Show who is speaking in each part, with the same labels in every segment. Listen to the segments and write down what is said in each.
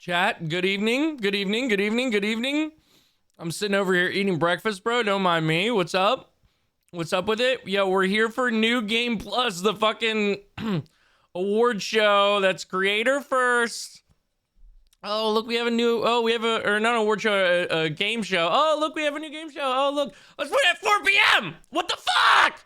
Speaker 1: Chat, good evening, good evening, good evening, good evening. I'm sitting over here eating breakfast, bro. Don't mind me. What's up? What's up with it? Yo, we're here for New Game Plus, the fucking award show that's creator first. Oh, look, we have a new, or not an award show, a game show. Oh, look, we have a new game show. Oh, look, let's put it at 4 p.m. What the fuck?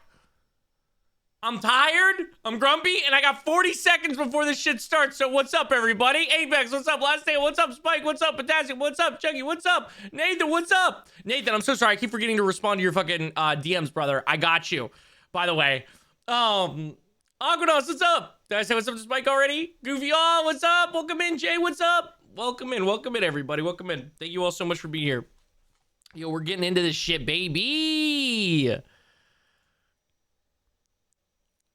Speaker 1: I'm tired, I'm grumpy, and I got 40 seconds before this shit starts. So what's up, everybody? Apex, what's up? Last Day, what's up? Spike, what's up? Potassium, what's up? Chucky, what's up? Nathan, what's up? Nathan, I'm so sorry. I keep forgetting to respond to your fucking DMs, brother. I got you. By the way, Aquados, what's up? Did I say what's up to Spike already? Goofy, oh, what's up? Welcome in, Jay, what's up? Welcome in, everybody. Welcome in. Thank you all so much for being here. Yo, we're getting into this shit, baby.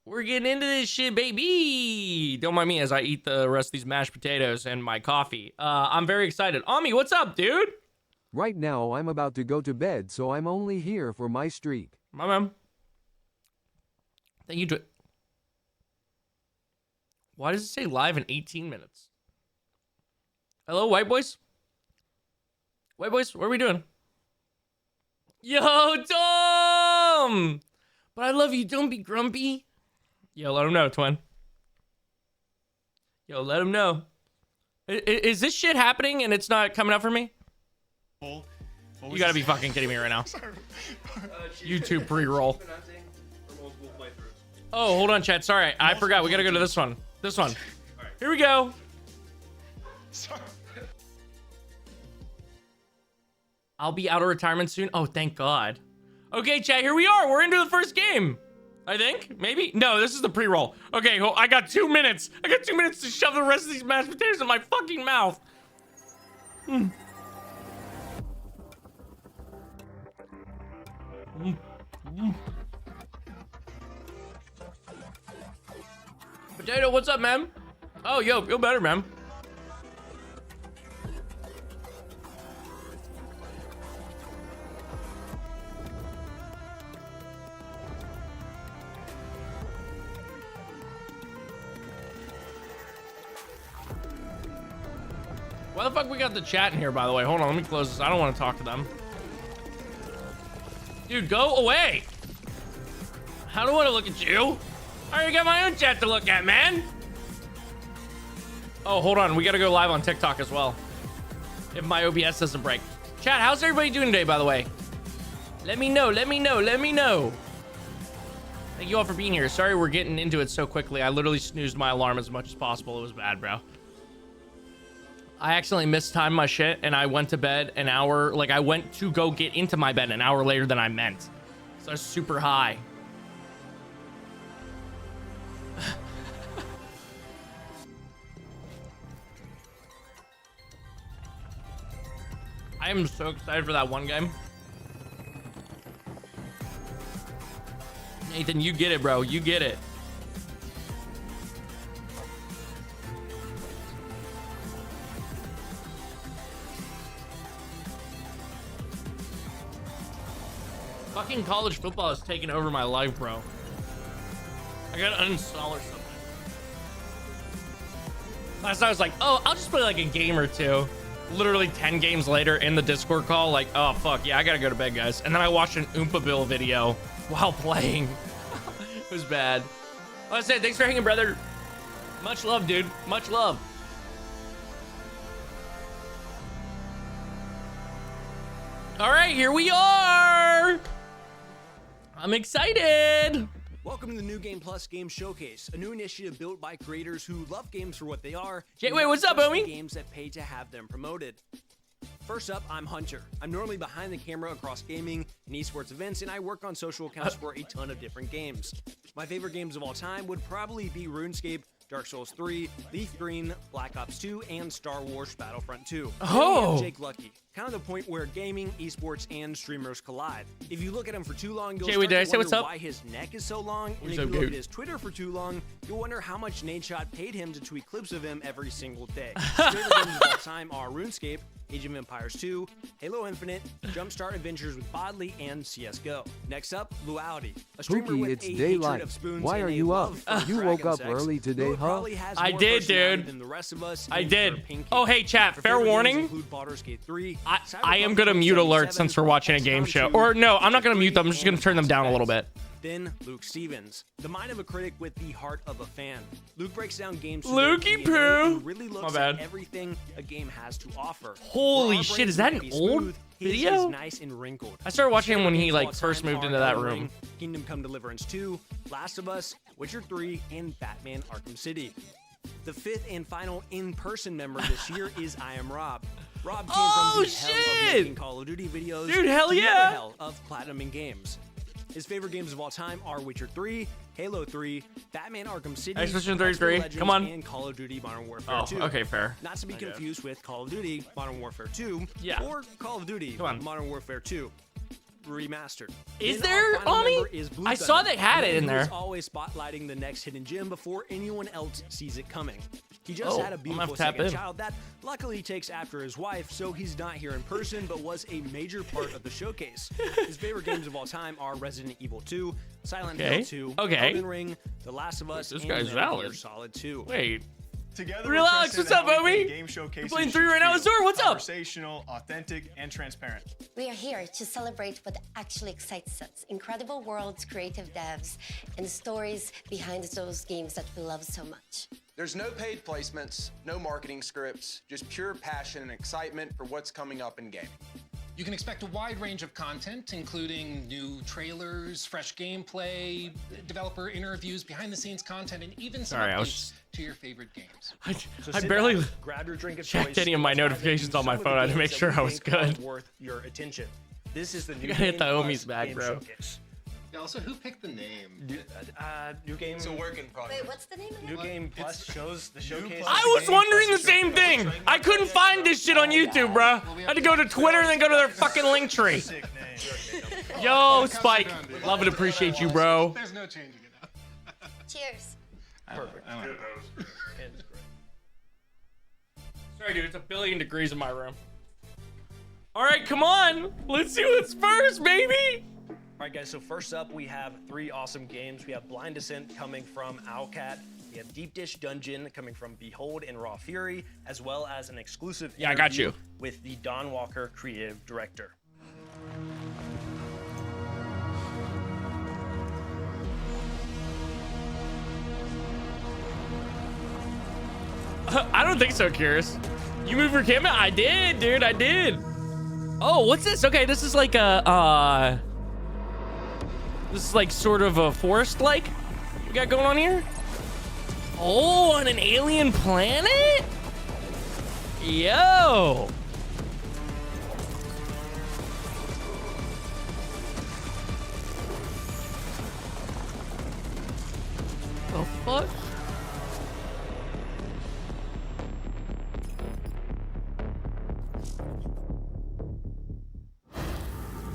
Speaker 1: We're getting into this shit, baby. Don't mind me as I eat the rest of these mashed potatoes and my coffee. I'm very excited. Ami, what's up, dude?
Speaker 2: Right now, I'm about to go to bed, so I'm only here for my streak.
Speaker 1: My man. Thank you. Why does it say live in 18 minutes? Hello, white boys? White boys, what are we doing? Yo, Tom! But I love you. Don't be grumpy. Yo, let him know, twin. Yo, let him know. Is this shit happening and it's not coming up for me? You gotta be fucking kidding me right now. YouTube pre-roll. Oh, hold on, chat. Sorry, I forgot. We gotta go to this one. This one. Here we go. I'll be out of retirement soon. Oh, thank God. Okay, chat, here we are. We're into the first game. I think, maybe? No, this is the pre-roll. Okay, well, I got 2 minutes. I got 2 minutes to shove the rest of these mashed potatoes in my fucking mouth. Potato, what's up, man? Oh, yo, feel better, man. Why the fuck we got the chat in here, by the way? Hold on, let me close this. I don't want to talk to them. Dude, go away. I don't want to look at you. I already got my own chat to look at, man. Oh, hold on. We got to go live on TikTok as well. If my OBS doesn't break. Chat, how's everybody doing today, by the way? Let me know. Let me know. Let me know. Thank you all for being here. Sorry we're getting into it so quickly. I literally snoozed my alarm as much as possible. It was bad, bro. I accidentally mistimed my shit and I went to bed an hour, like I went to go get into my bed an hour later than I meant. So I was super high. I am so excited for that one game. Nathan, you get it, bro. You get it. Fucking college football has taken over my life, bro. I gotta uninstall or something. Last night I was like, oh, I'll just play like a game or two. Literally 10 games later in the Discord call, like, oh, fuck, yeah, I gotta go to bed, guys. And then I watched an Oompa Bill video while playing. It was bad. I said, thanks for hanging, brother. Much love, dude. Much love. All right, here we are. I'm excited.
Speaker 3: Welcome to the New Game Plus Game Showcase, a new initiative built by creators who love games for what they are.
Speaker 1: Wait, what's up, homie?
Speaker 3: Games that pay to have them promoted. First up, I'm Hunter. I'm normally behind the camera across gaming and esports events, and I work on social accounts for a ton of different games. My favorite games of all time would probably be RuneScape, Dark Souls 3, Leaf Green, Black Ops 2, and Star Wars Battlefront 2.
Speaker 1: Oh!
Speaker 3: Jake Lucky. Kind of the point where gaming, esports, and streamers collide. If you look at him for too long, you'll
Speaker 1: Jay,
Speaker 3: start
Speaker 1: did I
Speaker 3: to
Speaker 1: say
Speaker 3: wonder
Speaker 1: what's up?
Speaker 3: why his neck is so long, and if
Speaker 1: so
Speaker 3: you look
Speaker 1: good.
Speaker 3: at his Twitter for too long, you'll wonder how much Nadeshot paid him to tweet clips of him every single day. His favorite games of all time are RuneScape, Age of Empires 2, Halo Infinite, Jumpstart Adventures with Bodley, and CSGO. Next up, Luality, a streamer
Speaker 2: Pookie,
Speaker 3: with
Speaker 2: it's
Speaker 3: a hatred
Speaker 2: daylight.
Speaker 3: of spoons
Speaker 2: Why
Speaker 3: and
Speaker 2: are
Speaker 3: a
Speaker 2: you up?
Speaker 3: love for
Speaker 2: You
Speaker 3: dragon
Speaker 2: woke up
Speaker 3: sex.
Speaker 2: early today,
Speaker 3: Lua
Speaker 2: huh?
Speaker 3: probably has
Speaker 1: I
Speaker 3: more
Speaker 1: did,
Speaker 3: personality
Speaker 1: dude.
Speaker 3: than the rest of us,
Speaker 1: I
Speaker 3: and
Speaker 1: did.
Speaker 3: for Pinky.
Speaker 1: Oh, hey, chat,
Speaker 3: Her
Speaker 1: fair
Speaker 3: favorite games
Speaker 1: warning.
Speaker 3: include Baldur's Gate 3,
Speaker 1: I am
Speaker 3: Cyberpunk
Speaker 1: gonna mute
Speaker 3: 2077,
Speaker 1: alerts since we're watching a game
Speaker 3: XCOM
Speaker 1: show.
Speaker 3: 2,
Speaker 1: Or no, I'm not gonna mute them. I'm just
Speaker 3: and
Speaker 1: gonna turn them down a little
Speaker 3: Mass
Speaker 1: bit.
Speaker 3: Then Luke Stevens, the mind of a critic with the heart of a fan. Luke breaks down games to
Speaker 1: Lukey
Speaker 3: their DNA
Speaker 1: poo.
Speaker 3: and really
Speaker 1: My
Speaker 3: looks
Speaker 1: bad.
Speaker 3: at everything a game has to offer.
Speaker 1: Holy
Speaker 3: Where our
Speaker 1: shit,
Speaker 3: brains
Speaker 1: is that
Speaker 3: might
Speaker 1: an
Speaker 3: be
Speaker 1: old
Speaker 3: smooth, his
Speaker 1: video?
Speaker 3: is nice and wrinkled.
Speaker 1: I started watching him when he
Speaker 3: Games
Speaker 1: like
Speaker 3: of all
Speaker 1: first
Speaker 3: time
Speaker 1: moved
Speaker 3: are
Speaker 1: into that
Speaker 3: Elden
Speaker 1: room.
Speaker 3: Ring, Kingdom Come Deliverance 2, Last of Us, Witcher 3, and Batman Arkham City. The fifth and final in-person member this year is I Am Rob. Rob came
Speaker 1: Oh,
Speaker 3: from the hell of
Speaker 1: shit!
Speaker 3: making Call of Duty videos
Speaker 1: Dude, hell
Speaker 3: to the
Speaker 1: yeah!
Speaker 3: other hell of platinuming games. His favorite games of all time are Witcher 3, Halo 3, Batman Arkham City,
Speaker 1: Expedition
Speaker 3: X-Men
Speaker 1: 33,
Speaker 3: Legends,
Speaker 1: come on.
Speaker 3: and Call of Duty Modern Warfare
Speaker 1: Oh,
Speaker 3: 2.
Speaker 1: okay, fair.
Speaker 3: Not to be confused with Call of Duty Modern Warfare 2
Speaker 1: Yeah.
Speaker 3: or Call of Duty
Speaker 1: Come on.
Speaker 3: Modern Warfare 2 remastered.
Speaker 1: Is
Speaker 3: Then
Speaker 1: there,
Speaker 3: our final
Speaker 1: Ami?
Speaker 3: member is Blue
Speaker 1: I saw
Speaker 3: Thunder,
Speaker 1: they had
Speaker 3: the
Speaker 1: it in
Speaker 3: man who is
Speaker 1: there.
Speaker 3: always spotlighting the next hidden gem before anyone else sees it coming. He just
Speaker 1: Oh,
Speaker 3: had a
Speaker 1: I'm gonna have
Speaker 3: beautiful
Speaker 1: to tap
Speaker 3: second
Speaker 1: in.
Speaker 3: child that luckily takes after his wife, so he's not here in person, but was a major part of the showcase. His favorite games of all time are Resident Evil 2, Silent
Speaker 1: Okay,
Speaker 3: Hill 2,
Speaker 1: okay.
Speaker 3: Elden Ring, The Last of Us,
Speaker 1: This
Speaker 3: and
Speaker 1: guy's
Speaker 3: Metal Gear
Speaker 1: valid.
Speaker 3: Solid 2.
Speaker 1: Wait.
Speaker 4: Together,
Speaker 1: Real
Speaker 4: we're
Speaker 1: Alex,
Speaker 4: pressing
Speaker 1: what's up,
Speaker 4: how we think
Speaker 1: homie?
Speaker 4: Game showcases
Speaker 1: playing
Speaker 4: should
Speaker 1: 3 right now.
Speaker 4: feel.
Speaker 1: Azor, what's up?
Speaker 4: Conversational, authentic, and transparent.
Speaker 5: We are here to celebrate what actually excites us. Incredible worlds, creative devs, and stories behind those games that we love so much.
Speaker 6: There's no paid placements, no marketing scripts, just pure passion and excitement for what's coming up in gaming.
Speaker 7: You can expect a wide range of content, including new trailers, fresh gameplay, developer interviews, behind-the-scenes content, and even some
Speaker 1: Sorry, I
Speaker 7: updates
Speaker 1: was-
Speaker 7: to your favorite games.
Speaker 1: I
Speaker 3: Sit
Speaker 1: barely
Speaker 3: back, grab your drink of
Speaker 1: checked
Speaker 3: choice,
Speaker 1: any of my
Speaker 3: and let's dive
Speaker 1: notifications
Speaker 3: into
Speaker 1: on my
Speaker 3: some of
Speaker 1: phone.
Speaker 3: the
Speaker 1: I had to make
Speaker 3: games
Speaker 1: sure
Speaker 3: that
Speaker 1: I
Speaker 3: we
Speaker 1: was
Speaker 3: think are
Speaker 1: good.
Speaker 3: Worth your attention. This is the new
Speaker 1: gotta hit
Speaker 3: Game
Speaker 1: the
Speaker 3: Plus
Speaker 1: homies back,
Speaker 3: Game
Speaker 1: bro.
Speaker 3: Showcase.
Speaker 7: Yeah, also, who picked the name?
Speaker 3: New game.
Speaker 6: It's a work in progress.
Speaker 5: Wait, what's the name
Speaker 3: New
Speaker 5: again?
Speaker 3: Game Plus shows the showcase.
Speaker 1: I was wondering the same thing. I couldn't find this shit on YouTube, bruh. I had to go to Twitter and then go to their fucking link tree.
Speaker 4: Sick name.
Speaker 1: Yo, Spike. Love and appreciate you, bro.
Speaker 7: There's no changing it up.
Speaker 5: Cheers.
Speaker 3: Perfect.
Speaker 1: Sorry, dude. It's 1,000,000,000 degrees in my room. All right, come on. Let's see what's first, baby.
Speaker 3: All right, guys, so first up, we have 3 awesome games. We have Blind Descent coming from Owlcat. We have Deep Dish Dungeon coming from Behold and Raw Fury, as well as an exclusive
Speaker 1: Yeah, I got
Speaker 3: interview
Speaker 1: you.
Speaker 3: with the Don Walker creative director.
Speaker 1: I don't think so, Curious. You move your camera? I did, dude. I did. Oh, what's this? Okay, this is like a, this is like sort of a forest-like we got going on here. Oh, on an alien planet? Yo. The fuck?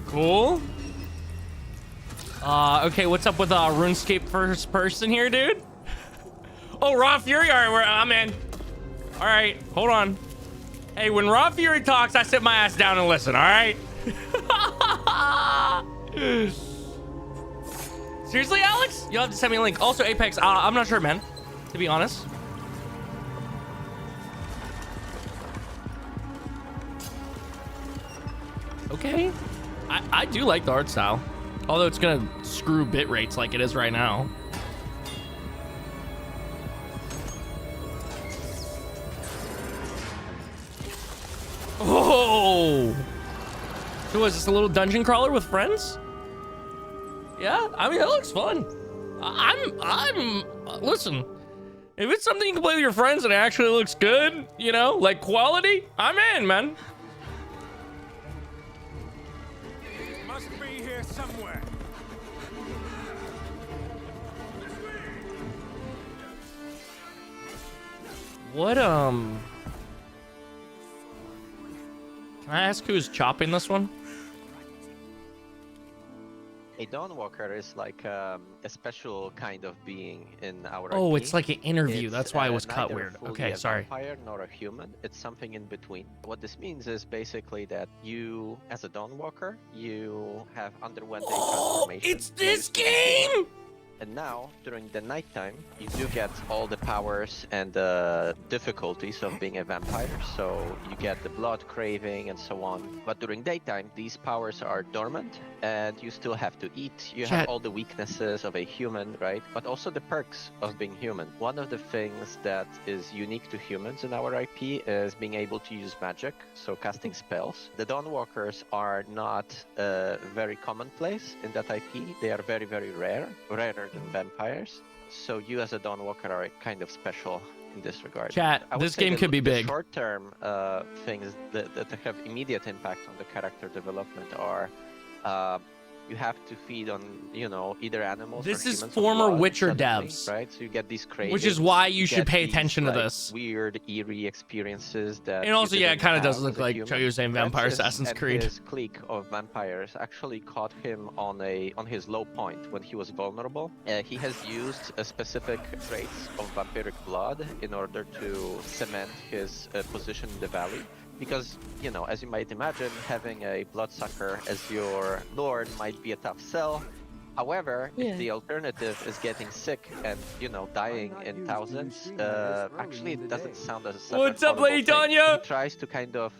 Speaker 1: Cool. Okay, what's up with RuneScape first person here, dude? Oh, Raw Fury. All right, I'm in. All right, hold on. Hey, when Raw Fury talks, I sit my ass down and listen. All right. Seriously, Alex? You'll have to send me a link. Also, Apex. I'm not sure, man. To be honest. Okay. I do like the art style. Although it's gonna screw bit rates like it is right now. Oh! So was this a little dungeon crawler with friends? Yeah, I mean, that looks fun. Listen, if it's something you can play with your friends and it actually looks good, you know, like quality, I'm in, man.
Speaker 8: Must be here somewhere.
Speaker 1: What, can I ask who's chopping this one?
Speaker 9: A Dawnwalker is like a special kind of being in our
Speaker 1: Oh,
Speaker 9: IP.
Speaker 1: it's like an interview.
Speaker 9: It's,
Speaker 1: That's why it was cut
Speaker 9: neither
Speaker 1: weird.
Speaker 9: fully
Speaker 1: Okay,
Speaker 9: a
Speaker 1: sorry.
Speaker 9: vampire nor a human. It's something in between. What this means is basically that you, as a Dawnwalker, you have underwent a
Speaker 1: Oh,
Speaker 9: transformation.
Speaker 1: it's this game!
Speaker 9: And now, during the nighttime, you do get all the powers and the difficulties of being a vampire. So you get the blood craving and so on. But during daytime, these powers are dormant and you still have to eat. You have all the weaknesses of a human, right? But also the perks of being human. One of the things that is unique to humans in our IP is being able to use magic, so casting spells. The Dawnwalkers are not very commonplace in that IP. They are very, very rare, rarer than vampires. So you as a Dawnwalker are kind of special in this regard.
Speaker 1: Chat,
Speaker 9: I would
Speaker 1: this
Speaker 9: say
Speaker 1: game could be
Speaker 9: the
Speaker 1: big.
Speaker 9: short-term things that have immediate impact on the character development are you have to feed on, you know, either animals.
Speaker 1: This
Speaker 9: or
Speaker 1: is
Speaker 9: humans
Speaker 1: former
Speaker 9: on blood
Speaker 1: Witcher
Speaker 9: suddenly,
Speaker 1: devs.
Speaker 9: right? So you get these cravings.
Speaker 1: Which is why you should
Speaker 9: get
Speaker 1: pay
Speaker 9: these,
Speaker 1: attention to
Speaker 9: like,
Speaker 1: this.
Speaker 9: Weird, eerie experiences that.
Speaker 1: And also,
Speaker 9: you
Speaker 1: yeah, it
Speaker 9: didn't
Speaker 1: kind of does
Speaker 9: have
Speaker 1: look
Speaker 9: as a
Speaker 1: like
Speaker 9: human.
Speaker 1: Choyo saying Vampire
Speaker 9: Francis
Speaker 1: Assassin's
Speaker 9: and
Speaker 1: Creed.
Speaker 9: His clique of vampires actually caught him on his low point when he was vulnerable. He has used specific traits of vampiric blood in order to cement his position in the valley. Because, you know, as you might imagine, having a bloodsucker as your lord might be a tough sell. However, if the alternative is getting sick and, you know, dying in thousands, actually it doesn't sound as such
Speaker 1: What's
Speaker 9: a
Speaker 1: up, Lady
Speaker 9: horrible thing.
Speaker 1: Tanya?
Speaker 9: He tries to kind of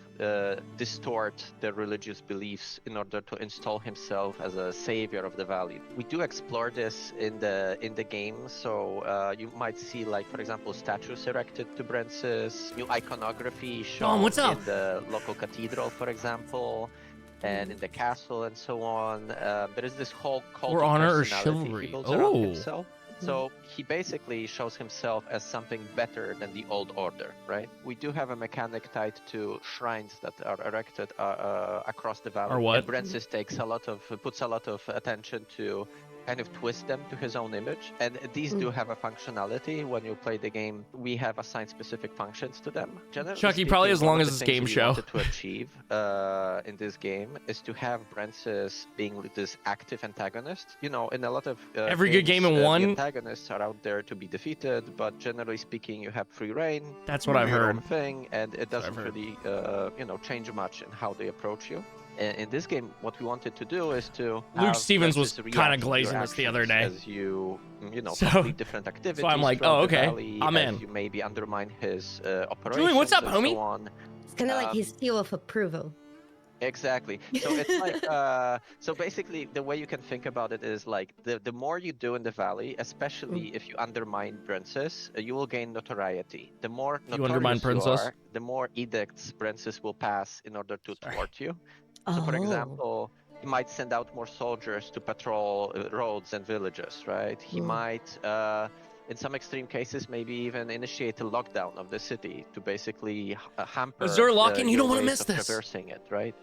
Speaker 9: distort the religious beliefs in order to install himself as a savior of the valley. We do explore this in the game, so you might see, like, for example, statues erected to Brensis, new iconography shown
Speaker 1: what's up?
Speaker 9: in the local cathedral, for example, and in the castle and so on. There is this whole cult
Speaker 1: Or
Speaker 9: of
Speaker 1: honor or
Speaker 9: personality
Speaker 1: chivalry.
Speaker 9: he builds around
Speaker 1: Oh.
Speaker 9: himself. So he basically shows himself as something better than the old order, right? We do have a mechanic tied to shrines that are erected across the valley.
Speaker 1: Or what?
Speaker 9: And Brensis puts a lot of attention to kind of twist them to his own image. And these do have a functionality. When you play the game, we have assigned specific functions to them. Generally
Speaker 1: Chucky, probably
Speaker 9: speaking,
Speaker 1: as long
Speaker 9: one of
Speaker 1: as
Speaker 9: the
Speaker 1: this
Speaker 9: things
Speaker 1: game
Speaker 9: we
Speaker 1: show.
Speaker 9: wanted to achieve in this game is to have Brensis being this active antagonist. You know, in a lot of
Speaker 1: Every good
Speaker 9: games,
Speaker 1: game in one.
Speaker 9: the antagonists are out there to be defeated, but generally speaking, you have free reign.
Speaker 1: That's what I've
Speaker 9: do your
Speaker 1: heard.
Speaker 9: own thing, and it doesn't
Speaker 1: heard.
Speaker 9: really, you know, change much in how they approach you. In this game, what we wanted to do is to
Speaker 1: Luke
Speaker 9: have
Speaker 1: Stevens was
Speaker 9: Brensis react
Speaker 1: kinda
Speaker 9: to your
Speaker 1: glazing this the other
Speaker 9: actions
Speaker 1: day.
Speaker 9: as you know,
Speaker 1: So-
Speaker 9: complete different activities.
Speaker 1: so I'm like,
Speaker 9: throughout
Speaker 1: oh,
Speaker 9: the
Speaker 1: okay,
Speaker 9: valley,
Speaker 1: I'm
Speaker 9: as
Speaker 1: in.
Speaker 9: You maybe undermine his operations.
Speaker 1: Julian, what's up,
Speaker 9: and
Speaker 1: homie?
Speaker 9: So on.
Speaker 5: It's kind of like his seal of approval.
Speaker 9: Exactly. So it's like, so basically, the way you can think about it is like the more you do in the valley, especially if you undermine Brensis, you will gain notoriety. The more
Speaker 1: You undermine
Speaker 9: notorious
Speaker 1: Princess?
Speaker 9: are, the more edicts Brensis will pass in order to thwart you. So, for
Speaker 5: Oh.
Speaker 9: example, he might send out more soldiers to patrol roads and villages, right? He might, in some extreme cases, maybe even initiate a lockdown of the city to basically hamper
Speaker 1: Azure lock-in, you
Speaker 9: your
Speaker 1: don't wanna
Speaker 9: ways
Speaker 1: miss
Speaker 9: of
Speaker 1: this.
Speaker 9: traversing it, right?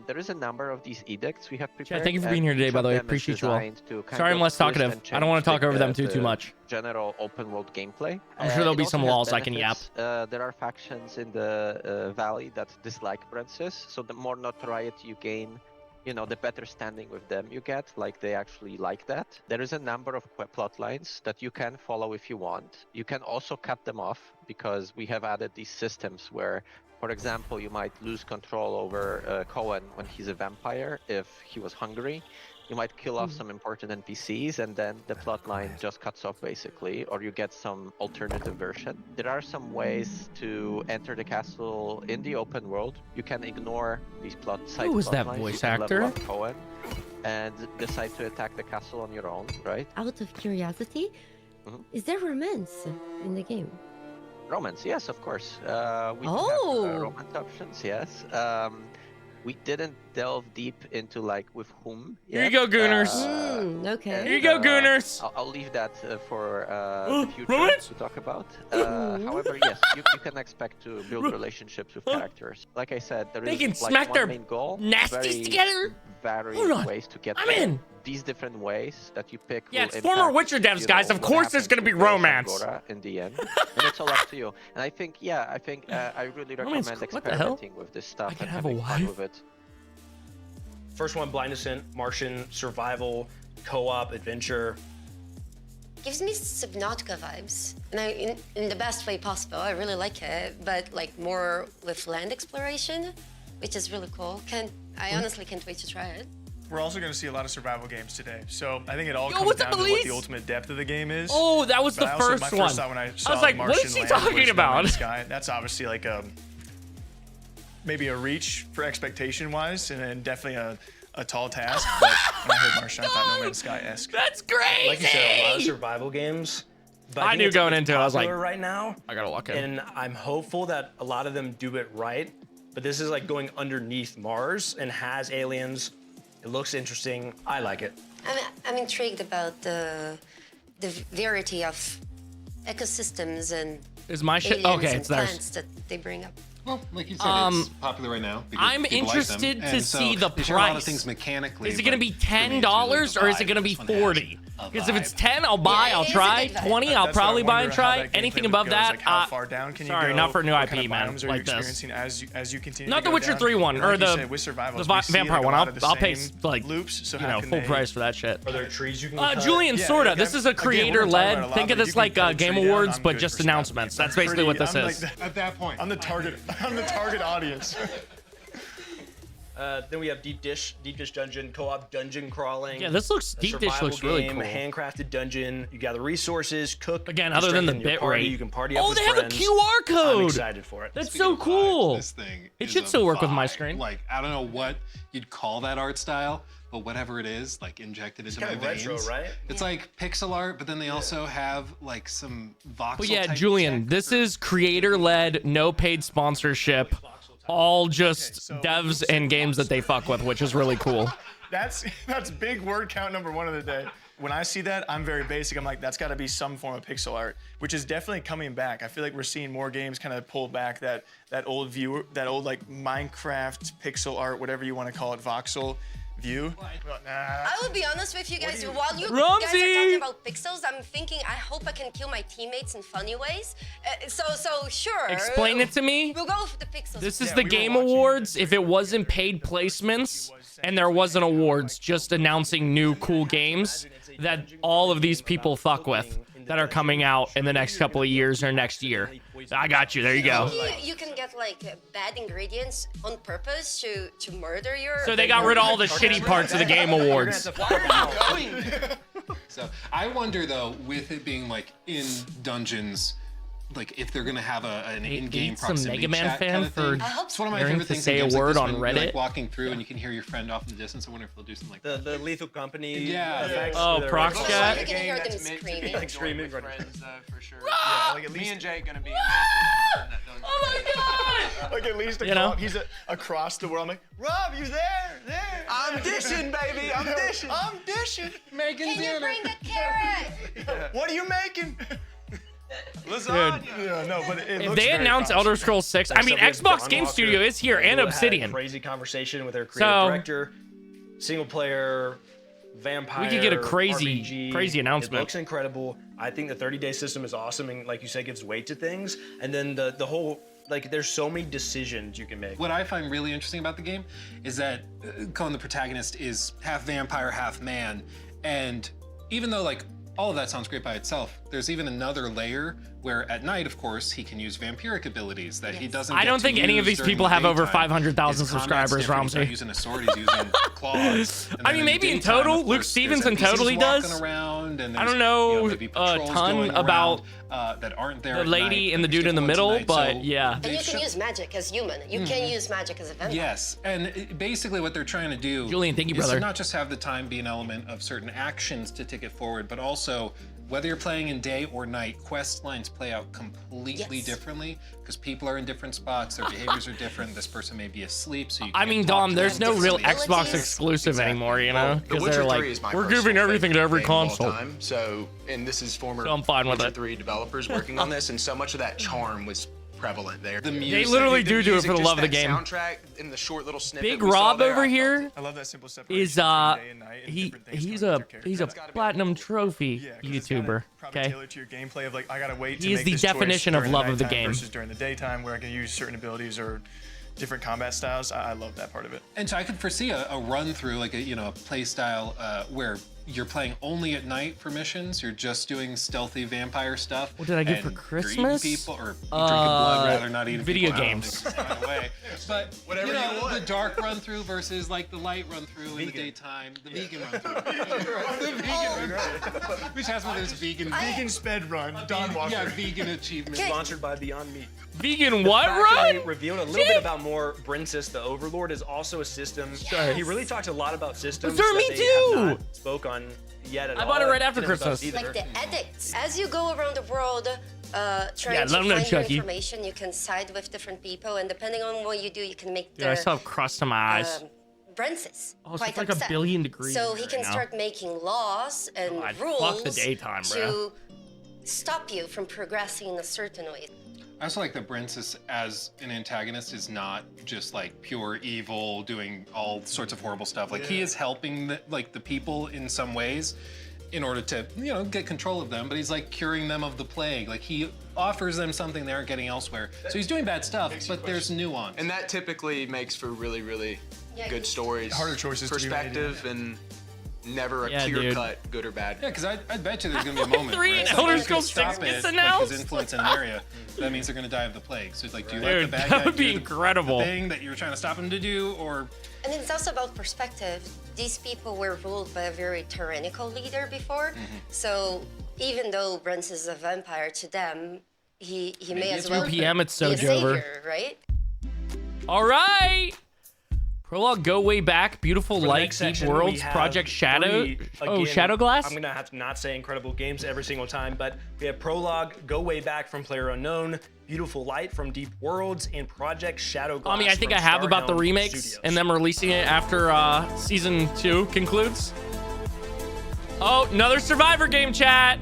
Speaker 9: There is a number of these edicts we have prepared.
Speaker 1: thank you for being
Speaker 9: and
Speaker 1: here today,
Speaker 9: each
Speaker 1: by
Speaker 9: of
Speaker 1: the way.
Speaker 9: them is
Speaker 1: Appreciate you all.
Speaker 9: designed to kind
Speaker 1: Sorry I'm
Speaker 9: of
Speaker 1: less
Speaker 9: twist
Speaker 1: talkative.
Speaker 9: and
Speaker 1: I don't wanna
Speaker 9: change
Speaker 1: talk over them
Speaker 9: the
Speaker 1: too much.
Speaker 9: General open world gameplay.
Speaker 1: I'm sure there'll
Speaker 9: It
Speaker 1: be
Speaker 9: also
Speaker 1: some
Speaker 9: has
Speaker 1: walls I can yap.
Speaker 9: benefits. There are factions in the valley that dislike Brensis, so the more notoriety you gain, you know, the better standing with them you get, like they actually like that. There is a number of plot lines that you can follow if you want. You can also cut them off because we have added these systems where, for example, you might lose control over Cohen when he's a vampire if he was hungry. You might kill off some important NPCs and then the plot line just cuts off basically, or you get some alternative version. There are some ways to enter the castle in the open world. You can ignore these side
Speaker 1: Who was
Speaker 9: plot
Speaker 1: that
Speaker 9: lines.
Speaker 1: voice
Speaker 9: You can level
Speaker 1: actor?
Speaker 9: up Cohen and decide to attack the castle on your own, right?
Speaker 5: Out of curiosity, is there romance in the game?
Speaker 9: Romance, yes, of course. We do have
Speaker 5: Oh.
Speaker 9: romance options, yes. We didn't delve deep into like with whom.
Speaker 1: Here you
Speaker 9: yet.
Speaker 1: go, Gooners.
Speaker 5: Okay.
Speaker 1: Here you go, Gooners.
Speaker 9: I'll leave that for the future
Speaker 1: Romance?
Speaker 9: to talk about. However, yes, you can expect to build relationships with characters. Like I said, there is
Speaker 1: They can
Speaker 9: like
Speaker 1: smack
Speaker 9: one
Speaker 1: their
Speaker 9: main goal.
Speaker 1: nasties
Speaker 9: very
Speaker 1: together.
Speaker 9: varied
Speaker 1: Hold on.
Speaker 9: ways to get
Speaker 1: I'm
Speaker 9: there.
Speaker 1: in.
Speaker 9: These different ways that you pick.
Speaker 1: Yeah,
Speaker 9: will
Speaker 1: it's former
Speaker 9: impact,
Speaker 1: Witcher devs,
Speaker 9: you
Speaker 1: guys.
Speaker 9: know,
Speaker 1: Of
Speaker 9: what
Speaker 1: course there's
Speaker 9: happens
Speaker 1: gonna be
Speaker 9: to Geralt and
Speaker 1: romance.
Speaker 9: Gora in the end, and it's all up to you. And I think, I really
Speaker 1: Romance,
Speaker 9: recommend
Speaker 1: what the hell?
Speaker 9: experimenting with this stuff
Speaker 1: I can
Speaker 9: and
Speaker 1: have a
Speaker 9: having fun
Speaker 1: wife?
Speaker 9: with it.
Speaker 3: First one, Blind Descent, Martian, survival, co-op, adventure.
Speaker 5: Gives me Subnautica vibes, and in the best way possible. I really like it, but like more with land exploration, which is really cool. I honestly can't wait to try it.
Speaker 4: We're also going to see a lot of survival games today. So I think it all
Speaker 1: Yo,
Speaker 4: comes
Speaker 1: what's
Speaker 4: down
Speaker 1: up,
Speaker 4: to what
Speaker 1: Elise?
Speaker 4: the ultimate depth of the game is.
Speaker 1: Oh, that was
Speaker 4: But
Speaker 1: the
Speaker 4: I also-
Speaker 1: first
Speaker 4: my
Speaker 1: one.
Speaker 4: First thought when I saw
Speaker 1: was like, what
Speaker 4: Martian
Speaker 1: is he
Speaker 4: Land
Speaker 1: talking
Speaker 4: was No
Speaker 1: about?
Speaker 4: Man's Sky. That's obviously like maybe a reach for expectation wise, and then definitely a tall task. But when I heard Martian, I thought No Man's Sky-esque.
Speaker 1: That's crazy.
Speaker 3: Like you said, a lot of survival games. But
Speaker 1: I
Speaker 3: think
Speaker 1: knew
Speaker 3: it's
Speaker 1: going into it, I was like,
Speaker 3: popular right now,
Speaker 1: I gotta lock in.
Speaker 3: and I'm hopeful that a lot of them do it right. But this is like going underneath Mars and has aliens. It looks interesting. I like it.
Speaker 5: I'm intrigued about the variety of ecosystems and
Speaker 1: Is my shit
Speaker 5: aliens
Speaker 1: okay?
Speaker 5: and
Speaker 1: It's theirs.
Speaker 5: plants that they bring up.
Speaker 10: Well, like you said, it's popular right now. because
Speaker 1: I'm
Speaker 10: people like them.
Speaker 1: interested to
Speaker 10: And so
Speaker 1: see the
Speaker 10: they share a lot of
Speaker 1: price.
Speaker 10: things mechanically.
Speaker 1: Is it gonna
Speaker 10: but
Speaker 1: be
Speaker 10: for me, it's
Speaker 1: $10
Speaker 10: really
Speaker 1: or is it
Speaker 10: the
Speaker 1: gonna
Speaker 10: vibe.
Speaker 1: be
Speaker 10: This one has
Speaker 1: 40?
Speaker 10: a
Speaker 1: Because if it's
Speaker 10: vibe.
Speaker 1: 10, I'll buy.
Speaker 5: Yeah,
Speaker 1: I'll
Speaker 5: it is a
Speaker 1: try.
Speaker 5: good vibe.
Speaker 1: 20, I'll
Speaker 4: That's what I
Speaker 1: probably buy and
Speaker 4: wonder how
Speaker 1: try.
Speaker 4: that gameplay
Speaker 1: Anything
Speaker 4: loop
Speaker 1: above
Speaker 4: goes,
Speaker 1: that,
Speaker 4: like how far down can you
Speaker 1: sorry,
Speaker 4: go?
Speaker 1: not for a new
Speaker 4: What
Speaker 1: IP,
Speaker 4: kind of
Speaker 1: man,
Speaker 4: biomes are
Speaker 1: like
Speaker 4: you
Speaker 1: this.
Speaker 4: experiencing as you continue
Speaker 1: Not
Speaker 4: to
Speaker 1: the
Speaker 4: go
Speaker 1: Witcher
Speaker 4: down?
Speaker 1: 3 one,
Speaker 4: And
Speaker 1: or
Speaker 4: like you
Speaker 1: the
Speaker 4: said, with survivals,
Speaker 1: the
Speaker 4: we see,
Speaker 1: vampire
Speaker 4: like, a
Speaker 1: one.
Speaker 4: lot of the
Speaker 1: I'll pay
Speaker 4: same
Speaker 1: like
Speaker 4: loops. So
Speaker 1: you
Speaker 4: how
Speaker 1: know
Speaker 4: can
Speaker 1: full
Speaker 4: they-
Speaker 1: price for that shit.
Speaker 3: Are there trees you can cut?
Speaker 1: Julian,
Speaker 4: Yeah,
Speaker 1: sorta.
Speaker 4: again-
Speaker 1: This is a
Speaker 4: again, we're not talking
Speaker 1: creator
Speaker 4: about a
Speaker 1: led.
Speaker 4: lot,
Speaker 1: Think of
Speaker 4: but
Speaker 1: this
Speaker 4: you can
Speaker 1: like
Speaker 4: cut a
Speaker 1: Game
Speaker 4: tree down,
Speaker 1: Awards,
Speaker 4: I'm
Speaker 1: but
Speaker 4: good
Speaker 1: just
Speaker 4: for stuff.
Speaker 1: announcements.
Speaker 4: I'm
Speaker 1: That's basically what
Speaker 4: pretty-
Speaker 1: this
Speaker 4: I'm
Speaker 1: is.
Speaker 4: like
Speaker 10: At that point,
Speaker 4: I'm the target. I'm the target audience.
Speaker 3: Then we have Deep Dish Dungeon, co-op dungeon crawling.
Speaker 1: Yeah, this looks
Speaker 3: a
Speaker 1: Deep Dish
Speaker 3: survival
Speaker 1: looks really
Speaker 3: game,
Speaker 1: cool.
Speaker 3: A handcrafted dungeon. You gather resources, cook.
Speaker 1: Again,
Speaker 3: you
Speaker 1: other than the
Speaker 3: strengthen your
Speaker 1: bit
Speaker 3: party,
Speaker 1: rate.
Speaker 3: You can party up
Speaker 1: Oh,
Speaker 3: with
Speaker 1: they have a
Speaker 3: friends.
Speaker 1: QR
Speaker 3: I'm
Speaker 1: code.
Speaker 3: excited for it.
Speaker 1: That's
Speaker 10: Speaking
Speaker 1: so
Speaker 10: of vibes,
Speaker 1: cool.
Speaker 10: This thing
Speaker 1: It
Speaker 10: is
Speaker 1: should
Speaker 10: a
Speaker 1: still work with my
Speaker 10: vibe.
Speaker 1: screen.
Speaker 10: Like, I don't know what you'd call that art style, but whatever it is, like injected into my
Speaker 3: kind of retro,
Speaker 10: veins.
Speaker 3: right?
Speaker 10: It's like pixel art, but then they also have like some voxel.
Speaker 1: But yeah,
Speaker 10: type
Speaker 1: Julian,
Speaker 10: tech.
Speaker 1: this is creator led, no paid sponsorship, all just devs and games that they fuck with, which is really cool.
Speaker 4: That's big word count number 1 of the day. When I see that, I'm very basic. I'm like, that's got to be some form of pixel art, which is definitely coming back. I feel like we're seeing more games kind of pull back that old view, that old like Minecraft pixel art, whatever you want to call it, voxel view.
Speaker 5: I will be honest with you guys. While you guys are
Speaker 1: Ramsey!
Speaker 5: talking about pixels, I'm thinking I hope I can kill my teammates in funny ways. So sure.
Speaker 1: Explain it to me.
Speaker 5: We'll go for the pixels.
Speaker 1: This is
Speaker 4: Yeah,
Speaker 1: the
Speaker 4: we were
Speaker 1: Game
Speaker 4: watching
Speaker 1: Awards. If it wasn't paid placements and there wasn't awards, just announcing new cool games that all of these people fuck with that are coming out in the next couple of years or next year. I got you. There you go.
Speaker 5: You can get like bad ingredients on purpose to murder your.
Speaker 1: So they got rid of all the shitty parts of the Game Awards.
Speaker 10: So I wonder though, with it being like in dungeons, like if they're gonna have an
Speaker 1: Hey,
Speaker 10: in-game
Speaker 1: need some
Speaker 10: proximity
Speaker 1: Mega Man
Speaker 10: chat
Speaker 1: fan
Speaker 10: kind of
Speaker 1: for
Speaker 10: thing.
Speaker 5: I hope
Speaker 10: It's one of my
Speaker 1: daring
Speaker 10: favorite
Speaker 1: to
Speaker 10: things.
Speaker 1: say
Speaker 10: in
Speaker 1: a
Speaker 10: games like
Speaker 1: word
Speaker 10: this,
Speaker 1: on
Speaker 10: when you're,
Speaker 1: Reddit.
Speaker 10: like walking through and you can hear your friend off in the distance. I wonder if they'll do something like that.
Speaker 3: The Lethal Company.
Speaker 10: Yeah.
Speaker 3: effects
Speaker 1: Oh,
Speaker 3: where they're
Speaker 1: prox
Speaker 3: like,
Speaker 1: chat?
Speaker 5: You can hear them screaming.
Speaker 3: Like screaming.
Speaker 6: with friends, for sure. Yeah, like at least me and Jay gonna be in that
Speaker 1: Oh my god!
Speaker 4: Like at least
Speaker 1: You know?
Speaker 4: he's across the world. I'm like, Rob, you there?
Speaker 6: I'm dishing, baby. I'm dishing.
Speaker 4: I'm dishing.
Speaker 10: Making
Speaker 5: Can you bring the carrot?
Speaker 4: What are you making?
Speaker 6: Lasagna.
Speaker 4: Yeah, no, but it
Speaker 1: If
Speaker 4: looks
Speaker 1: they
Speaker 4: very
Speaker 1: announce
Speaker 4: promising.
Speaker 1: Elder Scrolls 6, I mean,
Speaker 3: Next up, we have
Speaker 1: Xbox
Speaker 3: John
Speaker 1: Game
Speaker 3: Walker,
Speaker 1: Studio is here and
Speaker 3: who had a
Speaker 1: Obsidian.
Speaker 3: crazy conversation with their creative
Speaker 1: So-
Speaker 3: director, single player, vampire.
Speaker 1: We could get a crazy
Speaker 3: RPG.
Speaker 1: announcement.
Speaker 3: It looks incredible. I think the 30-day system is awesome and, like you said, gives weight to things. And then the whole, like, there's so many decisions you can make.
Speaker 10: What I find really interesting about the game is that Cohen, the protagonist, is half vampire, half man. And even though, like, all of that sounds great by itself, there's even another layer where at night, of course, he can use vampiric abilities that he doesn't
Speaker 1: I
Speaker 10: get
Speaker 1: don't
Speaker 10: to
Speaker 1: think any of
Speaker 10: use
Speaker 1: these
Speaker 10: during
Speaker 1: people
Speaker 10: the
Speaker 1: have over
Speaker 10: daytime.
Speaker 1: 500,000
Speaker 10: His combat's
Speaker 1: subscribers,
Speaker 10: different. He's not
Speaker 1: Ramsey.
Speaker 10: using a sword, he's using claws. And
Speaker 1: I
Speaker 10: then
Speaker 1: mean,
Speaker 10: in the
Speaker 1: maybe in
Speaker 10: daytime,
Speaker 1: total,
Speaker 10: of
Speaker 1: Luke
Speaker 10: course,
Speaker 1: Stevenson
Speaker 10: there's NPCs
Speaker 1: totally
Speaker 10: walking
Speaker 1: does.
Speaker 10: around, and
Speaker 1: I
Speaker 10: there's,
Speaker 1: don't know
Speaker 10: maybe
Speaker 1: a
Speaker 10: patrols
Speaker 1: ton
Speaker 10: going
Speaker 1: about
Speaker 10: around, that aren't there
Speaker 1: the
Speaker 10: at
Speaker 1: lady
Speaker 10: night.
Speaker 1: and the
Speaker 10: There's
Speaker 1: dude in the
Speaker 10: different ones
Speaker 1: middle,
Speaker 10: at night.
Speaker 1: but
Speaker 10: So
Speaker 1: yeah.
Speaker 5: And
Speaker 10: they
Speaker 5: you can
Speaker 10: should-
Speaker 5: use magic as human. You can use magic as a vampire.
Speaker 10: Yes, and basically what they're trying to do
Speaker 1: Julian, thank you,
Speaker 10: is
Speaker 1: brother.
Speaker 10: to not just have the time be an element of certain actions to take it forward, but also whether you're playing in day or night, quest lines play out completely
Speaker 5: Yes.
Speaker 10: differently because people are in different spots, their behaviors are different. This person may be asleep, so you
Speaker 1: I
Speaker 10: can't
Speaker 1: mean,
Speaker 10: talk
Speaker 1: Dom,
Speaker 10: to
Speaker 1: there's
Speaker 10: them.
Speaker 1: no real
Speaker 5: Disabilities.
Speaker 1: Xbox exclusive anymore, you know?
Speaker 6: Well, The
Speaker 1: Because
Speaker 6: Witcher
Speaker 1: they're
Speaker 6: 3 is my
Speaker 1: like, we're
Speaker 6: personal
Speaker 1: giving everything to
Speaker 6: favorite
Speaker 1: every
Speaker 6: game of all
Speaker 1: console.
Speaker 6: time. So, and this is former
Speaker 1: So I'm fine with
Speaker 6: Witcher
Speaker 1: it.
Speaker 6: 3 developers working on this, and so much of that charm was prevalent there.
Speaker 10: The
Speaker 1: They
Speaker 10: music.
Speaker 1: literally
Speaker 6: The
Speaker 1: do it
Speaker 6: music,
Speaker 1: for the
Speaker 6: just
Speaker 1: love of the
Speaker 6: that
Speaker 1: game.
Speaker 6: Soundtrack in the short little snippet
Speaker 1: Big
Speaker 6: we saw
Speaker 1: Rob
Speaker 6: there, I
Speaker 1: over
Speaker 6: felt
Speaker 1: here
Speaker 6: it.
Speaker 4: I love that simple separation
Speaker 1: is
Speaker 4: between day and night and different things
Speaker 1: he's
Speaker 4: going
Speaker 1: a
Speaker 4: with your
Speaker 1: he's a
Speaker 4: character.
Speaker 1: platinum trophy
Speaker 4: Yeah, 'cause it's gotta
Speaker 1: YouTuber.
Speaker 4: probably
Speaker 1: Okay.
Speaker 4: tailor to your gameplay of like I gotta wait to
Speaker 1: He is
Speaker 4: make
Speaker 1: the
Speaker 4: this choice
Speaker 1: definition of
Speaker 4: during
Speaker 1: love of the
Speaker 4: nighttime
Speaker 1: game.
Speaker 4: versus during the daytime where I can use certain abilities or different combat styles. I love that part of it.
Speaker 10: And so I could foresee a run through, like a play style where you're playing only at night for missions. You're just doing stealthy vampire stuff.
Speaker 1: What did I get
Speaker 10: and
Speaker 1: for
Speaker 10: you're
Speaker 1: Christmas?
Speaker 10: eating people, or drinking blood rather, not eating
Speaker 1: video
Speaker 10: people.
Speaker 1: games.
Speaker 10: Way. But
Speaker 6: Whatever
Speaker 10: you know,
Speaker 6: you want.
Speaker 10: the dark run through versus like the light run through in the daytime. The vegan run through. The vegan run through. Which has one of those vegan.
Speaker 4: Vegan sped run, Don Walker.
Speaker 10: Yeah, vegan achievement.
Speaker 3: Sponsored by Beyond Meat.
Speaker 1: Vegan what
Speaker 3: Fact,
Speaker 1: run?
Speaker 3: revealing a little bit about more Brensis, the Overlord, is also a system. He really talked a lot about systems.
Speaker 1: Sir,
Speaker 3: that
Speaker 1: me
Speaker 3: they
Speaker 1: too.
Speaker 3: have not spoke on yet at
Speaker 1: I
Speaker 3: all.
Speaker 1: bought it right after
Speaker 3: Didn't with us
Speaker 1: Christmas.
Speaker 3: either.
Speaker 5: Like the edicts. As you go around the world, trying
Speaker 1: Yeah,
Speaker 5: to
Speaker 1: let 'em know,
Speaker 5: find your
Speaker 1: Chucky.
Speaker 5: information, you can side with different people, and depending on what you do, you can make
Speaker 1: Dude, I
Speaker 5: their
Speaker 1: still have crust on my eyes.
Speaker 5: Brensis
Speaker 1: Oh, it's
Speaker 5: quite
Speaker 1: like a
Speaker 5: upset.
Speaker 1: billion degrees
Speaker 5: So he
Speaker 1: right
Speaker 5: can
Speaker 1: now.
Speaker 5: start making laws and
Speaker 1: God,
Speaker 5: rules
Speaker 1: fuck the daytime,
Speaker 5: to
Speaker 1: bruh.
Speaker 5: stop you from progressing in a certain way.
Speaker 10: I also like that Brensis as an antagonist is not just like pure evil, doing all sorts of horrible stuff. Like he is helping the people in some ways in order to get control of them. But he's like curing them of the plague. Like he offers them something they aren't getting elsewhere. So he's doing bad stuff, but there's nuance.
Speaker 6: And that typically makes for really, really
Speaker 5: Yeah,
Speaker 6: good stories.
Speaker 4: Harder choices to be made,
Speaker 6: Perspective and never a
Speaker 1: Yeah,
Speaker 6: clear
Speaker 1: dude.
Speaker 6: cut, good or bad.
Speaker 10: Yeah, because I bet you there's gonna be a moment
Speaker 1: Three
Speaker 10: where
Speaker 1: and
Speaker 10: it's like,
Speaker 1: Elder
Speaker 10: you can
Speaker 1: Scrolls
Speaker 10: stop
Speaker 1: 6
Speaker 10: it,
Speaker 1: gets
Speaker 10: like
Speaker 1: announced.
Speaker 10: his influence in an area. That means they're gonna die of the plague. So it's like, do you like the
Speaker 1: Dude,
Speaker 10: bad
Speaker 1: that
Speaker 10: guy
Speaker 1: would be
Speaker 10: do
Speaker 1: incredible.
Speaker 10: the thing that you're trying to stop him to do, or
Speaker 5: And it's also about perspective. These people were ruled by a very tyrannical leader before, so even though Brensis is a vampire to them, he may as
Speaker 10: it's
Speaker 5: well
Speaker 1: 2 p.m. It's
Speaker 5: be a
Speaker 1: Sojover.
Speaker 5: savior, right?
Speaker 1: All right. Prologue, go way back. Beautiful
Speaker 3: For the
Speaker 1: light,
Speaker 3: next
Speaker 1: deep
Speaker 3: section, we
Speaker 1: worlds.
Speaker 3: have
Speaker 1: Project Shadow.
Speaker 3: three,
Speaker 1: Oh,
Speaker 3: again,
Speaker 1: Shadow Glass.
Speaker 3: I'm gonna have to not say incredible games every single time, but we have Prologue, Go Way Back from Player Unknown, Beautiful Light from Deep Worlds, and Project Shadow Glass.
Speaker 1: I mean, I think
Speaker 3: from
Speaker 1: I have about the
Speaker 3: Starhelm
Speaker 1: remakes
Speaker 3: Studios.
Speaker 1: and them releasing it after season 2 concludes. Oh, another Survivor game, chat.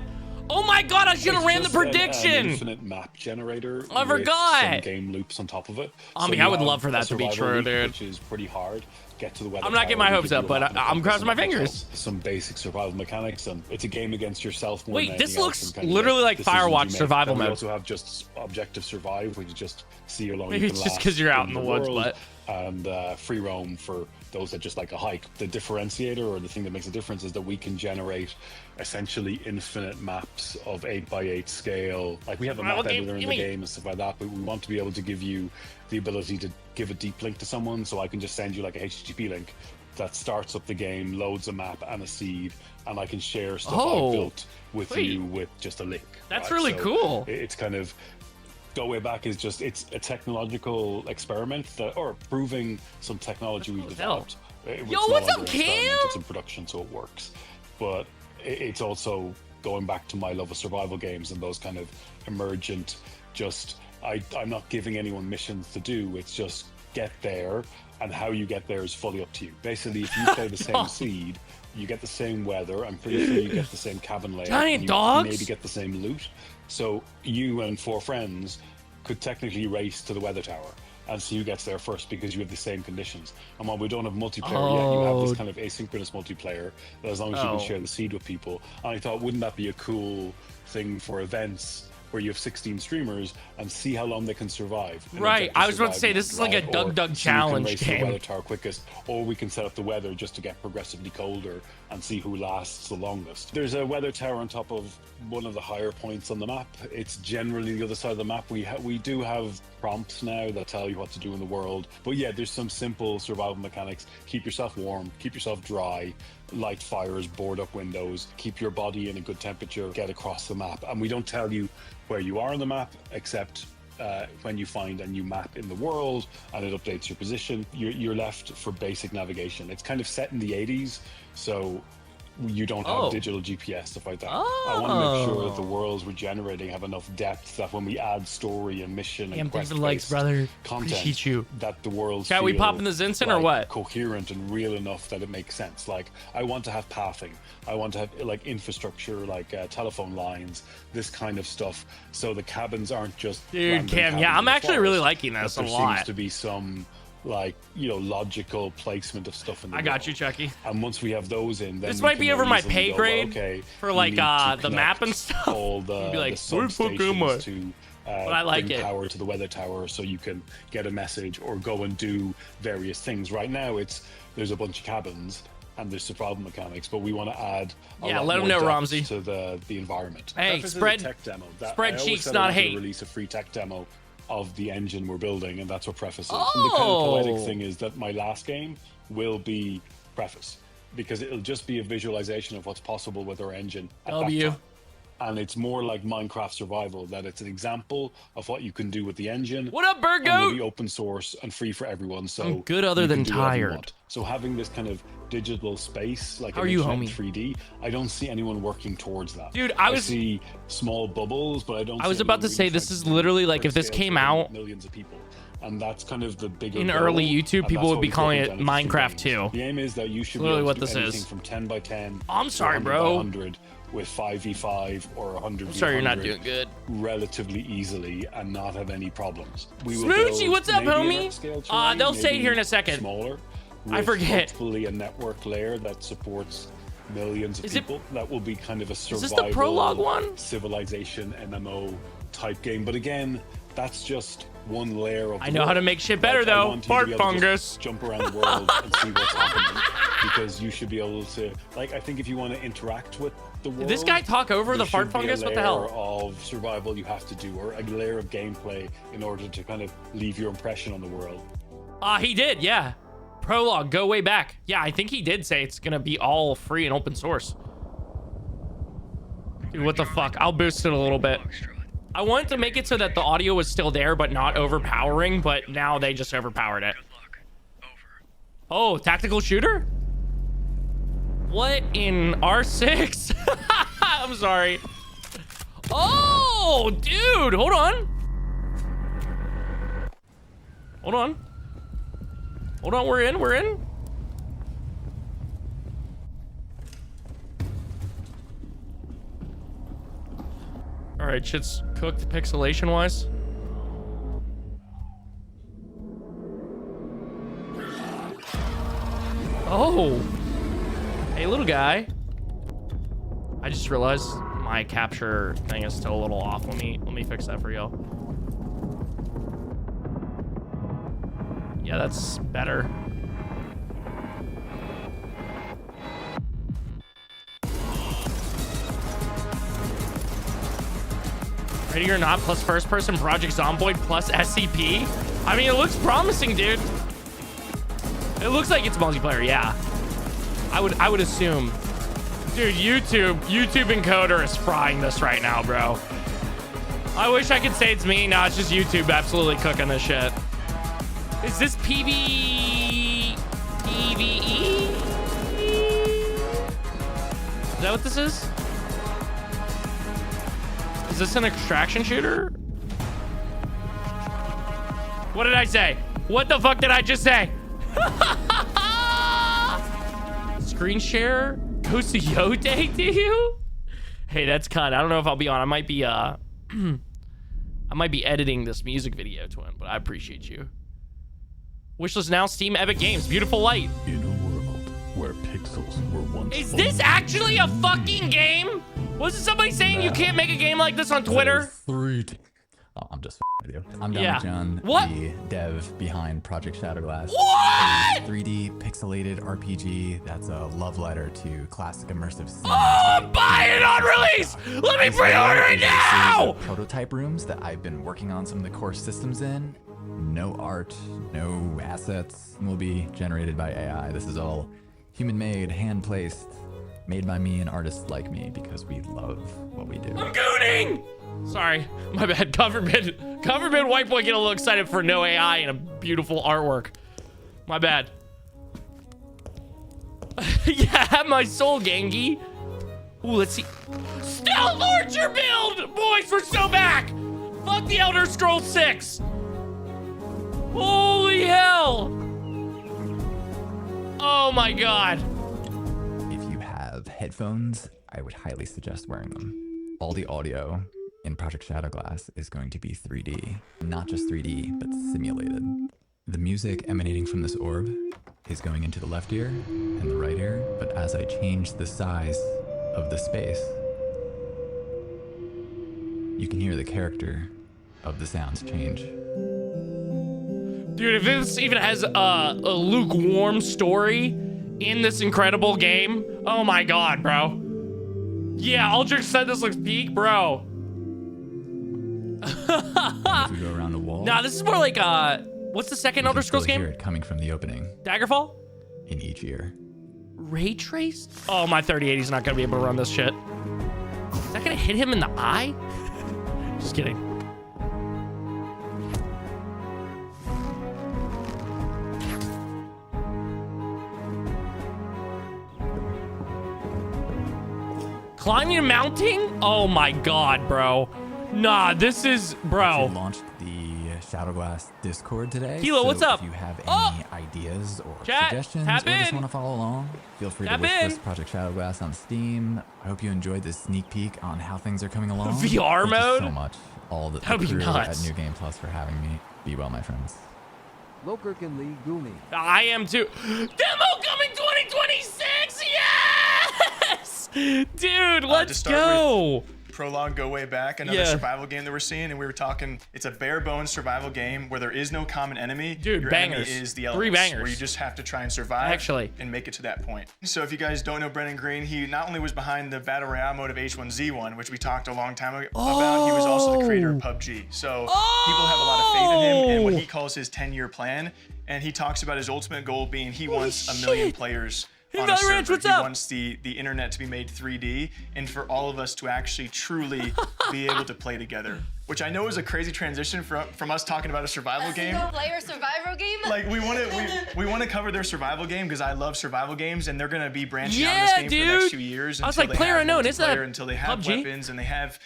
Speaker 1: Oh my God, I should have ran the
Speaker 11: It's just an
Speaker 1: prediction.
Speaker 11: infinite map generator.
Speaker 1: I
Speaker 11: with
Speaker 1: forgot.
Speaker 11: Some game loops on top of it.
Speaker 1: I mean,
Speaker 11: you
Speaker 1: I would
Speaker 11: have
Speaker 1: love for
Speaker 11: a
Speaker 1: that to be
Speaker 11: survival
Speaker 1: true,
Speaker 11: loop,
Speaker 1: dude.
Speaker 11: Which is pretty hard. Get to the weather
Speaker 1: I'm not getting my
Speaker 11: tower,
Speaker 1: hopes
Speaker 11: you
Speaker 1: up,
Speaker 11: do
Speaker 1: but
Speaker 11: a map
Speaker 1: I'm
Speaker 11: and
Speaker 1: crossing my
Speaker 11: something
Speaker 1: fingers.
Speaker 11: else, Some basic survival mechanics, and it's a game against yourself. More than
Speaker 1: Wait, this
Speaker 11: anything else,
Speaker 1: looks
Speaker 11: and kind of
Speaker 1: literally
Speaker 11: the
Speaker 1: like
Speaker 11: decisions you
Speaker 1: Firewatch
Speaker 11: make.
Speaker 1: survival
Speaker 11: Then we
Speaker 1: mode.
Speaker 11: also have just objective survive, which is just see how long
Speaker 1: Maybe
Speaker 11: you can
Speaker 1: it's just
Speaker 11: last
Speaker 1: 'cause you're out in the woods,
Speaker 11: world,
Speaker 1: but-
Speaker 11: and free roam for those that just like a hike. The differentiator, or the thing that makes a difference, is that we can generate essentially infinite maps of 8x8 scale. Like we have a map
Speaker 1: Okay,
Speaker 11: editor in
Speaker 1: give
Speaker 11: the
Speaker 1: me-
Speaker 11: game and stuff like that, but we want to be able to give you the ability to give a deep link to someone. So I can just send you like a HTTP link that starts up the game, loads a map and a seed, and I can share stuff
Speaker 1: Oh,
Speaker 11: I built with
Speaker 1: sweet.
Speaker 11: you with just a link.
Speaker 1: That's
Speaker 11: right?
Speaker 1: really
Speaker 11: So
Speaker 1: cool.
Speaker 11: It's kind of Go Way Back is just, it's a technological experiment that, or proving some technology we've
Speaker 1: cool as hell.
Speaker 11: developed. It's
Speaker 1: Yo,
Speaker 11: no
Speaker 1: what's up,
Speaker 11: longer an experiment,
Speaker 1: Cam?
Speaker 11: It's in production, so it works. But it's also going back to my love of survival games and those kind of emergent, just, I'm not giving anyone missions to do, it's just get there, and how you get there is fully up to you. Basically, if you play the same seed, you get the same weather, I'm pretty sure you get the same cabin layout,
Speaker 1: Giant
Speaker 11: and you
Speaker 1: dogs?
Speaker 11: maybe get the same loot. So you and 4 friends could technically race to the weather tower and see who gets there first, because you have the same conditions. And while we don't have multiplayer yet, you have
Speaker 1: Oh.
Speaker 11: this kind of asynchronous multiplayer that, as long as you
Speaker 1: Oh.
Speaker 11: can share the seed with people. And I thought, wouldn't that be a cool thing for events where you have 16 streamers and see how long they can survive? in
Speaker 1: Right,
Speaker 11: objective
Speaker 1: I was about to say,
Speaker 11: survival,
Speaker 1: this is like a
Speaker 11: right?
Speaker 1: Doug
Speaker 11: Or
Speaker 1: Doug
Speaker 11: see who can
Speaker 1: challenge
Speaker 11: race to the
Speaker 1: game.
Speaker 11: weather tower quickest, or we can set up the weather just to get progressively colder and see who lasts the longest. There's a weather tower on top of one of the higher points on the map. It's generally the other side of the map. We do have prompts now that tell you what to do in the world, but yeah, there's some simple survival mechanics. Keep yourself warm, keep yourself dry, light fires, board up windows, keep your body in a good temperature, get across the map. And we don't tell you where you are on the map, except when you find a new map in the world and it updates your position. You're left for basic navigation. It's kind of set in the 80s, so you don't have
Speaker 1: Oh.
Speaker 11: digital GPS, stuff like that. I want to make sure that the
Speaker 1: Oh.
Speaker 11: worlds we're generating have enough depth that when we add story and mission
Speaker 1: Damn,
Speaker 11: and
Speaker 1: thanks for
Speaker 11: quest
Speaker 1: the likes, brother. Appreciate you.
Speaker 11: that the worlds
Speaker 1: Chat, we
Speaker 11: feel,
Speaker 1: popping the Zinson or
Speaker 11: like,
Speaker 1: what?
Speaker 11: coherent and real enough that it makes sense. Like, I want to have pathing, I want to have like infrastructure, like telephone lines, this kind of stuff, so the cabins aren't just
Speaker 1: Dude,
Speaker 11: random
Speaker 1: Cam,
Speaker 11: cabins
Speaker 1: yeah,
Speaker 11: in
Speaker 1: I'm
Speaker 11: the
Speaker 1: actually really
Speaker 11: forest,
Speaker 1: liking
Speaker 11: that
Speaker 1: this a
Speaker 11: there
Speaker 1: lot.
Speaker 11: seems to be some, like, logical placement of stuff in the
Speaker 1: I got
Speaker 11: world.
Speaker 1: you, Chucky.
Speaker 11: And once we have those in, then
Speaker 1: This
Speaker 11: we
Speaker 1: might
Speaker 11: can
Speaker 1: be
Speaker 11: more
Speaker 1: over my
Speaker 11: easily
Speaker 1: pay
Speaker 11: go,
Speaker 1: grade
Speaker 11: okay,
Speaker 1: for
Speaker 11: we
Speaker 1: like
Speaker 11: need to
Speaker 1: the map and
Speaker 11: connect
Speaker 1: stuff.
Speaker 11: all the,
Speaker 1: You'd be like,
Speaker 11: the
Speaker 1: "Where the fuck am I?"
Speaker 11: substations to
Speaker 1: But I like
Speaker 11: bring
Speaker 1: it.
Speaker 11: power to the weather tower so you can get a message or go and do various things. Right now, there's a bunch of cabins and there's survival mechanics, but we want to add a lot
Speaker 1: let 'em
Speaker 11: more
Speaker 1: know,
Speaker 11: depth
Speaker 1: Ramsey.
Speaker 11: to the environment.
Speaker 1: Hey,
Speaker 11: Preface is a
Speaker 1: spread-
Speaker 11: tech demo.
Speaker 1: spread
Speaker 11: I always
Speaker 1: cheeks,
Speaker 11: said I
Speaker 1: not
Speaker 11: wanted to
Speaker 1: hate.
Speaker 11: release a free tech demo of the engine we're building, and that's what Preface is.
Speaker 1: Oh.
Speaker 11: And the kind of poetic thing is that my last game will be Preface, because it'll just be a visualization of what's possible with our engine at that
Speaker 1: W.
Speaker 11: time. And it's more like Minecraft Survival, that it's an example of what you can do with the engine.
Speaker 1: What up, Bird
Speaker 11: And it'll
Speaker 1: Goat?
Speaker 11: be open source and free for everyone. So
Speaker 1: I'm good other
Speaker 11: you
Speaker 1: than
Speaker 11: can do whatever you
Speaker 1: tired.
Speaker 11: want. So having this kind of digital space, like
Speaker 1: How
Speaker 11: an
Speaker 1: are you,
Speaker 11: internet in
Speaker 1: homie?
Speaker 11: 3D, I don't see anyone working towards that.
Speaker 1: Dude, I was-
Speaker 11: see small bubbles, but I don't.
Speaker 1: I was
Speaker 11: see
Speaker 1: about to
Speaker 11: anyone
Speaker 1: say,
Speaker 11: really
Speaker 1: this
Speaker 11: trying
Speaker 1: is
Speaker 11: to do
Speaker 1: literally like
Speaker 11: large
Speaker 1: if this
Speaker 11: scale
Speaker 1: came
Speaker 11: for
Speaker 1: out
Speaker 11: millions of people. And that's kind of the bigger
Speaker 1: in
Speaker 11: goal,
Speaker 1: early YouTube,
Speaker 11: and
Speaker 1: people
Speaker 11: that's
Speaker 1: would
Speaker 11: what
Speaker 1: be
Speaker 11: we're
Speaker 1: calling
Speaker 11: taking
Speaker 1: it
Speaker 11: down into
Speaker 1: Minecraft
Speaker 11: games.
Speaker 1: 2.
Speaker 11: The aim is that you should be
Speaker 1: Literally
Speaker 11: able
Speaker 1: what
Speaker 11: to
Speaker 1: this
Speaker 11: do anything
Speaker 1: is.
Speaker 11: from 10 by 10.
Speaker 1: I'm sorry,
Speaker 11: 100 by
Speaker 1: bro.
Speaker 11: 100 with 5v5 or 100
Speaker 1: I'm sorry you're not
Speaker 11: 100
Speaker 1: doing good.
Speaker 11: relatively easily and not have any problems. We will
Speaker 1: Smoochie,
Speaker 11: build
Speaker 1: what's up,
Speaker 11: maybe an
Speaker 1: homie?
Speaker 11: upscale terrain,
Speaker 1: They'll say it
Speaker 11: maybe
Speaker 1: here in a second.
Speaker 11: Smaller.
Speaker 1: I
Speaker 11: with
Speaker 1: forget.
Speaker 11: Hopefully a network layer that supports millions of
Speaker 1: Is it-
Speaker 11: people. That will be kind of a
Speaker 1: this
Speaker 11: survival
Speaker 1: the prologue one?
Speaker 11: civilization MMO type game. But again, that's just one layer of
Speaker 1: I
Speaker 11: the
Speaker 1: know how
Speaker 11: world.
Speaker 1: to make shit better,
Speaker 11: Like, I
Speaker 1: though.
Speaker 11: want you to
Speaker 1: Fart
Speaker 11: be able to just
Speaker 1: fungus.
Speaker 11: jump around the world and see what's happening, because you should be able to, like, I think if you want to interact with the world,
Speaker 1: Did this guy talk over
Speaker 11: there
Speaker 1: the fart
Speaker 11: should be a
Speaker 1: fungus? What the
Speaker 11: layer
Speaker 1: hell?
Speaker 11: of survival you have to do, or a layer of gameplay in order to kind of leave your impression on the world.
Speaker 1: He did, yeah. Prologue, go way back. Yeah, I think he did say it's gonna be all free and open source. Dude, what the fuck? I'll boost it a little bit. I wanted to make it so that the audio was still there, but not overpowering, but now they just overpowered it. Oh, tactical shooter? What in R6? I'm sorry. Oh, dude, hold on. Hold on. Hold on, we're in. All right, shit's cooked pixelation-wise. Oh. Hey, little guy. I just realized my capture thing is still a little off. Let me fix that for y'all. Yeah, that's better. Ready or Not plus first person Project Zomboid plus SCP? I mean, it looks promising, dude. It looks like it's multiplayer, yeah. I would assume. Dude, YouTube encoder is frying this right now, bro. I wish I could say it's me. No, it's just YouTube absolutely cooking this shit. Is this PvE? Is that what this is? Is this an extraction shooter? What did I say? What the fuck did I just say? Screen share? Goes to Yode to you? Hey, that's kind. I don't know if I'll be on. I might be I might be editing this music video, Twin, but I appreciate you. Wishlist now, Steam, Epic Games, Beautiful Light.
Speaker 12: In a world where pixels were once
Speaker 1: Is this actually a fucking game? Wasn't somebody saying you can't make a game like this on Twitter?
Speaker 12: 3D. Oh, I'm just with you. I'm
Speaker 1: Yeah.
Speaker 12: Dominic John,
Speaker 1: What?
Speaker 12: the dev behind Project Shadowglass.
Speaker 1: What?
Speaker 12: A 3D pixelated RPG that's a love letter to classic immersive cinema.
Speaker 1: Oh, I'm buying it on release! Let me pre-order it now!
Speaker 12: Prototype rooms that I've been working on some of the core systems in. No art, no assets will be generated by AI. This is all human-made, hand-placed, made by me and artists like me because we love what we do.
Speaker 1: I'm gooning! Sorry, my bad. God forbid white boy get a little excited for no AI and a beautiful artwork. My bad. Yeah, have my soul, Gangi. Ooh, let's see. Stealth Archer build! Boys, we're so back! Fuck the Elder Scrolls 6! Holy hell! Oh my god.
Speaker 12: If you have headphones, I would highly suggest wearing them. All the audio in Project Shadowglass is going to be 3D. Not just 3D, but simulated. The music emanating from this orb is going into the left ear and the right ear, but as I change the size of the space, you can hear the character of the sounds change.
Speaker 1: Dude, if this even has a lukewarm story in this incredible game, oh my god, bro. Yeah, Aldrich said this looks peak, bro.
Speaker 12: If we go around the wall,
Speaker 1: Nah, this is more like what's the second Elder Scrolls
Speaker 12: hear
Speaker 1: game?
Speaker 12: it coming from the opening
Speaker 1: Daggerfall?
Speaker 12: in each ear.
Speaker 1: Ray trace? Oh, my 3080's not gonna be able to run this shit. Is that gonna hit him in the eye? Just kidding. Climbing and mounting? Oh my god, bro. Nah, this is, bro.
Speaker 12: We launched the Shadowglass Discord today.
Speaker 1: Kilo,
Speaker 12: so
Speaker 1: what's up?
Speaker 12: If you have any ideas or
Speaker 1: Chat,
Speaker 12: suggestions
Speaker 1: tap
Speaker 12: or just
Speaker 1: in.
Speaker 12: want to follow along, feel free
Speaker 1: Tap
Speaker 12: to
Speaker 1: in.
Speaker 12: wishlist Project Shadowglass on Steam. I hope you enjoyed this sneak peek on how things are coming along.
Speaker 1: VR
Speaker 12: Thank
Speaker 1: mode?
Speaker 12: you so much, all the
Speaker 1: That'd be
Speaker 12: crew
Speaker 1: nuts.
Speaker 12: at New Game Plus for having me. Be well, my friends.
Speaker 2: Lokirk and Lee Goonie.
Speaker 1: I am too. Demo coming 2026! Yes! Dude, let's
Speaker 4: start
Speaker 1: go!
Speaker 4: Prologue go way back, another
Speaker 1: Yeah.
Speaker 4: survival game that we're seeing, and we were talking, it's a bare bones survival game where there is no common enemy.
Speaker 1: Dude,
Speaker 4: Your
Speaker 1: bangers.
Speaker 4: enemy is the
Speaker 1: 3
Speaker 4: elements,
Speaker 1: bangers.
Speaker 4: where you just have to try and survive
Speaker 1: Actually.
Speaker 4: and make it to that point. So if you guys don't know Brennan Green, he not only was behind the Battle Royale mode of H1Z1, which we talked a long time ago about, he was also the creator of PUBG. So people have a lot of faith in him and what he calls his 10-year plan. And he talks about his ultimate goal being he wants 1 million players on a
Speaker 1: Valley
Speaker 4: server.
Speaker 1: Ranch, what's
Speaker 4: he
Speaker 1: up?
Speaker 4: wants the internet to be made 3D and for all of us to actually truly be able to play together. Which I know is a crazy transition from us talking about a survival game.
Speaker 5: Single-player survival game?
Speaker 4: Like we want to cover their survival game because I love survival games and they're gonna be branching out in
Speaker 1: Yeah,
Speaker 4: this game for the next
Speaker 1: dude.
Speaker 4: few years.
Speaker 1: I was
Speaker 4: until
Speaker 1: like,
Speaker 4: they have
Speaker 1: PlayerUnknown, isn't that
Speaker 4: multiplayer, until they have
Speaker 1: PUBG?
Speaker 4: weapons and they have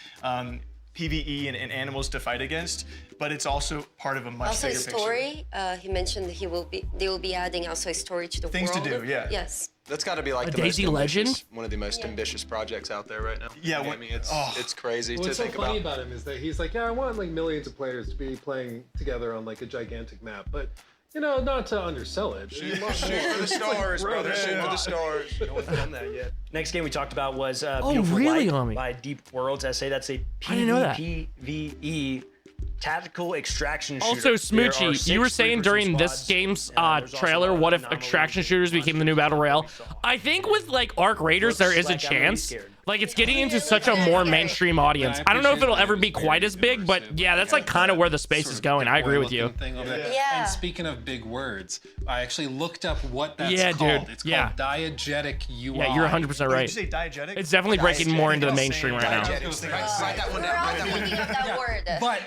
Speaker 4: PvE and animals to fight against. But it's also part of a much
Speaker 5: Also,
Speaker 4: bigger
Speaker 5: a
Speaker 4: picture.
Speaker 5: story. He mentioned they will be adding also a story to the
Speaker 4: Things to
Speaker 5: world.
Speaker 4: do, yeah.
Speaker 5: Yes.
Speaker 6: That's got to be like
Speaker 1: A
Speaker 6: the most
Speaker 1: Daisy Legend?
Speaker 6: ambitious- one of the most ambitious projects out there right now.
Speaker 4: Yeah,
Speaker 6: I mean, it's crazy to
Speaker 10: What's so
Speaker 6: think
Speaker 10: funny
Speaker 6: about.
Speaker 10: about him is that he's like, yeah, I want like millions of players to be playing together on like a gigantic map, but you know, not to undersell it.
Speaker 6: Shoot for the stars, brother. Shoot for the stars.
Speaker 3: No one's done that yet. Next game we talked about was
Speaker 1: Oh,
Speaker 3: Beautiful
Speaker 1: really,
Speaker 3: Light
Speaker 1: homie?
Speaker 3: by Deep Worlds SA. That's a
Speaker 1: I didn't know that.
Speaker 3: PvE tactical extraction shooter.
Speaker 1: Also,
Speaker 3: There are
Speaker 1: Smoochy, you were
Speaker 3: 6
Speaker 1: saying
Speaker 3: three-person
Speaker 1: during this
Speaker 3: squads.
Speaker 1: game's
Speaker 3: There's also
Speaker 1: trailer,
Speaker 3: a lot
Speaker 1: what
Speaker 3: of
Speaker 1: if
Speaker 3: phenomenal
Speaker 1: extraction shooters became the new battle royale? I think with like Arc Raiders, there is a
Speaker 3: like I'm really
Speaker 1: chance.
Speaker 3: scared.
Speaker 1: Like it's getting into such a more mainstream audience. I don't know if it'll ever be quite as big, but yeah, that's like kind of where the space is going. I agree with you.
Speaker 10: Thing over there.
Speaker 5: Yeah.
Speaker 10: And speaking of big words, I actually looked up what that's
Speaker 1: Yeah,
Speaker 10: called.
Speaker 1: dude.
Speaker 10: It's
Speaker 1: Yeah.
Speaker 10: called diegetic UI.
Speaker 1: Yeah, you're 100%
Speaker 4: Did you
Speaker 1: right.
Speaker 4: say diegetic?
Speaker 1: It's definitely breaking more into the mainstream right now.
Speaker 6: Write that one
Speaker 5: We're
Speaker 6: down.
Speaker 5: all
Speaker 6: Write that one
Speaker 5: thinking
Speaker 6: down.
Speaker 5: of that word.
Speaker 10: But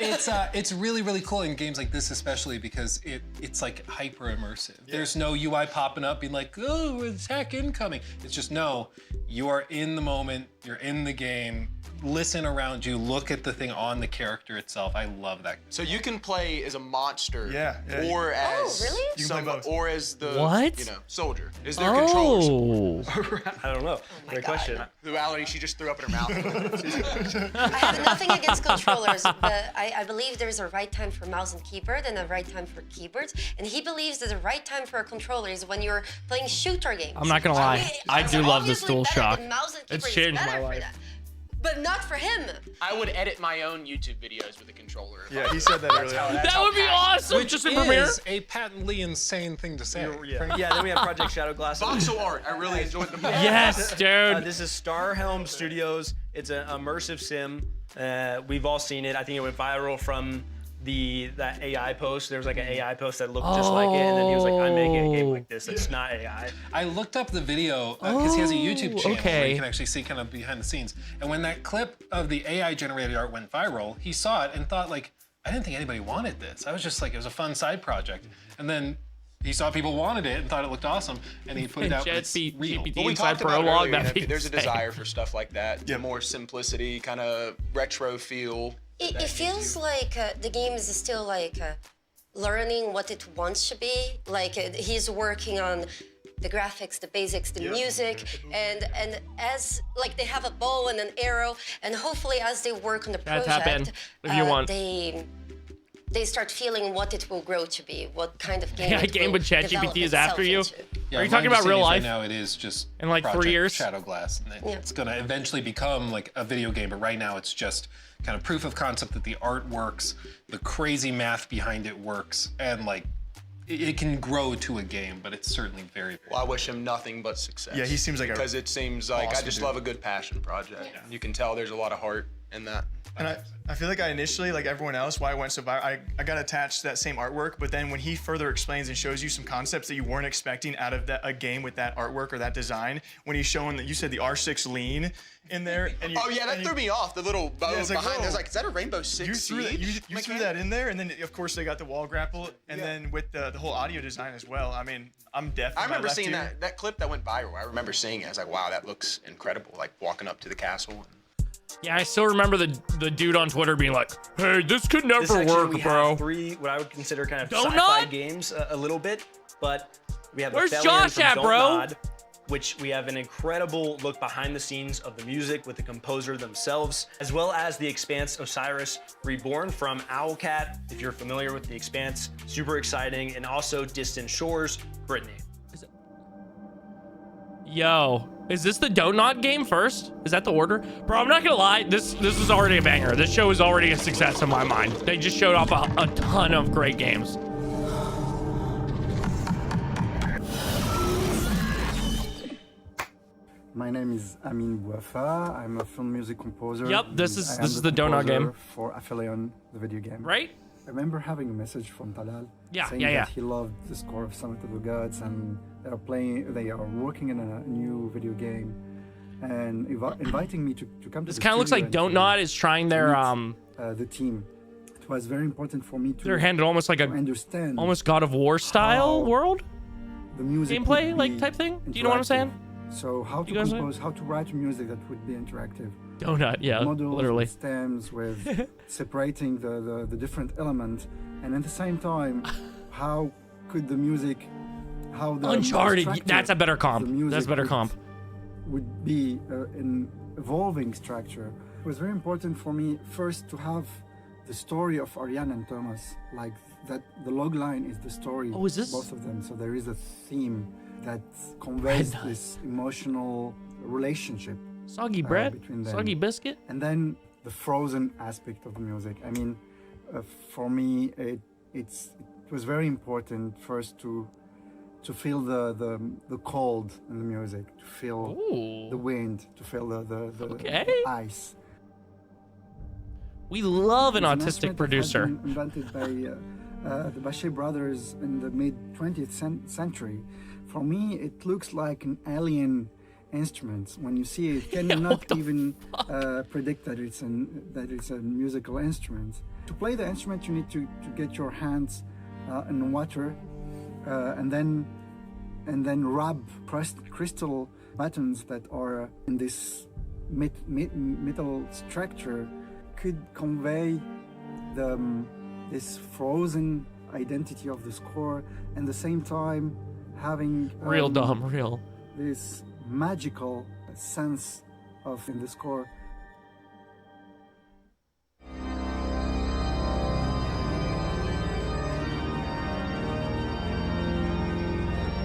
Speaker 10: it's really really cool in games like this, especially because it's like hyper immersive. There's no UI popping up being like, oh, attack incoming. It's just no, you are in the moment, you're in the game. Listen around you, look at the thing on the character itself. I love that.
Speaker 6: So you can play as a monster,
Speaker 4: Yeah,
Speaker 6: or
Speaker 5: Oh,
Speaker 6: as
Speaker 5: really?
Speaker 4: You can play both.
Speaker 6: or as the
Speaker 1: What?
Speaker 6: soldier. Is there controllers?
Speaker 1: Oh,
Speaker 3: I don't know. Great question.
Speaker 6: Duality she just threw up in her mouth.
Speaker 5: I have nothing against controllers, but I believe there's a right time for mouse and keyboard and a right time for keyboards. And he believes that the right time for a controller is when you're playing shooter games.
Speaker 1: I'm not gonna lie. I do love this
Speaker 5: Obviously better
Speaker 1: DualShock.
Speaker 5: than mouse and
Speaker 1: It's
Speaker 5: keyboard is
Speaker 1: changed my
Speaker 5: better for
Speaker 1: life.
Speaker 5: that. But not for him.
Speaker 6: I would edit my own YouTube videos with a controller.
Speaker 4: Yeah, he said that earlier.
Speaker 1: that would be awesome. Just in Premiere.
Speaker 10: Is a patently insane thing to say.
Speaker 3: Yeah, then we have Project Shadowglass.
Speaker 6: Voxel art. I really enjoyed the
Speaker 1: Yes, dude.
Speaker 3: This is Starhelm Studios. It's an immersive sim. We've all seen it. I think it went viral from that AI post. There was like an AI post that looked just like it, and then he was like, "I'm making a game like this. It's not AI."
Speaker 10: I looked up the video because he has a YouTube channel where
Speaker 1: okay.
Speaker 10: you can actually see kind of behind the scenes. And when that clip of the AI generated art went viral, he saw it and thought like, I didn't think anybody wanted this. I was just like, it was a fun side project. And then he saw people wanted it and thought it looked awesome, and he put it out. And it's real.
Speaker 1: GPT
Speaker 6: Well, we
Speaker 1: inside
Speaker 6: talked about
Speaker 1: prologue.
Speaker 6: earlier,
Speaker 1: That'd be
Speaker 6: there's a
Speaker 1: insane.
Speaker 6: desire for stuff like that. Yeah, more simplicity, kind of retro feel.
Speaker 5: It feels like the game is still like learning what it wants to be. Like he's working on the graphics, the basics, the music, and as like they have a bow and an arrow, and hopefully as they work on the
Speaker 1: Tap
Speaker 5: project,
Speaker 1: in if you want.
Speaker 5: they they start feeling what it will grow to be, what kind of game.
Speaker 1: Yeah,
Speaker 5: it
Speaker 1: game
Speaker 5: will
Speaker 1: with
Speaker 5: develop
Speaker 1: ChatGPT is
Speaker 5: itself
Speaker 1: after you.
Speaker 5: into.
Speaker 10: Yeah,
Speaker 1: Are you
Speaker 10: my
Speaker 1: talking about real
Speaker 10: understanding is
Speaker 1: life?
Speaker 10: Right now, it is just
Speaker 1: in like 3
Speaker 10: Project
Speaker 1: years.
Speaker 10: Shadow Glass, and
Speaker 5: Yeah.
Speaker 10: it's gonna eventually become like a video game. But right now, it's just kind of proof of concept that the art works, the crazy math behind it works, and like it can grow to a game. But it's certainly very, very.
Speaker 6: Well, I wish him nothing but success.
Speaker 4: Yeah, he seems like a
Speaker 6: because it seems like I
Speaker 4: awesome
Speaker 6: just
Speaker 4: dude.
Speaker 6: love a good passion project. You can tell there's a lot of heart in that.
Speaker 4: And I feel like I initially, like everyone else, why I went so viral, I got attached to that same artwork, but then when he further explains and shows you some concepts that you weren't expecting out of a game with that artwork or that design, when he's showing that you said the R6 lean in there. And
Speaker 6: Oh yeah, that threw me off. The little bow
Speaker 4: Yeah, it's like,
Speaker 6: behind. I was
Speaker 4: whoa.
Speaker 6: like, is that a Rainbow Six
Speaker 4: You threw that,
Speaker 6: Siege?
Speaker 4: you threw that in there, and then of course they got the wall grapple, and then with the whole audio design as well. I mean, I'm definitely.
Speaker 6: I remember seeing that clip that went viral. I remember seeing it. I was like, wow, that looks incredible. Like walking up to the castle.
Speaker 1: Yeah, I still remember the dude on Twitter being like, "Hey, this could never
Speaker 3: This section,
Speaker 1: work,
Speaker 3: we
Speaker 1: bro."
Speaker 3: have 3 what I would consider kind of
Speaker 1: Don't
Speaker 3: sci-fi
Speaker 1: nod?
Speaker 3: games a little bit, but we have
Speaker 1: Where's
Speaker 3: the Thelian
Speaker 1: Josh
Speaker 3: from
Speaker 1: at,
Speaker 3: Don't
Speaker 1: bro?
Speaker 3: Nod, which we have an incredible look behind the scenes of the music with the composer themselves, as well as The Expanse Osiris Reborn from Owlcat. If you're familiar with The Expanse, super exciting, and also Distant Shores, Brittany.
Speaker 1: Yo, is this the Don't Nod game first? Is that the order? Bro, I'm not gonna lie, this is already a banger. This show is already a success in my mind. They just showed off a ton of great games.
Speaker 13: My name is Amin Bouafa. I'm a film music composer.
Speaker 1: Yep, this
Speaker 13: and
Speaker 1: is-
Speaker 13: I am
Speaker 1: this is the Donut
Speaker 13: composer
Speaker 1: game.
Speaker 13: for Aphelion, the video game.
Speaker 1: Right?
Speaker 13: I remember having a message from Talal
Speaker 1: Yeah,
Speaker 13: saying
Speaker 1: yeah.
Speaker 13: that he loved the score of Summit of the Gods, and they are working on a new video game, and inviting me to come to
Speaker 1: This
Speaker 13: the
Speaker 1: kind of looks
Speaker 13: studio
Speaker 1: like
Speaker 13: and
Speaker 1: Don't
Speaker 13: to-
Speaker 1: Nod is trying their
Speaker 13: the team. It was very important for me to
Speaker 1: they're handled almost like a
Speaker 13: understand
Speaker 1: almost God of War style world
Speaker 13: the music
Speaker 1: gameplay
Speaker 13: would
Speaker 1: like
Speaker 13: be
Speaker 1: type thing. Do you know what I'm saying?
Speaker 13: interactive. So how to
Speaker 1: You guys know?
Speaker 13: compose, how to write music that would be interactive.
Speaker 1: Donut, yeah,
Speaker 13: Models,
Speaker 1: literally.
Speaker 13: with stems, with separating the different elements, and at the same time, how could the music, how the
Speaker 1: Uncharted,
Speaker 13: structure
Speaker 1: that's a better
Speaker 13: of
Speaker 1: comp.
Speaker 13: the music
Speaker 1: That's a better comp.
Speaker 13: would be an evolving structure. It was very important for me first to have the story of Ariane and Thomas, like that. The log line is the story.
Speaker 1: Oh, is this-
Speaker 13: both of them? So there is a theme that conveys
Speaker 1: Red.
Speaker 13: this emotional relationship.
Speaker 1: Soggy bread,
Speaker 13: between them.
Speaker 1: soggy biscuit.
Speaker 13: And then the frozen aspect of the music. I mean, for me, it was very important first to feel the cold in the music, to feel
Speaker 1: Ooh.
Speaker 13: the wind, to feel the
Speaker 1: Okay.
Speaker 13: ice.
Speaker 1: We love an
Speaker 13: It's
Speaker 1: autistic
Speaker 13: instrument that has
Speaker 1: producer.
Speaker 13: been invented by the Bachet brothers in the mid 20th century. For me, it looks like an alien instrument. When you see it, can you not even predict that it's a musical instrument? To play the instrument, you need to get your hands in water, and then rub crystal buttons that are in this metal structure. Could convey this frozen identity of the score, and at the same time having
Speaker 1: Real dumb, real.
Speaker 13: this magical sense of in the score.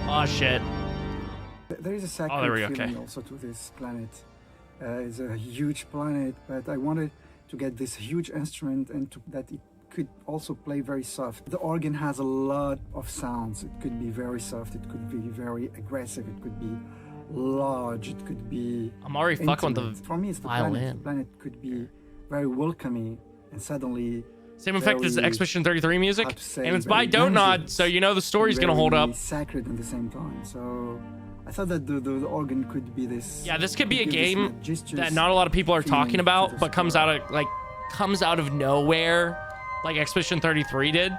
Speaker 1: Oh shit.
Speaker 13: There is a sacred
Speaker 1: there we go,
Speaker 13: feeling
Speaker 1: okay.
Speaker 13: also to this planet. It's a huge planet, but I wanted to get this huge instrument and that it could also play very soft. The organ has a lot of sounds. It could be very soft, it could be very aggressive, it could be large, it could be
Speaker 1: I'm already fucking with the
Speaker 13: intimate. For me, it's the
Speaker 1: violin.
Speaker 13: planet. The planet could be very welcoming, and suddenly
Speaker 1: Same effect as the
Speaker 13: very,
Speaker 1: Expedition 33 music,
Speaker 13: how to say,
Speaker 1: and it's by
Speaker 13: very
Speaker 1: Don't Nod,
Speaker 13: dangerous,
Speaker 1: so you know the story's gonna hold
Speaker 13: very
Speaker 1: up.
Speaker 13: sacred at the same time. So I thought that the organ could be this.
Speaker 1: Yeah, this could be a
Speaker 13: give this
Speaker 1: game
Speaker 13: majestuous
Speaker 1: that not a lot of people are
Speaker 13: feeling
Speaker 1: talking
Speaker 13: to
Speaker 1: about,
Speaker 13: the
Speaker 1: but comes out of nowhere, like Expedition 33 did.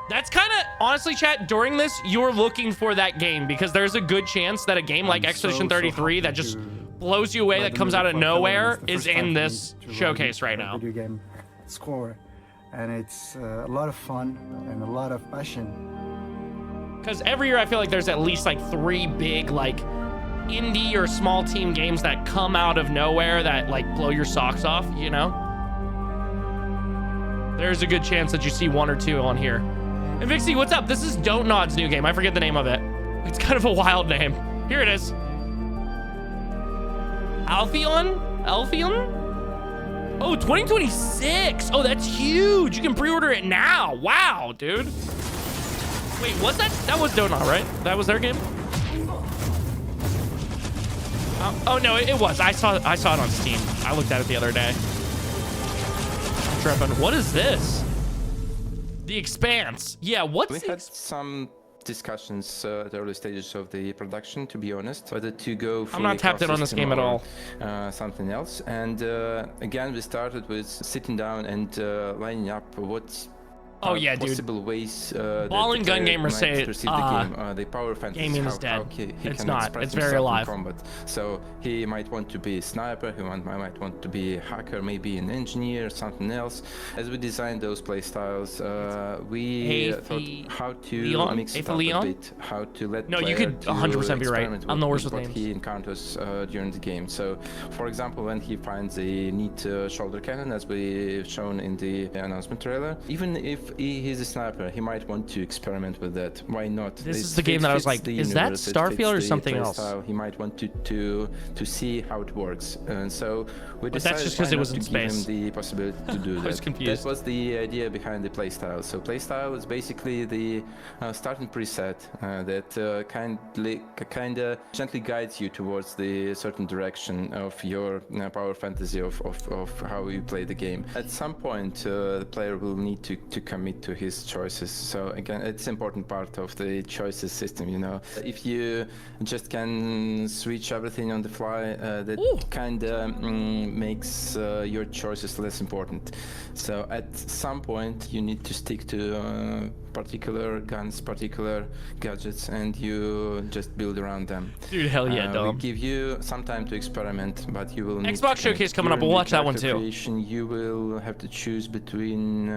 Speaker 1: That's kind of, honestly, chat, during this, you're looking for that game, because there's a good chance that a game like Expedition 33 that just blows you away, that comes out of nowhere, is in this showcase right now.
Speaker 13: Video game score, and it's a lot of fun and a lot of passion.
Speaker 1: Because every year I feel like there's at least like 3 big like indie or small team games that come out of nowhere that like blow your socks off, you know? there's a good chance that you see 1 or 2 on here. And Vixie, what's up? This is Don't Nod's new game. I forget the name of it. It's kind of a wild name. Here it is. Alphion? Oh, 2026. Oh, that's huge. You can pre-order it now. Wow, dude. Wait, was that? That was Don't Nod, right? That was their game? Oh no, it was. I saw it on Steam. I looked at it the other day. I'm tripping. What is this? The Expanse. Yeah, what's
Speaker 14: We had some discussions at the early stages of the production, to be honest, whether to go for
Speaker 1: I'm not tapped in on this game at all.
Speaker 14: Something else. And again, we started with sitting down and lining up what
Speaker 1: Oh yeah, dude.
Speaker 14: Possible ways.
Speaker 1: Ball and gun gamers say
Speaker 14: the game. The power fantasy.
Speaker 1: gaming is dead. It's not. It's very alive.
Speaker 14: Combat. So he might want to be a sniper. He might want to be a hacker, maybe an engineer, something else. As we designed those playstyles, we thought how to mix it up a bit, how to let
Speaker 1: no, you could 100% be right. I'm the worst with
Speaker 14: what
Speaker 1: names.
Speaker 14: he encounters during the game. So, for example, when he finds a neat shoulder cannon, as we shown in the announcement trailer, even if he's a sniper, he might want to experiment with that. Why not?
Speaker 1: This is the game that I was like, is that Starfield or something else?
Speaker 14: He might want to see how it works, and so we
Speaker 1: But
Speaker 14: decided
Speaker 1: that's just because it was in
Speaker 14: to give
Speaker 1: space.
Speaker 14: him the possibility to do that.
Speaker 1: I was confused.
Speaker 14: That was the idea behind the playstyle. So playstyle is basically the starting preset that kind of gently guides you towards the certain direction of your power fantasy of how you play the game. At some point, the player will need to commit to his choices. So again, it's an important part of the choices system. You know, if you just can switch everything on the fly, that kind of makes your choices less important. So at some point, you need to stick to particular guns, particular gadgets, and you just build around them.
Speaker 1: Dude, hell yeah, Dom.
Speaker 14: We give you some time to experiment, but you will need
Speaker 1: Xbox Showcase coming up. We'll watch that one too.
Speaker 14: Creation, you will have to choose between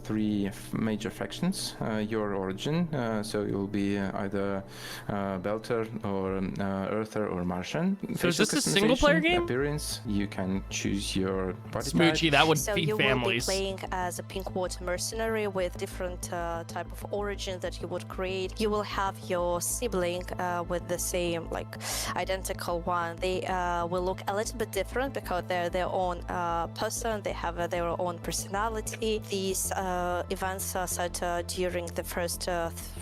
Speaker 14: 3 major factions. Your origin, so you'll be either Belter or Earther or Martian.
Speaker 1: So is this a single-player game?
Speaker 14: Appearance, you can choose your body
Speaker 1: Smoochie, that would
Speaker 15: so
Speaker 1: feed
Speaker 15: you
Speaker 1: families.
Speaker 15: will be playing as a Pinkwater mercenary with different type of origin that you would create. You will have your sibling with the same, like, identical one. They will look a little bit different because they're their own person. They have their own personality. These events are set during the first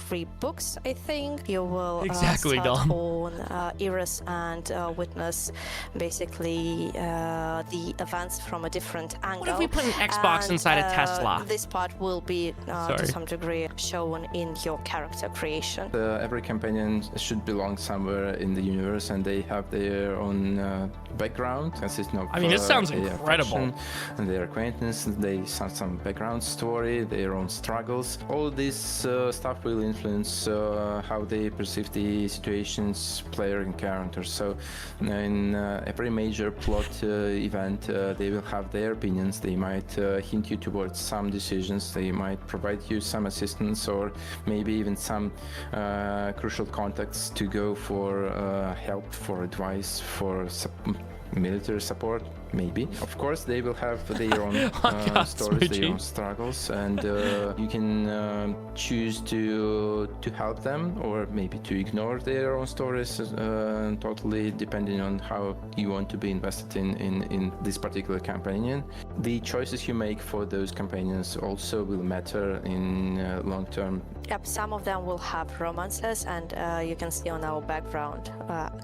Speaker 15: 3 books, I think. You will
Speaker 1: Exactly,
Speaker 15: start
Speaker 1: Dom.
Speaker 15: on Eris and witness basically the events from a different angle.
Speaker 1: What if we put an Xbox
Speaker 15: And,
Speaker 1: inside a Tesla?
Speaker 15: This part will be to
Speaker 1: Sorry.
Speaker 15: some degree shown in your character creation.
Speaker 14: Every companion should belong somewhere in the universe, and they have their own background, consisting of
Speaker 1: I mean, this sounds
Speaker 14: a
Speaker 1: incredible.
Speaker 14: faction and their acquaintance. They have some background story, their own struggles. All this stuff will influence how they perceive the situations player encounters. So in every major plot event, they will have their opinions. They might hint you towards some decisions. They might provide you some assistance, or maybe even some crucial contacts to go for help, for advice, for military support, maybe. Of course, they will have their own stories, their own struggles, and you can choose to help them, or maybe to ignore their own stories, totally depending on how you want to be invested in this particular companion. The choices you make for those companions also will matter in long term.
Speaker 15: Yep, some of them will have romances, and you can see on our background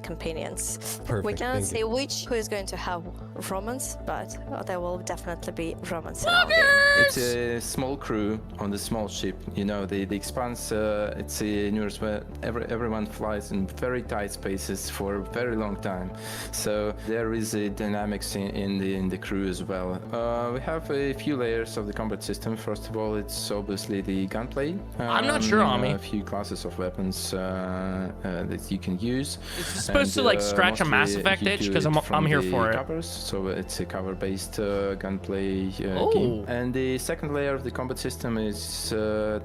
Speaker 15: companions.
Speaker 16: Perfect,
Speaker 15: We cannot
Speaker 16: thank
Speaker 15: say who is going to have romance, but there will definitely be romance.
Speaker 14: It's a small crew on the small ship. You know, the Expanse, it's a universe where everyone flies in very tight spaces for a very long time. So there is a dynamics in the crew as well. We have a few layers of the combat system. First of all, it's obviously the gunplay.
Speaker 1: I'm not sure, Ami.
Speaker 14: A few classes of weapons that you can use.
Speaker 1: Is this supposed to, like, scratch a Mass
Speaker 14: mostly
Speaker 1: Effect
Speaker 14: you
Speaker 1: itch?
Speaker 14: do
Speaker 1: 'Cause
Speaker 14: it
Speaker 1: I'm
Speaker 14: from
Speaker 1: here
Speaker 14: the
Speaker 1: for it.
Speaker 14: covers, so it's a cover-based gunplay
Speaker 1: Oh.
Speaker 14: game. And the second layer of the combat system is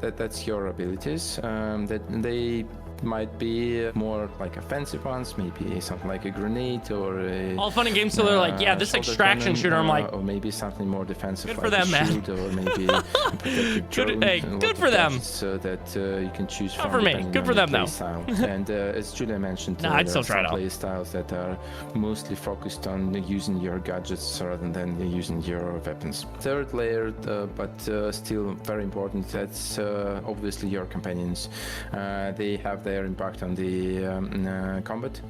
Speaker 14: that's your abilities. That they might be more like offensive ones, maybe something like a grenade or a,
Speaker 1: all fun and games till they're like, yeah, this
Speaker 14: shoulder
Speaker 1: extraction
Speaker 14: cannon,
Speaker 1: shooter. I'm like,
Speaker 14: or maybe something more defensive.
Speaker 1: good
Speaker 14: like
Speaker 1: for them,
Speaker 14: a
Speaker 1: man.
Speaker 14: shield or maybe a protective drone.
Speaker 1: Hey,
Speaker 14: and a
Speaker 1: good
Speaker 14: lot
Speaker 1: for
Speaker 14: of
Speaker 1: them.
Speaker 14: gadgets, that you can choose
Speaker 1: Not
Speaker 14: from.
Speaker 1: for me.
Speaker 14: depending
Speaker 1: Good
Speaker 14: on
Speaker 1: for
Speaker 14: your
Speaker 1: them, though.
Speaker 14: play style. And as Julia mentioned,
Speaker 1: Nah, I'd
Speaker 14: there
Speaker 1: still
Speaker 14: are
Speaker 1: try
Speaker 14: some
Speaker 1: it out.
Speaker 14: play styles that are mostly focused on using your gadgets rather than using your weapons. Third layer, but still very important, that's obviously your companions. They have their impact on the combat.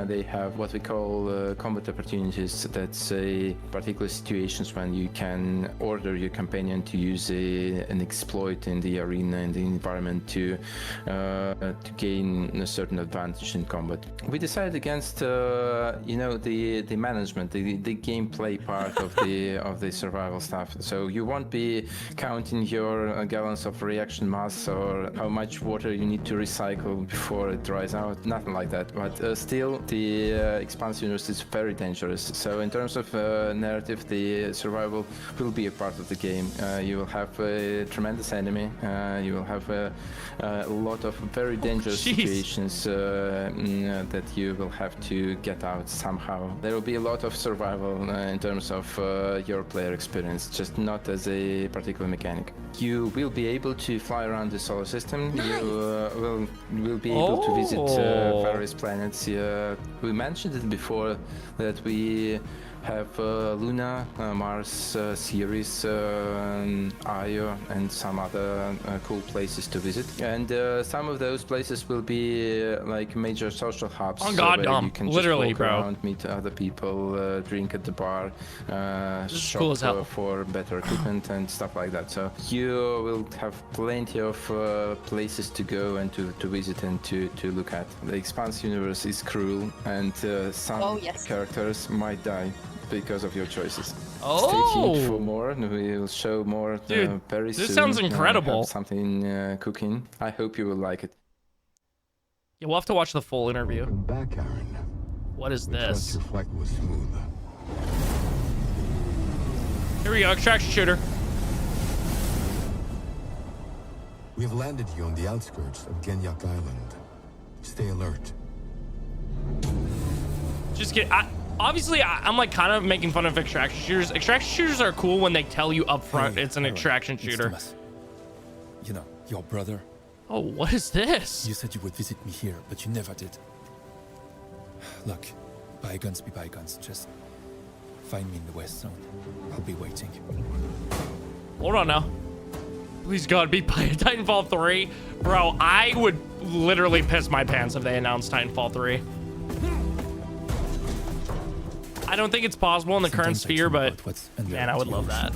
Speaker 14: They have what we call combat opportunities. That's particular situations when you can order your companion to use an exploit in the arena, in the environment, to gain a certain advantage in combat. We decided against the management, the gameplay part of the survival stuff. So you won't be counting your gallons of reaction mass or how much water you need to recycle before it dries out. Nothing like that. But still, the expanse universe is very dangerous. So in terms of narrative, the survival will be a part of the game. You will have a tremendous enemy. You will have a lot of very dangerous situations that you will have to get out somehow. There will be a lot of survival in terms of your player experience, just not as a particular mechanic. You will be able to fly around the solar system. You will be able to visit various planets. We mentioned it before that we have Luna, Mars, Ceres, Io, and some other cool places to visit. And some of those places will be like major social hubs.
Speaker 1: On God,
Speaker 14: where you can
Speaker 1: literally,
Speaker 14: just walk
Speaker 1: bro.
Speaker 14: around, meet other people, drink at the bar, shop
Speaker 1: cool as hell.
Speaker 14: for better equipment and stuff like that. So you will have plenty of places to go and to visit and to look at. The Expanse universe is cruel, and some characters might die because of your choices. Stay tuned for more, and we will show more very soon.
Speaker 1: This sounds incredible.
Speaker 14: Have something cooking. I hope you will like it.
Speaker 1: Yeah, we'll have to watch the full interview.
Speaker 16: Welcome back, Aaron.
Speaker 1: What is
Speaker 16: We trust
Speaker 1: this?
Speaker 16: Your flight was smooth.
Speaker 1: Here we go, extraction shooter.
Speaker 16: We have landed you on the outskirts of Genyak Island. Stay alert.
Speaker 1: Just get. Obviously, I'm like kind of making fun of extraction shooters. Extraction shooters are cool when they tell you up front it's an extraction shooter.
Speaker 17: Thomas. You know, your brother.
Speaker 1: Oh, what is this?
Speaker 17: You said you would visit me here, but you never did. Look, bygones be bygones. Just find me in the West Zone. I'll be waiting.
Speaker 1: Hold on now. Please God, be Titanfall 3. Bro, I would literally piss my pants if they announced Titanfall 3. I don't think it's possible in the current sphere, but man, I would love that.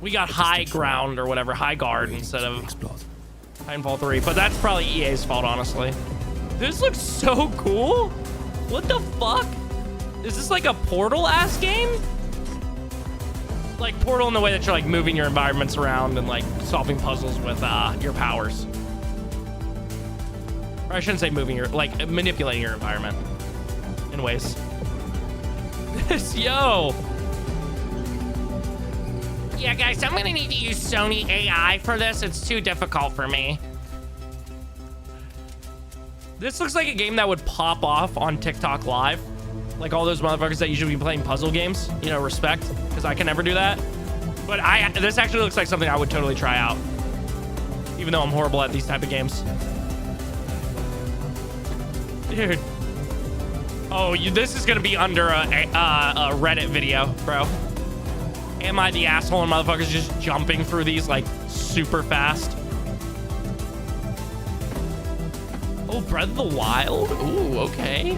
Speaker 1: We got high ground or whatever, high guard instead of Titanfall 3, but that's probably EA's fault, honestly. This looks so cool. What the fuck? Is this like a Portal-ass game? Like Portal in the way that you're like moving your environments around and like solving puzzles with your powers. Or I shouldn't say moving your, like manipulating your environment in ways. Yo. Yeah, guys, I'm gonna need to use Sony AI for this. It's too difficult for me. This looks like a game that would pop off on TikTok Live. Like all those motherfuckers that usually be playing puzzle games. You know, respect, because I can never do that. But this actually looks like something I would totally try out. Even though I'm horrible at these type of games. Dude. Oh, this is gonna be under a Reddit video, bro. Am I the asshole and motherfuckers just jumping through these like super fast? Oh, Breath of the Wild? Ooh, okay.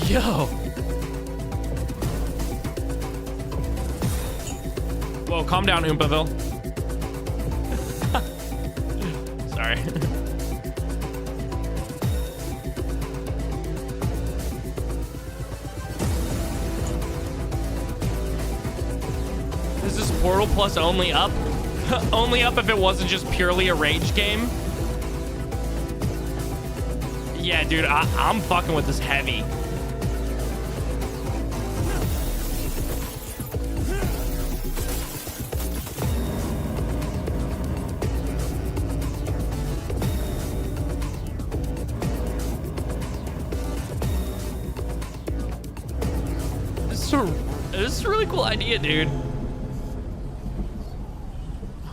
Speaker 1: Yo. Whoa, calm down, Oompaville. Sorry. Is this Portal Plus only up? Only up if it wasn't just purely a rage game. Yeah, dude, I'm fucking with this heavy. This is a really cool idea, dude.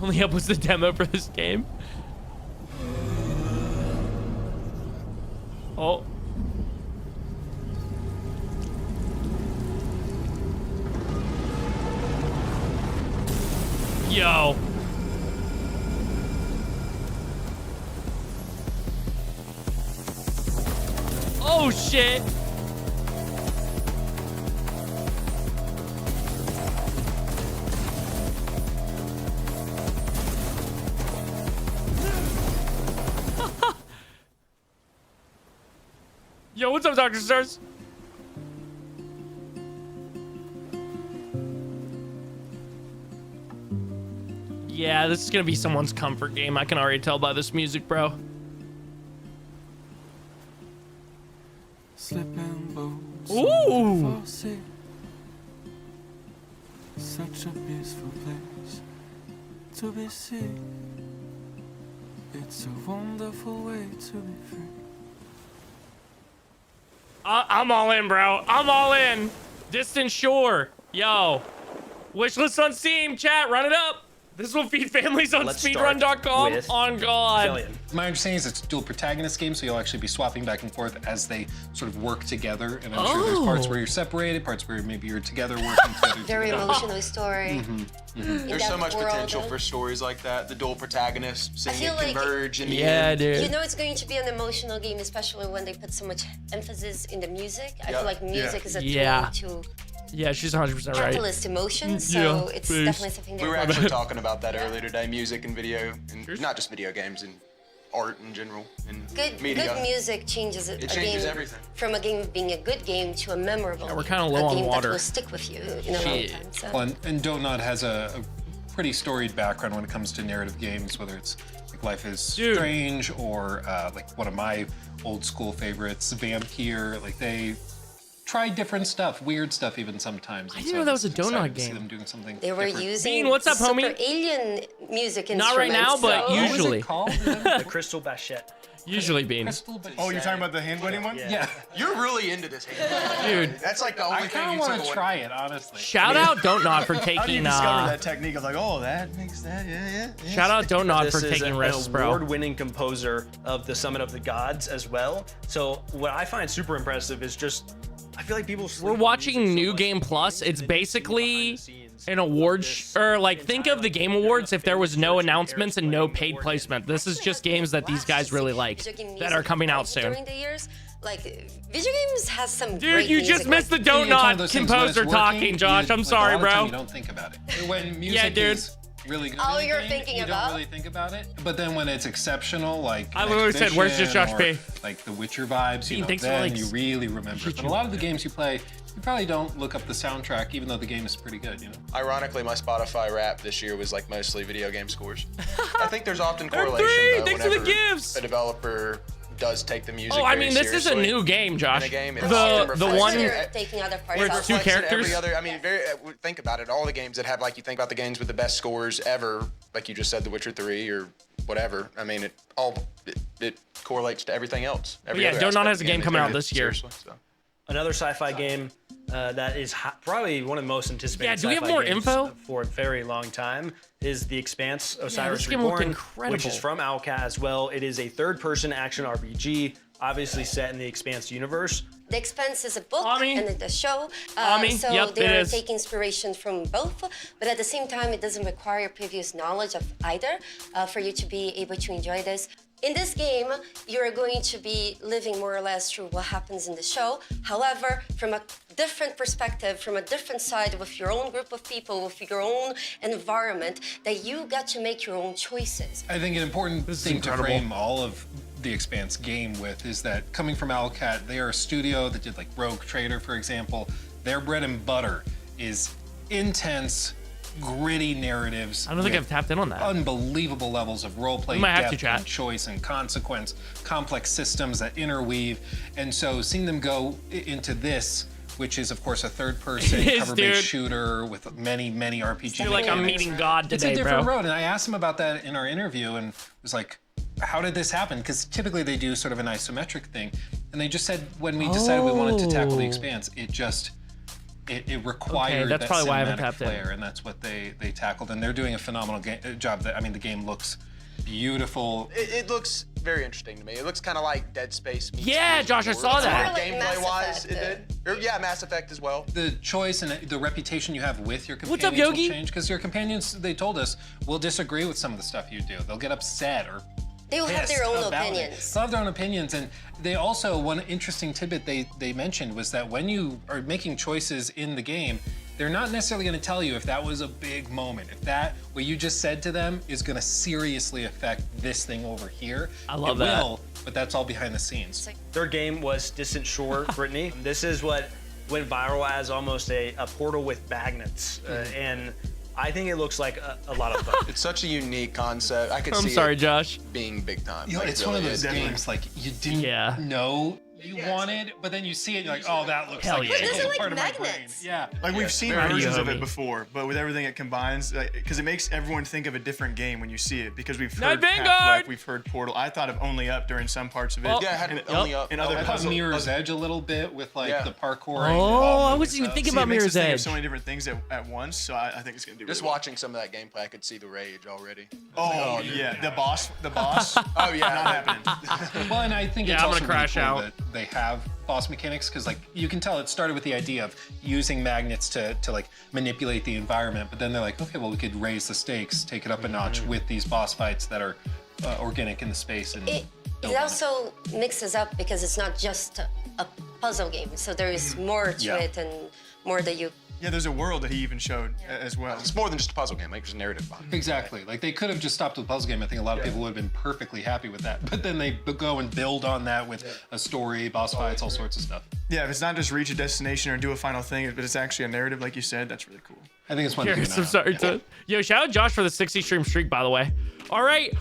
Speaker 1: Only up was the demo for this game. Oh. Yo. Oh shit. Yo, what's up, Dr. Stars? Yeah, this is gonna be someone's comfort game. I can already tell by this music, bro. Ooh!
Speaker 18: Such a peaceful place to be seen. It's a wonderful way to be free.
Speaker 1: I'm all in, bro. I'm all in. Distant Shore. Yo. Wishlist on Steam. Chat, run it up. This will feed families on speedrun.com. On God.
Speaker 10: My understanding is it's a dual protagonist game, so you'll actually be swapping back and forth as they sort of work together. And I'm sure there's parts where you're separated, parts where maybe you're together working together.
Speaker 5: Very emotional story.
Speaker 6: There's so much potential for stories like that. The dual protagonists, seeing it converge in the end.
Speaker 1: dude.
Speaker 5: You know it's going to be an emotional game, especially when they put so much emphasis in the music. I feel like music is a tool to
Speaker 1: Yeah, she's 100% right.
Speaker 5: catalyst emotions, so it's definitely something that
Speaker 6: We were actually talking about that earlier today, music and video, and not just video games, and art in general, and media.
Speaker 5: Good music changes
Speaker 6: It changes
Speaker 5: game
Speaker 6: everything.
Speaker 5: from a game being a good game to a memorable
Speaker 1: we're
Speaker 5: game.
Speaker 1: kinda low
Speaker 5: a
Speaker 1: on
Speaker 5: game
Speaker 1: water.
Speaker 5: that will stick with you in a long time. So.
Speaker 10: Well, and Donut has a pretty storied background when it comes to narrative games, whether it's like Life is Strange or like one of my old school favorites, Vampire. Like they try different stuff, weird stuff even sometimes.
Speaker 1: I didn't know that was a Donut
Speaker 10: See
Speaker 1: game.
Speaker 10: them doing something
Speaker 5: They were
Speaker 10: different.
Speaker 5: using
Speaker 1: Bean, what's up,
Speaker 5: super
Speaker 1: homie?
Speaker 5: alien music instruments.
Speaker 1: Not right now, but
Speaker 5: so.
Speaker 1: usually.
Speaker 19: The Crystal Bachette.
Speaker 1: Usually, Bean.
Speaker 4: Oh, you're talking about the hand wedding one?
Speaker 10: Yeah.
Speaker 6: You're really into this hand.
Speaker 1: Dude.
Speaker 6: That's like the only
Speaker 10: I
Speaker 6: thing
Speaker 10: kind
Speaker 6: you
Speaker 10: of want
Speaker 6: took
Speaker 10: to
Speaker 6: away.
Speaker 10: try it, honestly.
Speaker 1: Shout out Don't Nod for
Speaker 4: How do you
Speaker 1: taking
Speaker 4: discover that technique of like, oh, that makes that, yeah.
Speaker 1: Shout out Don't Nod for
Speaker 19: This is
Speaker 1: taking
Speaker 19: an
Speaker 1: risks, bro.
Speaker 19: award-winning composer of the Summit of the Gods as well. So what I find super impressive is just, I feel like people.
Speaker 1: We're watching New Game Plus. It's basically an award, or like think of the Game Awards if there was no announcements and no paid placement. This is just games that these guys really like that are coming out soon.
Speaker 5: During the years, like video games has some.
Speaker 1: Dude,
Speaker 5: great
Speaker 1: you
Speaker 5: music,
Speaker 1: just missed the
Speaker 5: like-
Speaker 1: Don't Nod composer talking, Josh. I'm sorry,
Speaker 10: You
Speaker 1: bro.
Speaker 10: don't think about it. When music
Speaker 1: Yeah, dude.
Speaker 10: is really good,
Speaker 5: Oh,
Speaker 10: in a
Speaker 5: you're
Speaker 10: game,
Speaker 5: thinking
Speaker 10: you
Speaker 5: about?
Speaker 10: don't really think about it. But then when it's exceptional, like
Speaker 1: I literally said, "Where's your Josh
Speaker 10: Expedition
Speaker 1: P?"
Speaker 10: or, like the Witcher vibes,
Speaker 1: Dean,
Speaker 10: you know,
Speaker 1: thanks for,
Speaker 10: then
Speaker 1: like,
Speaker 10: you really remember it. But a lot of the games you play, you probably don't look up the soundtrack, even though the game is pretty good, you know?
Speaker 6: Ironically, my Spotify rap this year was like mostly video game scores. I think there's often
Speaker 1: Earn
Speaker 6: correlation
Speaker 1: three,
Speaker 6: though,
Speaker 1: thanks for the
Speaker 6: whenever
Speaker 1: gifts.
Speaker 6: a developer does take the music
Speaker 1: Oh, I
Speaker 6: very
Speaker 1: mean, this is a
Speaker 6: seriously.
Speaker 1: new game, Josh.
Speaker 6: In a game, it
Speaker 1: The
Speaker 6: often reflects
Speaker 1: one
Speaker 6: in-
Speaker 5: taking other parts
Speaker 1: where
Speaker 5: out.
Speaker 1: it's two
Speaker 6: reflects in
Speaker 1: characters.
Speaker 6: Every other, I mean, think about it. All the games that have, like, you think about the games with the best scores ever, like you just said, The Witcher 3 or whatever. I mean, it correlates to everything else. Every
Speaker 1: yeah,
Speaker 6: other
Speaker 1: Don't Nod
Speaker 6: aspect
Speaker 1: has a
Speaker 6: of the
Speaker 1: game
Speaker 6: is
Speaker 1: coming out
Speaker 6: taken
Speaker 1: this year.
Speaker 6: seriously, so.
Speaker 19: Another sci-fi game that is probably one of the most anticipated.
Speaker 1: Yeah, do we have
Speaker 19: sci-fi
Speaker 1: more
Speaker 19: games
Speaker 1: info?
Speaker 19: for a very long time? Is The Expanse: Osiris
Speaker 1: this game looked
Speaker 19: Reborn,
Speaker 1: incredible.
Speaker 19: which is from Owlcat as well. It is a third-person action RPG, obviously set in the Expanse universe.
Speaker 5: The Expanse is a book and it's a show, so
Speaker 1: Yep, it
Speaker 5: they're
Speaker 1: is.
Speaker 5: taking inspiration from both, but at the same time, it doesn't require previous knowledge of either for you to be able to enjoy this. In this game, you're going to be living more or less through what happens in the show. However, from a different perspective, from a different side, with your own group of people, with your own environment, that you get to make your own choices.
Speaker 10: I think an important
Speaker 1: This is
Speaker 10: thing to
Speaker 1: incredible.
Speaker 10: frame all of the Expanse game with is that coming from Owlcat, they are a studio that did like Rogue Trader, for example. Their bread and butter is intense, gritty narratives.
Speaker 1: I don't think
Speaker 10: with
Speaker 1: I've tapped in on that.
Speaker 10: Unbelievable levels of roleplay,
Speaker 1: We might have to,
Speaker 10: depth,
Speaker 1: chat.
Speaker 10: and choice, and consequence, complex systems that interweave. And so seeing them go into this, which is of course a third-person
Speaker 1: It is,
Speaker 10: cover-based
Speaker 1: dude.
Speaker 10: shooter with many RPG.
Speaker 1: You're like, I'm
Speaker 10: mechanics.
Speaker 1: meeting God
Speaker 10: It's
Speaker 1: today,
Speaker 10: a different
Speaker 1: bro.
Speaker 10: road, and I asked him about that in our interview, and was like, how did this happen? Because typically they do sort of an isometric thing, and they just said when we decided we wanted to tackle the Expanse, it required
Speaker 1: that's
Speaker 10: that
Speaker 1: probably why I haven't
Speaker 10: cinematic
Speaker 1: tapped in.
Speaker 10: flair, and that's what they tackled, and they're doing a phenomenal job. I mean, the game looks beautiful.
Speaker 6: It looks very interesting to me. It looks kind of like Dead Space meets
Speaker 1: Yeah,
Speaker 6: Gears of
Speaker 1: Josh, I
Speaker 6: War.
Speaker 1: saw that.
Speaker 6: Gameplay-wise, it did. Or, yeah, Mass Effect as well.
Speaker 10: The choice and the reputation you have with your
Speaker 1: What's
Speaker 10: companions
Speaker 1: up, Yogi?
Speaker 10: will change, because your companions, they told us, will disagree with some of the stuff you do. They'll get upset or
Speaker 5: They will have their
Speaker 10: pissed
Speaker 5: own
Speaker 10: about it.
Speaker 5: opinions.
Speaker 10: They'll have their own opinions, and they also, one interesting tidbit they mentioned was that when you are making choices in the game, they're not necessarily going to tell you if that was a big moment, if that what you just said to them is going to seriously affect this thing over here.
Speaker 1: I love
Speaker 10: it
Speaker 1: that.
Speaker 10: will, but that's all behind the scenes.
Speaker 3: Third game was Distant Shore, Brittany. This is what went viral as almost a portal with magnets, and I think it looks like a lot of fun.
Speaker 6: It's such a unique concept. I could
Speaker 1: I'm
Speaker 6: see
Speaker 1: sorry,
Speaker 6: it
Speaker 1: Josh.
Speaker 6: being big time.
Speaker 10: You know,
Speaker 6: Like,
Speaker 10: it's
Speaker 6: it
Speaker 10: one of
Speaker 6: really
Speaker 10: those
Speaker 6: is.
Speaker 10: games like you didn't know you wanted, but then you see it, you're like, oh, that looks
Speaker 1: Hell
Speaker 10: like
Speaker 1: yeah.
Speaker 10: a
Speaker 1: But
Speaker 5: those are like
Speaker 10: part of my brain.
Speaker 5: magnets.
Speaker 10: Yeah.
Speaker 4: Like we've seen
Speaker 1: Very
Speaker 4: versions of
Speaker 1: homie.
Speaker 4: it before, but with everything it combines, because it makes everyone think of a different game when you see it. Because we've
Speaker 1: Night
Speaker 4: heard
Speaker 1: Vanguard!
Speaker 4: Half-Life, we've heard Portal. I thought of Only Up during some parts of it.
Speaker 1: Oh.
Speaker 6: Yeah, it had
Speaker 4: and,
Speaker 6: Only Up.
Speaker 4: and other
Speaker 10: I thought
Speaker 4: puzzle.
Speaker 10: Mirror's Edge a little bit with like
Speaker 6: Yeah.
Speaker 10: the parkour.
Speaker 1: Oh, I wasn't even thinking
Speaker 4: See,
Speaker 1: about
Speaker 4: it makes us
Speaker 1: Mirror's
Speaker 4: think of
Speaker 1: Edge.
Speaker 4: so many different things at once. So I think it's gonna do.
Speaker 6: Just
Speaker 4: really
Speaker 6: watching some of that gameplay, I could see the rage already.
Speaker 4: well. Oh yeah, the boss.
Speaker 6: Oh yeah,
Speaker 4: Not happening.
Speaker 10: Well, and I think
Speaker 1: Yeah,
Speaker 10: it's
Speaker 1: I'm
Speaker 10: also
Speaker 1: gonna crash
Speaker 10: really cool
Speaker 1: out.
Speaker 10: that they have boss mechanics, because like you can tell it started with the idea of using magnets to like manipulate the environment, but then they're like, okay, well we could raise the stakes, take it up a notch with these boss fights that are organic in the space and
Speaker 5: It
Speaker 10: build on
Speaker 5: also mixes up because it's not just a puzzle game, so there is more to
Speaker 6: Yeah.
Speaker 5: it and more that you.
Speaker 4: Yeah, there's a world that he even showed as well.
Speaker 6: It's more than just a puzzle game. Like there's a narrative behind it.
Speaker 10: Exactly. Like they could have just stopped with the puzzle game. I think a lot of people would have been perfectly happy with that. But then they go and build on that with a story, boss fights, all sorts of stuff.
Speaker 4: Yeah, if it's not just reach a destination or do a final thing, but it's actually a narrative, like you said, that's really cool.
Speaker 10: I think it's one thing.
Speaker 1: Curious, I'm sorry to. Yo, shout out Josh for the 60 stream streak, by the way. All right.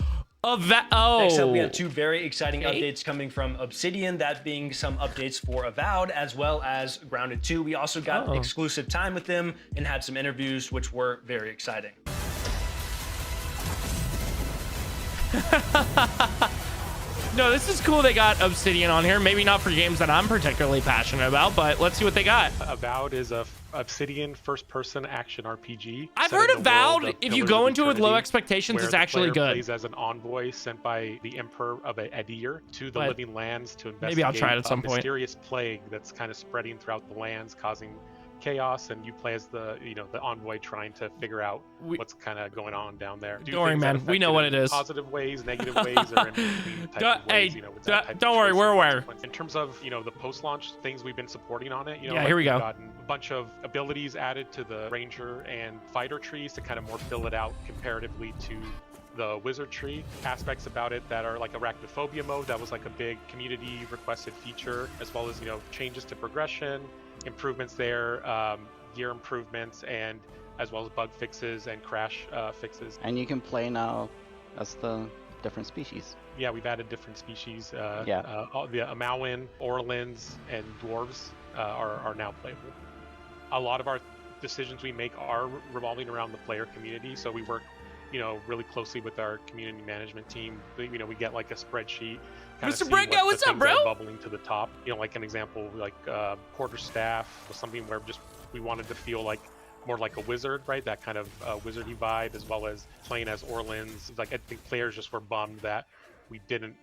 Speaker 3: Next up, we have
Speaker 1: Oh.
Speaker 3: two very exciting updates coming from Obsidian, that being some updates for Avowed as well as Grounded 2. We also got exclusive time with them and had some interviews, which were very exciting.
Speaker 1: No, this is cool they got Obsidian on here. Maybe not for games that I'm particularly passionate about, but let's see what they got.
Speaker 20: Avowed is a Obsidian first-person action RPG.
Speaker 1: I've
Speaker 20: set
Speaker 1: heard
Speaker 20: in the world
Speaker 1: Avowed,
Speaker 20: of
Speaker 1: if you
Speaker 20: Pillars
Speaker 1: go
Speaker 20: of
Speaker 1: into it with low
Speaker 20: Eternity,
Speaker 1: expectations,
Speaker 20: where
Speaker 1: it's
Speaker 20: the
Speaker 1: actually
Speaker 20: player
Speaker 1: good.
Speaker 20: plays as an envoy sent by the Emperor of Adir to the
Speaker 1: But
Speaker 20: living lands to investigate
Speaker 1: maybe I'll try it at some
Speaker 20: a
Speaker 1: point.
Speaker 20: mysterious plague that's kind of spreading throughout the lands, causing chaos, and you play as the envoy trying to figure out what's kind of going on down there. Do
Speaker 1: Don't worry,
Speaker 20: things that
Speaker 1: man. We
Speaker 20: affect
Speaker 1: know
Speaker 20: it
Speaker 1: what
Speaker 20: in
Speaker 1: it is.
Speaker 20: Positive ways, negative ways, or in between type
Speaker 1: Don't-
Speaker 20: of ways.
Speaker 1: hey,
Speaker 20: with that type of
Speaker 1: don't worry,
Speaker 20: choice
Speaker 1: we're
Speaker 20: and
Speaker 1: aware.
Speaker 20: consequence. In terms of the post-launch things we've been supporting on it,
Speaker 1: Yeah, here we
Speaker 20: we've
Speaker 1: go.
Speaker 20: gotten a bunch of abilities added to the ranger and fighter trees to kind of more fill it out comparatively to the wizard tree. Aspects about it that are like arachnophobia mode, that was like a big community requested feature, as well as changes to progression, improvements there, gear improvements, and as well as bug fixes and crash fixes.
Speaker 21: And you can play now as the different species.
Speaker 20: Yeah, we've added different species.
Speaker 21: Yeah.
Speaker 20: All the Amauin, Orlins, and Dwarves are now playable. A lot of our decisions we make are revolving around the player community, so we work, really closely with our community management team. We get like a spreadsheet. kinda
Speaker 1: Mr.
Speaker 20: see
Speaker 1: Brett,
Speaker 20: what
Speaker 1: what's
Speaker 20: the
Speaker 1: up,
Speaker 20: things that are
Speaker 1: bro?
Speaker 20: bubbling to the top. Like an example, like quarterstaff was something where we wanted to feel like more like a wizard, right? That kind of wizardy vibe, as well as playing as Orlins. Like I think players just were bummed that we didn't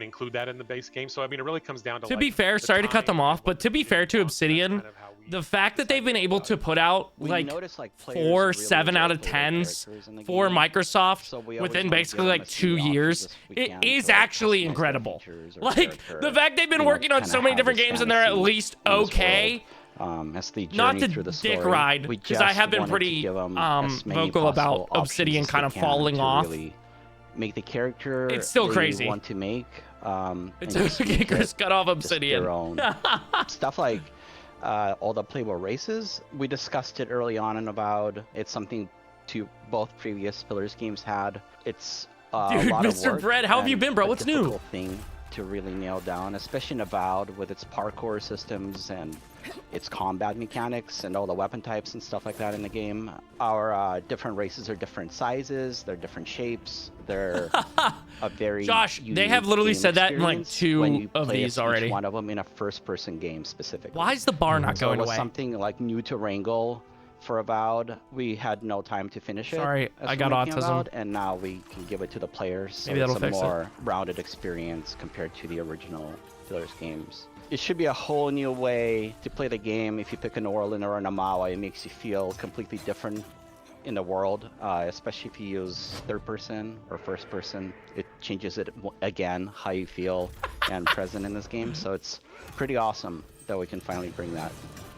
Speaker 20: include that in the base game. So I mean, it really comes down to.
Speaker 1: To
Speaker 20: like,
Speaker 1: be fair,
Speaker 20: the
Speaker 1: sorry to cut
Speaker 20: time
Speaker 1: them off, but to be fair to Obsidian, the fact that they've been able to put out like
Speaker 21: notice, like, players
Speaker 1: 4
Speaker 21: really
Speaker 1: 7 out of
Speaker 21: enjoy playing
Speaker 1: 10s
Speaker 21: characters in the
Speaker 1: for
Speaker 21: game.
Speaker 1: Microsoft
Speaker 21: So we always
Speaker 1: within
Speaker 21: wanna
Speaker 1: basically
Speaker 21: give them
Speaker 1: like
Speaker 21: as
Speaker 1: 2
Speaker 21: many
Speaker 1: years,
Speaker 21: options as we
Speaker 1: it
Speaker 21: can
Speaker 1: is
Speaker 21: to, like,
Speaker 1: actually
Speaker 21: customize
Speaker 1: incredible.
Speaker 21: features or
Speaker 1: Like
Speaker 21: character,
Speaker 1: the fact they've been working on
Speaker 21: kinda
Speaker 1: so many
Speaker 21: have
Speaker 1: different
Speaker 21: this
Speaker 1: games and they're at
Speaker 21: fantasy
Speaker 1: least
Speaker 21: in this
Speaker 1: okay.
Speaker 21: world. As the
Speaker 1: Not
Speaker 21: journey
Speaker 1: to
Speaker 21: through the
Speaker 1: dick
Speaker 21: story,
Speaker 1: ride,
Speaker 21: we
Speaker 1: because I
Speaker 21: just
Speaker 1: have been
Speaker 21: wanted to
Speaker 1: pretty
Speaker 21: give 'em as many
Speaker 1: vocal about
Speaker 21: possible
Speaker 1: Obsidian
Speaker 21: options
Speaker 1: kind
Speaker 21: as
Speaker 1: of
Speaker 21: we can
Speaker 1: falling
Speaker 21: to
Speaker 1: off.
Speaker 21: really make the character
Speaker 1: It's still
Speaker 21: they
Speaker 1: crazy.
Speaker 21: want to make.
Speaker 1: It's
Speaker 21: and just
Speaker 1: okay,
Speaker 21: make
Speaker 1: Chris
Speaker 21: it
Speaker 1: cut off
Speaker 21: just
Speaker 1: Obsidian.
Speaker 21: their own. Stuff like all the playable races, we discussed it early on in Avowed. It's something both previous Pillars games had. It's
Speaker 1: Dude,
Speaker 21: a lot
Speaker 1: Mr.
Speaker 21: of work
Speaker 1: Bread, how have you
Speaker 21: and
Speaker 1: been, bro?
Speaker 21: a
Speaker 1: What's new?
Speaker 21: difficult thing to really nail down, especially in Avowed with its parkour systems and its combat mechanics and all the weapon types and stuff like that in the game. Our different races are different sizes, they're different shapes, they're a very
Speaker 1: Josh, they
Speaker 21: unique
Speaker 1: have literally
Speaker 21: game
Speaker 1: said that in like
Speaker 21: experience when
Speaker 1: 2
Speaker 21: you
Speaker 1: of
Speaker 21: play
Speaker 1: these
Speaker 21: as
Speaker 1: already.
Speaker 21: Each one of them in a first-person game specifically.
Speaker 1: Why is the bar not
Speaker 21: So
Speaker 1: going
Speaker 21: it was
Speaker 1: away?
Speaker 21: something like new to Wrangle for Avowed. We had no time to finish it.
Speaker 1: Sorry,
Speaker 21: as
Speaker 1: I
Speaker 21: we're
Speaker 1: got
Speaker 21: making
Speaker 1: autism.
Speaker 21: Avowed, and now we can give it to the players. So
Speaker 1: Maybe that'll
Speaker 21: it's a
Speaker 1: fix it.
Speaker 21: more rounded experience compared to the original Pillars games. It should be a whole new way to play the game. If you pick an Orlin or an Amawa, it makes you feel completely different in the world, especially if you use third person or first person. It changes it again, how you feel and present in this game. So it's pretty awesome that we can finally bring that.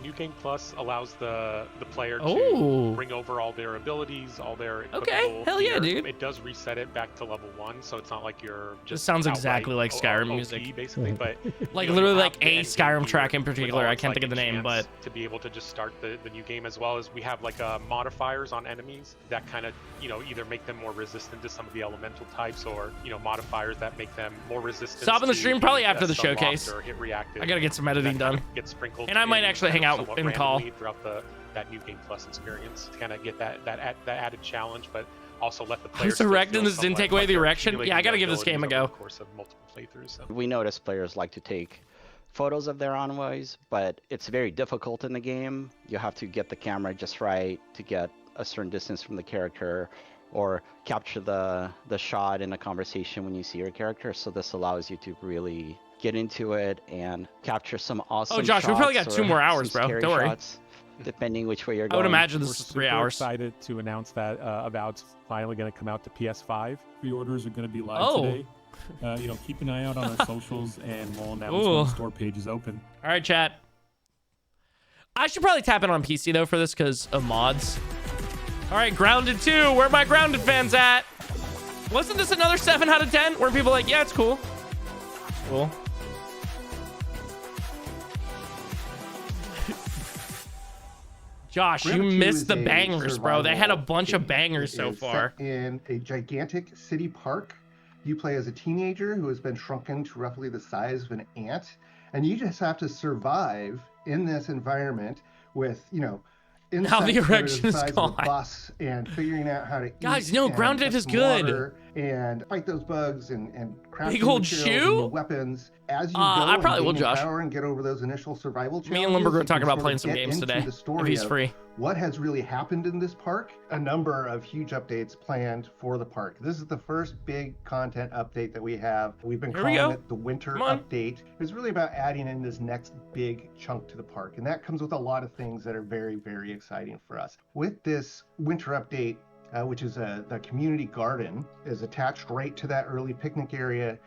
Speaker 20: New Game Plus allows the player
Speaker 1: Oh.
Speaker 20: to bring over all their abilities, all their
Speaker 1: Okay,
Speaker 20: equipable
Speaker 1: hell yeah,
Speaker 20: gear.
Speaker 1: dude.
Speaker 20: It does reset it back to level 1, so it's not like you're just
Speaker 1: This sounds
Speaker 20: outright
Speaker 1: exactly like Skyrim
Speaker 20: OP,
Speaker 1: music.
Speaker 20: basically, but
Speaker 1: Like
Speaker 20: you know,
Speaker 1: literally
Speaker 20: you
Speaker 1: like
Speaker 20: have the
Speaker 1: a
Speaker 20: end
Speaker 1: Skyrim
Speaker 20: game
Speaker 1: track in
Speaker 20: gear with
Speaker 1: particular.
Speaker 20: all
Speaker 1: I
Speaker 20: its,
Speaker 1: can't
Speaker 20: like,
Speaker 1: think of the name, but
Speaker 20: enchants to be able to just start the new game, as well as we have like modifiers on enemies that kind of, you know, either make them more resistant to some of the elemental types, or, you know, modifiers that make them more resistant.
Speaker 1: Stopping the
Speaker 20: to
Speaker 1: stream
Speaker 20: being,
Speaker 1: probably after the
Speaker 20: stun locked
Speaker 1: showcase.
Speaker 20: or hit reactive.
Speaker 1: I gotta get some editing
Speaker 20: That kind
Speaker 1: done.
Speaker 20: of gets sprinkled
Speaker 1: And I might
Speaker 20: in
Speaker 1: actually hang
Speaker 20: kind of
Speaker 1: out
Speaker 20: somewhat
Speaker 1: in call.
Speaker 20: randomly throughout that New Game Plus experience to kind of get that added challenge, but also let the players.
Speaker 1: Was erecting this didn't take away the erection? Yeah, I gotta give this game a go.
Speaker 20: Course of multiple playthroughs. So.
Speaker 21: We notice players like to take photos of their envoys, but it's very difficult in the game. You have to get the camera just right to get a certain distance from the character, or capture the shot in a conversation when you see your character. So this allows you to really get into it and capture some awesome
Speaker 1: Josh, we
Speaker 21: shots
Speaker 1: probably got 2
Speaker 21: or
Speaker 1: more hours,
Speaker 21: some
Speaker 1: bro.
Speaker 21: scary
Speaker 1: Don't worry.
Speaker 21: shots, depending which way you're
Speaker 1: I
Speaker 21: going.
Speaker 1: would imagine this
Speaker 7: We're
Speaker 1: is 3
Speaker 7: super
Speaker 1: hours.
Speaker 7: excited to announce that Avowed's finally going to come out to PS5. Pre-orders are going to be live
Speaker 1: Oh.
Speaker 7: today. You know, keep an eye out on our socials, and we'll announce
Speaker 1: Ooh.
Speaker 7: when the store page is open.
Speaker 1: All right, chat. I should probably tap in on PC though for this because of mods. All right, Grounded 2. Where are my Grounded fans at? Wasn't this another 7 out of 10? Where people are like, yeah, it's cool. Cool. Josh, you
Speaker 22: Grim 2
Speaker 1: missed
Speaker 22: is
Speaker 1: the
Speaker 22: a
Speaker 1: bangers, bro. They had a
Speaker 22: survival
Speaker 1: bunch of
Speaker 22: game.
Speaker 1: bangers
Speaker 22: It
Speaker 1: so
Speaker 22: is
Speaker 1: far.
Speaker 22: set in a gigantic city park. You play as a teenager who has been shrunken to roughly the size of an ant, and you just have to survive in this environment with, you know,
Speaker 1: Now the
Speaker 22: insects that are
Speaker 1: erection
Speaker 22: the
Speaker 1: is
Speaker 22: size of
Speaker 1: gone.
Speaker 22: a bus, and figuring out how to
Speaker 1: Guys,
Speaker 22: eat
Speaker 1: no,
Speaker 22: and
Speaker 1: Grounded
Speaker 22: get
Speaker 1: is
Speaker 22: some
Speaker 1: good.
Speaker 22: water and fight those bugs and craft
Speaker 1: Big
Speaker 22: new
Speaker 1: old
Speaker 22: materials and
Speaker 1: shoe?
Speaker 22: new weapons as you go
Speaker 1: I probably
Speaker 22: and
Speaker 1: will,
Speaker 22: gain
Speaker 1: Josh.
Speaker 22: power and get over those initial survival challenges.
Speaker 1: Me and Limburger
Speaker 22: you
Speaker 1: are talking
Speaker 22: can
Speaker 1: about
Speaker 22: sort of
Speaker 1: playing some
Speaker 22: get
Speaker 1: games
Speaker 22: into
Speaker 1: today,
Speaker 22: the
Speaker 1: if
Speaker 22: story
Speaker 1: he's
Speaker 22: of
Speaker 1: free.
Speaker 22: what has really happened in this park. A number of huge updates planned for the park. This is the first big content update that we have. We've been
Speaker 1: Here we
Speaker 22: calling
Speaker 1: go.
Speaker 22: it the winter
Speaker 1: Come on.
Speaker 22: update. It's really about adding in this next big chunk to the park, and that comes with a lot of things that are very, very exciting for us. With this winter update, which is the community garden, is attached right to that early picnic area.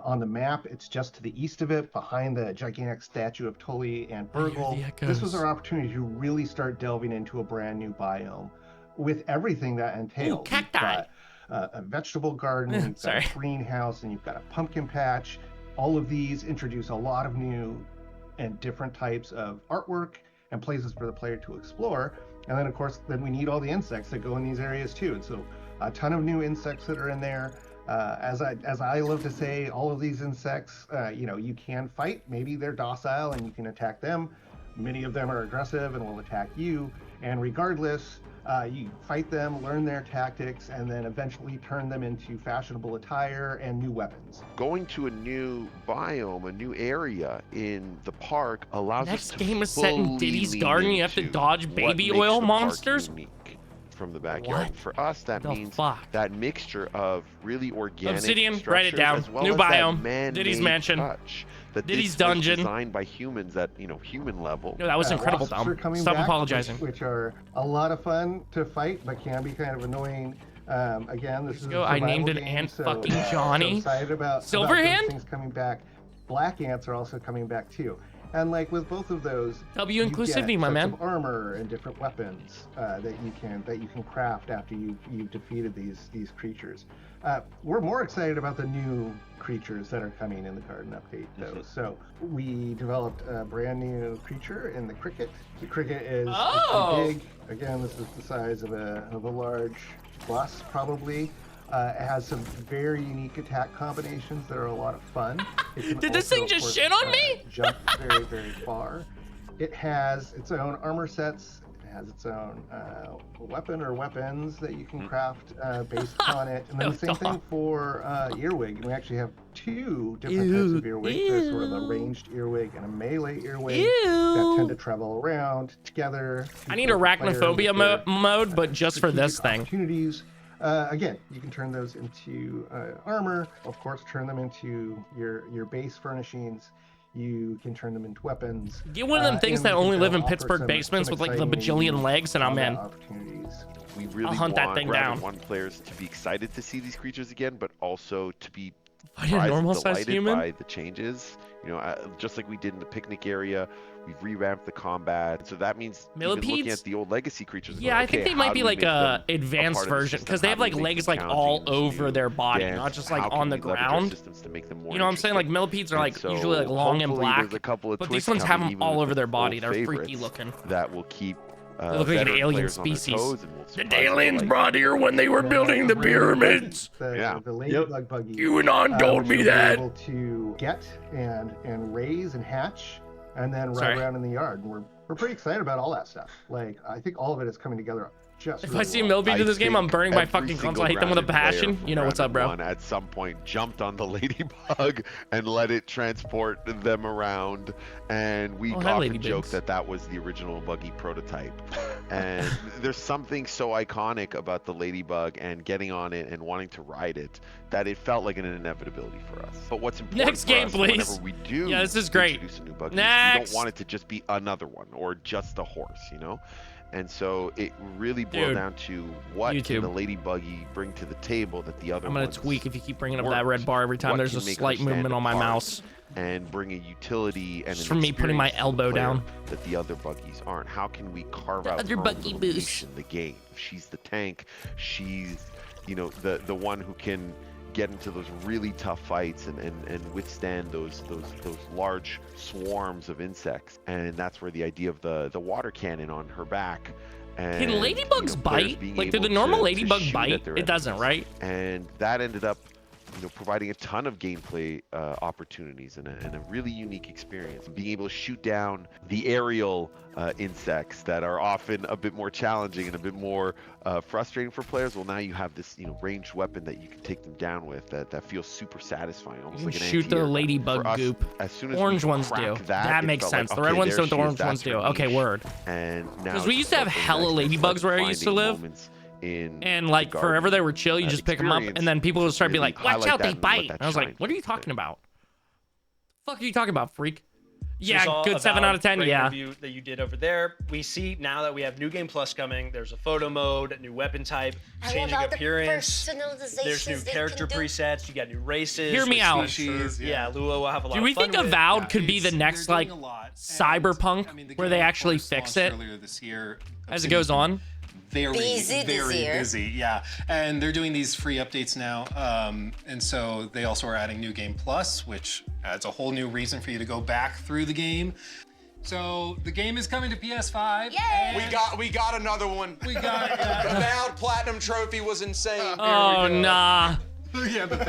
Speaker 22: On the map, it's just to the east of it, behind the gigantic statue of Tully and Burgle. This was our opportunity to really start delving into a brand new biome with everything that entails.
Speaker 1: cacti.
Speaker 22: You've got a vegetable garden, you've got
Speaker 1: Sorry.
Speaker 22: a greenhouse, and you've got a pumpkin patch. All of these introduce a lot of new and different types of artwork and places for the player to explore. And then, of course, then we need all the insects that go in these areas too. And so a ton of new insects that are in there. As I love to say, all of these insects, you know, you can fight. Maybe they're docile and you can attack them. Many of them are aggressive and will attack you. And regardless, you fight them, learn their tactics, and then eventually turn them into fashionable attire and new weapons.
Speaker 23: Going to a new biome, a new area in the park allows
Speaker 1: Next
Speaker 23: us to
Speaker 1: game is set in
Speaker 23: fully
Speaker 1: Diddy's
Speaker 23: lean
Speaker 1: Garden. You have to
Speaker 23: into
Speaker 1: dodge
Speaker 23: what
Speaker 1: baby
Speaker 23: makes
Speaker 1: oil
Speaker 23: the park
Speaker 1: monsters?
Speaker 23: unique from the backyard.
Speaker 1: What
Speaker 23: For us, that
Speaker 1: the
Speaker 23: means
Speaker 1: fuck?
Speaker 23: that mixture of really organic
Speaker 1: Obsidian, write it
Speaker 23: structures
Speaker 1: down.
Speaker 23: as well
Speaker 1: New
Speaker 23: as that
Speaker 1: biome.
Speaker 23: man-made
Speaker 1: Diddy's mansion.
Speaker 23: touch, that
Speaker 1: Diddy's
Speaker 23: this
Speaker 1: dungeon.
Speaker 23: was designed by humans at, you know, human level.
Speaker 1: No, that was incredible,
Speaker 22: Wasps are
Speaker 1: Dom.
Speaker 22: coming
Speaker 1: Stop
Speaker 22: back,
Speaker 1: apologizing.
Speaker 22: which are a lot of fun to fight, but can be kind of annoying. Again, this is a
Speaker 1: go. I named
Speaker 22: survival
Speaker 1: an
Speaker 22: game,
Speaker 1: ant
Speaker 22: so,
Speaker 1: fucking Johnny.
Speaker 22: So excited about
Speaker 1: Silverhand?
Speaker 22: those things coming back. Black ants are also coming back too. And like with both of those,
Speaker 1: W inclusivity,
Speaker 22: you get
Speaker 1: my
Speaker 22: sets
Speaker 1: man.
Speaker 22: of armor and different weapons that you can craft after you've defeated these creatures. We're more excited about the new creatures that are coming in the Garden update, though. So we developed a brand new creature in the cricket. The cricket is pretty big. Again, this is the size of a large bus, probably. It has some very unique attack combinations that are a lot of fun.
Speaker 1: Did this thing just shit on me?
Speaker 22: Jump very, very far. It has its own armor sets. It has its own weapon or weapons that you can craft based on it. And then the same thing for earwig. And we actually have two different types of earwig. There's sort of a ranged earwig and a melee earwig that tend to travel around together.
Speaker 1: I need arachnophobia mode, but just for this thing.
Speaker 22: Opportunities. Again, you can turn those into armor. Of course, turn them into your base furnishings. You can turn them into weapons.
Speaker 1: Get one of them things that only live in Pittsburgh basements with like the bajillion legs, and I'm in.
Speaker 23: We really
Speaker 1: I'll hunt that thing down.
Speaker 23: One players to be excited to see these creatures again, but also to be
Speaker 1: Fight a normal-sized
Speaker 23: delighted
Speaker 1: human?
Speaker 23: by the changes. You know, just like we did in the picnic area, we've revamped the combat. So that means even looking
Speaker 1: Millipedes?
Speaker 23: at the old legacy creatures. and
Speaker 1: Yeah,
Speaker 23: going,
Speaker 1: I think
Speaker 23: okay,
Speaker 1: they might
Speaker 23: how
Speaker 1: be
Speaker 23: do we
Speaker 1: like
Speaker 23: make them
Speaker 1: a
Speaker 23: a
Speaker 1: advanced
Speaker 23: part of the
Speaker 1: version because
Speaker 23: system?
Speaker 1: they
Speaker 23: How
Speaker 1: have
Speaker 23: do we
Speaker 1: like
Speaker 23: make
Speaker 1: legs
Speaker 23: them
Speaker 1: like
Speaker 23: challenging
Speaker 1: all
Speaker 23: in this
Speaker 1: over
Speaker 23: new
Speaker 1: their body,
Speaker 23: dance?
Speaker 1: not just
Speaker 23: How
Speaker 1: like
Speaker 23: can
Speaker 1: on the
Speaker 23: we leverage our
Speaker 1: ground.
Speaker 23: systems to make them more
Speaker 1: You know what I'm saying? Like
Speaker 23: interesting?
Speaker 1: millipedes are like
Speaker 23: And so
Speaker 1: usually like long and
Speaker 23: hopefully
Speaker 1: black,
Speaker 23: there's a couple of
Speaker 1: but these
Speaker 23: twists
Speaker 1: ones have
Speaker 23: coming,
Speaker 1: them
Speaker 23: even
Speaker 1: all
Speaker 23: with
Speaker 1: over
Speaker 23: the
Speaker 1: their body.
Speaker 23: old
Speaker 1: They're freaky
Speaker 23: favorites
Speaker 1: looking.
Speaker 23: That will keep
Speaker 1: They look like an
Speaker 23: veteran
Speaker 1: alien
Speaker 23: players on their
Speaker 1: species.
Speaker 23: toes and will
Speaker 1: The
Speaker 23: surprise them
Speaker 1: aliens
Speaker 23: like-
Speaker 1: brought here when they were building the pyramids.
Speaker 22: The ladybug buggy.
Speaker 1: QAnon told
Speaker 22: which
Speaker 1: me
Speaker 22: you'll be
Speaker 1: that.
Speaker 22: able to get and raise and hatch, and then run
Speaker 1: Sorry.
Speaker 22: around in the yard. And we're pretty excited about all that stuff. Like I think all of it is coming together just.
Speaker 1: If
Speaker 22: really
Speaker 1: I see a
Speaker 22: well.
Speaker 1: millipede in this game, I'm burning my
Speaker 23: Every
Speaker 1: fucking console. I hate them with a
Speaker 23: single grounded
Speaker 1: passion.
Speaker 23: player
Speaker 1: You know what's up,
Speaker 23: from
Speaker 1: bro?
Speaker 23: round one at some point jumped on the ladybug and let it transport them around, and we
Speaker 1: Oh, hi,
Speaker 23: often joke
Speaker 1: ladybugs.
Speaker 23: that was the original buggy prototype. And there's something so iconic about the ladybug and getting on it and wanting to ride it that it felt like an inevitability for us. But what's important
Speaker 1: Next
Speaker 23: for
Speaker 1: game,
Speaker 23: us
Speaker 1: please.
Speaker 23: whenever we do
Speaker 1: Yeah, this is great.
Speaker 23: introduce a new buggy,
Speaker 1: Next.
Speaker 23: we don't want it to just be another one or just a horse, you know? And so it really boiled
Speaker 1: Dude,
Speaker 23: down to what
Speaker 1: YouTube.
Speaker 23: can the ladybuggy bring to the table that the other
Speaker 1: I'm gonna
Speaker 23: ones
Speaker 1: tweak if you keep bringing up that
Speaker 23: weren't.
Speaker 1: red bar every time
Speaker 23: What
Speaker 1: there's
Speaker 23: can
Speaker 1: a
Speaker 23: make her
Speaker 1: slight
Speaker 23: stand
Speaker 1: movement on my
Speaker 23: apart
Speaker 1: mouse.
Speaker 23: and bring a utility and
Speaker 1: Just
Speaker 23: an
Speaker 1: from me putting my
Speaker 23: experience to the
Speaker 1: elbow
Speaker 23: player
Speaker 1: down.
Speaker 23: that the other buggies aren't. How can we carve
Speaker 1: The
Speaker 23: out
Speaker 1: other
Speaker 23: her own
Speaker 1: buggy
Speaker 23: little
Speaker 1: boost.
Speaker 23: niche in the game? She's the tank. She's, you know, the one who can get into those really tough fights and withstand those large swarms of insects. And that's where the idea of the water cannon on her back. And,
Speaker 1: Can ladybugs
Speaker 23: players
Speaker 1: bite?
Speaker 23: being
Speaker 1: Like, do
Speaker 23: able
Speaker 1: the normal
Speaker 23: to
Speaker 1: ladybug
Speaker 23: shoot
Speaker 1: bite?
Speaker 23: at their
Speaker 1: It doesn't,
Speaker 23: enemies.
Speaker 1: right?
Speaker 23: And that ended up, you know, providing a ton of gameplay opportunities and a really unique experience. Being able to shoot down the aerial insects that are often a bit more challenging and a bit more frustrating for players. Well, now you have this, you know, ranged weapon that you can take them down with that feels super satisfying, almost
Speaker 1: You can
Speaker 23: like an
Speaker 1: shoot the
Speaker 23: anti-air.
Speaker 1: ladybug
Speaker 23: For us,
Speaker 1: goop.
Speaker 23: as soon as we
Speaker 1: Orange ones do.
Speaker 23: cracked
Speaker 1: That
Speaker 23: it
Speaker 1: makes
Speaker 23: felt
Speaker 1: sense.
Speaker 23: like,
Speaker 1: The red
Speaker 23: okay,
Speaker 1: ones
Speaker 23: there
Speaker 1: don't, the
Speaker 23: she is,
Speaker 1: orange ones
Speaker 23: that's her
Speaker 1: do. Okay,
Speaker 23: niche.
Speaker 1: word.
Speaker 23: And now
Speaker 1: Because we
Speaker 23: it's
Speaker 1: used to have
Speaker 23: something
Speaker 1: hella
Speaker 23: that just, like,
Speaker 1: ladybugs where I used to
Speaker 23: finding
Speaker 1: live.
Speaker 23: moments in
Speaker 1: And
Speaker 23: the
Speaker 1: like forever
Speaker 23: garden,
Speaker 1: they were chill, you just pick them up, and then people would start to be
Speaker 23: really
Speaker 1: like, "Watch
Speaker 23: highlight
Speaker 1: out,
Speaker 23: that
Speaker 1: they
Speaker 23: and let
Speaker 1: bite!"
Speaker 23: that
Speaker 1: And I was like,
Speaker 23: shine.
Speaker 1: "What are you talking about? The fuck are you talking about, freak?"
Speaker 19: So
Speaker 1: Yeah,
Speaker 19: it's all
Speaker 1: good 7 out of 10.
Speaker 19: great
Speaker 1: Yeah.
Speaker 19: review that you did over there. We see now that we have New Game Plus coming. There's a photo mode, new weapon type,
Speaker 5: I love
Speaker 19: changing
Speaker 5: all the
Speaker 19: appearance.
Speaker 5: personalizations
Speaker 19: There's new
Speaker 5: they
Speaker 19: character
Speaker 5: can do.
Speaker 19: presets. You got new races.
Speaker 1: Hear me
Speaker 19: with
Speaker 1: out.
Speaker 19: species. Yeah, Lua will have a lot
Speaker 1: Do
Speaker 19: of
Speaker 1: we
Speaker 19: fun
Speaker 1: think
Speaker 19: with it.
Speaker 1: Avowed could be the next like cyberpunk where they actually fix it
Speaker 10: earlier this year.
Speaker 1: as it goes on?
Speaker 10: Very,
Speaker 5: Busy this
Speaker 10: very
Speaker 5: year.
Speaker 10: busy, yeah. And they're doing these free updates now. And so they also are adding New Game Plus, which adds a whole new reason for you to go back through the game. So the game is coming to PS5.
Speaker 5: Yay!
Speaker 6: We got another one.
Speaker 10: We got
Speaker 6: The Avowed Platinum Trophy was insane.
Speaker 1: Oh nah.
Speaker 10: yeah, but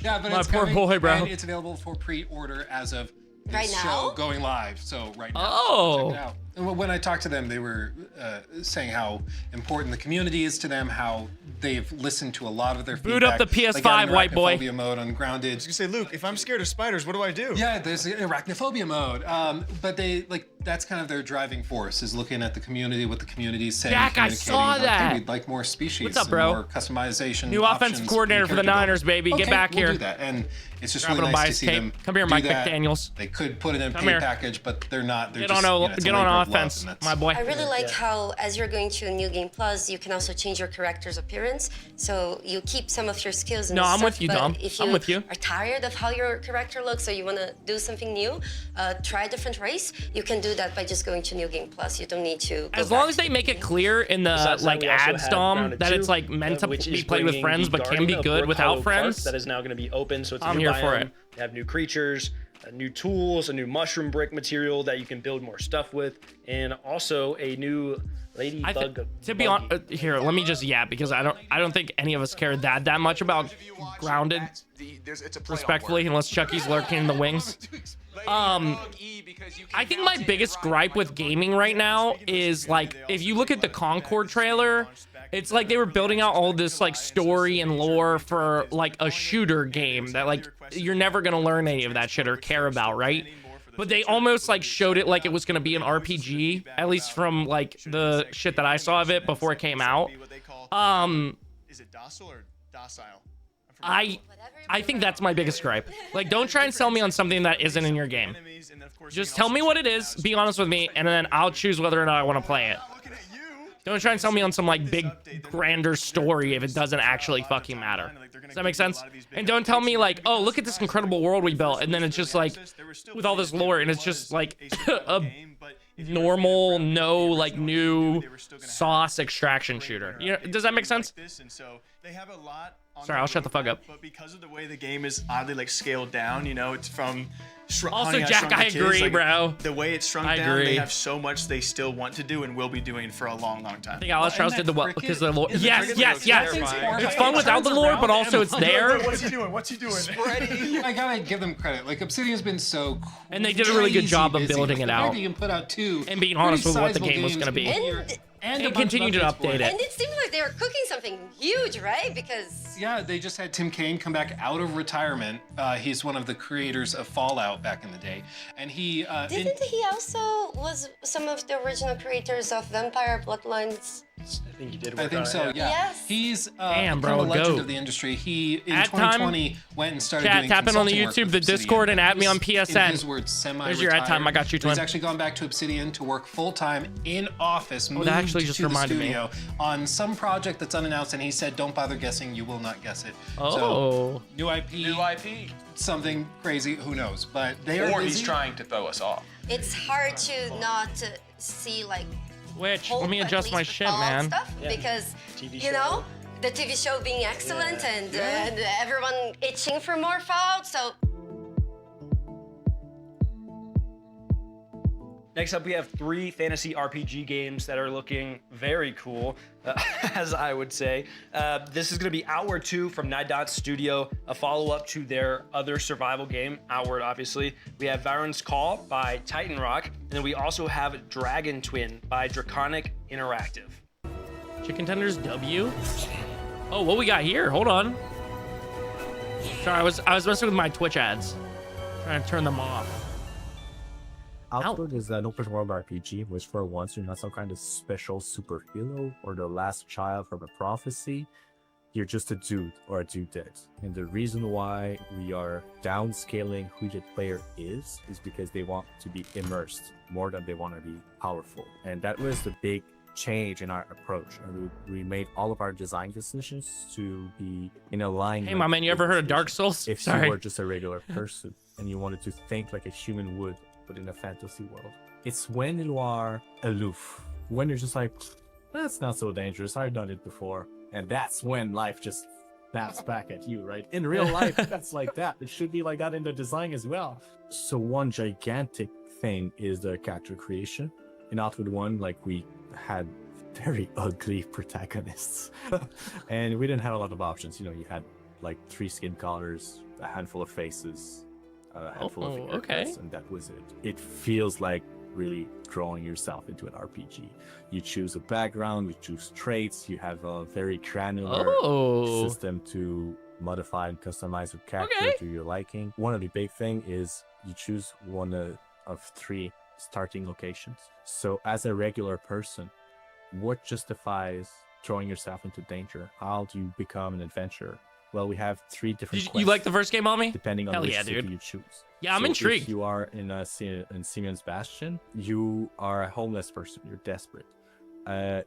Speaker 10: yeah, but
Speaker 1: My
Speaker 10: it's
Speaker 1: poor
Speaker 10: coming,
Speaker 1: boy, bro.
Speaker 10: And it's available for pre-order as of this
Speaker 5: Right
Speaker 10: show
Speaker 5: now?
Speaker 10: going live. So right now,
Speaker 1: Oh.
Speaker 10: check it out. And when I talked to them, they were saying how important the community is to them, how they've listened to a lot of their
Speaker 1: Boot
Speaker 10: feedback.
Speaker 1: up the
Speaker 10: like
Speaker 1: PS5,
Speaker 10: adding
Speaker 1: white boy.
Speaker 10: Arachnophobia mode on Grounded.
Speaker 4: I was gonna say, Luke, if I'm scared of spiders, what do I do?
Speaker 10: Yeah, there's arachnophobia mode. But they that's kind of their driving force is looking at the community, what the community is saying.
Speaker 1: Jack, I saw
Speaker 10: communicating,
Speaker 1: that.
Speaker 10: Hey, we'd like more species.
Speaker 1: What's up,
Speaker 10: and
Speaker 1: bro?
Speaker 10: More customization.
Speaker 1: New offensive
Speaker 10: options,
Speaker 1: coordinator for the
Speaker 10: character
Speaker 1: Niners,
Speaker 10: development.
Speaker 1: baby. Get
Speaker 10: Okay,
Speaker 1: back
Speaker 10: we'll
Speaker 1: here.
Speaker 10: do that. And it's just
Speaker 1: Grabbing
Speaker 10: really
Speaker 1: him by
Speaker 10: nice to
Speaker 1: his
Speaker 10: see
Speaker 1: cape.
Speaker 10: them.
Speaker 1: Come here,
Speaker 10: do
Speaker 1: Mike
Speaker 10: that.
Speaker 1: McDaniels.
Speaker 10: They could put it in a
Speaker 1: Come
Speaker 10: pay
Speaker 1: here.
Speaker 10: package, but they're not. They're
Speaker 1: Get
Speaker 10: just,
Speaker 1: on,
Speaker 10: you know, it's
Speaker 1: get
Speaker 10: a
Speaker 1: on
Speaker 10: labor
Speaker 1: offense, my boy.
Speaker 5: I really like how, as you're going to New Game Plus, you can also change your character's appearance. So you keep some of your skills. And
Speaker 1: No, I'm
Speaker 5: stuff,
Speaker 1: with you,
Speaker 5: but
Speaker 1: Dom.
Speaker 5: If you
Speaker 1: I'm with you.
Speaker 5: are tired of how your character looks, or you want to do something new, try a different race. You can do that by just going to New Game Plus. You don't need to.
Speaker 1: As long as they make it clear in the
Speaker 19: Besides that,
Speaker 1: like
Speaker 19: we also
Speaker 1: ads,
Speaker 19: have
Speaker 1: Dom,
Speaker 19: Grounded
Speaker 1: that
Speaker 19: 2,
Speaker 1: it's like meant to
Speaker 19: which
Speaker 1: be
Speaker 19: is
Speaker 1: played with
Speaker 19: bringing
Speaker 1: friends,
Speaker 19: the
Speaker 1: but can
Speaker 19: Guardian
Speaker 1: be
Speaker 19: of
Speaker 1: good
Speaker 19: Brook
Speaker 1: without
Speaker 19: Hollow Park
Speaker 1: friends.
Speaker 19: That is now going to be open, so it's a
Speaker 1: I'm
Speaker 19: new
Speaker 1: here for
Speaker 19: biome.
Speaker 1: it.
Speaker 19: You have new creatures, new tools, a new mushroom brick material that you can build more stuff with, and also a new ladybug.
Speaker 1: To be honest, here, let me just because I don't think any of us care that much about Grounded. Respectfully, unless Chucky's lurking in the wings. I think my biggest gripe with gaming right now is like if you look at the Concord trailer, it's like they were building out all this like story and lore for like a shooter game that like you're never gonna learn any of that shit or care about, right? But they almost like showed it like it was gonna be an RPG, at least from like the shit that I saw of it before it came out.
Speaker 4: Is it docile or docile?
Speaker 1: I think that's my biggest gripe. Like, don't try and sell me on something that isn't in your game. Just tell me what it is, be honest with me, and then I'll choose whether or not I want to play it. Don't try and sell me on some, like, big, grander story if it doesn't actually fucking matter. Does that make sense? And don't tell me, like, oh, look at this incredible world we built, and then it's just, like, with all this lore, and it's just, like, a normal, like, new sauce extraction shooter. You know, does that make sense?
Speaker 4: They have a lot on
Speaker 1: Sorry, I'll shut the fuck up.
Speaker 4: But because of the way the game is oddly like scaled down, you know, it's from
Speaker 1: Also,
Speaker 4: Honey,
Speaker 1: Jack,
Speaker 4: Shrunk the
Speaker 1: I
Speaker 4: Kids,
Speaker 1: agree,
Speaker 4: like,
Speaker 1: bro.
Speaker 4: The way it's shrunk
Speaker 1: I
Speaker 4: down,
Speaker 1: agree.
Speaker 4: they have so much they still want to do and will be doing for a long time.
Speaker 1: I think Alice Strauss did the well because the lore. Yes.
Speaker 4: terrifying.
Speaker 1: It's fun without the lore, but also it's there.
Speaker 4: What's he doing? What's he doing?
Speaker 10: I gotta give them credit. Like Obsidian's been so
Speaker 1: And they did a really good job of building it out.
Speaker 10: You can put out two
Speaker 1: and being honest with what the
Speaker 10: pretty
Speaker 1: game was going to be.
Speaker 10: sizable
Speaker 1: And continue to update it.
Speaker 5: And it seemed like they were cooking something huge, right? Because
Speaker 10: yeah, they just had Tim Kaine come back out of retirement. He's one of the creators of Fallout back in the day, and he
Speaker 5: didn't he also was some of the original creators of Vampire Bloodlines?
Speaker 19: I think he did.
Speaker 10: I think so. Yeah.
Speaker 5: Yes.
Speaker 10: He's
Speaker 1: Damn,
Speaker 10: kind of
Speaker 1: bro,
Speaker 10: a legend
Speaker 1: go.
Speaker 10: of the industry. He in
Speaker 1: At time,
Speaker 10: 2020 went and started
Speaker 1: Chat,
Speaker 10: doing
Speaker 1: tap in on the
Speaker 10: consulting work
Speaker 1: YouTube,
Speaker 10: with
Speaker 1: the
Speaker 10: Obsidian.
Speaker 1: Discord, and add me on
Speaker 10: He's,
Speaker 1: PSN.
Speaker 10: In his words, semi-retired.
Speaker 1: There's your ad time. I got you,
Speaker 10: But he's
Speaker 1: twin.
Speaker 10: actually gone back to Obsidian to work full time in office.
Speaker 1: Oh,
Speaker 10: moved
Speaker 1: that actually just
Speaker 10: to the
Speaker 1: reminded me.
Speaker 10: studio on some project that's unannounced, and he said, "Don't bother guessing. You will not guess it."
Speaker 1: Oh.
Speaker 10: So, new IP.
Speaker 6: New IP.
Speaker 10: Something crazy. Who knows? But they are.
Speaker 6: Or he's
Speaker 10: busy.
Speaker 6: trying to throw us off.
Speaker 5: It's hard to not see like
Speaker 1: Which
Speaker 5: hope,
Speaker 1: let me
Speaker 5: at
Speaker 1: adjust
Speaker 5: least
Speaker 1: my
Speaker 5: with
Speaker 1: shit,
Speaker 5: Fallout
Speaker 1: man.
Speaker 5: Stuff, because you know the TV show being excellent and everyone itching for more Fallout. So
Speaker 19: Next up, we have 3 fantasy RPG games that are looking very cool, as I would say. This is going to be Outward 2 from Nine Dots Studio, a follow-up to their other survival game, Outward, obviously. We have Varen's Call by Titan Rock, and then we also have Dragon Twin by Draconic Interactive.
Speaker 1: Chicken tenders W. Oh, what we got here? Hold on. Sorry, I was messing with my Twitch ads, trying to turn them off.
Speaker 8: Outward is an open world RPG, which for once you're not some kind of special superhero or the last child from a prophecy. You're just a dude or a dudette. And the reason why we are downscaling who the player is because they want to be immersed more than they want to be powerful. And that was the big change in our approach. And we made all of our design decisions to be in alignment.
Speaker 1: Hey, my man, you ever heard of Dark Souls?
Speaker 8: If
Speaker 1: Sorry.
Speaker 8: you were just a regular person and you wanted to think like a human would, but in a fantasy world. It's when you are aloof, when you're just like, that's not so dangerous, I've done it before. And that's when life just snaps back at you, right? In real life, that's like that. It should be like that in the design as well. So one gigantic thing is the character creation. In Outward 1, like we had very ugly protagonists. And we didn't have a lot of options. You know, you had like 3 skin colors, a handful of faces, a handful of haircuts, and that was it. It feels like really drawing yourself into an RPG. You choose a background, you choose traits, you have a very granular system to modify and customize your character to your liking. One of the big thing is you choose one of 3 starting locations. So as a regular person, what justifies throwing yourself into danger? How do you become an adventurer? Well, we have 3 different
Speaker 1: You
Speaker 8: quests.
Speaker 1: like the first game, Mommy?
Speaker 8: Depending on
Speaker 1: Hell
Speaker 8: which
Speaker 1: yeah,
Speaker 8: city
Speaker 1: dude.
Speaker 8: you choose.
Speaker 1: Yeah, I'm
Speaker 8: So
Speaker 1: intrigued.
Speaker 8: If you are in Simeon's Bastion, you are a homeless person. You're desperate.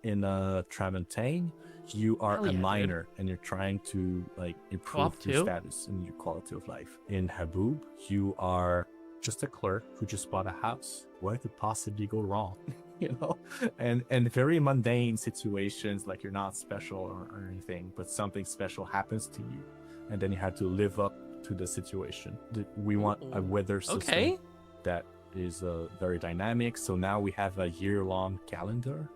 Speaker 8: In Tramontaine, you are
Speaker 1: Hell
Speaker 8: a
Speaker 1: yeah, dude.
Speaker 8: miner and you're trying to like improve
Speaker 1: Co-op
Speaker 8: your
Speaker 1: too?
Speaker 8: status and your quality of life. In Haboob, you are just a clerk who just bought a house. What could possibly go wrong? You know, and very mundane situations, like you're not special or anything, but something special happens to you, and then you have to live up to the situation. We want a weather system
Speaker 1: Okay.
Speaker 8: that is very dynamic. So now we have a year-long calendar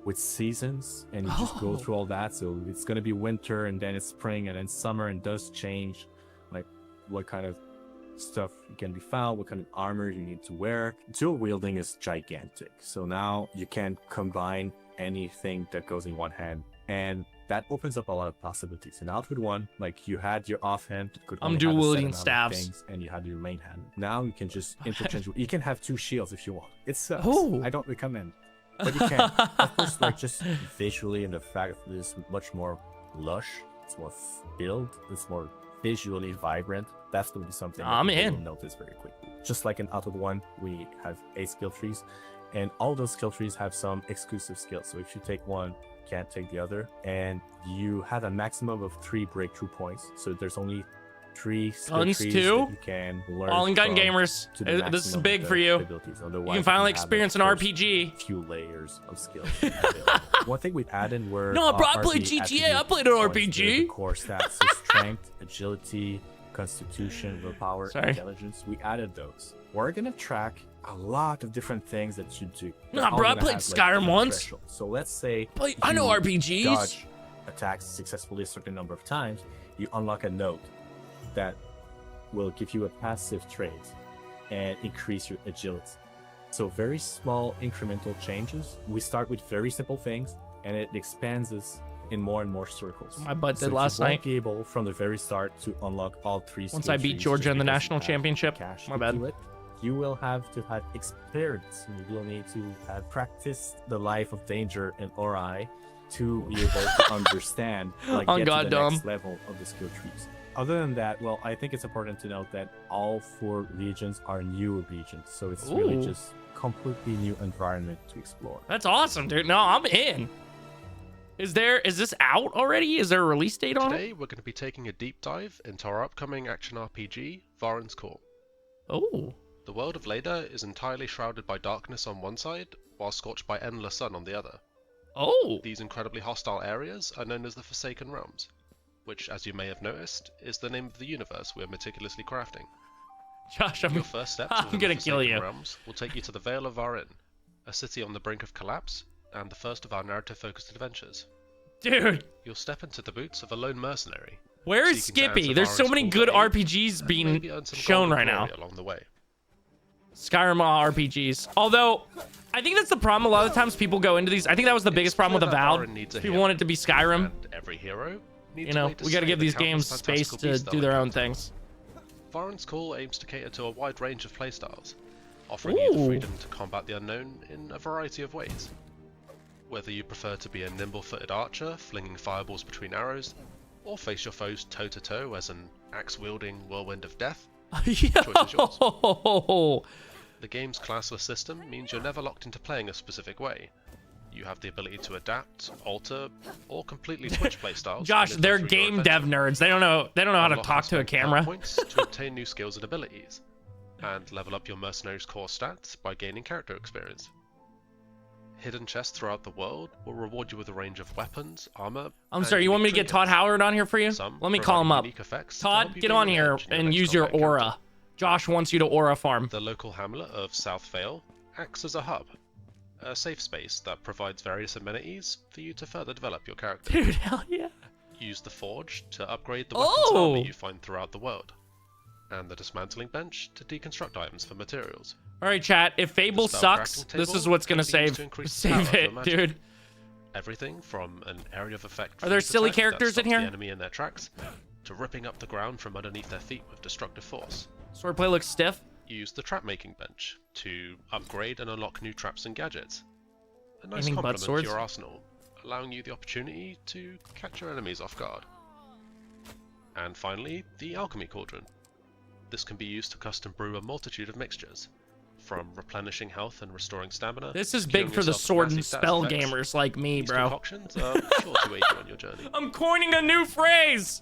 Speaker 8: with seasons, and you just go
Speaker 1: Oh.
Speaker 8: through all that. So it's gonna be winter, and then it's spring, and then summer, and does change, like what kind of stuff can be found, what kind of armor you need to wear. Dual wielding is gigantic, so now you can combine anything that goes in one hand, and that opens up a lot of possibilities. In Outward 1, like you had your offhand, could
Speaker 1: I'm
Speaker 8: only
Speaker 1: dual
Speaker 8: have a set
Speaker 1: wielding
Speaker 8: amount of
Speaker 1: staves.
Speaker 8: things, and you had your main hand. Now you can just interchange. You can have 2 shields if you want. It sucks.
Speaker 1: Oh.
Speaker 8: I don't recommend, but you can. Of course, like just visually, and the fact that it's much more lush, it's more filled, it's more visually vibrant. That's going to be something that
Speaker 1: I'm
Speaker 8: people
Speaker 1: in.
Speaker 8: will notice very quickly. Just like in Outward 1, we have 8 skill trees, and all those skill trees have some exclusive skills. So if you take one, you can't take the other, and you have a maximum of 3 breakthrough points. So there's only 3 skill
Speaker 1: Guns
Speaker 8: trees
Speaker 1: too?
Speaker 8: that you can learn.
Speaker 1: All in gun
Speaker 8: from
Speaker 1: gamers.
Speaker 8: to the
Speaker 1: This is
Speaker 8: maximum
Speaker 1: big
Speaker 8: of
Speaker 1: for
Speaker 8: the
Speaker 1: you.
Speaker 8: abilities.
Speaker 1: You
Speaker 8: Otherwise,
Speaker 1: can finally
Speaker 8: have the
Speaker 1: experience an
Speaker 8: first
Speaker 1: RPG.
Speaker 8: few layers of skills. One thing we've added were
Speaker 1: No, bro, I played
Speaker 8: RP
Speaker 1: GTA. I
Speaker 8: attribute
Speaker 1: played an
Speaker 8: points.
Speaker 1: RPG.
Speaker 8: The core stats, so strength, agility, constitution, willpower,
Speaker 1: Sorry.
Speaker 8: intelligence. We added those. We're gonna track a lot of different things that you do. They're
Speaker 1: Nah,
Speaker 8: all
Speaker 1: bro, I
Speaker 8: gonna
Speaker 1: played
Speaker 8: have,
Speaker 1: Skyrim
Speaker 8: different
Speaker 1: once.
Speaker 8: thresholds. So let's say
Speaker 1: I know
Speaker 8: you
Speaker 1: RPGs.
Speaker 8: dodge attacks successfully a certain number of times, you unlock a node that will give you a passive trait and increase your agility. So very small incremental changes. We start with very simple things, and it expands us in more and more circles.
Speaker 1: My butt did
Speaker 8: So
Speaker 1: last
Speaker 8: you won't
Speaker 1: night.
Speaker 8: be able from the very start to unlock all 3
Speaker 1: Once
Speaker 8: skill
Speaker 1: I beat
Speaker 8: trees
Speaker 1: Georgia
Speaker 8: just
Speaker 1: in the
Speaker 8: because
Speaker 1: national
Speaker 8: you have
Speaker 1: championship.
Speaker 8: cash
Speaker 1: My
Speaker 8: to
Speaker 1: bad.
Speaker 8: do it. You will have to have experience. You will need to have practiced the life of danger in Ori to be able to understand, like,
Speaker 1: Oh,
Speaker 8: get
Speaker 1: God,
Speaker 8: to the
Speaker 1: Dom.
Speaker 8: next level of the skill trees. Other than that, well, I think it's important to note that all 4 regions are new regions, so it's really
Speaker 1: Ooh.
Speaker 8: just completely new environment to explore.
Speaker 1: That's awesome, dude. No, I'm in. Is this out already? Is there a release date on it?
Speaker 9: Today, we're going to be taking a deep dive into our upcoming action RPG, Varen's Call.
Speaker 1: Oh.
Speaker 9: The world of Leda is entirely shrouded by darkness on one side, while scorched by endless sun on the other.
Speaker 1: Oh.
Speaker 9: These incredibly hostile areas are known as the Forsaken Realms, which, as you may have noticed, is the name of the universe we are meticulously crafting.
Speaker 1: Josh,
Speaker 9: Your first steps
Speaker 1: I'm
Speaker 9: within
Speaker 1: gonna
Speaker 9: the
Speaker 1: kill
Speaker 9: Forsaken
Speaker 1: you.
Speaker 9: Realms will take you to the Vale of Varen, a city on the brink of collapse, and the first of our narrative-focused adventures.
Speaker 1: Dude.
Speaker 9: You'll step into the boots of a lone mercenary.
Speaker 1: Where is
Speaker 9: seeking to
Speaker 1: Skippy?
Speaker 9: answer
Speaker 1: There's so
Speaker 9: Varen's
Speaker 1: many
Speaker 9: call
Speaker 1: good
Speaker 9: to aid,
Speaker 1: RPGs
Speaker 9: and
Speaker 1: being
Speaker 9: maybe earn some
Speaker 1: shown
Speaker 9: gold
Speaker 1: right
Speaker 9: and
Speaker 1: now.
Speaker 9: glory along the way.
Speaker 1: Skyrim RPGs. Although, I think that's the problem. A lot of times people go into these. I think that was the biggest problem with
Speaker 9: clear that
Speaker 1: Avowed.
Speaker 9: Varen needs a
Speaker 1: People
Speaker 9: hero,
Speaker 1: want it to be Skyrim.
Speaker 9: and every hero needs
Speaker 1: You know,
Speaker 9: a way to
Speaker 1: we got to
Speaker 9: slay
Speaker 1: give
Speaker 9: the
Speaker 1: these
Speaker 9: countless
Speaker 1: games space
Speaker 9: fantastical
Speaker 1: to
Speaker 9: beasts
Speaker 1: do
Speaker 9: they'll
Speaker 1: their own
Speaker 9: encounter.
Speaker 1: things.
Speaker 9: Varen's Call aims to cater to a wide range of playstyles, offering you the
Speaker 1: Ooh.
Speaker 9: freedom to combat the unknown in a variety of ways. Whether you prefer to be a nimble-footed archer, flinging fireballs between arrows, or face your foes toe-to-toe as an axe-wielding whirlwind of death, the choice is yours.
Speaker 1: Yo!
Speaker 9: The game's classless system means you're never locked into playing a specific way. You have the ability to adapt, alter, or completely switch playstyles.
Speaker 1: Josh,
Speaker 9: midway
Speaker 1: they're
Speaker 9: through your
Speaker 1: game dev
Speaker 9: adventure.
Speaker 1: nerds. They don't know how to
Speaker 9: Unlock
Speaker 1: talk to a
Speaker 9: and spend
Speaker 1: camera.
Speaker 9: points to obtain new skills and abilities, and level up your mercenary's core stats by gaining character experience. Hidden chests throughout the world will reward you with a range of weapons, armor.
Speaker 1: I'm
Speaker 9: and
Speaker 1: sorry, you want me to
Speaker 9: unique
Speaker 1: get Todd Howard on here for you?
Speaker 9: Some
Speaker 1: Let me call him
Speaker 9: providing
Speaker 1: up.
Speaker 9: unique effects to
Speaker 1: Todd,
Speaker 9: help you
Speaker 1: get
Speaker 9: gain
Speaker 1: on
Speaker 9: an
Speaker 1: here
Speaker 9: edge in your
Speaker 1: and
Speaker 9: next
Speaker 1: use your
Speaker 9: combat encounter.
Speaker 1: aura. Josh wants you to aura farm.
Speaker 9: The local hamlet of South Vale acts as a hub, a safe space that provides various amenities for you to further develop your character.
Speaker 1: Dude, hell yeah.
Speaker 9: Use the forge to upgrade the weapons and armor you find throughout the world, and the dismantling bench to deconstruct items for materials.
Speaker 1: All right, chat. If Fable
Speaker 9: spell
Speaker 1: sucks,
Speaker 9: crafting
Speaker 1: this
Speaker 9: table
Speaker 1: is what's gonna
Speaker 9: can be used
Speaker 1: save
Speaker 9: to increase the
Speaker 1: save
Speaker 9: power of your
Speaker 1: it,
Speaker 9: magic.
Speaker 1: dude.
Speaker 9: Everything from an area of effect
Speaker 1: Are there
Speaker 9: freeze
Speaker 1: silly
Speaker 9: attack that
Speaker 1: characters in
Speaker 9: stops
Speaker 1: here?
Speaker 9: the enemy in their tracks, to ripping up the ground from underneath their feet with destructive force.
Speaker 1: Swordplay looks stiff.
Speaker 9: Use the trap making bench to upgrade and unlock new traps and gadgets. A nice
Speaker 1: Aiming butt
Speaker 9: complement to
Speaker 1: swords?
Speaker 9: your arsenal, allowing you the opportunity to catch your enemies off guard. And finally, the Alchemy Cauldron. This can be used to custom brew a multitude of mixtures, from replenishing health and restoring stamina.
Speaker 1: This is
Speaker 9: to
Speaker 1: big
Speaker 9: curing
Speaker 1: for the
Speaker 9: yourself
Speaker 1: sword
Speaker 9: from
Speaker 1: and
Speaker 9: nasty stats
Speaker 1: spell
Speaker 9: effects.
Speaker 1: gamers like me,
Speaker 9: These
Speaker 1: bro.
Speaker 9: concoctions are sure to aid you on your journey.
Speaker 1: I'm coining a new phrase.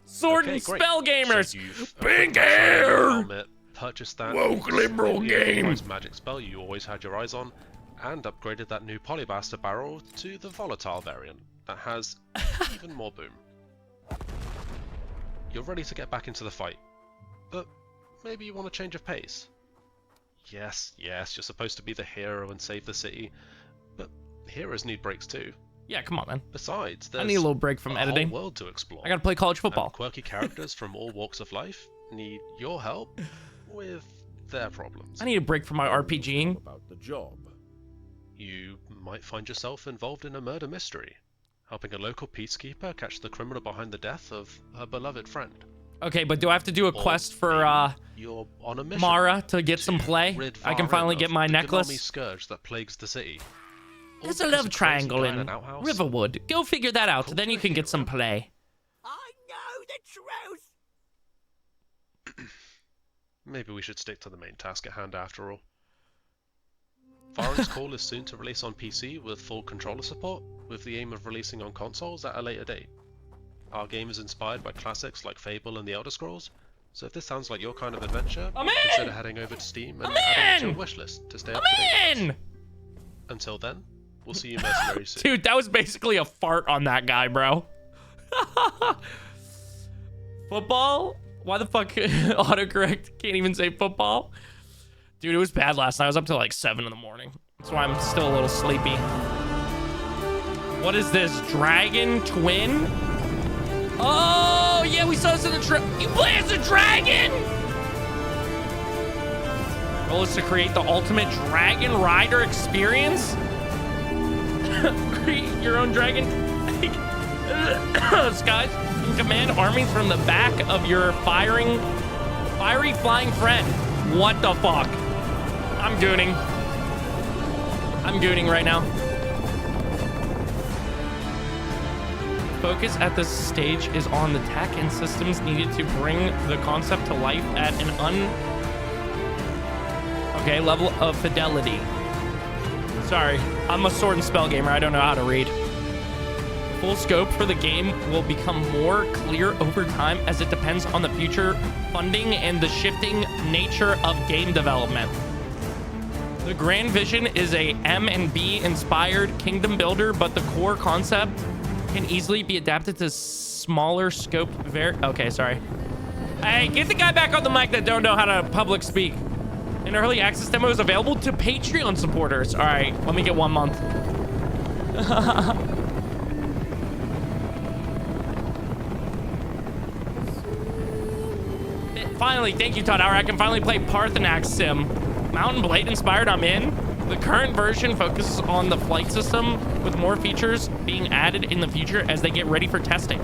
Speaker 1: Sword
Speaker 9: Okay,
Speaker 1: and
Speaker 9: great.
Speaker 1: spell gamers.
Speaker 9: So you've
Speaker 1: Big
Speaker 9: upgraded your
Speaker 1: hair.
Speaker 9: helmet, purchased that
Speaker 1: Woke liberal
Speaker 9: slightly
Speaker 1: game.
Speaker 9: overpriced magic spell you always had your eyes on, and upgraded that new Polybuster barrel to the volatile variant that has even more boom. You're ready to get back into the fight, but maybe you want a change of pace. Yes, you're supposed to be the hero and save the city, but heroes need breaks too.
Speaker 1: Yeah, come on, man.
Speaker 9: Besides,
Speaker 1: I
Speaker 9: there's
Speaker 1: need a little break from editing.
Speaker 9: whole world to explore.
Speaker 1: I gotta play college football.
Speaker 9: And quirky characters from all walks of life need your help with their problems.
Speaker 1: I need a break from my RPGing.
Speaker 9: About the job. You might find yourself involved in a murder mystery, helping a local peacekeeper catch the criminal behind the death of her beloved friend.
Speaker 1: Okay, but do I have to do a quest for
Speaker 9: You're on a mission
Speaker 1: Mara to get some play?
Speaker 9: rid
Speaker 1: I can
Speaker 9: Varen
Speaker 1: finally
Speaker 9: of
Speaker 1: get my
Speaker 9: the
Speaker 1: necklace.
Speaker 9: Gnomi scourge that plagues the city.
Speaker 1: There's a
Speaker 9: All
Speaker 1: love
Speaker 9: because a crazy
Speaker 1: triangle
Speaker 9: guy
Speaker 1: in
Speaker 9: an outhouse?
Speaker 1: Riverwood. Go figure that out, then you can get some play.
Speaker 9: Maybe we should stick to the main task at hand after all. Varen's Call is soon to release on PC with full controller support, with the aim of releasing on consoles at a later date. Our game is inspired by classics like Fable and The Elder Scrolls, so if this sounds like your kind of adventure, consider heading over to Steam and adding it to your wishlist to stay up to date. Until then, we'll see you mercenaries soon.
Speaker 1: Dude, that was basically a fart on that guy, bro. Football? Why the fuck autocorrect can't even say football? Dude, it was bad last night. I was up till like 7 in the morning. That's why I'm still a little sleepy. What is this? Dragon Twin? Oh, yeah, we saw this in the you play as a dragon? Goal is to create the ultimate Dragon Rider experience. Create your own dragon. Skies can command armies from the back of your fiery flying friend. What the fuck? I'm gooning. I'm gooning right now. Focus at this stage is on the tech and systems needed to bring the concept to life at an level of fidelity. Sorry, I'm a sword and spell gamer. I don't know how to read. Full scope for the game will become more clear over time as it depends on the future funding and the shifting nature of game development. The grand vision is a M&B inspired kingdom builder, but the core concept can easily be adapted to smaller scope. Okay, sorry. Hey, get the guy back on the mic that don't know how to public speak. An early access demo is available to Patreon supporters. All right, let me get 1 month. Finally, thank you, Todd Hour. I can finally play Parthenax Sim. Mountain Blade inspired, I'm in. The current version focuses on the flight system, with more features being added in the future as they get ready for testing.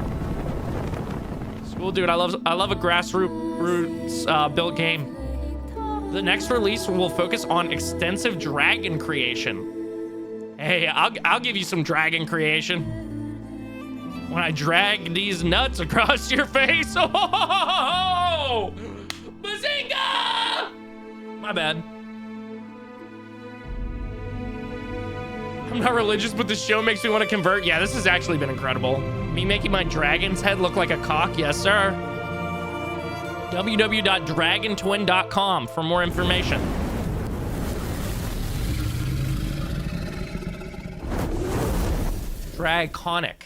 Speaker 1: It's cool, dude. I love a grassroots built game. The next release will focus on extensive dragon creation. Hey, I'll give you some dragon creation. When I drag these nuts across your face. Oh! Bazinga! My bad. I'm not religious, but this show makes me want to convert. Yeah, this has actually been incredible. Me making my dragon's head look like a cock. Yes, sir. www.dragontwin.com for more information. Dragonic.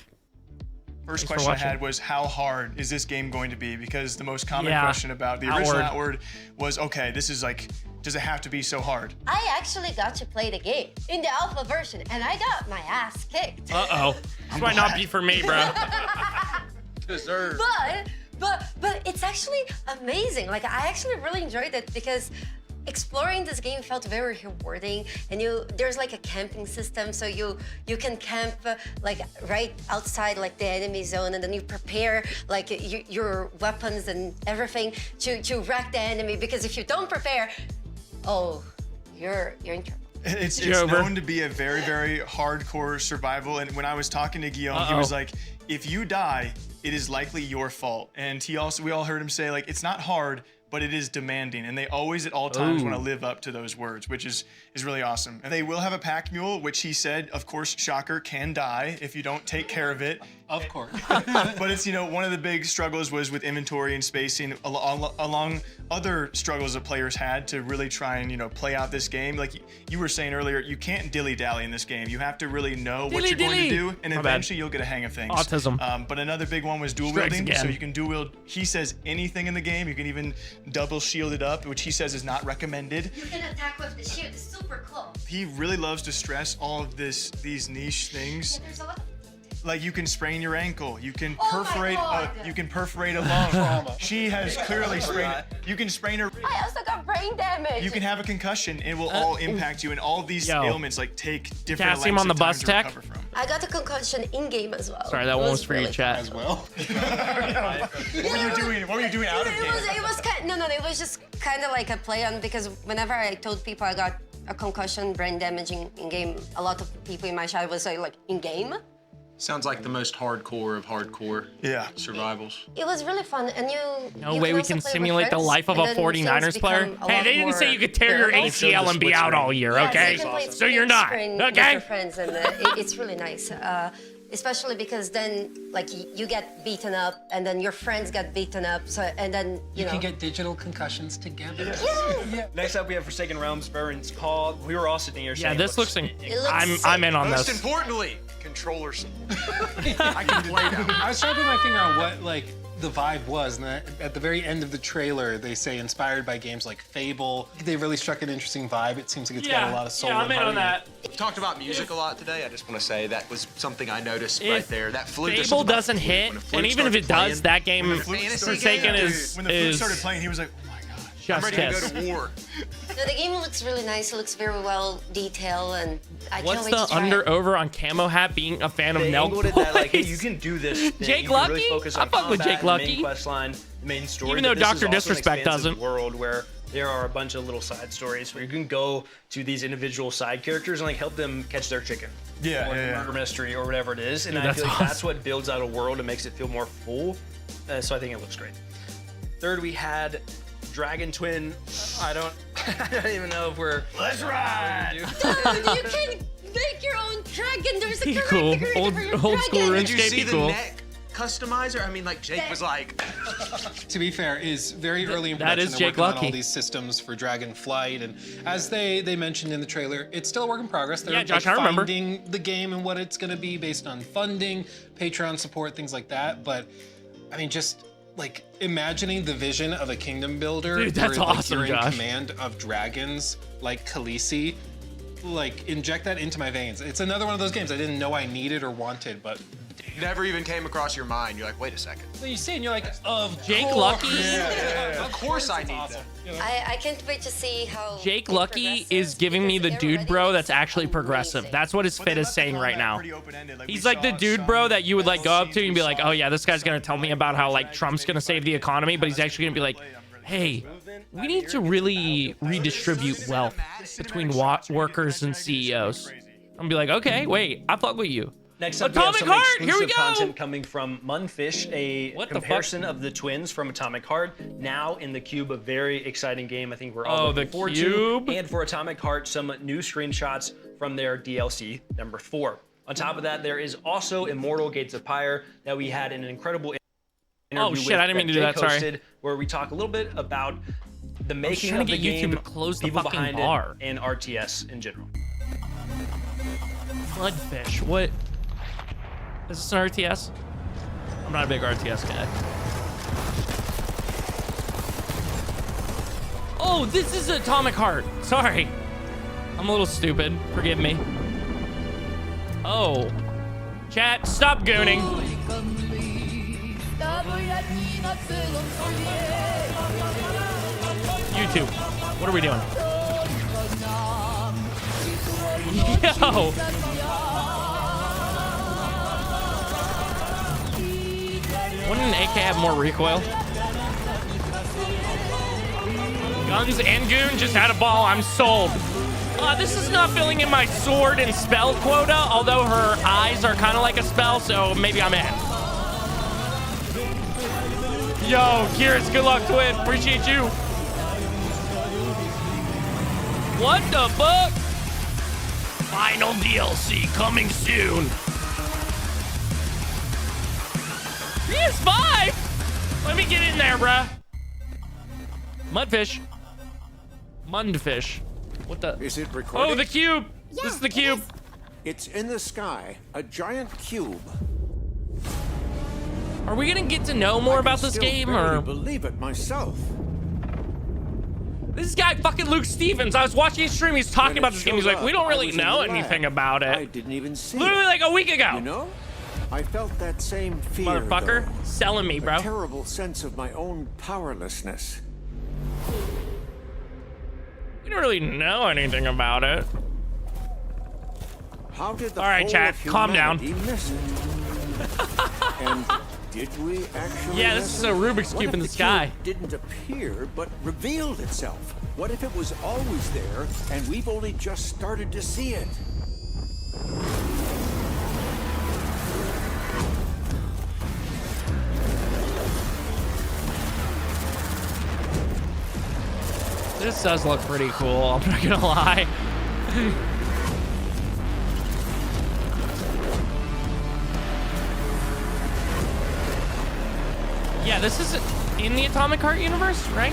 Speaker 4: First
Speaker 1: Thanks
Speaker 4: question
Speaker 1: for
Speaker 4: I had
Speaker 1: watching.
Speaker 4: was, how hard is this game going to be? Because the most common
Speaker 1: Yeah,
Speaker 4: question about the original
Speaker 1: Outward.
Speaker 4: Outward was, okay, this is like, does it have to be so hard?
Speaker 5: I actually got to play the game in the alpha version, and I got my ass kicked.
Speaker 1: Uh-oh. This might not be for me, bro.
Speaker 4: Deserved.
Speaker 5: But it's actually amazing. Like, I actually really enjoyed it because exploring this game felt very rewarding, and there's like a camping system, so you can camp like right outside like the enemy zone, and then you prepare like your weapons and everything to wreck the enemy, because if you don't prepare, oh, you're in trouble.
Speaker 4: It's known to be a very, very hardcore survival. And when I was talking to Guillaume, he was like, if you die, it is likely your fault. And we all heard him say, like, it's not hard, but it is demanding. And they always at all times want to live up to those words, which is really awesome. And they will have a pack mule, which he said, of course, shocker, can die if you don't take care of it.
Speaker 10: Of course.
Speaker 4: But it's, one of the big struggles was with inventory and spacing along other struggles that players had to really try and, play out this game. Like you were saying earlier, you can't dilly-dally in this game. You have to really know what you're going to do, and eventually you'll get a hang of things.
Speaker 1: Autism.
Speaker 4: But another big one was dual wielding. So you can dual wield, he says, anything in the game. You can even double shield it up, which he says is not recommended.
Speaker 5: You can attack with the shield. It's super cool.
Speaker 4: He really loves to stress all of these niche things.
Speaker 5: There's a lot of
Speaker 4: Like you can sprain your ankle, you can perforate a lung. She has clearly sprained. You can sprain her.
Speaker 5: I also got brain damage.
Speaker 4: You can have a concussion. It will all impact you, and all of these ailments take different lengths
Speaker 1: Cassium on the
Speaker 4: of time
Speaker 1: bus
Speaker 4: to
Speaker 1: tech.
Speaker 4: recover from.
Speaker 5: I got a concussion in game as well.
Speaker 1: Sorry, that one was for your chat
Speaker 10: as well.
Speaker 4: What were you doing? What were you doing out of game?
Speaker 5: It was kind. No, it was just kind of like a play on, because whenever I told people I got a concussion, brain damage in game, a lot of people in my chat would say like in game.
Speaker 6: Sounds like the most hardcore of hardcore survivals.
Speaker 5: It was really fun, and
Speaker 1: No way we can simulate the life of a 49ers player. Hey, they didn't say you could tear your ACL and be out all year, okay? So you're not, okay?
Speaker 5: With your friends, and it's really nice. Especially because then, like, you get beaten up, and then your friends get beaten up. So, and then you know,
Speaker 10: can get digital concussions together.
Speaker 5: Yeah.
Speaker 19: Next up, we have Forsaken Realms, Baron's Call. We were all sitting here saying,
Speaker 1: this looks.
Speaker 5: looks
Speaker 1: I'm in on
Speaker 6: Most
Speaker 1: this.
Speaker 6: importantly, controllers. I can play now.
Speaker 10: I was trying to put my finger on what the vibe was, and at the very end of the trailer, they say inspired by games like Fable. They really struck an interesting vibe. It seems like it's got a lot of soul.
Speaker 1: Yeah, I'm in on that.
Speaker 6: We talked about music a lot today. I just want to say that was something I noticed right there. That flute.
Speaker 1: Fable doesn't hit, and even if it does, that game Forsaken is.
Speaker 4: When the flute started playing, he was like, "Oh my god,
Speaker 1: just
Speaker 6: I'm ready to go to war."
Speaker 5: No, the game looks really nice. It looks very well detailed, and I can't
Speaker 1: What's
Speaker 5: wait
Speaker 1: the
Speaker 5: to try
Speaker 1: under
Speaker 5: it.
Speaker 1: over on Camo Hat being a fan of
Speaker 19: They
Speaker 1: Nelk?
Speaker 19: angled it that, like, hey, you can do this thing.
Speaker 1: Jake
Speaker 19: You can really
Speaker 1: Lucky?
Speaker 19: focus
Speaker 1: I
Speaker 19: on
Speaker 1: fuck with
Speaker 19: combat,
Speaker 1: Jake
Speaker 19: the
Speaker 1: Lucky.
Speaker 19: main quest line, the main story.
Speaker 1: Even though
Speaker 19: but this is
Speaker 1: Dr.
Speaker 19: also an
Speaker 1: Disrespect
Speaker 19: expansive
Speaker 1: doesn't.
Speaker 19: world where there are a bunch of little side stories where you can go to these individual side characters and help them catch their chicken. Or murder mystery or whatever it is. And
Speaker 1: Dude,
Speaker 19: I
Speaker 1: that's
Speaker 19: feel like
Speaker 1: awesome.
Speaker 19: that's what builds out a world and makes it feel more full. So I think it looks great. Third, we had Dragon Twin. I don't even know if we're.
Speaker 4: Let's ride!
Speaker 5: Dude, you can make your own dragon. There's a character
Speaker 1: Cool.
Speaker 5: created
Speaker 1: Old
Speaker 5: for your
Speaker 1: school
Speaker 5: dragon.
Speaker 6: Did you see
Speaker 1: RuneScape,
Speaker 6: the
Speaker 1: cool.
Speaker 6: neck customizer? I mean, like Jake was like.
Speaker 10: To be fair, is very early in
Speaker 1: That
Speaker 10: production.
Speaker 1: is
Speaker 10: They're
Speaker 1: Jake
Speaker 10: working on
Speaker 1: Lucky.
Speaker 10: all these systems for Dragonflight, and as they mentioned in the trailer, it's still a work in progress. They're
Speaker 1: Yeah, Josh, I remember.
Speaker 10: finding the game and what it's going to be based on funding, Patreon support, things like that. But I mean, just like imagining the vision of a kingdom builder,
Speaker 1: Dude, that's
Speaker 10: where,
Speaker 1: awesome,
Speaker 10: you're in
Speaker 1: Josh.
Speaker 10: command of dragons like Khaleesi. Like, inject that into my veins. It's another one of those games I didn't know I needed or wanted, but
Speaker 6: Never even came across your mind. You're like, wait a second.
Speaker 10: so you see and you're like, of
Speaker 1: Jake
Speaker 10: course.
Speaker 1: Lucky?
Speaker 6: Of course I need that.
Speaker 5: I can't wait to see how
Speaker 1: Jake
Speaker 5: they
Speaker 1: Lucky
Speaker 5: progress
Speaker 1: is
Speaker 5: this,
Speaker 1: giving me the
Speaker 5: because they're
Speaker 1: dude
Speaker 5: already
Speaker 1: bro
Speaker 5: doing
Speaker 1: that's
Speaker 5: something
Speaker 1: actually progressive.
Speaker 5: amazing.
Speaker 1: That's what his fit is saying right now.
Speaker 4: Pretty open-ended. Like,
Speaker 1: He's
Speaker 4: we
Speaker 1: like the
Speaker 4: saw
Speaker 1: dude
Speaker 4: some
Speaker 1: bro that you would like go up to
Speaker 4: scenes,
Speaker 1: and be
Speaker 4: we
Speaker 1: like,
Speaker 4: saw
Speaker 1: oh yeah, this guy's gonna tell me about how like Trump's gonna save the economy, but he's actually gonna be like, hey, we need to really redistribute wealth between workers and CEOs. I'm gonna be like, okay, wait, I fuck with you.
Speaker 19: Next up, we have
Speaker 1: Atomic
Speaker 19: some
Speaker 1: Heart, here we
Speaker 19: exclusive
Speaker 1: go.
Speaker 19: content coming from Munfish, a
Speaker 1: What the
Speaker 19: comparison of the twins from Atomic Heart. Now in the Cube, a very exciting game. I think we're all
Speaker 1: Oh,
Speaker 19: looking
Speaker 1: the
Speaker 19: forward
Speaker 1: Cube.
Speaker 19: to. And for Atomic Heart, some new screenshots from their DLC number 4. On top of that, there is also Immortal Gates of Pyre that we had an incredible interview
Speaker 1: Oh, shit,
Speaker 19: with
Speaker 1: I didn't mean to do
Speaker 19: Jake
Speaker 1: that, sorry.
Speaker 19: hosted, where we talk a little bit about the making
Speaker 1: trying
Speaker 19: of
Speaker 1: to
Speaker 19: the
Speaker 1: get YouTube
Speaker 19: game,
Speaker 1: to close the
Speaker 19: people
Speaker 1: fucking
Speaker 19: behind
Speaker 1: bar.
Speaker 19: it, and RTS in general.
Speaker 1: Bloodfish, what? Is this an RTS? I'm not a big RTS guy. Oh, this is Atomic Heart. Sorry. I'm a little stupid. Forgive me. Oh. Chat, stop gooning. YouTube, what are we doing? Yo! Wouldn't an AK have more recoil? Guns and Goon just had a ball. I'm sold. This is not filling in my sword and spell quota, although her eyes are kind of like a spell, so maybe I'm in. Yo, Kieran, good luck, twin. Appreciate you. What the fuck? Final DLC coming soon. PS5? Let me get in there, bruh. Mudfish. Mundfish. What the?
Speaker 2: Is it recording?
Speaker 1: Oh, the cube.
Speaker 2: Yeah,
Speaker 1: this is the cube.
Speaker 2: It's in the sky, a giant cube.
Speaker 1: Are we gonna get to know more about this game,
Speaker 2: I
Speaker 1: or?
Speaker 2: believe it myself.
Speaker 1: This guy, fucking Luke Stevens. I was watching his stream. He's talking about this game. He's like, we don't really know anything about it.
Speaker 2: I didn't even see
Speaker 1: Literally
Speaker 2: it.
Speaker 1: like a week ago.
Speaker 2: You know, I felt that same fear,
Speaker 1: Motherfucker,
Speaker 2: though.
Speaker 1: selling me, bro.
Speaker 2: A terrible sense of my own powerlessness.
Speaker 1: We don't really know anything about it.
Speaker 2: How did the
Speaker 1: All right,
Speaker 2: whole
Speaker 1: chat,
Speaker 2: of
Speaker 1: calm down.
Speaker 2: humanity miss it? And did we actually?
Speaker 1: Yeah, this
Speaker 2: miss
Speaker 1: is
Speaker 2: it?
Speaker 1: a Rubik's
Speaker 2: What
Speaker 1: Cube
Speaker 2: if
Speaker 1: in the
Speaker 2: cube
Speaker 1: sky.
Speaker 2: Didn't appear, but revealed itself. What if it was always there, and we've only just started to see it?
Speaker 1: This does look pretty cool. I'm not gonna lie. Yeah, this is in the Atomic Heart universe, right?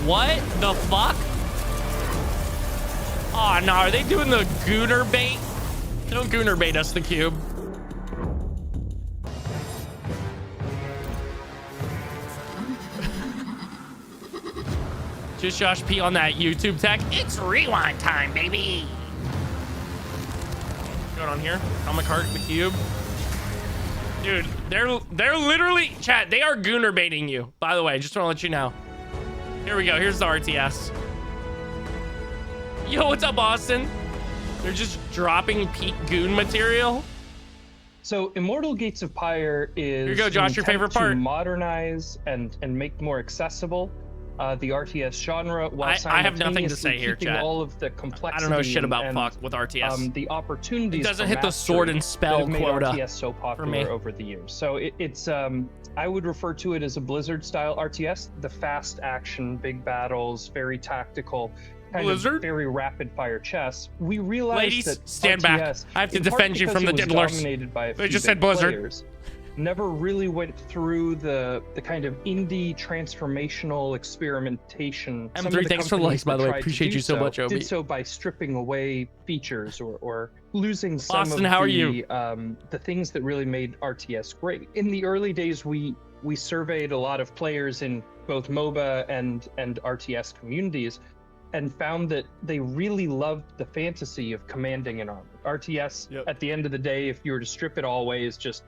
Speaker 1: What the fuck? Oh no, are they doing the Gooner bait? Don't Gooner bait us, the cube. Just Josh P on that YouTube tech. It's rewind time, baby. What's going on here? Atomic Heart, the cube. Dude, they're literally, chat, they are Gooner baiting you. By the way, just want to let you know. Here we go. Here's the RTS. Yo, what's up, Austin? They're just dropping peak goon material.
Speaker 11: So Immortal Gates of Pyre is
Speaker 1: Here you go, Josh, your favorite part.
Speaker 11: to modernize and make more accessible the RTS genre while
Speaker 1: I have nothing to say
Speaker 11: simultaneously
Speaker 1: here,
Speaker 11: keeping
Speaker 1: chat.
Speaker 11: all of the complexity.
Speaker 1: I don't know shit about
Speaker 11: and,
Speaker 1: fuck with RTS.
Speaker 11: The opportunities.
Speaker 1: It doesn't
Speaker 11: for
Speaker 1: hit the sword
Speaker 11: mastery
Speaker 1: and spell
Speaker 11: that have made
Speaker 1: quota
Speaker 11: RTS so
Speaker 1: for
Speaker 11: popular
Speaker 1: me.
Speaker 11: over the years. So it's I would refer to it as a Blizzard style RTS. The fast action, big battles, very tactical. Kind of very rapid fire chess. We realized
Speaker 1: Ladies,
Speaker 11: that
Speaker 1: stand back.
Speaker 11: RTS,
Speaker 1: I have to
Speaker 11: in part
Speaker 1: defend you
Speaker 11: because
Speaker 1: from the
Speaker 11: it was
Speaker 1: diddlers.
Speaker 11: dominated by a
Speaker 1: They
Speaker 11: few
Speaker 1: just
Speaker 11: big
Speaker 1: said Blizzard.
Speaker 11: players, never really went through the kind of indie transformational experimentation. Some of
Speaker 1: M3,
Speaker 11: the
Speaker 1: thanks for the
Speaker 11: companies
Speaker 1: likes, by
Speaker 11: that
Speaker 1: the way.
Speaker 11: tried to
Speaker 1: Appreciate
Speaker 11: do
Speaker 1: you so much, Obi.
Speaker 11: Did so by stripping away features or losing some
Speaker 1: Austin,
Speaker 11: of
Speaker 1: how are
Speaker 11: the,
Speaker 1: you?
Speaker 11: The things that really made RTS great. In the early days, we surveyed a lot of players in both MOBA and RTS communities, and found that they really loved the fantasy of commanding an army. RTS, at the end of the day, if you were to strip it all away, is just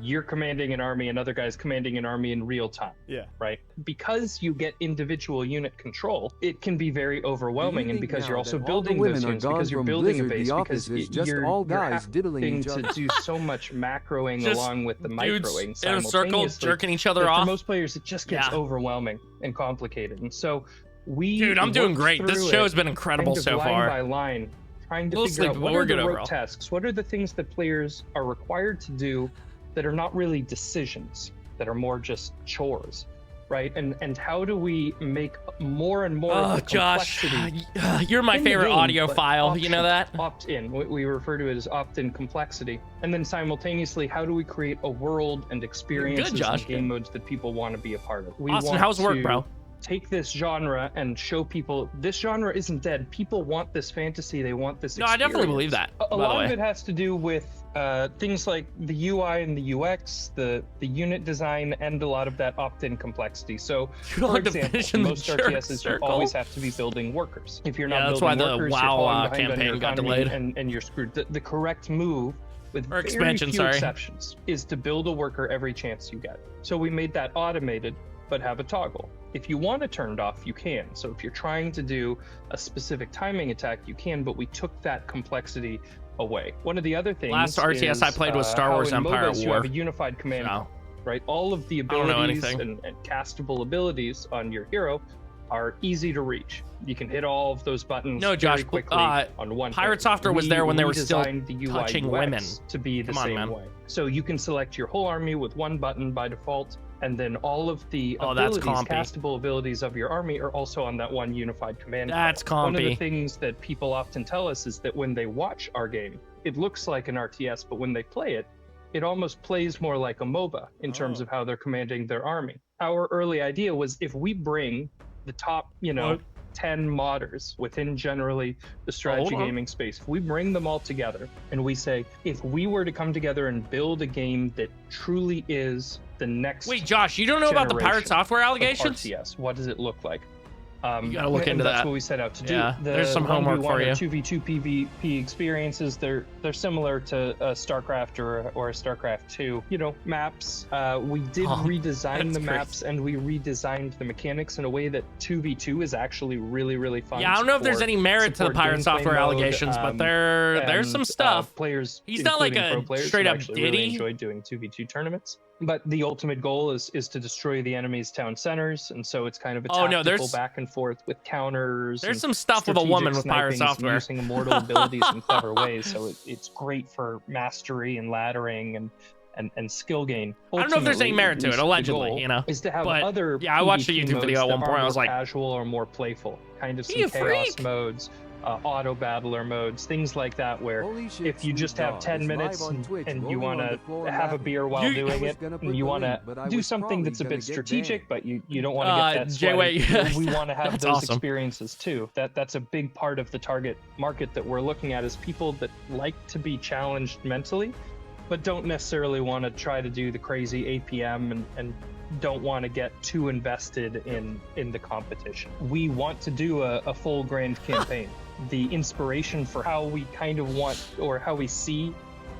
Speaker 11: you're commanding an army, another guy's commanding an army in real time.
Speaker 12: Yeah.
Speaker 11: Right? Because you get individual unit control, it can be very overwhelming, and because you're also building those units, because you're building a base, because you're having to do so much macroing
Speaker 1: Just
Speaker 11: along with the
Speaker 1: dudes
Speaker 11: microing
Speaker 1: in a circle
Speaker 11: simultaneously
Speaker 1: jerking each other
Speaker 11: that
Speaker 1: off.
Speaker 11: For most players, it just gets
Speaker 1: Yeah.
Speaker 11: overwhelming and complicated. And so
Speaker 1: Dude, I'm doing
Speaker 11: worked
Speaker 1: great. This
Speaker 11: through
Speaker 1: show's
Speaker 11: it
Speaker 1: been incredible
Speaker 11: kind of
Speaker 1: so
Speaker 11: line
Speaker 1: far.
Speaker 11: by line, trying to
Speaker 1: Little
Speaker 11: figure out
Speaker 1: sleepy,
Speaker 11: what
Speaker 1: but we're
Speaker 11: are the
Speaker 1: good
Speaker 11: rote
Speaker 1: overall.
Speaker 11: tasks, what are the things that players are required to do that are not really decisions, that are more just chores, right? And how do we make more and more
Speaker 1: Oh,
Speaker 11: of the
Speaker 1: Josh,
Speaker 11: complexity
Speaker 1: you're my
Speaker 11: in the
Speaker 1: favorite
Speaker 11: game,
Speaker 1: audio
Speaker 11: but
Speaker 1: file. You know that?
Speaker 11: Opt-in. We refer to it as opt-in complexity. And then simultaneously, how do we create a world and experiences
Speaker 1: Josh.
Speaker 11: and game modes that people want to be a part of? We
Speaker 1: Austin,
Speaker 11: want
Speaker 1: how's work,
Speaker 11: to
Speaker 1: bro?
Speaker 11: Take this genre and show people this genre isn't dead. People want this fantasy. They want this
Speaker 1: No, I definitely
Speaker 11: experience.
Speaker 1: believe that,
Speaker 11: A
Speaker 1: by the
Speaker 11: lot
Speaker 1: way.
Speaker 11: of it has to do with things like the UI and the UX, the unit design, and a lot of that opt-in complexity. So,
Speaker 1: You don't
Speaker 11: for
Speaker 1: like to
Speaker 11: example,
Speaker 1: finish in the
Speaker 11: most
Speaker 1: jerk
Speaker 11: RTSs you
Speaker 1: circle?
Speaker 11: always have to be building workers. If you're
Speaker 1: Yeah,
Speaker 11: not
Speaker 1: that's
Speaker 11: building
Speaker 1: why the
Speaker 11: workers,
Speaker 1: WoW,
Speaker 11: you're falling behind on
Speaker 1: campaign
Speaker 11: your
Speaker 1: got
Speaker 11: economy
Speaker 1: delayed.
Speaker 11: and you're screwed. The correct move, with
Speaker 1: Or
Speaker 11: very
Speaker 1: expansion,
Speaker 11: few
Speaker 1: sorry.
Speaker 11: exceptions, is to build a worker every chance you get. So we made that automated, but have a toggle. If you want it turned off, you can. So if you're trying to do a specific timing attack, you can, but we took that complexity away. One of the other things
Speaker 1: Last RTS I played was Star
Speaker 11: how
Speaker 1: Wars
Speaker 11: in
Speaker 1: Empire
Speaker 11: MOBAs you
Speaker 1: War.
Speaker 11: have a unified command,
Speaker 1: So.
Speaker 11: right? All of the
Speaker 1: I don't know
Speaker 11: abilities
Speaker 1: anything.
Speaker 11: and castable abilities on your hero are easy to reach. You can hit all of those buttons
Speaker 1: No, Josh,
Speaker 11: very quickly on one
Speaker 1: Pirate
Speaker 11: hit.
Speaker 1: Software was there when they were still
Speaker 11: redesigned the UI
Speaker 1: touching
Speaker 11: UX
Speaker 1: women.
Speaker 11: to be the
Speaker 1: Come on,
Speaker 11: same
Speaker 1: man.
Speaker 11: way. So you can select your whole army with one button by default, and then all of the
Speaker 1: that's
Speaker 11: abilities,
Speaker 1: compy.
Speaker 11: castable abilities of your army are also on that one unified command.
Speaker 1: That's
Speaker 11: file. One of the
Speaker 1: compy.
Speaker 11: things that people often tell us is that when they watch our game, it looks like an RTS, but when they play it, it almost plays more like a MOBA in terms of how they're commanding their army. Our early idea was if we bring the top, 10 modders within generally the strategy
Speaker 1: on.
Speaker 11: gaming space, if we bring them all together and we say, if we were to come together and build a game that truly is the next
Speaker 1: Wait, Josh, you don't know about the Pirate
Speaker 11: generation
Speaker 1: Software
Speaker 11: of
Speaker 1: allegations?
Speaker 11: RTS, what does it look like?
Speaker 1: You gotta look
Speaker 11: and
Speaker 1: into
Speaker 11: that's
Speaker 1: that.
Speaker 11: what we set out to do.
Speaker 1: Yeah,
Speaker 11: The
Speaker 1: there's some homework
Speaker 11: 1v1
Speaker 1: for you.
Speaker 11: or 2v2 PvP experiences, they're similar to a StarCraft or a StarCraft 2. Maps. We did redesign the
Speaker 1: that's
Speaker 11: maps and we redesigned the mechanics in a way that 2v2 is actually really, really fun.
Speaker 1: Yeah, I don't know if there's any merit to the Pirate Software allegations, but there's some stuff.
Speaker 11: Players,
Speaker 1: He's not like
Speaker 11: including
Speaker 1: a
Speaker 11: pro players,
Speaker 1: straight
Speaker 11: who
Speaker 1: up
Speaker 11: actually really
Speaker 1: Diddy.
Speaker 11: enjoy doing 2v2 tournaments. But the ultimate goal is to destroy the enemy's town centers, and so it's kind of a
Speaker 1: Oh, no,
Speaker 11: tactical
Speaker 1: there's-
Speaker 11: back and forth with counters.
Speaker 1: There's
Speaker 11: and
Speaker 1: some stuff with a woman
Speaker 11: strategic
Speaker 1: with Pirate
Speaker 11: snipings and
Speaker 1: Software.
Speaker 11: using immortal abilities in clever ways. So it's great for mastery and laddering and skill gain.
Speaker 1: I don't know if there's any
Speaker 11: Ultimately,
Speaker 1: merit
Speaker 11: at
Speaker 1: to it,
Speaker 11: least the
Speaker 1: allegedly,
Speaker 11: goal is to have
Speaker 1: But,
Speaker 11: other
Speaker 1: yeah, I watched a
Speaker 11: PvP
Speaker 1: YouTube video at
Speaker 11: modes
Speaker 1: one
Speaker 11: that
Speaker 1: point.
Speaker 11: are
Speaker 1: I was
Speaker 11: more
Speaker 1: like,
Speaker 11: casual or more playful, kind of some
Speaker 1: Be a
Speaker 11: chaos
Speaker 1: freak.
Speaker 11: modes. Auto battler modes, things like that, where if you just have 10 minutes and you want to have a beer while doing it, and you want to do something that's a bit strategic, but you don't want to get that
Speaker 1: Jay,
Speaker 11: sweaty,
Speaker 1: wait,
Speaker 11: we want to have
Speaker 1: that's
Speaker 11: those
Speaker 1: awesome.
Speaker 11: experiences too. That's a big part of the target market that we're looking at, is people that like to be challenged mentally, but don't necessarily want to try to do the crazy APM and don't want to get too invested in the competition. We want to do a full grand campaign. The inspiration for how we kind of want, or how we see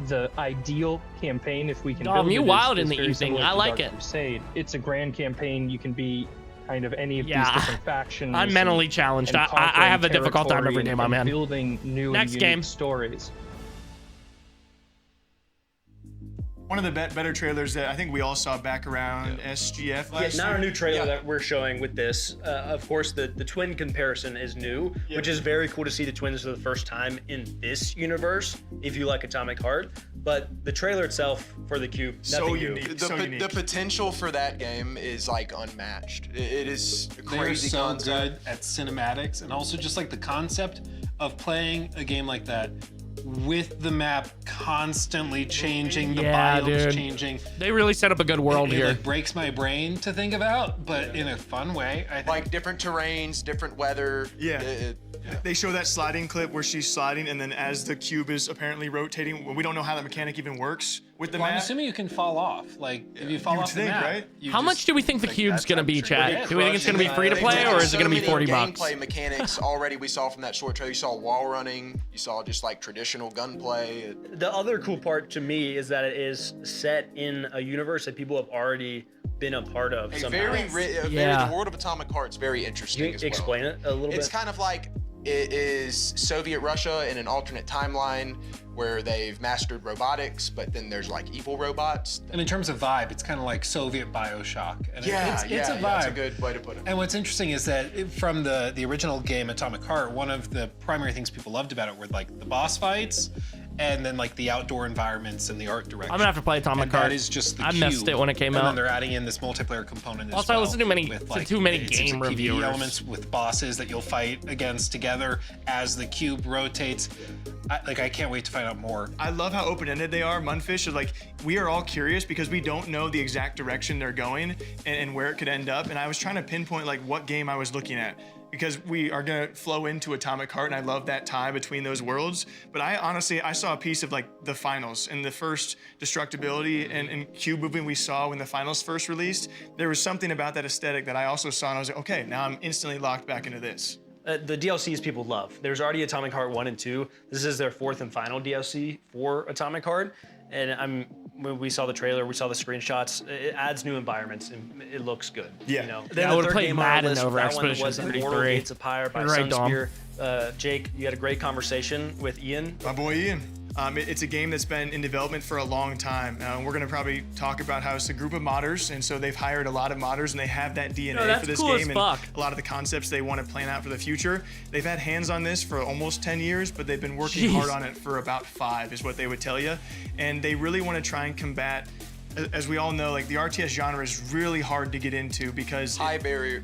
Speaker 11: the ideal campaign, if we can build
Speaker 1: you
Speaker 11: it,
Speaker 1: wild in
Speaker 11: is
Speaker 1: the
Speaker 11: very
Speaker 1: evening.
Speaker 11: similar
Speaker 1: I
Speaker 11: to
Speaker 1: like
Speaker 11: Dark
Speaker 1: it.
Speaker 11: Crusade. It's a grand campaign. You can be kind of any of these different factions.
Speaker 1: I'm mentally challenged.
Speaker 11: and
Speaker 1: I have a
Speaker 11: conquering
Speaker 1: difficult time every
Speaker 11: territory
Speaker 1: day, my
Speaker 11: and
Speaker 1: man.
Speaker 11: Building new
Speaker 1: Next
Speaker 11: and
Speaker 1: game.
Speaker 11: unique stories.
Speaker 4: One of the better trailers that I think we all saw back around SGF last
Speaker 19: Not
Speaker 4: year.
Speaker 19: our new trailer that we're showing with this. Of course, the twin comparison is new, which is very cool to see the twins for the first time in this universe, if you like Atomic Heart. But the trailer itself for the Cube, nothing new.
Speaker 6: The potential for that game is like unmatched. It is a
Speaker 10: They're
Speaker 6: crazy
Speaker 10: so
Speaker 6: concept.
Speaker 10: good at cinematics, and also just like the concept of playing a game like that with the map constantly changing, the
Speaker 1: Yeah,
Speaker 10: biomes
Speaker 1: dude.
Speaker 10: changing.
Speaker 1: They really set up a good world
Speaker 10: it
Speaker 1: here.
Speaker 10: like breaks my brain to think about, but in a fun way. I think.
Speaker 6: Like different terrains, different weather.
Speaker 4: Yeah. They show that sliding clip where she's sliding, and then as the cube is apparently rotating, we don't know how that mechanic even works with the
Speaker 10: Well, I'm
Speaker 4: map.
Speaker 10: assuming you can fall off. Like if you fall
Speaker 4: You would
Speaker 10: off the
Speaker 4: think,
Speaker 10: map,
Speaker 4: right?
Speaker 10: you
Speaker 1: How
Speaker 10: just-
Speaker 1: much do we think the cube's gonna be, Chad?
Speaker 10: Yeah,
Speaker 1: Do we think it's gonna be free to play, or is it gonna be 40 bucks?
Speaker 6: Gameplay mechanics already we saw from that short trailer. You saw wall running. You saw just like traditional gunplay.
Speaker 19: The other cool part to me is that it is set in a universe that people have already been a part of. somehow.
Speaker 6: The world of Atomic Heart's very interesting.
Speaker 19: Can you
Speaker 6: as well.
Speaker 19: explain it a little
Speaker 6: It's
Speaker 19: bit?
Speaker 6: kind of like it is Soviet Russia in an alternate timeline where they've mastered robotics, but then there's like evil robots.
Speaker 10: And in terms of vibe, it's kind of like Soviet Bioshock. And it's a vibe.
Speaker 6: That's a good way to put it.
Speaker 10: And what's interesting is that from the original game Atomic Heart, one of the primary things people loved about it were like the boss fights, and then like the outdoor environments and the art direction.
Speaker 1: I'm gonna have to play Atomic
Speaker 10: and
Speaker 1: Heart.
Speaker 10: That is just the
Speaker 1: I missed
Speaker 10: cube.
Speaker 1: it when it came
Speaker 10: and
Speaker 1: out.
Speaker 10: then they're adding in this multiplayer component as
Speaker 1: Also, I
Speaker 10: well.
Speaker 1: listen to too many
Speaker 10: it seems
Speaker 1: game
Speaker 10: like PvE
Speaker 1: reviewers.
Speaker 10: elements with bosses that you'll fight against together as the cube rotates. I can't wait to find out more.
Speaker 4: I love how open-ended they are. Mundfish are like, we are all curious because we don't know the exact direction they're going and where it could end up. And I was trying to pinpoint like what game I was looking at, because we are gonna flow into Atomic Heart, and I love that tie between those worlds. But I honestly saw a piece of like the finals and the first Destructibility and cube movement we saw when the finals first released. There was something about that aesthetic that I also saw, and I was like, okay, now I'm instantly locked back into this.
Speaker 19: The DLCs people love. There's already Atomic Heart 1 and 2. This is their fourth and final DLC for Atomic Heart. And when we saw the trailer, we saw the screenshots. It adds new environments and it looks good.
Speaker 4: Yeah.
Speaker 19: You know?
Speaker 1: Yeah,
Speaker 19: Then
Speaker 1: I
Speaker 19: the
Speaker 1: would've
Speaker 19: third
Speaker 1: played
Speaker 19: game on our
Speaker 1: Madden
Speaker 19: list,
Speaker 1: over
Speaker 19: that one
Speaker 1: Expedition
Speaker 19: was
Speaker 1: 33.
Speaker 19: Immortal Gates of Pyre by
Speaker 1: You're right, Dom.
Speaker 19: Sunspear. Jake, you had a great conversation with Ian.
Speaker 4: My boy Ian. It's a game that's been in development for a long time. We're going to probably talk about how it's a group of modders, and so they've hired a lot of modders, and they have that DNA for this
Speaker 1: cool
Speaker 4: game
Speaker 1: as
Speaker 4: and
Speaker 1: fuck.
Speaker 4: a lot of the concepts they want to plan out for the future. They've had hands on this for almost 10 years, but they've been working hard on it for about 5, is what they would tell you. And they really want to try and combat, as we all know, like the RTS genre is really hard to get into because
Speaker 6: high barrier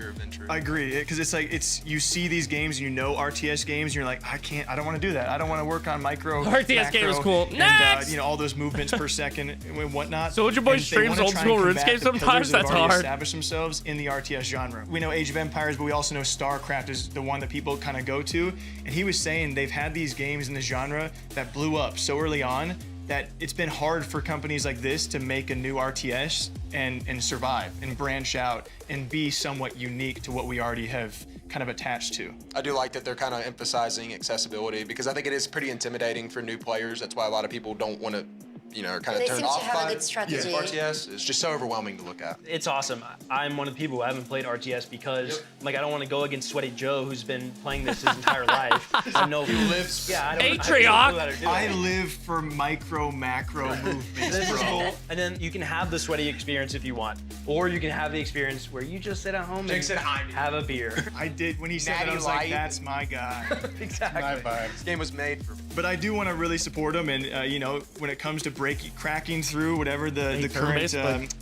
Speaker 6: of entry.
Speaker 4: I agree, because it's like you see these games, you know RTS games, and you're like, I don't want to do that. I don't want to work on micro.
Speaker 1: RTS game is cool.
Speaker 4: And,
Speaker 1: Next!
Speaker 4: you know, all those movements per second and whatnot.
Speaker 1: Soulja Boy
Speaker 4: And they
Speaker 1: streams
Speaker 4: wanna
Speaker 1: old
Speaker 4: try
Speaker 1: school
Speaker 4: and combat
Speaker 1: RuneScape
Speaker 4: the
Speaker 1: sometimes.
Speaker 4: pillars that have
Speaker 1: That's
Speaker 4: already
Speaker 1: hard.
Speaker 4: established themselves in the RTS genre. We know Age of Empires, but we also know StarCraft is the one that people kind of go to. And he was saying they've had these games in the genre that blew up so early on that it's been hard for companies like this to make a new RTS and survive and branch out and be somewhat unique to what we already have kind of attached to.
Speaker 6: I do like that they're kind of emphasizing accessibility because I think it is pretty intimidating for new players. That's why a lot of people don't want to, you know, kind of
Speaker 5: They
Speaker 6: turn
Speaker 5: seem to
Speaker 6: off
Speaker 5: have a
Speaker 6: by
Speaker 5: good strategy.
Speaker 6: RTS. It's just so overwhelming to look at.
Speaker 19: It's awesome. I'm one of the people who haven't played RTS because, like, I don't want to go against Sweaty Joe, who's been playing this his entire life. I know he lives. Yeah, I don't know how to do it.
Speaker 4: I live for macro movements,
Speaker 19: This is
Speaker 4: bro.
Speaker 19: cool. And then you can have the sweaty experience if you want, or you can have the experience where you just sit at home
Speaker 6: Jake's
Speaker 19: and
Speaker 6: behind you.
Speaker 19: have a beer.
Speaker 4: I did when he said that. I
Speaker 6: Natty
Speaker 4: was like,
Speaker 6: Light.
Speaker 4: "That's my guy."
Speaker 19: Exactly.
Speaker 6: This game was made for.
Speaker 4: But I do want to really support him, and you know, when it comes to cracking through whatever the current.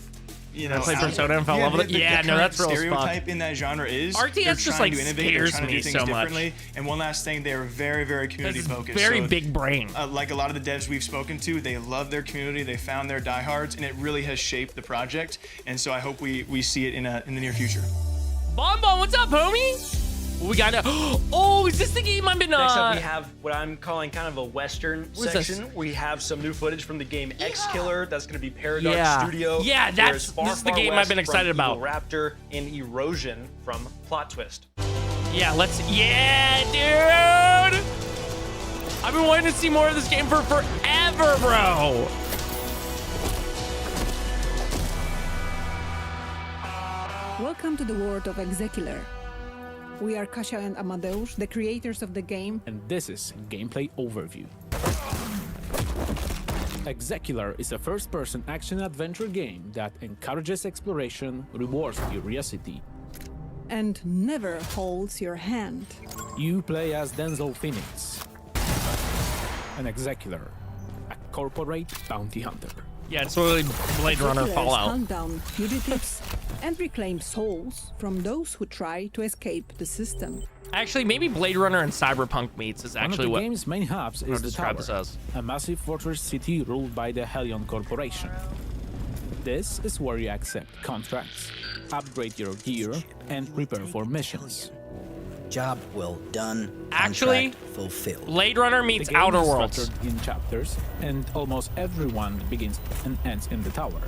Speaker 4: You know,
Speaker 1: played Persona and fell in love with it. Yeah, no, that's real as fuck.
Speaker 4: stereotype in that genre is
Speaker 1: RTS
Speaker 4: they're
Speaker 1: just,
Speaker 4: trying
Speaker 1: like,
Speaker 4: to innovate, they're
Speaker 1: scares
Speaker 4: trying to
Speaker 1: me
Speaker 4: do things
Speaker 1: so much.
Speaker 4: differently. And one last thing, they are very, very community focused.
Speaker 1: Very
Speaker 4: So,
Speaker 1: big brain.
Speaker 4: like a lot of the devs we've spoken to, they love their community. They found their diehards, and it really has shaped the project. And so I hope we see it in the near future.
Speaker 1: Bon, what's up, homie? We got oh, is this the game I've been
Speaker 19: Next up, we have what I'm calling kind of a Western
Speaker 1: What is this?
Speaker 19: section. We have some new footage from the game X Killer. That's going to be Paradox Studio.
Speaker 1: Yeah,
Speaker 19: Whereas
Speaker 1: this is the
Speaker 19: Far
Speaker 1: game I've
Speaker 19: West
Speaker 1: been excited
Speaker 19: from
Speaker 1: about.
Speaker 19: Evil Raptor and Erosion from Plot Twist.
Speaker 1: Yeah, dude! I've been wanting to see more of this game for forever, bro.
Speaker 12: Welcome to the world of Execular. We are Kasia and Amadeus, the creators of the game.
Speaker 13: And this is Gameplay Overview. Execular is a first-person action-adventure game that encourages exploration, rewards curiosity.
Speaker 12: And never holds your hand.
Speaker 13: You play as Denzel Phoenix, an Execular, a corporate bounty hunter.
Speaker 1: Yeah, it's literally Blade Runner
Speaker 12: Execulars
Speaker 1: Fallout.
Speaker 12: hunt down fugitives and reclaim souls from those who try to escape the system.
Speaker 1: Actually, maybe Blade Runner and Cyberpunk meets is actually
Speaker 13: One of
Speaker 1: what
Speaker 13: the game's main hubs
Speaker 1: I'll
Speaker 13: is the
Speaker 1: describe
Speaker 13: Tower,
Speaker 1: this as.
Speaker 13: a massive fortress city ruled by the Helion Corporation. This is where you accept contracts, upgrade your gear, and prepare for missions.
Speaker 15: Job well done.
Speaker 1: Actually,
Speaker 15: contract fulfilled.
Speaker 1: Blade Runner meets
Speaker 13: The game
Speaker 1: Outer
Speaker 13: is
Speaker 1: Worlds.
Speaker 13: structured in chapters, and almost everyone begins and ends in the tower.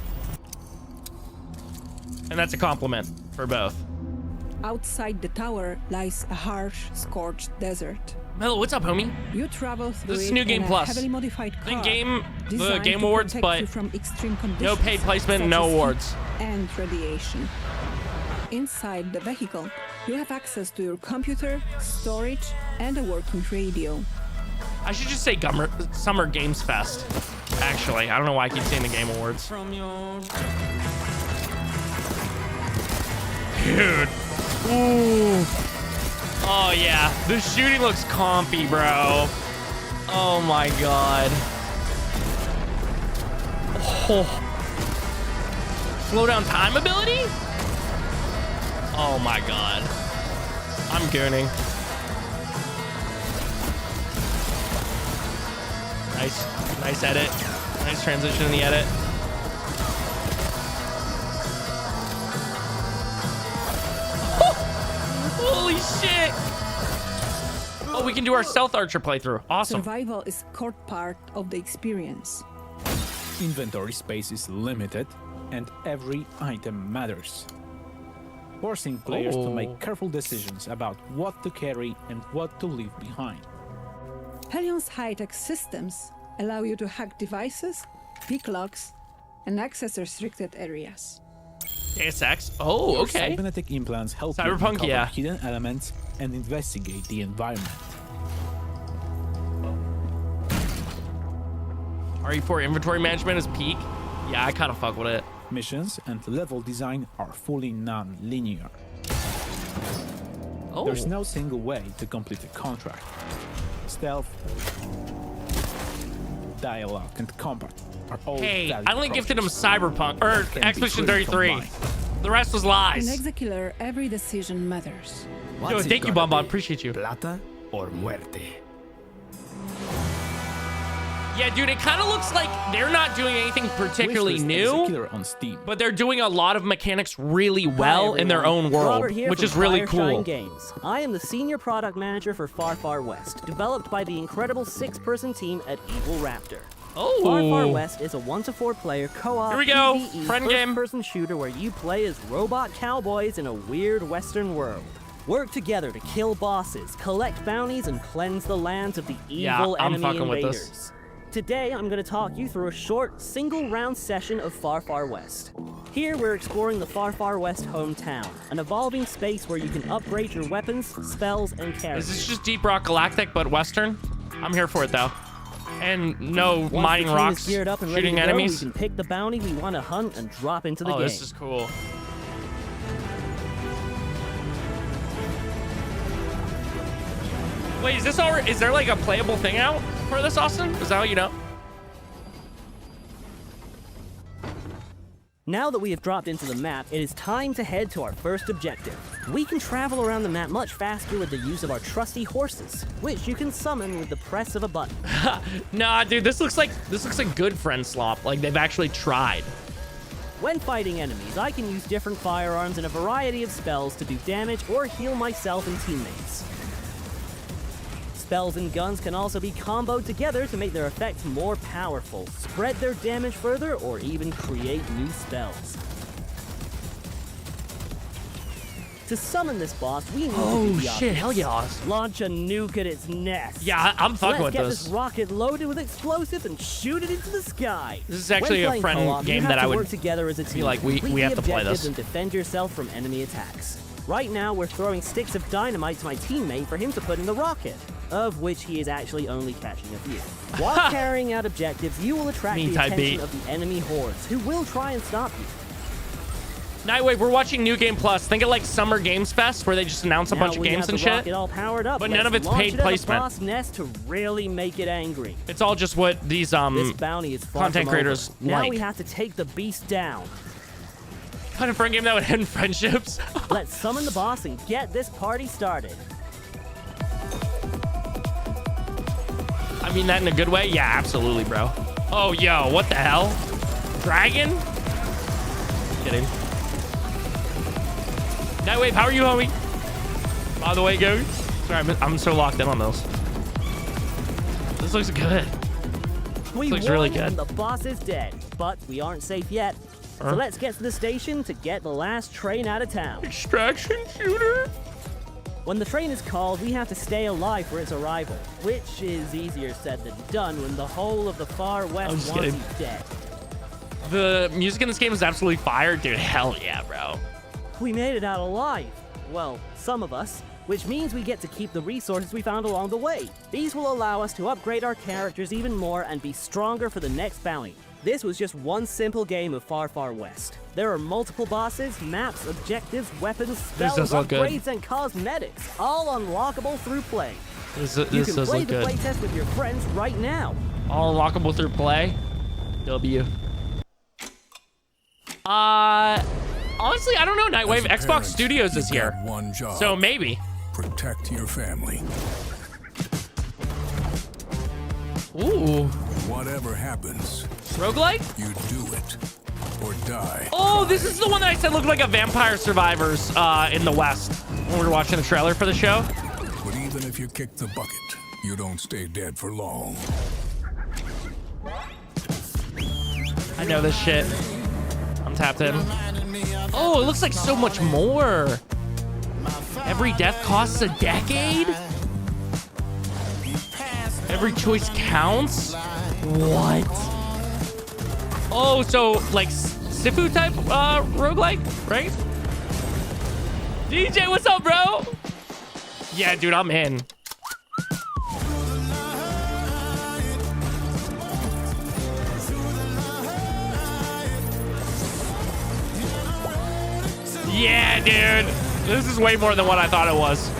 Speaker 1: And that's a compliment for both.
Speaker 12: Outside the tower lies a harsh, scorched desert.
Speaker 1: Mello, what's up, homie?
Speaker 12: You travel through
Speaker 1: This is
Speaker 12: it
Speaker 1: New Game
Speaker 12: in a
Speaker 1: Plus.
Speaker 12: heavily modified car.
Speaker 1: The
Speaker 12: designed
Speaker 1: Game
Speaker 12: to
Speaker 1: Awards,
Speaker 12: protect
Speaker 1: but
Speaker 12: you from extreme
Speaker 1: no
Speaker 12: conditions
Speaker 1: paid placement,
Speaker 12: such
Speaker 1: no
Speaker 12: as
Speaker 1: awards.
Speaker 12: heat and radiation. Inside the vehicle, you have access to your computer, storage, and a working radio.
Speaker 1: I should just say Summer Games Fest. Actually, I don't know why I keep saying the Game Awards. Dude. Ooh. Oh, yeah. The shooting looks compy, bro. Oh, my God. Oh. Slow down time ability? Oh, my God. I'm gooning. Nice edit. Nice transition in the edit. Holy shit! Oh, we can do our Stealth Archer playthrough. Awesome.
Speaker 12: Survival is a core part of the experience.
Speaker 13: Inventory space is limited, and every item matters, forcing players to make careful decisions about what to carry and what to leave behind.
Speaker 12: Helion's high-tech systems allow you to hack devices, pick locks, and access restricted areas.
Speaker 1: ASX? Oh,
Speaker 13: Your
Speaker 1: okay.
Speaker 13: cybernetic implants help you
Speaker 1: Cyberpunk,
Speaker 13: uncover
Speaker 1: yeah.
Speaker 13: hidden elements and investigate the environment.
Speaker 1: RE4 inventory management is peak. Yeah, I kind of fuck with it.
Speaker 13: Missions and level design are fully non-linear.
Speaker 1: Oh.
Speaker 13: There's no single way to complete a contract. Stealth, dialogue, and combat are all
Speaker 1: Hey,
Speaker 13: valid
Speaker 1: I only gifted him
Speaker 13: approaches
Speaker 1: Cyberpunk or
Speaker 13: that can be
Speaker 1: Expedition
Speaker 13: fully
Speaker 1: 33.
Speaker 13: combined.
Speaker 1: The rest was
Speaker 12: In
Speaker 1: lies.
Speaker 12: Execular, every decision matters.
Speaker 1: Yo, thank you, Bonbon. Appreciate you.
Speaker 15: Plata or muerte?
Speaker 1: Yeah, dude, it kind of looks like they're not doing anything particularly
Speaker 13: Wishlist
Speaker 1: new,
Speaker 13: Execular on Steam.
Speaker 1: but they're doing a lot of mechanics really well
Speaker 14: Hi,
Speaker 1: in their
Speaker 14: everyone.
Speaker 1: own world,
Speaker 14: Robert here
Speaker 1: which
Speaker 14: from
Speaker 1: is really
Speaker 14: Fireshine
Speaker 1: cool.
Speaker 14: Games. I am the senior product manager for Far Far West, developed by the incredible 6-person team at Evil Raptor.
Speaker 1: Oh.
Speaker 14: Far Far West is a 1-to-4 player co-op
Speaker 1: Here we go.
Speaker 14: PvE
Speaker 1: Friend game.
Speaker 14: first-person shooter where you play as robot cowboys in a weird Western world. Work together to kill bosses, collect bounties, and cleanse the lands of the
Speaker 1: Yeah,
Speaker 14: evil
Speaker 1: I'm
Speaker 14: enemy
Speaker 1: fucking with
Speaker 14: invaders.
Speaker 1: this.
Speaker 14: Today, I'm going to talk you through a short, single-round session of Far Far West. Here, we're exploring the Far Far West hometown, an evolving space where you can upgrade your weapons, spells, and
Speaker 1: Is
Speaker 14: characters.
Speaker 1: this just Deep Rock Galactic but Western? I'm here for it though. And no
Speaker 14: Once
Speaker 1: mining
Speaker 14: the team
Speaker 1: rocks,
Speaker 14: is geared up and ready
Speaker 1: shooting
Speaker 14: to go,
Speaker 1: enemies.
Speaker 14: we can pick the bounty we want to hunt and drop into the
Speaker 1: Oh,
Speaker 14: game.
Speaker 1: this is cool. Wait, is this already? Is there like a playable thing out for this, Austin? Is that how you know?
Speaker 14: Now that we have dropped into the map, it is time to head to our first objective. We can travel around the map much faster with the use of our trusty horses, which you can summon with the press of a button.
Speaker 1: Nah, dude, this looks like good friend slop. Like they've actually tried.
Speaker 14: When fighting enemies, I can use different firearms and a variety of spells to do damage or heal myself and teammates. Spells and guns can also be comboed together to make their effects more powerful, spread their damage further, or even create new spells. To summon this boss, we need
Speaker 1: Oh,
Speaker 14: to do the
Speaker 1: shit, hell
Speaker 14: obvious.
Speaker 1: yeah.
Speaker 14: Launch a nuke at its nest.
Speaker 1: Yeah, I'm fucking with
Speaker 14: Let's get
Speaker 1: this.
Speaker 14: this rocket loaded with explosives and shoot it into the sky.
Speaker 1: This is actually
Speaker 14: When
Speaker 1: a
Speaker 14: playing
Speaker 1: friend
Speaker 14: co-op,
Speaker 1: game
Speaker 14: you have
Speaker 1: that I
Speaker 14: to
Speaker 1: would
Speaker 14: work together as a
Speaker 1: be
Speaker 14: team.
Speaker 1: like, we
Speaker 14: Complete
Speaker 1: have
Speaker 14: the
Speaker 1: to play
Speaker 14: objectives
Speaker 1: this.
Speaker 14: and defend yourself from enemy attacks. Right now, we're throwing sticks of dynamite to my teammate for him to put in the rocket, of which he is actually only catching a few. While carrying out objectives, you will attract
Speaker 1: Mean
Speaker 14: the
Speaker 1: type
Speaker 14: attention
Speaker 1: beat.
Speaker 14: of the enemy hordes, who will try and stop you.
Speaker 1: Nightwave, we're watching New Game Plus. Think of like Summer Games Fest where they just announce a
Speaker 14: Now
Speaker 1: bunch of
Speaker 14: we
Speaker 1: games
Speaker 14: have
Speaker 1: and
Speaker 14: the
Speaker 1: shit.
Speaker 14: rocket all powered up.
Speaker 1: But none
Speaker 14: Let's
Speaker 1: of it's
Speaker 14: launch
Speaker 1: paid
Speaker 14: it at the
Speaker 1: placement.
Speaker 14: boss nest to really make it angry.
Speaker 1: It's all just what these
Speaker 14: This bounty is far
Speaker 1: content
Speaker 14: from
Speaker 1: creators
Speaker 14: over. Now
Speaker 1: like.
Speaker 14: we have to take the beast down.
Speaker 1: Kind of friend game that would end friendships.
Speaker 14: Let's summon the boss and get this party started.
Speaker 1: I mean that in a good way? Yeah, absolutely, bro. Oh, yo, what the hell? Dragon? Kidding. Nightwave, how are you, homie? By the way, goes. Sorry, I'm so locked in on those. This looks good.
Speaker 14: We
Speaker 1: looks
Speaker 14: won
Speaker 1: really good.
Speaker 14: and the boss is dead, but we aren't safe yet.
Speaker 1: Huh?
Speaker 14: So let's get to the station to get the last train out of town.
Speaker 1: Extraction shooter?
Speaker 14: When the train is called, we have to stay alive for its arrival, which is easier said than done when the whole of the far
Speaker 1: I'm
Speaker 14: west
Speaker 1: just
Speaker 14: wants
Speaker 1: kidding.
Speaker 14: you dead.
Speaker 1: The music in this game is absolutely fire, dude. Hell yeah, bro.
Speaker 14: We made it out alive. Well, some of us. Which means we get to keep the resources we found along the way. These will allow us to upgrade our characters even more and be stronger for the next bounty. This was just one simple game of Far Far West. There are multiple bosses, maps, objectives, weapons, spells,
Speaker 1: does look good.
Speaker 14: upgrades, and cosmetics, all unlockable through play.
Speaker 1: This
Speaker 14: You can
Speaker 1: does
Speaker 14: play
Speaker 1: look
Speaker 14: the
Speaker 1: good.
Speaker 14: playtest with your friends right now.
Speaker 1: All unlockable through play. W. Honestly, I don't know, Nightwave.
Speaker 16: As a
Speaker 1: Xbox
Speaker 16: parent,
Speaker 1: Studios is
Speaker 16: you've
Speaker 1: here.
Speaker 16: got one job.
Speaker 1: So maybe.
Speaker 16: Protect your family.
Speaker 1: Ooh.
Speaker 16: Whatever happens,
Speaker 1: Roguelike?
Speaker 16: you do it or die.
Speaker 1: Oh, this is the one that I said looked like a Vampire Survivors in the West when we were watching the trailer for the show.
Speaker 16: But even if you kick the bucket, you don't stay dead for long.
Speaker 1: I know this shit. I'm tapped in. Oh, it looks like so much more. Every death costs a decade? Every choice counts? What? Oh, so like Sifu type roguelike, right? DJ, what's up, bro? Yeah, dude, I'm in. Yeah, dude. This is way more than what I thought it was.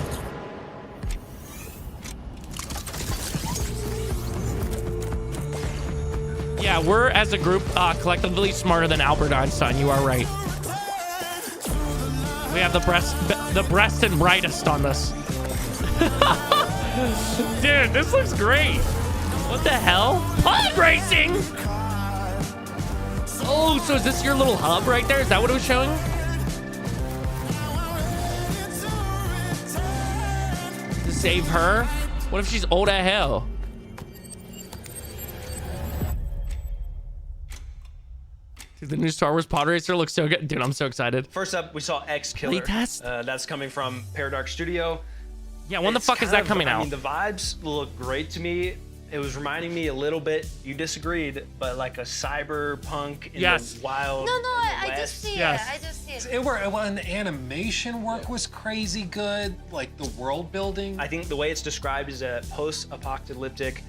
Speaker 1: Yeah, we're as a group collectively smarter than Albert Einstein. You are right. We have the breast and brightest on this. Dude, this looks great. What the hell? Pod racing. Oh, so is this your little hub right there? Is that what it was showing? To save her? What if she's old as hell? Dude, the new Star Wars pod racer looks so good. Dude, I'm so excited.
Speaker 19: First up, we saw X Killer.
Speaker 1: Playtest?
Speaker 19: That's coming from Paradox Studio.
Speaker 1: Yeah, when the fuck is that coming out?
Speaker 19: I mean, the vibes look great to me. It was reminding me a little bit, you disagreed, but like a cyberpunk in the wild.
Speaker 5: No, I
Speaker 19: West.
Speaker 5: just see it. I just see it.
Speaker 10: And the animation work was crazy good, like the world building.
Speaker 19: I think the way it's described is a post-apocalyptic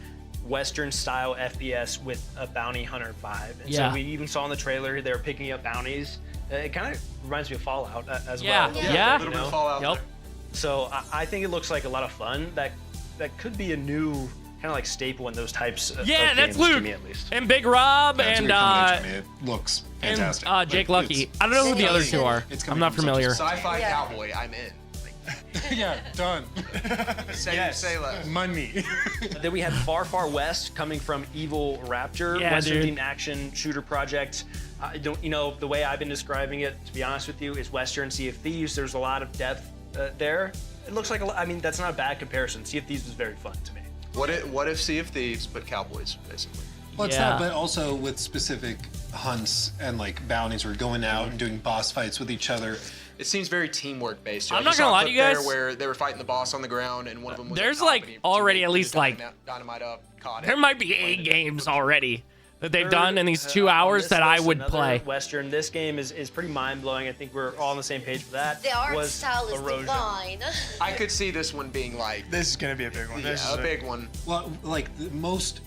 Speaker 19: Western-style FPS with a bounty hunter vibe. And so we even saw in the trailer they were picking up bounties. It kind of reminds me of Fallout as well.
Speaker 6: Yeah, a little bit of Fallout there.
Speaker 19: So I think it looks like a lot of fun. That could be a new kind of like staple in those types of
Speaker 1: Yeah,
Speaker 19: games
Speaker 1: that's
Speaker 19: to
Speaker 1: Luke
Speaker 19: me at least.
Speaker 1: and Big Rob and
Speaker 10: it looks fantastic.
Speaker 1: and Jake Lucky. I don't know who the other two are. I'm not familiar.
Speaker 6: Sci-fi cowboy, I'm in.
Speaker 10: Yeah, done.
Speaker 6: Say less.
Speaker 10: Money.
Speaker 19: Then we had Far Far West coming from Evil Raptor,
Speaker 1: Yeah,
Speaker 19: Western
Speaker 1: dude.
Speaker 19: themed action shooter project. The way I've been describing it, to be honest with you, is Western Sea of Thieves. There's a lot of depth there. It looks like that's not a bad comparison. Sea of Thieves was very fun to me.
Speaker 6: What if Sea of Thieves but cowboys, basically?
Speaker 10: Well, it's that, but also with specific hunts and like bounties. We're going out and doing boss fights with each other.
Speaker 6: It seems very teamwork based.
Speaker 1: I'm not gonna lie to you guys.
Speaker 6: Where they were fighting the boss on the ground, and one of them was.
Speaker 1: There's like already at least like
Speaker 6: dynamite up, caught it.
Speaker 1: there might be 8 games already that they've done in these 2 hours that I would play.
Speaker 19: Western. This game is pretty mind blowing. I think we're all on the same page for that.
Speaker 5: The art
Speaker 19: was
Speaker 5: style is
Speaker 19: Erosion.
Speaker 5: divine.
Speaker 6: I could see this one being like.
Speaker 4: This is gonna be a big one.
Speaker 6: Yeah, a big one.
Speaker 10: Well, like the most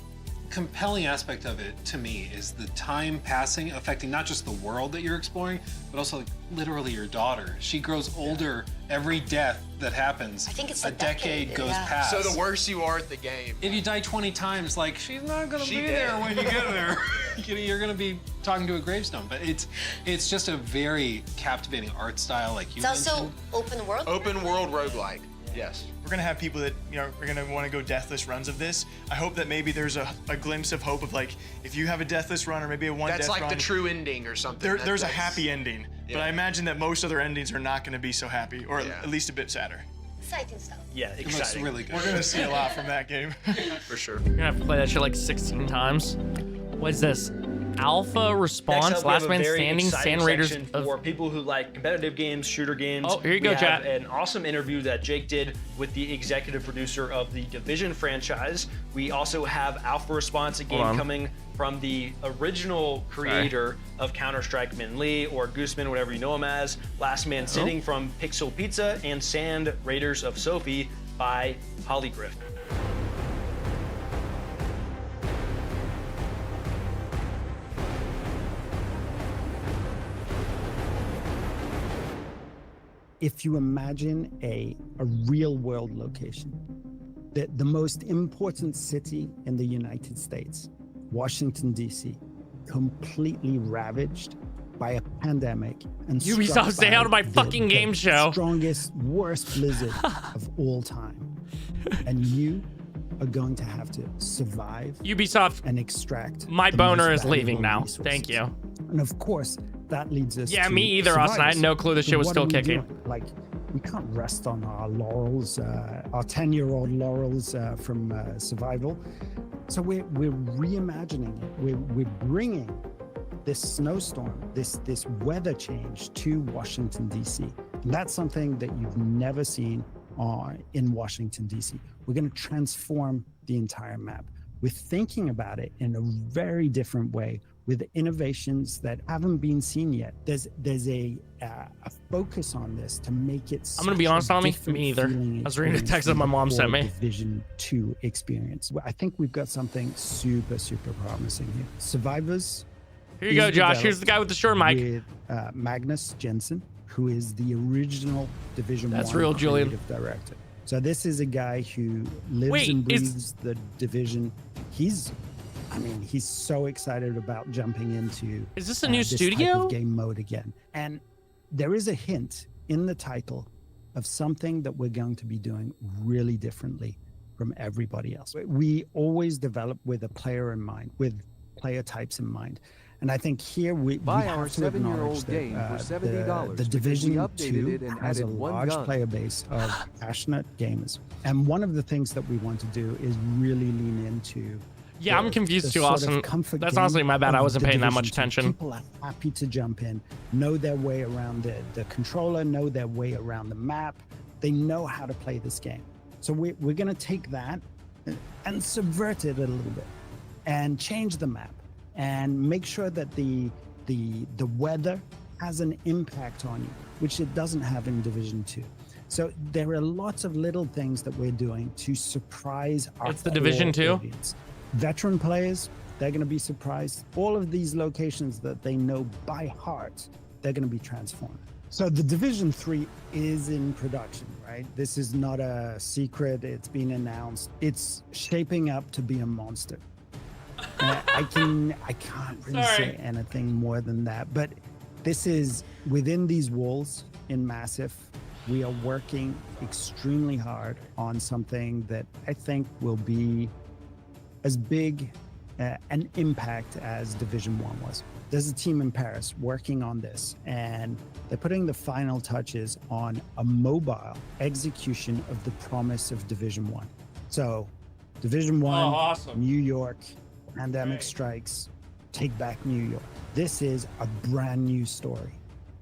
Speaker 10: compelling aspect of it to me is the time passing affecting not just the world that you're exploring, but also like literally your daughter. She grows older every death that happens.
Speaker 5: I think it's
Speaker 10: a decade goes
Speaker 5: yeah.
Speaker 10: past.
Speaker 6: So the worse you are at the game.
Speaker 10: If you die 20 times, like she's not gonna be
Speaker 6: dead.
Speaker 10: there when you get there. You're gonna be talking to a gravestone. But it's just a very captivating art style, like you
Speaker 5: It's also
Speaker 10: mentioned.
Speaker 5: open world.
Speaker 6: Open world roguelike. Yes.
Speaker 4: We're gonna have people that are gonna want to go deathless runs of this. I hope that maybe there's a glimpse of hope of like if you have a deathless run or maybe a one.
Speaker 6: That's
Speaker 4: death
Speaker 6: like
Speaker 4: run,
Speaker 6: the true ending or something.
Speaker 4: There's a happy ending, but I imagine that most other endings are not gonna be so happy, or at least a bit sadder.
Speaker 5: Exciting stuff.
Speaker 19: Yeah,
Speaker 10: It looks
Speaker 19: exciting.
Speaker 10: really good.
Speaker 4: We're gonna see a lot from that game.
Speaker 6: For sure.
Speaker 1: You're gonna have to play that shit like 16 times. What is this? Alpha
Speaker 19: Next
Speaker 1: Response,
Speaker 19: up, we have
Speaker 1: Last
Speaker 19: a
Speaker 1: Man
Speaker 19: very
Speaker 1: Standing,
Speaker 19: exciting
Speaker 1: Sand Raiders
Speaker 19: section
Speaker 1: of...
Speaker 19: for people who like competitive games, shooter games.
Speaker 1: Oh, here you go,
Speaker 19: we have
Speaker 1: chat.
Speaker 19: an awesome interview that Jake did with the executive producer of the Division franchise. We also have Alpha Response, a game coming from the original creator of Counter-Strike, Min Lee, or Gooseman, whatever you know him as. Last Man Sitting from Pixel Pizza, and Sand Raiders of Sophie by Holygriff.
Speaker 3: If you imagine a real world location, the most important city in the United States, Washington, D.C., completely ravaged by a pandemic and
Speaker 1: Ubisoft, stay out of my fucking game show.
Speaker 3: Strongest, worst blizzard of all time. And you are going to have to survive
Speaker 1: Ubisoft
Speaker 3: and extract.
Speaker 1: My
Speaker 3: the
Speaker 1: boner
Speaker 3: most
Speaker 1: is leaving
Speaker 3: valuable
Speaker 1: now.
Speaker 3: resources.
Speaker 1: Thank you.
Speaker 3: And of course, that leads us
Speaker 1: Yeah,
Speaker 3: to
Speaker 1: me either, Austin. I had
Speaker 3: Survivors.
Speaker 1: no clue this shit was
Speaker 3: What
Speaker 1: still
Speaker 3: are we
Speaker 1: kicking.
Speaker 3: doing? Like, we can't rest on our laurels, our 10-year-old laurels from survival. So we're reimagining it. We're bringing this snowstorm, this weather change to Washington, D.C. And that's something that you've never seen in Washington, D.C. We're going to transform the entire map. We're thinking about it in a very different way with innovations that haven't been seen yet. There's a focus on this to make it.
Speaker 1: I'm gonna be honest, Tommy, me either. I was reading a text that my mom sent me.
Speaker 3: Division 2 experience. I think we've got something super promising here. Survivors.
Speaker 1: Here you go,
Speaker 3: is
Speaker 1: Josh. Here's the guy with the short mic.
Speaker 3: With Magnus Jensen, who is the original Division
Speaker 1: That's
Speaker 3: 1
Speaker 1: real, Julian.
Speaker 3: creative director. So this is a guy who lives
Speaker 1: Wait,
Speaker 3: and breathes the Division. He's so excited about jumping into
Speaker 1: Is this a new
Speaker 3: this
Speaker 1: studio?
Speaker 3: type of game mode again. And there is a hint in the title of something that we're going to be doing really differently from everybody else. We always develop with a player in mind, with player types in mind. And I think here we
Speaker 17: Buy
Speaker 3: have
Speaker 17: our
Speaker 3: to acknowledge
Speaker 17: 7-year-old game for
Speaker 3: that
Speaker 17: $70
Speaker 3: the Division
Speaker 17: because we updated
Speaker 3: 2
Speaker 17: it and
Speaker 3: has a
Speaker 17: added one
Speaker 3: large
Speaker 17: gun.
Speaker 3: player base of passionate gamers. And one of the things that we want to do is really lean into
Speaker 1: Yeah, I'm confused
Speaker 3: the
Speaker 1: too,
Speaker 3: sort of
Speaker 1: Austin.
Speaker 3: comfort
Speaker 1: That's
Speaker 3: game
Speaker 1: honestly my bad. I
Speaker 3: of
Speaker 1: wasn't
Speaker 3: the
Speaker 1: paying that
Speaker 3: Division
Speaker 1: much
Speaker 3: 2.
Speaker 1: attention.
Speaker 3: People are happy to jump in, know their way around the controller, know their way around the map. They know how to play this game. So we're going to take that and subvert it a little bit and change the map and make sure that the weather has an impact on you, which it doesn't have in Division 2. So there are lots of little things that we're doing to surprise our
Speaker 1: It's the Division 2?
Speaker 3: audience. Veteran players, they're going to be surprised. All of these locations that they know by heart, they're going to be transformed. So the Division 3 is in production, right? This is not a secret. It's been announced. It's shaping up to be a monster. I can't really say anything more than that. But this is within these walls in Massive. We are working extremely hard on something that I think will be as big an impact as Division 1 was. There's a team in Paris working on this, and they're putting the final touches on a mobile execution of the promise of Division 1. So, Division 1,
Speaker 1: awesome.
Speaker 3: New York, pandemic strikes, take back New York. This is a brand new story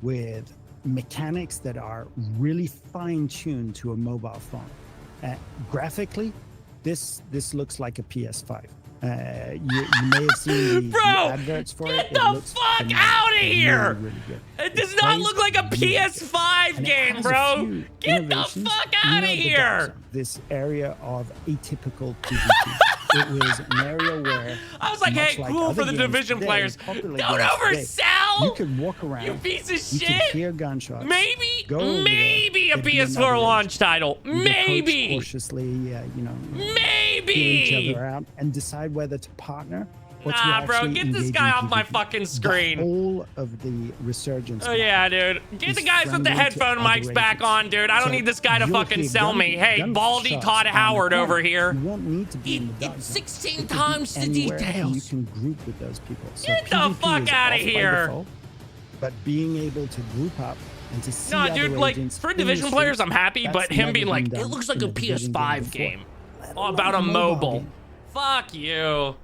Speaker 3: with mechanics that are really fine-tuned to a mobile phone. Graphically, this looks like a PS5. You may have seen the adverts for it.
Speaker 1: Get the fuck out of here!
Speaker 3: Really good.
Speaker 1: It does not look like a PS5 game, bro. Get the fuck out of here!
Speaker 3: This area of atypical PvP. It was an area where
Speaker 1: I was like,
Speaker 3: much
Speaker 1: hey, cool for
Speaker 3: other
Speaker 1: the
Speaker 3: games
Speaker 1: Division
Speaker 3: today,
Speaker 1: players.
Speaker 3: popular
Speaker 1: Don't
Speaker 3: games today,
Speaker 1: oversell!
Speaker 3: You could walk around.
Speaker 1: You piece of
Speaker 3: You
Speaker 1: shit!
Speaker 3: could hear gunshots.
Speaker 1: Maybe
Speaker 3: go over
Speaker 1: maybe
Speaker 3: there,
Speaker 1: a
Speaker 3: there'd be another
Speaker 1: PS4 launch title.
Speaker 3: You could approach
Speaker 1: Maybe!
Speaker 3: cautiously,
Speaker 1: Maybe!
Speaker 3: hear each other out and decide whether to partner or to
Speaker 1: Nah, bro,
Speaker 3: actually
Speaker 1: get this
Speaker 3: engage
Speaker 1: guy
Speaker 3: in
Speaker 1: off my
Speaker 3: PvP.
Speaker 1: fucking
Speaker 3: The
Speaker 1: screen.
Speaker 3: whole of the resurgence.
Speaker 1: Oh yeah, dude. Get the guys with the headphone mics back on, dude. I don't need this guy to fucking sell me. Hey, Baldy Todd Howard over here.
Speaker 3: You won't need to be in the dark zone.
Speaker 1: 16 times the
Speaker 3: Anywhere, and
Speaker 1: details.
Speaker 3: you can group with those people. So
Speaker 1: Get the
Speaker 3: PvP
Speaker 1: fuck
Speaker 3: is
Speaker 1: outta
Speaker 3: off by
Speaker 1: here.
Speaker 3: default, but being able to group up and to see
Speaker 1: No,
Speaker 3: other
Speaker 1: dude, like,
Speaker 3: agents
Speaker 1: for
Speaker 3: in the
Speaker 1: Division players,
Speaker 3: streets,
Speaker 1: I'm happy,
Speaker 3: that's
Speaker 1: but him
Speaker 3: never
Speaker 1: being
Speaker 3: been
Speaker 1: like,
Speaker 3: done
Speaker 1: it looks like
Speaker 3: in
Speaker 1: a
Speaker 3: Division
Speaker 1: PS5
Speaker 3: before.
Speaker 1: game. About a mobile. Fuck you.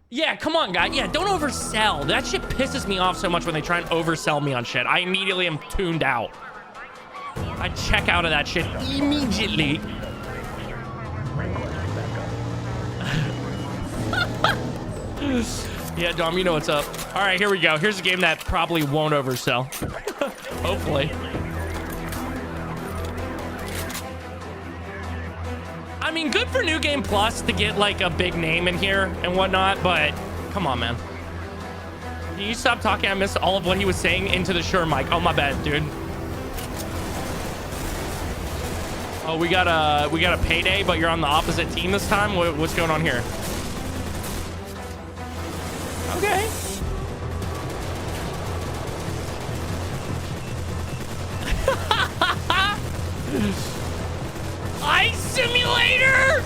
Speaker 1: Yeah, come on, guy. Yeah, don't oversell. That shit pisses me off so much when they try and oversell me on shit. I immediately am tuned out. I check out of that shit immediately. Yeah, Dom, you know what's up. All right, here we go. Here's a game that probably won't oversell. Hopefully. I mean, good for New Game Plus to get like a big name in here and whatnot, but come on, man. Can you stop talking? I missed all of what he was saying into the Shure mic. Oh, my bad, dude. Oh, we got a payday, but you're on the opposite team this time. What's going on here? Okay. Ice Simulator?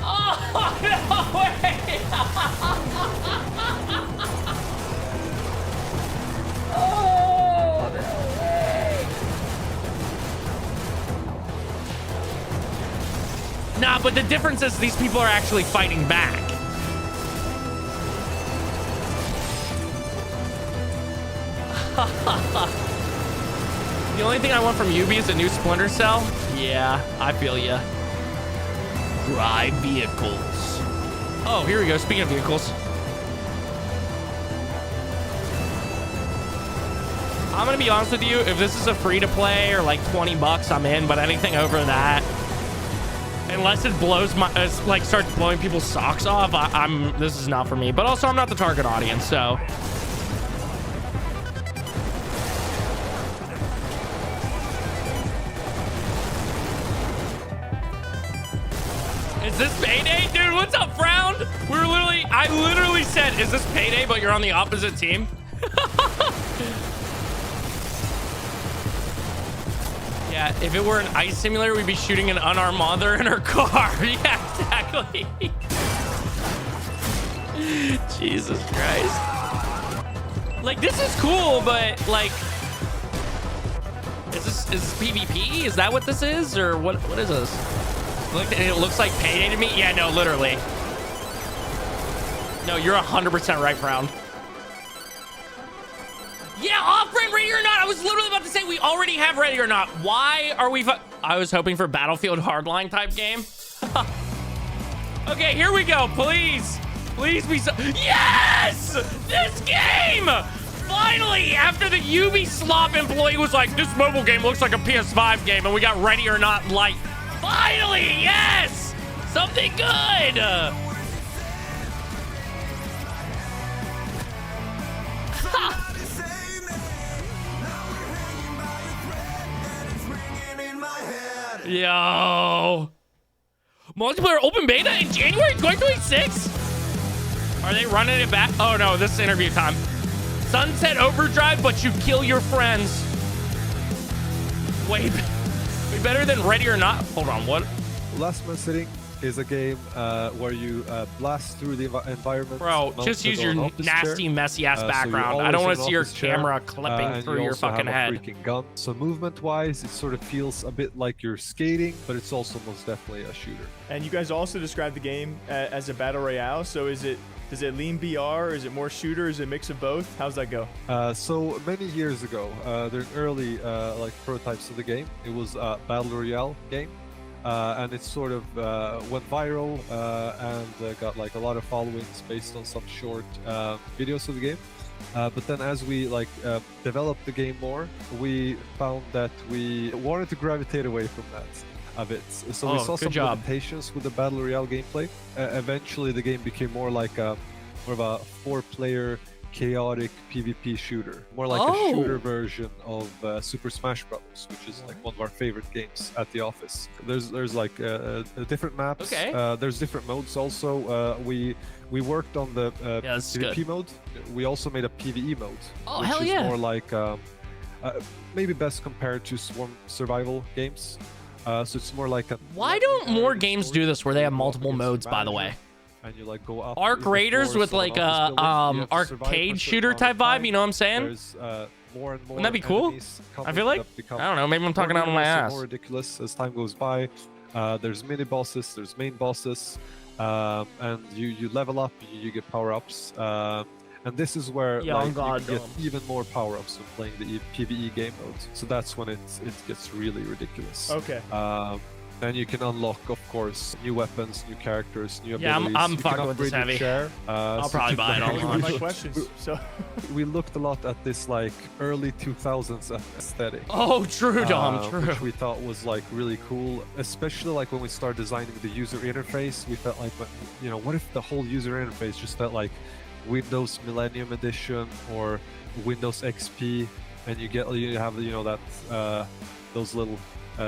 Speaker 1: Oh, no way. Oh, no way. Nah, but the difference is these people are actually fighting back. The only thing I want from Ubi is a new Splinter Cell. Yeah, I feel ya. Drive vehicles. Oh, here we go. Speaking of vehicles. I'm gonna be honest with you. If this is a free to play or like 20 bucks, I'm in. But anything over that, unless it blows my, like starts blowing people's socks off, this is not for me. But also, I'm not the target audience, so. Is this payday? Dude, what's up, Frown? I literally said, is this payday, but you're on the opposite team? Yeah, if it were an ice simulator, we'd be shooting an unarmed mother in her car. Yeah, exactly. Jesus Christ. Like, this is cool, but like, is this PvP? Is that what this is? Or what is this? It looks like Payday to me. Yeah, no, literally. No, you're 100% right, Brown. Yeah, off-brand Ready or Not. I was literally about to say we already have Ready or Not. Why are we... I was hoping for Battlefield Hardline type game. Okay, here we go. Please. Please be so... Yes! This game! Finally, after the Ubisoft employee was like, this mobile game looks like a PS5 game, and we got Ready or Not Lite. Finally, yes! Something good! Yo. Multiplayer open beta in January 2026? Are they running it back? Oh no, this is interview time. Sunset Overdrive, but you kill your friends. Way better than Ready or Not. Hold on, what?
Speaker 17: Last Man Sitting is a game where you blast through the environment.
Speaker 1: Bro, just use your nasty, messy ass background. I don't want to see your camera clipping through your fucking head.
Speaker 17: Freaking gun. So movement-wise, it sort of feels a bit like you're skating, but it's also most definitely a shooter.
Speaker 4: And you guys also described the game as a battle royale. So does it lean BR? Is it more shooter? Is it a mix of both? How's that go?
Speaker 17: So many years ago, there early like prototypes of the game. It was a battle royale game. And it sort of went viral and got like a lot of followings based on some short videos of the game. But then as we developed the game more, we found that we wanted to gravitate away from that a bit. So we saw some limitations with the Battle Royale gameplay. Eventually the game became more like more of a 4-player chaotic PvP shooter, more like a shooter version of Super Smash Bros, which is like one of our favorite games at the office. There's like different maps. There's different modes also. We worked on the PvP mode. We also made a PvE mode, which is more like maybe best compared to Swarm survival games. So it's more like a...
Speaker 1: Why don't more games do this where they have multiple modes, by the way?
Speaker 17: And you like go up
Speaker 1: Arc Raiders with like a arcade shooter type vibe, you know what I'm saying?
Speaker 17: There's more and more.
Speaker 1: Wouldn't that be cool? I feel like, I don't know, maybe I'm talking out of my ass.
Speaker 17: More ridiculous as time goes by. There's mini bosses, there's main bosses, and you level up, you get power ups, and this is where you get even more power ups when playing the PvE game mode. So that's when it gets really ridiculous.
Speaker 4: Okay.
Speaker 17: Then you can unlock, of course, new weapons, new characters, new
Speaker 1: yeah,
Speaker 17: abilities.
Speaker 1: I'm fucking with this heavy. I'll probably buy it online.
Speaker 4: My questions. So
Speaker 17: we looked a lot at this like early 2000s aesthetic.
Speaker 1: Oh, true, Dom, true.
Speaker 17: Which we thought was like really cool, especially like when we started designing the user interface. We felt like, you know, what if the whole user interface just felt like Windows Millennium Edition or Windows XP, and you have that those little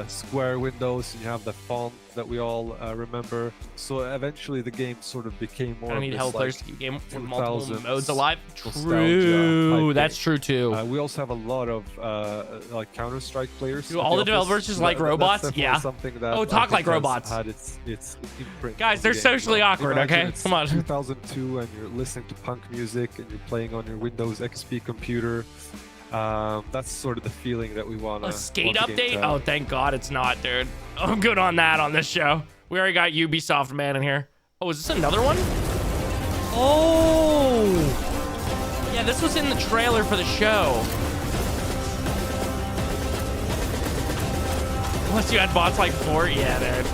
Speaker 17: square windows, and you have the font that we all remember. So eventually the game sort of became more.
Speaker 1: I need help players to keep game with multiple modes alive. True, that's true too.
Speaker 17: We also have a lot of like Counter-Strike players.
Speaker 1: Do all the developers just like robots? Yeah.
Speaker 17: Something that
Speaker 1: talk like robots.
Speaker 17: Had its imprint.
Speaker 1: Guys, they're socially awkward. Okay, come on.
Speaker 17: 2002, and you're listening to punk music, and you're playing on your Windows XP computer. That's sort of the feeling that we want.
Speaker 1: A skate update? Oh, thank God it's not, dude. I'm good on that on this show. We already got Ubisoft man in here. Oh, is this another one? Oh, yeah, this was in the trailer for the show. Unless you had bots like Fort, yeah, dude.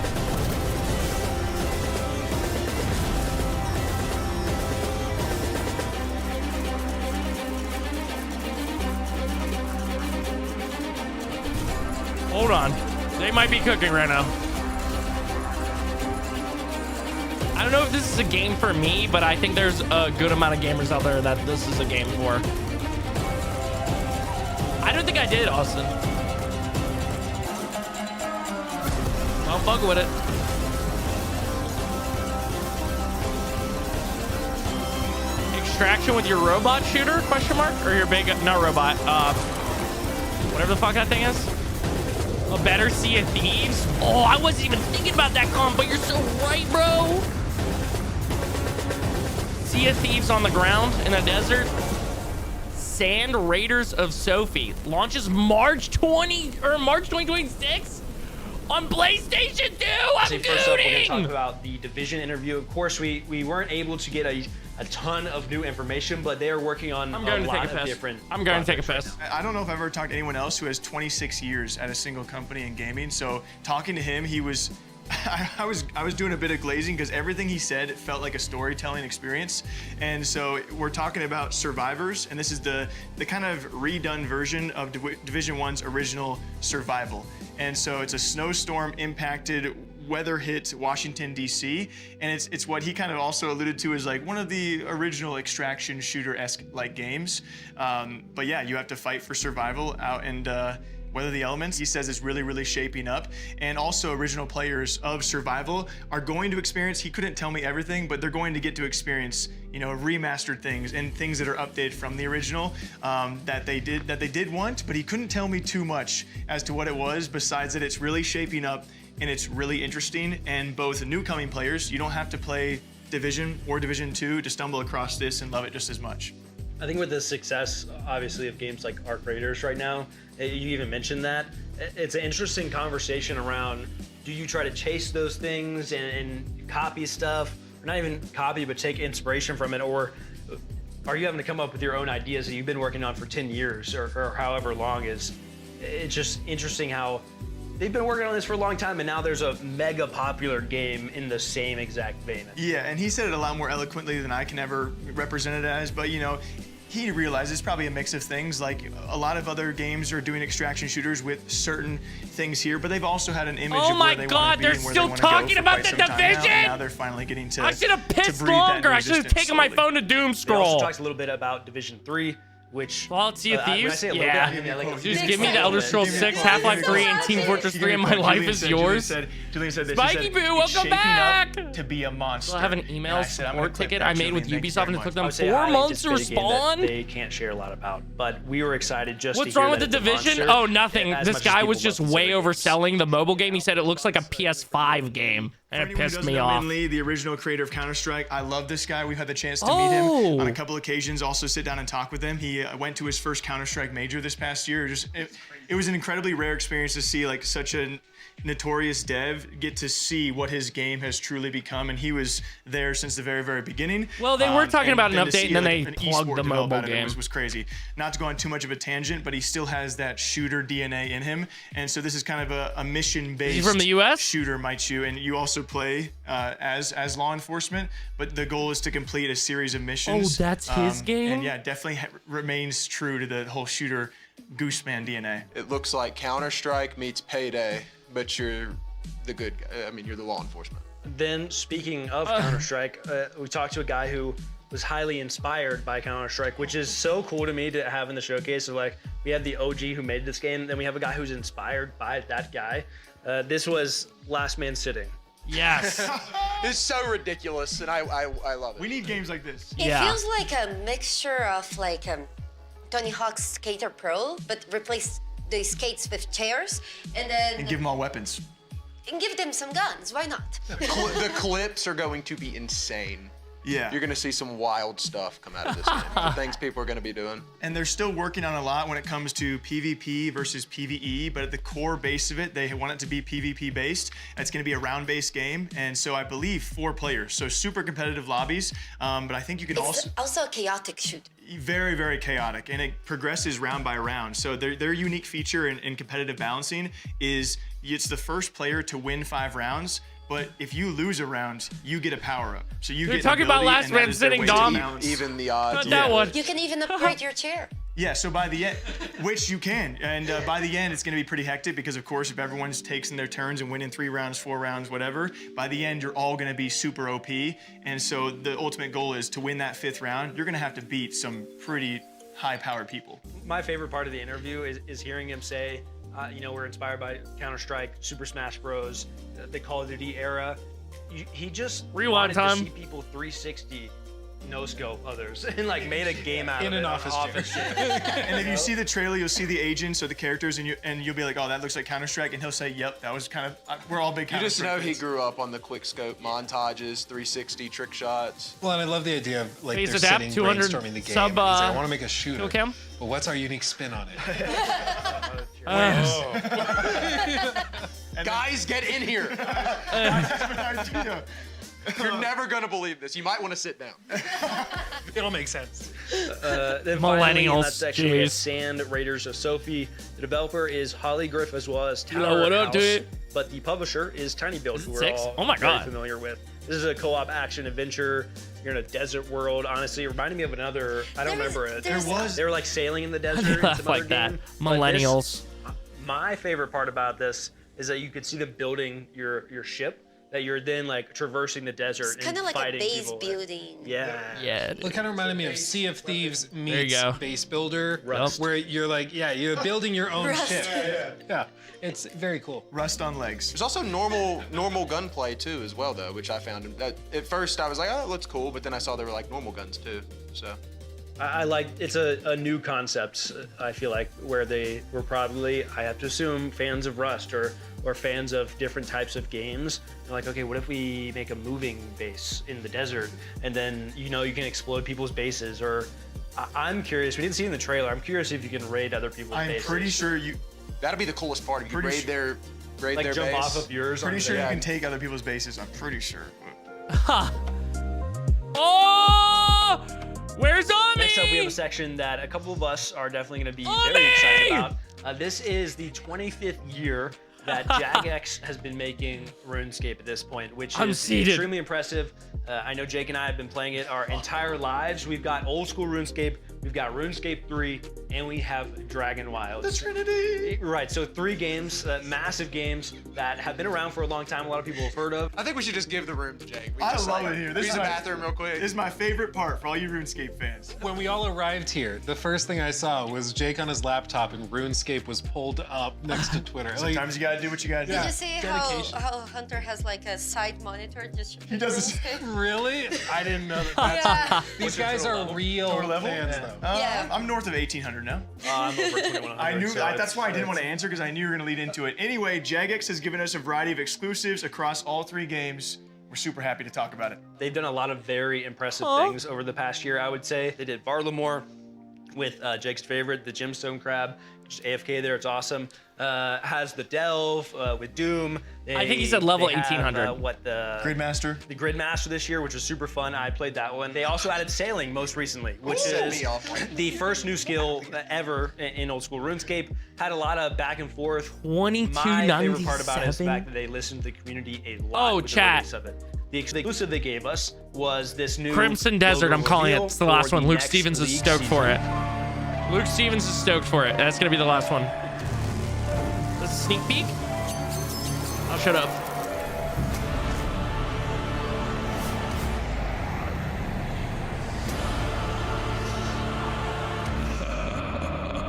Speaker 1: Hold on. They might be cooking right now. I don't know if this is a game for me, but I think there's a good amount of gamers out there that this is a game for. I don't think I did, Austin. I'll fuck with it. extraction with your robot shooter? Question mark? Or your big, not robot, whatever the fuck that thing is? A better Sea of Thieves? Oh, I wasn't even thinking about that comp, but you're so right, bro. Sea of Thieves on the ground in a desert. Sand Raiders of Sophie launches March 2026 on PlayStation 2. I'm
Speaker 19: First up, we're going to talk
Speaker 1: gooning.
Speaker 19: about the Division interview. Of course, we weren't able to get a ton of new information, but they are working on
Speaker 1: I'm going
Speaker 19: a
Speaker 1: to take
Speaker 19: lot
Speaker 1: a
Speaker 19: of
Speaker 1: piss.
Speaker 19: different.
Speaker 1: I'm going to take a piss.
Speaker 4: I don't know if I've ever talked to anyone else who has 26 years at a single company in gaming. So talking to him, he was, I was doing a bit of glazing because everything he said felt like a storytelling experience. And so we're talking about Survivors, and this is the kind of redone version of Division 1's original Survival. And so it's a snowstorm impacted, weather hit Washington, D.C. And it's what he kind of also alluded to as like one of the original extraction shooter-esque like games. But yeah, you have to fight for survival out and weather the elements. He says it's really, really shaping up. And also original players of Survival are going to experience, he couldn't tell me everything, but they're going to get to experience, you know, remastered things and things that are updated from the original that they did want, but he couldn't tell me too much as to what it was, besides that it's really shaping up and it's really interesting. And both new coming players, you don't have to play Division or Division 2 to stumble across this and love it just as much.
Speaker 19: I think with the success, obviously, of games like Arc Raiders right now, you even mentioned that, it's an interesting conversation around, do you try to chase those things and copy stuff, or not even copy, but take inspiration from it, or are you having to come up with your own ideas that you've been working on for 10 years or however long is? It's just interesting how they've been working on this for a long time, and now there's a mega popular game in the same exact vein.
Speaker 4: Yeah, and he said it a lot more eloquently than I can ever represent it as, but you know, he realizes it's probably a mix of things. Like a lot of other games are doing extraction shooters with certain things here, but they've also had an image
Speaker 1: Oh
Speaker 4: of
Speaker 1: my
Speaker 4: where they
Speaker 1: God,
Speaker 4: want to be
Speaker 1: they're
Speaker 4: and where
Speaker 1: still
Speaker 4: they want to go
Speaker 1: talking
Speaker 4: for
Speaker 1: about
Speaker 4: quite
Speaker 1: the
Speaker 4: some time now,
Speaker 1: Division?
Speaker 4: and now they're finally getting to
Speaker 1: I should have pissed
Speaker 4: breathe that
Speaker 1: longer.
Speaker 4: new
Speaker 1: I should have
Speaker 4: existence
Speaker 1: taken my
Speaker 4: slowly.
Speaker 1: phone to doom
Speaker 19: They also
Speaker 1: scroll.
Speaker 19: talked a little bit about Division 3, which
Speaker 1: Fallout Sea of
Speaker 19: when I
Speaker 1: Thieves?
Speaker 19: say a little
Speaker 1: Yeah.
Speaker 19: bit, I mean, like,
Speaker 1: Just give me the Elder Scrolls 6, Half-Life 3, and Team Fortress 3, and my life is yours.
Speaker 4: Julian said this.
Speaker 1: Spikey Boo, welcome back!
Speaker 4: To be a monster.
Speaker 1: So I have an
Speaker 4: And
Speaker 1: email
Speaker 4: I said, I'm gonna
Speaker 1: support
Speaker 4: clip
Speaker 1: ticket
Speaker 4: that,
Speaker 1: I made with
Speaker 4: Julian. Thank you
Speaker 1: Ubisoft, and
Speaker 4: very
Speaker 1: it took
Speaker 4: much.
Speaker 1: them
Speaker 19: I would say
Speaker 1: 4
Speaker 19: highly
Speaker 1: months to
Speaker 19: anticipated game that
Speaker 1: respond.
Speaker 19: They can't share a lot about, but we were excited just
Speaker 1: What's
Speaker 19: to hear
Speaker 1: wrong with the
Speaker 19: that it's a
Speaker 1: Division?
Speaker 19: monster,
Speaker 1: Oh, nothing.
Speaker 19: as
Speaker 1: This
Speaker 19: much as
Speaker 1: guy
Speaker 19: people
Speaker 1: was
Speaker 19: love
Speaker 1: just
Speaker 19: specific
Speaker 1: way
Speaker 19: games.
Speaker 1: overselling the mobile game. He said it looks like a PS5 game, and it
Speaker 4: Anyone who
Speaker 1: pissed
Speaker 4: doesn't
Speaker 1: me
Speaker 4: know
Speaker 1: off.
Speaker 4: Min Lee, the original creator of Counter-Strike, I love this guy. We've had the chance to meet him on a couple occasions, also sit down and talk with him. He went to his first Counter-Strike major this past year. It was an incredibly rare experience to see like such a notorious dev get to see what his game has truly become, and he was there since the very, very beginning.
Speaker 1: Well, they were talking
Speaker 4: and
Speaker 1: about an
Speaker 4: then to
Speaker 1: update,
Speaker 4: see,
Speaker 1: and then
Speaker 4: like,
Speaker 1: they
Speaker 4: an
Speaker 1: plugged
Speaker 4: esport
Speaker 1: the
Speaker 4: develop
Speaker 1: mobile
Speaker 4: out of it
Speaker 1: game.
Speaker 4: was crazy. Not to go on too much of a tangent, but he still has that shooter DNA in him, and so this is kind of a mission-based.
Speaker 1: Is he from the US?
Speaker 4: Shooter, might you? And you also play as law enforcement, but the goal is to complete a series of missions.
Speaker 1: Oh, that's his game?
Speaker 4: And yeah, definitely remains true to the whole shooter Gooseman DNA.
Speaker 6: It looks like Counter-Strike meets Payday, but you're the good guy. I mean, you're the law enforcement.
Speaker 19: Then, speaking of Counter-Strike, we talked to a guy who was highly inspired by Counter-Strike, which is so cool to me to have in the showcase. So, like, we have the OG who made this game, then we have a guy who's inspired by that guy. This was Last Man Sitting.
Speaker 1: Yes.
Speaker 6: It's so ridiculous, and I love it.
Speaker 4: We need games like this.
Speaker 5: It feels like a mixture of like Tony Hawk's Skater Pro, but replace the skates with chairs, and then
Speaker 4: And give them all weapons.
Speaker 5: and give them some guns. Why not?
Speaker 6: The clips are going to be insane.
Speaker 4: Yeah.
Speaker 6: You're going to see some wild stuff come out of this game. The things people are going to be doing.
Speaker 4: And they're still working on a lot when it comes to PvP versus PvE, but at the core base of it, they want it to be PvP based. It's going to be a round-based game, and so I believe 4 players, so super competitive lobbies. But I think you can
Speaker 5: It's also a chaotic shoot.
Speaker 4: very, very chaotic, and it progresses round by round. So their unique feature in competitive balancing is it's the first player to win 5 rounds. But if you lose a round, you get a power up. So you
Speaker 1: They're
Speaker 4: get an
Speaker 1: talking about
Speaker 4: ability,
Speaker 1: Last
Speaker 4: and that
Speaker 1: Man
Speaker 4: is their
Speaker 1: Sitting,
Speaker 4: way to
Speaker 1: Dom.
Speaker 4: balance.
Speaker 6: Even the odds.
Speaker 1: Not that one.
Speaker 5: You can even upgrade your chair.
Speaker 4: Yeah, so by the end, which you can, and by the end, it's going to be pretty hectic because, of course, if everyone's taking their turns and winning 3 rounds, 4 rounds, whatever, by the end, you're all going to be super OP. And so the ultimate goal is to win that 5th round. You're going to have to beat some pretty high-powered people.
Speaker 19: My favorite part of the interview is hearing him say, you know, we're inspired by Counter-Strike, Super Smash Bros, the Call of Duty era. He just
Speaker 1: Rewind
Speaker 19: wanted
Speaker 1: time.
Speaker 19: to see people 360 no-scope others and like made a game out
Speaker 10: In
Speaker 19: of
Speaker 10: an
Speaker 19: it.
Speaker 10: office chair.
Speaker 4: And if you see the trailer, you'll see the agents or the characters, and you'll be like, "Oh, that looks like Counter-Strike," and he'll say, "Yep, that was kind of." We're all big
Speaker 6: You just
Speaker 4: Counter-Strike
Speaker 6: know he
Speaker 4: fans.
Speaker 6: grew up on the quick scope montages, 360 trick shots.
Speaker 10: Well, and I love the idea of like
Speaker 1: Phase
Speaker 10: they're
Speaker 1: adapt,
Speaker 10: sitting
Speaker 1: 200
Speaker 10: brainstorming the game.
Speaker 1: sub,
Speaker 10: and he's like, I
Speaker 1: uh,
Speaker 10: want to make a shooter.
Speaker 1: kill cam?
Speaker 10: But what's our unique spin on it?
Speaker 6: Guys, get in here. You're never gonna believe this. You might want to sit down.
Speaker 10: It'll make sense.
Speaker 19: Then finally in
Speaker 1: Millennials,
Speaker 19: that section, we have
Speaker 1: jeez.
Speaker 19: Sand Raiders of Sophie. The developer is Holly Griff as well as
Speaker 1: Yo,
Speaker 19: Tower
Speaker 1: what up,
Speaker 19: House,
Speaker 1: dude?
Speaker 19: but the publisher is Tiny Build,
Speaker 1: Is it
Speaker 19: who we're
Speaker 1: 6?
Speaker 19: all
Speaker 1: Oh my
Speaker 19: very
Speaker 1: God.
Speaker 19: familiar with. This is a co-op action adventure. You're in a desert world. Honestly, it reminded me of another. I don't remember it. They were like sailing in the desert. in
Speaker 1: laugh
Speaker 19: some
Speaker 1: like
Speaker 19: other
Speaker 1: that.
Speaker 19: game. But this-
Speaker 1: Millennials.
Speaker 19: my favorite part about this is that you could see them building your ship. That you're then like traversing the desert
Speaker 5: It's
Speaker 19: and
Speaker 5: kind of like a
Speaker 19: fighting
Speaker 5: base
Speaker 19: people.
Speaker 5: building.
Speaker 19: Yeah.
Speaker 1: Yeah.
Speaker 10: Well, it kind of reminded me of Sea of Thieves
Speaker 1: you
Speaker 10: meets
Speaker 1: go.
Speaker 10: Base Builder,
Speaker 19: Rust.
Speaker 10: where you're like, you're building your own
Speaker 5: Rust.
Speaker 10: ship. Yeah, it's very cool.
Speaker 4: Rust on legs.
Speaker 6: There's also normal gunplay too as well though, which I found. At first I was like, oh, it looks cool, but then I saw there were like normal guns too. So.
Speaker 19: I like it's a new concept. I feel like where they were probably, I have to assume, fans of Rust or fans of different types of games. They're like, okay, what if we make a moving base in the desert, and then you can explode people's bases? Or I'm curious. We didn't see it in the trailer. I'm curious if you can raid other people's
Speaker 4: I'm
Speaker 19: bases.
Speaker 4: pretty sure you.
Speaker 6: That'd be the coolest part. If you
Speaker 4: Pretty
Speaker 6: raid
Speaker 4: sure-
Speaker 6: their
Speaker 19: like
Speaker 6: their
Speaker 19: jump
Speaker 6: base.
Speaker 19: off of yours.
Speaker 4: Pretty
Speaker 19: onto
Speaker 4: sure you
Speaker 19: theirs.
Speaker 4: can take other people's bases. I'm pretty sure.
Speaker 1: Oh! Where's Ami?
Speaker 19: Next up, we have a section that a couple of us are definitely going to be
Speaker 1: Ami!
Speaker 19: very excited about. This is the 25th year that Jagex has been making RuneScape at this point, which
Speaker 1: I'm
Speaker 19: is
Speaker 1: seated.
Speaker 19: extremely impressive. I know Jake and I have been playing it our entire lives. We've got old school RuneScape, we've got RuneScape 3, and we have Dragon Wilds.
Speaker 4: The Trinity.
Speaker 19: Right, so 3 games, massive games that have been around for a long time. A lot of people have heard of.
Speaker 6: I think we should just give the room to Jake. We
Speaker 4: I
Speaker 6: just,
Speaker 4: love
Speaker 6: like,
Speaker 4: it here. This
Speaker 6: use
Speaker 4: is
Speaker 6: the
Speaker 4: my-
Speaker 6: bathroom real quick.
Speaker 4: This is my favorite part for all you RuneScape fans.
Speaker 10: When we all arrived here, the first thing I saw was Jake on his laptop and RuneScape was pulled up next to Twitter. Like,
Speaker 4: Sometimes you gotta do what you gotta do.
Speaker 5: Did you see how
Speaker 10: dedication.
Speaker 5: Hunter has like a side monitor just?
Speaker 4: He does this.
Speaker 10: really? I didn't know that.
Speaker 5: Yeah.
Speaker 10: These guys are real
Speaker 4: Total level?
Speaker 10: fans,
Speaker 19: Yeah.
Speaker 10: though.
Speaker 5: Yeah.
Speaker 4: I'm north of 1800 now.
Speaker 19: I'm over 2100.
Speaker 4: I knew
Speaker 19: so
Speaker 4: that's
Speaker 19: it's-
Speaker 4: why I didn't want to answer because I knew you were gonna lead into it. Anyway, Jagex has given us a variety of exclusives across all 3 games. We're super happy to talk about it.
Speaker 19: They've done a lot of very impressive things over the past year, I would say. They did Varlamore with Jake's favorite, the Gemstone Crab. Just AFK there, it's awesome. Has the Delve with Doom.
Speaker 1: I think he said level
Speaker 19: they have,
Speaker 1: 1800.
Speaker 19: The
Speaker 4: Gridmaster.
Speaker 19: Gridmaster this year, which was super fun. I played that one. They also added Sailing most recently, which is the first new skill ever in old school RuneScape. Had a lot of back and forth. My favorite part about it is the fact that they listened to the community a lot.
Speaker 1: Oh,
Speaker 19: with the
Speaker 1: chat.
Speaker 19: release of it. The exclusive they gave us was this new
Speaker 1: Crimson Desert,
Speaker 19: logo
Speaker 1: I'm calling it.
Speaker 19: reveal
Speaker 1: It's the last
Speaker 19: for
Speaker 1: one.
Speaker 19: the
Speaker 1: Luke
Speaker 19: next
Speaker 1: Stevens is
Speaker 19: league
Speaker 1: stoked for
Speaker 19: season.
Speaker 1: it. Luke Stevens is stoked for it. That's gonna be the last one. This is a sneak peek? I'll shut up.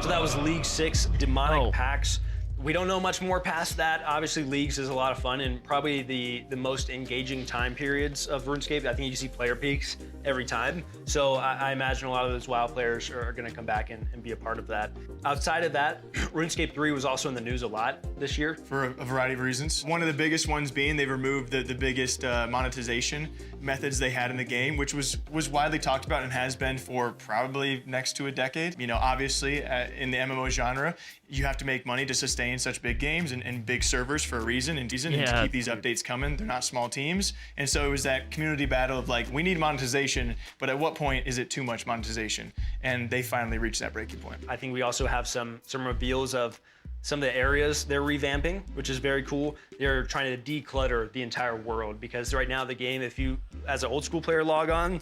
Speaker 19: So that was League 6 Demonic Packs. We don't know much more past that. Obviously, Leagues is a lot of fun and probably the most engaging time periods of RuneScape. I think you see player peaks every time. So I imagine a lot of those WoW players are going to come back and be a part of that. Outside of that, RuneScape 3 was also in the news a lot this year.
Speaker 4: For a variety of reasons. One of the biggest ones being they've removed the biggest monetization methods they had in the game, which was widely talked about and has been for probably next to a decade. You know, obviously in the MMO genre, you have to make money to sustain such big games and big servers for a reason and to keep these updates coming. They're not small teams. And so it was that community battle of like, we need monetization, but at what point is it too much monetization? And they finally reached that breaking point.
Speaker 19: I think we also have some reveals of some of the areas they're revamping, which is very cool. They're trying to declutter the entire world because right now the game, if you, as an old school player, log on,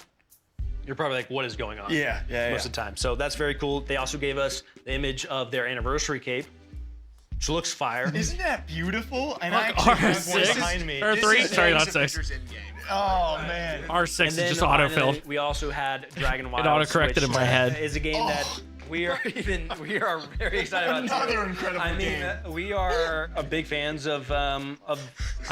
Speaker 19: you're probably like, what is going on? Most of the time. So that's very cool. They also gave us the image of their anniversary cape, which looks fire.
Speaker 4: Isn't that beautiful? And
Speaker 1: Fuck,
Speaker 4: I actually have one
Speaker 1: R6?
Speaker 4: behind me.
Speaker 1: Or 3? Sorry, not 6.
Speaker 4: Oh man.
Speaker 1: R6
Speaker 19: And
Speaker 1: is
Speaker 19: then
Speaker 1: just
Speaker 19: finally,
Speaker 1: autofilled.
Speaker 19: We also had Dragon Wilds.
Speaker 1: auto-corrected
Speaker 19: which
Speaker 1: in my head.
Speaker 19: Is a game that we are very excited about.
Speaker 4: Another incredible
Speaker 19: I mean,
Speaker 4: game.
Speaker 19: we are big fans of
Speaker 1: I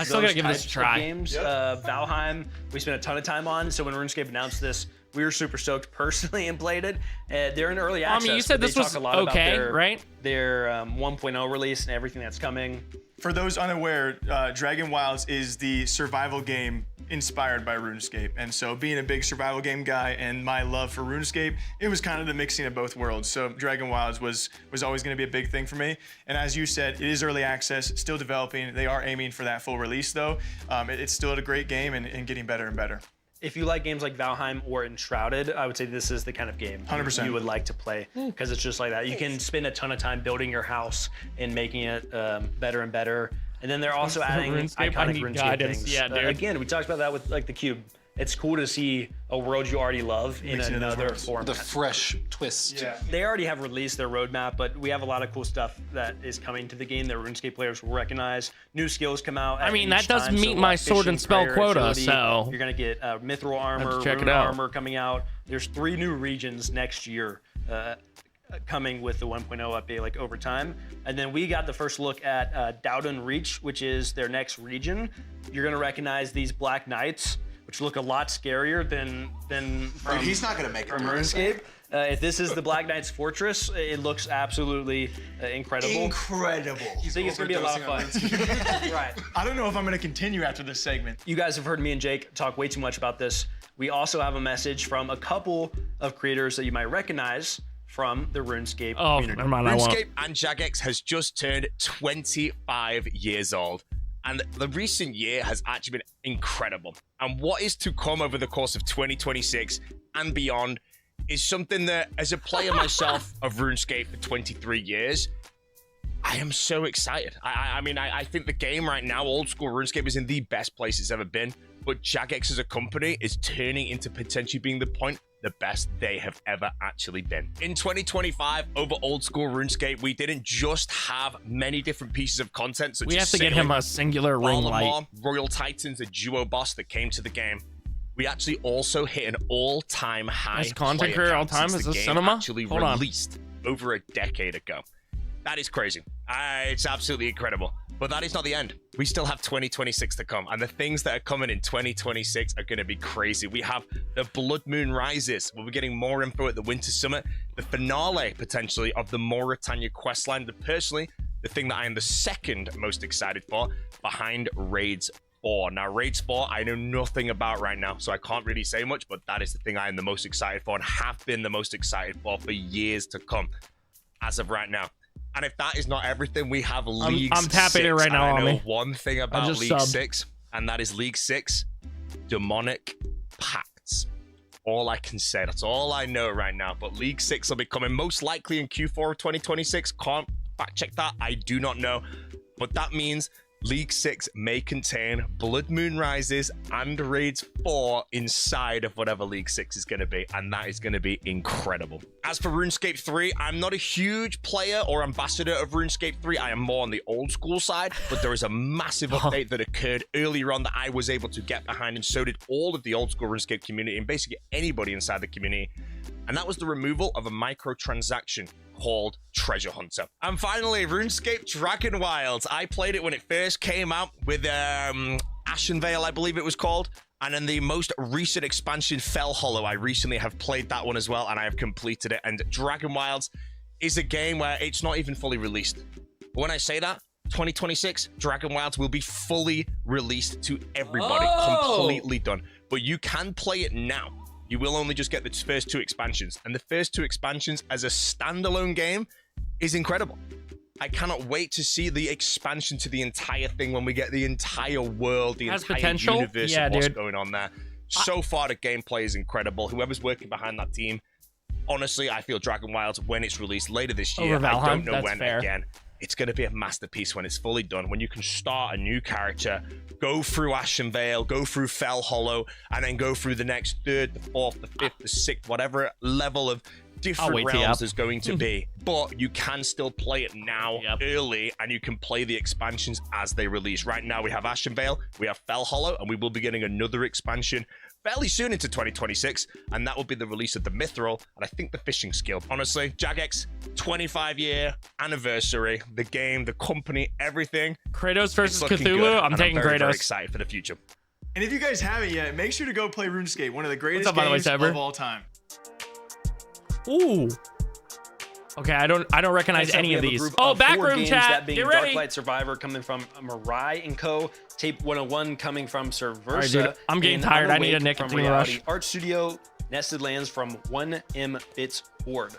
Speaker 1: still gotta give this a
Speaker 19: types of
Speaker 1: try.
Speaker 19: games. Valheim, we spent a ton of time on. So when RuneScape announced this, We were super stoked personally and played it. They're in early access.
Speaker 1: You said
Speaker 19: but
Speaker 1: this
Speaker 19: they
Speaker 1: was
Speaker 19: talk a lot
Speaker 1: okay,
Speaker 19: about
Speaker 1: right?
Speaker 19: Their 1.0 release and everything that's coming.
Speaker 4: For those unaware, Dragon Wilds is the survival game inspired by RuneScape. And so being a big survival game guy and my love for RuneScape, it was kind of the mixing of both worlds. So Dragon Wilds was always going to be a big thing for me. And as you said, it is early access, still developing. They are aiming for that full release though. It's still a great game and getting better and better.
Speaker 19: If you like games like Valheim or Enshrouded, I would say this is the kind of game
Speaker 4: 100%.
Speaker 19: you would like to play, because it's just like that. You can spend a ton of time building your house and making it better and better. And then they're also adding
Speaker 1: RuneScape, I
Speaker 19: iconic
Speaker 1: need
Speaker 19: RuneScape
Speaker 1: guidance.
Speaker 19: things.
Speaker 1: Yeah, dude.
Speaker 19: Again, we talked about that with like the Cube. It's cool to see a world you already love in
Speaker 10: Mixing
Speaker 19: another
Speaker 10: those
Speaker 19: format.
Speaker 10: The fresh twist.
Speaker 19: Yeah. They already have released their roadmap, but we have a lot of cool stuff that is coming to the game that RuneScape players will recognize. New skills come out.
Speaker 1: I mean,
Speaker 19: each
Speaker 1: that does
Speaker 19: time,
Speaker 1: meet
Speaker 19: so
Speaker 1: my
Speaker 19: like
Speaker 1: sword and
Speaker 19: fishing,
Speaker 1: spell
Speaker 19: prayer,
Speaker 1: quota,
Speaker 19: agility.
Speaker 1: so
Speaker 19: You're gonna get mithril
Speaker 1: have
Speaker 19: armor,
Speaker 1: to check it
Speaker 19: rune
Speaker 1: out.
Speaker 19: armor coming out. There's 3 new regions next year. Coming with the 1.0 update like over time. And then we got the first look at Dowden Reach, which is their next region. You're gonna recognize these Black Knights, which look a lot scarier than from,
Speaker 6: Dude, he's not gonna make it
Speaker 19: from
Speaker 6: through this.
Speaker 19: RuneScape. If this is the Black Knights Fortress, it looks absolutely incredible.
Speaker 6: Incredible.
Speaker 19: You think it's gonna be a lot of fun? Right.
Speaker 4: I don't know if I'm going to continue after this segment.
Speaker 19: You guys have heard me and Jake talk way too much about this. We also have a message from a couple of creators that you might recognize from the RuneScape community.
Speaker 1: Never mind, I won't.
Speaker 18: RuneScape and Jagex has just turned 25 years old, and the recent year has actually been incredible. And what is to come over the course of 2026 and beyond is something that, as a player myself of RuneScape for 23 years, I am so excited. I mean, I think the game right now, old school RuneScape, is in the best place it's ever been, but Jagex as a company is turning into potentially being the best they have ever actually been. In 2025, over old school RuneScape, we didn't just have many different pieces of content, such
Speaker 1: We
Speaker 18: as
Speaker 1: have to get him a singular ring light.
Speaker 18: Varlamar, Royal Titans, a duo boss that came to the game. We actually also hit an all-time high.
Speaker 1: Best content
Speaker 18: player
Speaker 1: creator all
Speaker 18: count
Speaker 1: time?
Speaker 18: since
Speaker 1: Is
Speaker 18: the
Speaker 1: this
Speaker 18: game
Speaker 1: cinema?
Speaker 18: actually
Speaker 1: Hold on.
Speaker 18: released over a decade ago. That is crazy. It's absolutely incredible. But that is not the end. We still have 2026 to come, and the things that are coming in 2026 are going to be crazy. We have the Blood Moon Rises. We'll be getting more info at the Winter Summit. The finale, potentially, of the Mauritania questline. But personally, the thing that I am the second most excited for, behind Raids 4. Now, Raids 4, I know nothing about right now, so I can't really say much, but that is the thing I am the most excited for and have been the most excited for years to come, as of right now. And if that is not everything, we have League 6.
Speaker 1: I'm tapping it right now,
Speaker 18: I know
Speaker 1: Ami.
Speaker 18: one thing about
Speaker 1: just
Speaker 18: League
Speaker 1: subbed.
Speaker 18: 6, and that is League 6 Demonic Pacts. All I can say. That's all I know right now. But League 6 will be coming most likely in Q4 of 2026. Can't fact check that. I do not know. But that means League 6 may contain Blood Moon Rises and Raids 4 inside of whatever League 6 is going to be, and that is going to be incredible. As for RuneScape 3, I'm not a huge player or ambassador of RuneScape 3. I am more on the old school side, but there is a massive update that occurred earlier on that I was able to get behind, and so did all of the old school RuneScape community and basically anybody inside the community. And that was the removal of a microtransaction called Treasure Hunter. And finally, RuneScape Dragon Wilds. I played it when it first came out with Ashenvale, I believe it was called. And then the most recent expansion, Fell Hollow. I recently have played that one as well, and I have completed it. And Dragon Wilds is a game where it's not even fully released. But when I say that, 2026, Dragon Wilds will be fully released to everybody, completely done. But you can play it now. You will only just get the first 2 expansions. And the first 2 expansions as a standalone game is incredible. I cannot wait to see the expansion to the entire thing when we get the entire world, the
Speaker 1: Has
Speaker 18: entire
Speaker 1: potential?
Speaker 18: universe
Speaker 1: Yeah,
Speaker 18: of what's
Speaker 1: dude.
Speaker 18: going on there. So far, the gameplay is incredible. Whoever's working behind that team, honestly, I feel Dragon Wilds, when it's released later this year,
Speaker 1: Over
Speaker 18: I
Speaker 1: Valheim?
Speaker 18: don't know
Speaker 1: That's
Speaker 18: when
Speaker 1: fair.
Speaker 18: again. It's going to be a masterpiece when it's fully done, when you can start a new character, go through Ashenvale, go through Fell Hollow, and then go through the next 3rd, the 4th, the 5th, the 6th, whatever level of different
Speaker 1: wait till you
Speaker 18: realms
Speaker 1: up.
Speaker 18: there's going to be. But you can still play it now, early, and you can play the expansions as they release. Right now, we have Ashenvale, we have Fell Hollow, and we will be getting another expansion fairly soon into 2026, and that will be the release of the Mithril, and I think the Fishing Skill. Honestly, Jagex, 25-year anniversary, the game, the company, everything.
Speaker 1: Kratos versus
Speaker 18: It's looking
Speaker 1: Cthulhu?
Speaker 18: good,
Speaker 1: I'm
Speaker 18: and
Speaker 1: taking
Speaker 18: very, very
Speaker 1: Kratos.
Speaker 18: excited for the future.
Speaker 4: And if you guys haven't yet, make sure to go play RuneScape, one of the greatest
Speaker 1: up, by the way,
Speaker 4: games
Speaker 1: Cyber?
Speaker 4: of all time.
Speaker 1: Ooh. Okay, I don't recognize
Speaker 19: Next up,
Speaker 1: any
Speaker 19: we
Speaker 1: of
Speaker 19: have a
Speaker 1: these.
Speaker 19: group
Speaker 1: Oh,
Speaker 19: of 4
Speaker 1: backroom
Speaker 19: games,
Speaker 1: chat.
Speaker 19: that being
Speaker 1: Get ready.
Speaker 19: Darklight Survivor coming from Mirai and Co. Tape 101 coming from Sir Versa.
Speaker 1: All right, dude, I'm getting
Speaker 19: and
Speaker 1: tired. I need a
Speaker 19: Unawake from
Speaker 1: nicotine
Speaker 19: Reality
Speaker 1: rush.
Speaker 19: Art Studio. Nested Lands from 1M Bits Board.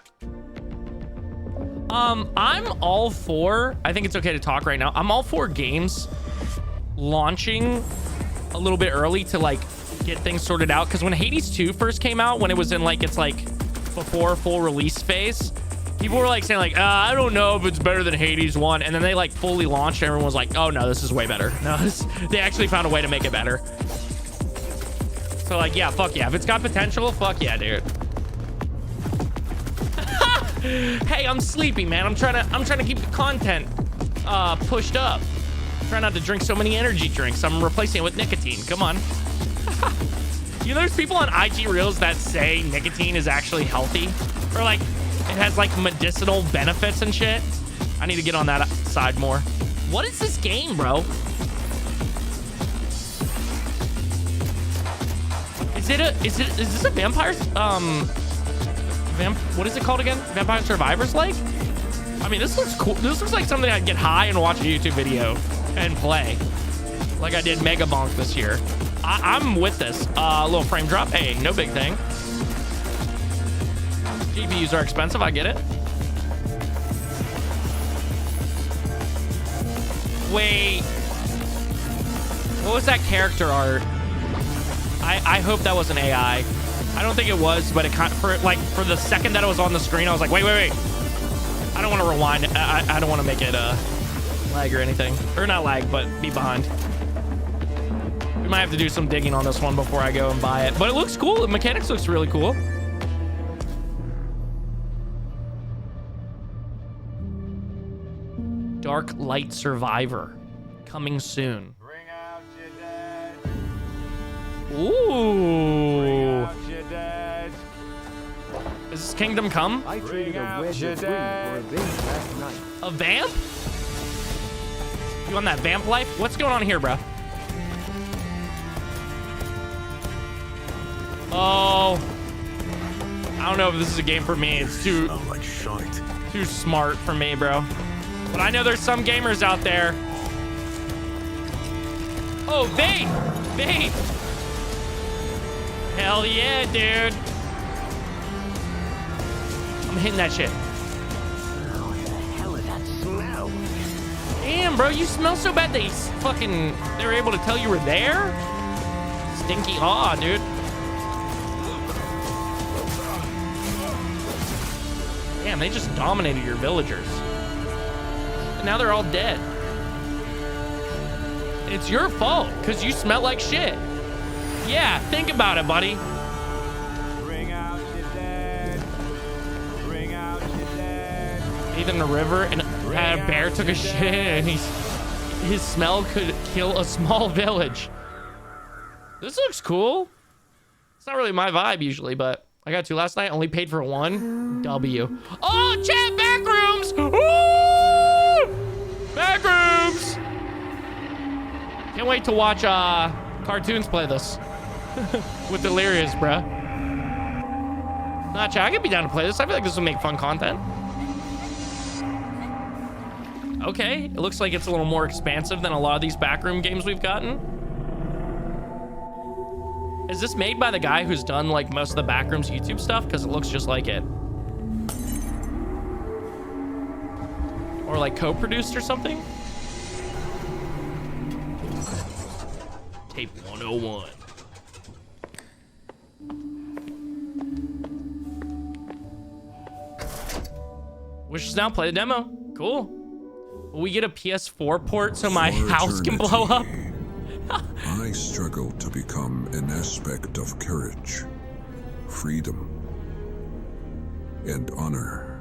Speaker 1: I'm all for, I think it's okay to talk right now. I'm all for games launching a little bit early to like get things sorted out. Because when Hades 2 first came out, when it was in like its like before full release phase, people were like saying like, I don't know if it's better than Hades 1. And then they like fully launched and everyone was like, oh no, this is way better. No, they actually found a way to make it better. So like, yeah, fuck yeah. If it's got potential, fuck yeah, dude. Hey, I'm sleepy, man. I'm trying to keep the content pushed up. Try not to drink so many energy drinks. I'm replacing it with nicotine. Come on. You know, there's people on IG Reels that say nicotine is actually healthy, or like it has like medicinal benefits and shit. I need to get on that side more. What is this game, bro? Is this a vampire what is it called again? Vampire Survivors like? I mean, this looks cool. This looks like something I'd get high and watch a YouTube video and play. Like I did Mega Bonk this year. I'm with this. A little frame drop. Hey, no big thing. GPUs are expensive. I get it. Wait. What was that character art? I hope that wasn't AI. I don't think it was, but it kind of, for the second that it was on the screen, I was like, wait. I don't want to rewind. I don't want to make it lag or anything. Or not lag, but be behind. We might have to do some digging on this one before I go and buy it. But it looks cool. The mechanics looks really cool. Dark Light Survivor. Coming soon. Ooh. Is this Kingdom Come?
Speaker 7: I traded a wedge of green for a vamp last night.
Speaker 1: A vamp? You on that vamp life? What's going on here, bro? Oh. I don't know if this is a game for me. It's too smart for me, bro. But I know there's some gamers out there. Oh, vape! Vape! Hell yeah, dude. I'm hitting that shit.
Speaker 7: Oh, the hell is that smell?
Speaker 1: Damn, bro, you smell so bad they were able to tell you were there? Stinky aw, dude. Damn, they just dominated your villagers. And now they're all dead. It's your fault, because you smell like shit. Yeah, think about it, buddy.
Speaker 7: Bring out your dead. Bring out your dead.
Speaker 1: Even the river, and a bear took a shit, and his smell could kill a small village. This looks cool. It's not really my vibe usually, but I got 2 last night. Only paid for 1. W. Oh, chat, backrooms! Woo! Backrooms! Can't wait to watch cartoons play this with Delirious, bruh. Nah, chat, I could be down to play this. I feel like this will make fun content. Okay, it looks like it's a little more expansive than a lot of these backroom games we've gotten. Is this made by the guy who's done like most of the Backrooms YouTube stuff? Because it looks just like it. Or like co-produced or something? Tape 101. Wishes now, play the demo. Cool. Will we get a PS4 port so my house can blow up?
Speaker 16: I struggle to become an aspect of courage, freedom, and honor.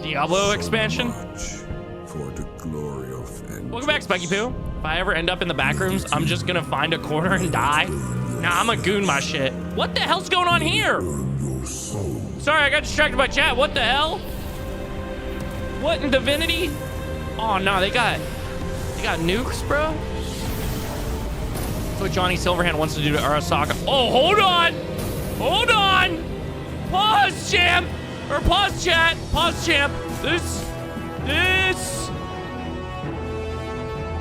Speaker 1: Diablo expansion?
Speaker 16: For the glory of
Speaker 1: Welcome back, Spiky Poo. If I ever end up in the Backrooms, I'm just gonna find a corner and die. Nah, I'm gonna goon my shit. What the hell's going on here? Sorry, I got distracted by chat. What the hell? What in Divinity? Oh no, they got nukes, bro. That's what Johnny Silverhand wants to do to Arasaka. Oh, hold on. Hold on. Pause, champ. Or pause, chat. Pause, champ.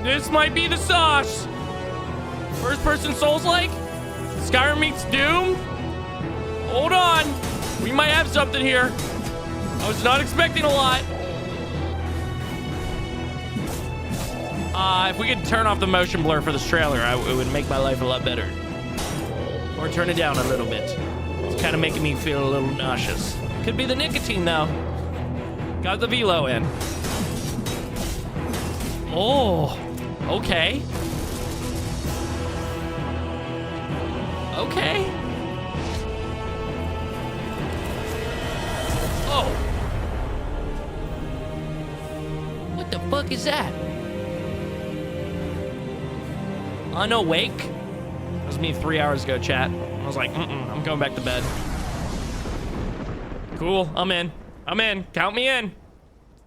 Speaker 1: This might be the sauce. First person Souls-like? Skyrim meets Doom? Hold on. We might have something here. I was not expecting a lot. If we could turn off the motion blur for this trailer, it would make my life a lot better. Or turn it down a little bit. It's kind of making me feel a little nauseous. Could be the nicotine, though. Got the velo in. Oh, okay. Okay. Oh. What the fuck is that? Unawake? That was me 3 hours ago, chat. I was like, I'm going back to bed. Cool, I'm in. Count me in.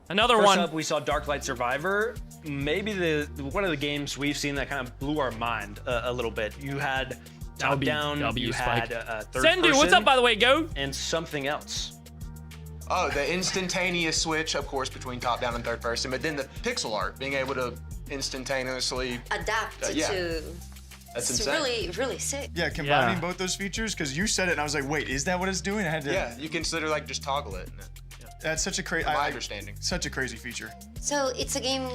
Speaker 1: Another
Speaker 19: First
Speaker 1: one.
Speaker 19: up, we saw Darklight Survivor. Maybe one of the games we've seen that kind of blew our mind a little bit. You had top-down, you had third
Speaker 1: Sendu,
Speaker 19: person,
Speaker 1: what's up, by the way, Go?
Speaker 19: And something else.
Speaker 6: Oh, the instantaneous switch, of course, between top-down and third person, but then the pixel art, being able to instantaneously
Speaker 5: adapt
Speaker 6: yeah.
Speaker 5: to.
Speaker 6: That's
Speaker 5: it's
Speaker 6: insane.
Speaker 5: really, really sick.
Speaker 4: Yeah, combining both those features, because you said it and I was like, wait, is that what it's doing? I had to.
Speaker 6: Yeah, you can sort of like just toggle it.
Speaker 4: That's such a crazy.
Speaker 6: My understanding.
Speaker 4: Such a crazy feature.
Speaker 5: So it's a game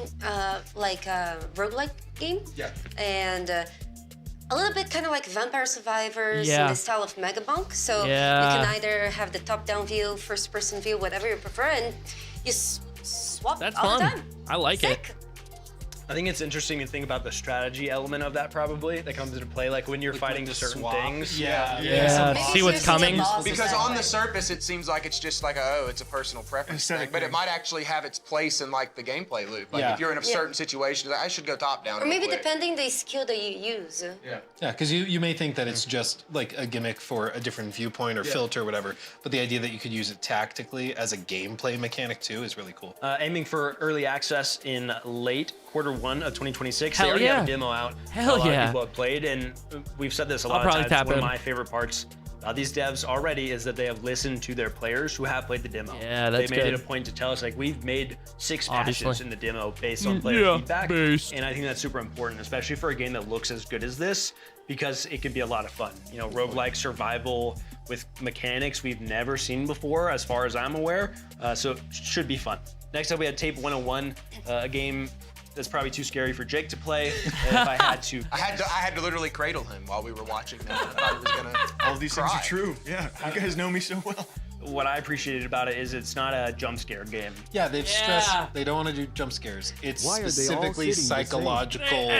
Speaker 5: like a roguelike game.
Speaker 6: Yeah.
Speaker 5: And a little bit kind of like Vampire Survivors
Speaker 1: Yeah.
Speaker 5: in the style of Megabunk. So
Speaker 1: Yeah.
Speaker 5: you can either have the top-down view, first-person view, whatever you prefer, and you swap
Speaker 1: That's
Speaker 5: all the
Speaker 1: fun.
Speaker 5: time.
Speaker 1: I like it.
Speaker 19: I think it's interesting to think about the strategy element of that probably that comes into play, like when you're fighting certain things.
Speaker 1: Yeah, see what's coming.
Speaker 6: Because on the surface, it seems like it's just like it's a personal preference thing, but it might actually have its place in like the gameplay loop. Like if you're in a certain situation, I should go top down.
Speaker 5: Or maybe
Speaker 6: real quick.
Speaker 5: depending the skill that you use.
Speaker 10: Yeah, because you may think that it's just like a gimmick for a different viewpoint or filter or whatever, but the idea that you could use it tactically as a gameplay mechanic too is really cool.
Speaker 19: Aiming for early access in late Q1 of 2026.
Speaker 1: Hell
Speaker 19: they already
Speaker 1: yeah.
Speaker 19: have a demo out.
Speaker 1: Hell
Speaker 19: a lot
Speaker 1: yeah.
Speaker 19: of people have played, and we've said this a lot
Speaker 1: I'll
Speaker 19: of
Speaker 1: probably
Speaker 19: times.
Speaker 1: tap
Speaker 19: One of
Speaker 1: in.
Speaker 19: my favorite parts about these devs already is that they have listened to their players who have played the demo.
Speaker 1: Yeah, that's
Speaker 19: They made
Speaker 1: good.
Speaker 19: it a point to tell us, like, we've made 6
Speaker 1: Obviously.
Speaker 19: patches in the demo based on player
Speaker 1: Yeah,
Speaker 19: feedback.
Speaker 1: based.
Speaker 19: And I think that's super important, especially for a game that looks as good as this, because it can be a lot of fun. You know, roguelike survival with mechanics we've never seen before, as far as I'm aware. So it should be fun. Next up, we had Tape 101, a game that's probably too scary for Jake to play. If I had to,
Speaker 6: I had to literally cradle him while we were watching that. I thought he was gonna.
Speaker 4: All these things
Speaker 6: cry.
Speaker 4: are true. Yeah, you guys know me so well.
Speaker 19: what I appreciated about it is it's not a jump scare game.
Speaker 10: Yeah, they've stressed they don't want to do jump scares. It's
Speaker 19: Why are they all
Speaker 10: specifically
Speaker 19: sitting the same?
Speaker 10: psychological,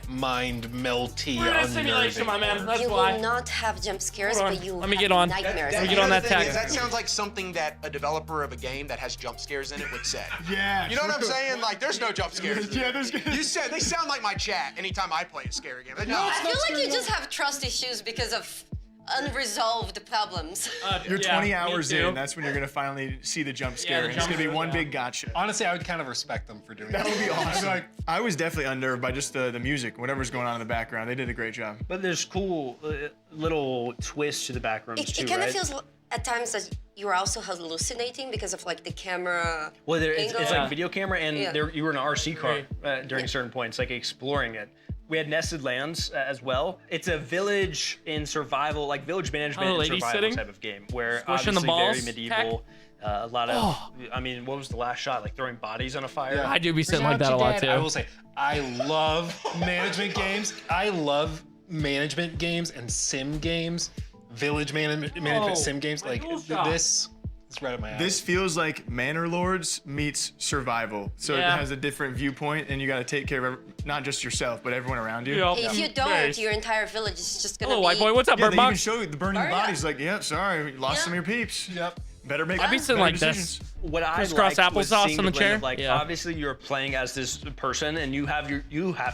Speaker 10: mind melty,
Speaker 1: We're in a simulation, my man. That's
Speaker 5: you
Speaker 1: why.
Speaker 5: will not have jump scares,
Speaker 1: Hold on.
Speaker 5: but you will
Speaker 1: Let me
Speaker 5: have
Speaker 1: get on.
Speaker 5: nightmares.
Speaker 1: Let me get on that tag.
Speaker 6: That sounds like something that a developer of a game that has jump scares in it would say.
Speaker 4: Yeah.
Speaker 6: You know what I'm
Speaker 4: true.
Speaker 6: saying? Like, there's no jump scares.
Speaker 4: Yeah, there's.
Speaker 6: You said they sound like my chat anytime I play a scary game. No,
Speaker 5: I feel like you just have trust issues because of unresolved problems.
Speaker 4: You're 20 hours in. That's when you're gonna finally see the jump scare. and it's gonna be one big gotcha.
Speaker 10: Honestly, I would kind of respect them for doing
Speaker 4: That would be
Speaker 10: that.
Speaker 4: awesome. I was definitely unnerved by just the music, whatever's going on in the background. They did a great job.
Speaker 19: But there's cool little twists to the back rooms
Speaker 5: It
Speaker 19: too,
Speaker 5: kind of
Speaker 19: right?
Speaker 5: feels at times that you're also hallucinating because of like the camera.
Speaker 19: Well, it's
Speaker 5: angle.
Speaker 19: like video camera, and
Speaker 5: Yeah.
Speaker 19: you were in an RC car during certain points, like exploring it. We had nested lands as well. It's a village in survival, like village management
Speaker 1: Oh,
Speaker 19: and
Speaker 1: lady
Speaker 19: survival
Speaker 1: sitting?
Speaker 19: type of game, where
Speaker 1: Squishing the
Speaker 19: obviously
Speaker 1: balls,
Speaker 19: very medieval. A lot of,
Speaker 1: Oh.
Speaker 19: I mean, what was the last shot? Like throwing bodies on a fire?
Speaker 10: Yeah.
Speaker 1: I do be sitting like that a lot too.
Speaker 10: I will say, I love management games. I love management games and sim games, village management sim games. Like this is right up my alley.
Speaker 4: This feels like Manor Lords meets survival. So
Speaker 1: Yeah.
Speaker 4: it has a different viewpoint, and you got to take care of not just yourself, but everyone around you.
Speaker 5: If you don't, your entire village is just gonna
Speaker 1: Hello,
Speaker 5: be.
Speaker 1: white boy. What's up,
Speaker 4: Yeah,
Speaker 1: Bird
Speaker 4: they even
Speaker 1: Box?
Speaker 4: show you the burning
Speaker 5: Burn it.
Speaker 4: bodies. Like, yeah, sorry, we lost some of your peeps.
Speaker 10: Yep.
Speaker 4: Better make.
Speaker 1: I'd be sitting
Speaker 4: better
Speaker 1: like
Speaker 4: decisions.
Speaker 1: this.
Speaker 19: What I
Speaker 1: Crisscross
Speaker 19: liked was
Speaker 1: applesauce
Speaker 19: seeing
Speaker 1: on the
Speaker 19: blend
Speaker 1: chair?
Speaker 19: of, like,
Speaker 1: Yeah.
Speaker 19: obviously you're playing as this person, and you have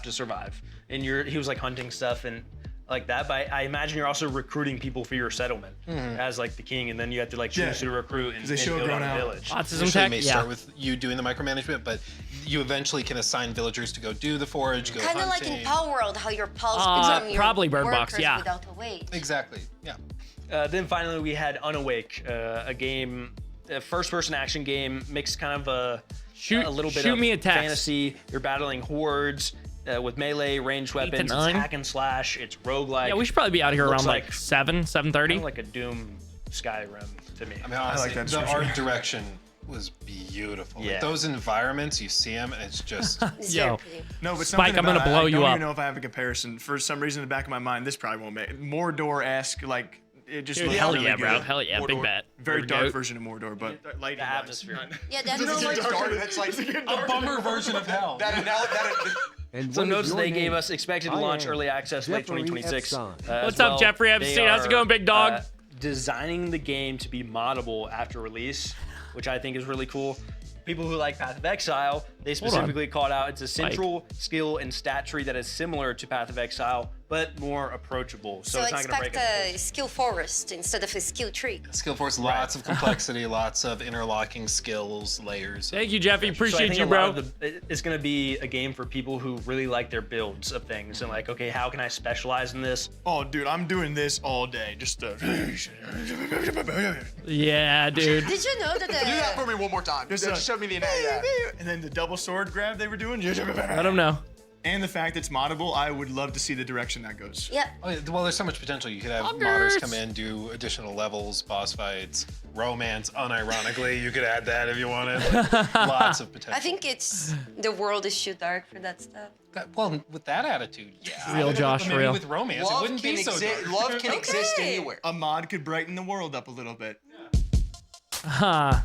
Speaker 19: to survive, and he was like hunting stuff, and like that. But I imagine you're also recruiting people for your settlement as like the king, and then you have to like choose who to recruit and,
Speaker 4: they show
Speaker 19: build
Speaker 4: grown
Speaker 19: out a
Speaker 4: out.
Speaker 19: village.
Speaker 10: Initially, it may start with you doing the micromanagement, but you eventually can assign villagers to go do the forage, go
Speaker 5: Kind of like
Speaker 10: hunting.
Speaker 5: in Power World, how your pals become your
Speaker 1: probably Bird Box,
Speaker 5: workers
Speaker 1: yeah.
Speaker 5: without a wage.
Speaker 10: Exactly. Yeah.
Speaker 19: Then finally we had Unawake, a game, a first-person action game, mixed kind of a little bit
Speaker 1: shoot
Speaker 19: of
Speaker 1: me a text.
Speaker 19: fantasy. You're battling hordes with melee, ranged weapons, it's
Speaker 1: 9.
Speaker 19: hack and slash, it's roguelike.
Speaker 1: Yeah, we should probably be out here
Speaker 19: Looks
Speaker 1: around like 7:30.
Speaker 19: Kind of like a Doom Skyrim to me.
Speaker 10: I mean, honestly, the art direction was beautiful.
Speaker 19: Yeah.
Speaker 10: Like, those environments, you see them, and it's just.
Speaker 1: Yo,
Speaker 4: No, but
Speaker 1: Spike,
Speaker 4: something
Speaker 1: I'm gonna
Speaker 4: about it,
Speaker 1: blow
Speaker 4: I
Speaker 1: you
Speaker 4: don't
Speaker 1: up.
Speaker 4: even know if I have a comparison. For some reason, in the back of my mind, this probably won't make it. Mordor-esque, like it just
Speaker 1: Dude,
Speaker 4: looks
Speaker 1: hell
Speaker 4: really
Speaker 1: yeah,
Speaker 4: good.
Speaker 1: bro. Hell yeah, big
Speaker 4: Mordor.
Speaker 1: bet.
Speaker 4: Very
Speaker 1: Mordor
Speaker 4: dark
Speaker 1: goat.
Speaker 4: version of Mordor, but
Speaker 19: The atmosphere.
Speaker 5: Yeah, that's
Speaker 6: You know, like that's like
Speaker 10: a bummer version of hell.
Speaker 19: So notes they gave us expected to launch early access late 2026.
Speaker 1: What's up, Jeffrey Epstein? How's it going, big dog?
Speaker 19: Designing the game to be moddable after release, which I think is really cool. People who like Path of Exile, they specifically called out it's a central skill and stat tree that is similar to Path of Exile, but more approachable. So it's not going to break
Speaker 5: expect
Speaker 19: it.
Speaker 5: a skill forest instead of a skill tree.
Speaker 10: Skill Force, lots of complexity, lots of interlocking skills, layers.
Speaker 1: Thank you, Jeffy.
Speaker 19: So I
Speaker 1: Appreciate
Speaker 19: think
Speaker 1: you,
Speaker 19: a
Speaker 1: bro.
Speaker 19: lot of it's going to be a game for people who really like their builds of things and like, okay, how can I specialize in this?
Speaker 4: Oh, dude, I'm doing this all day. Just
Speaker 1: Yeah, dude.
Speaker 5: Did you know that
Speaker 6: Do that for me one more time. Just show me the
Speaker 4: and then the double sword grab they were doing.
Speaker 1: Let them know.
Speaker 4: And the fact it's moddable, I would love to see the direction that goes.
Speaker 5: Yeah.
Speaker 10: Oh, yeah, well, there's so much potential. You could have modders come in, do additional levels, boss fights, romance. Unironically, you could add that if you wanted. Like, lots of potential.
Speaker 5: I think it's the world is too dark for that stuff.
Speaker 10: Well, with that attitude, yeah.
Speaker 1: Real Josh,
Speaker 10: Maybe
Speaker 1: real.
Speaker 10: with romance, it wouldn't be so dark.
Speaker 6: Love can exist anywhere.
Speaker 4: A mod could brighten the world up a little bit.
Speaker 1: Huh.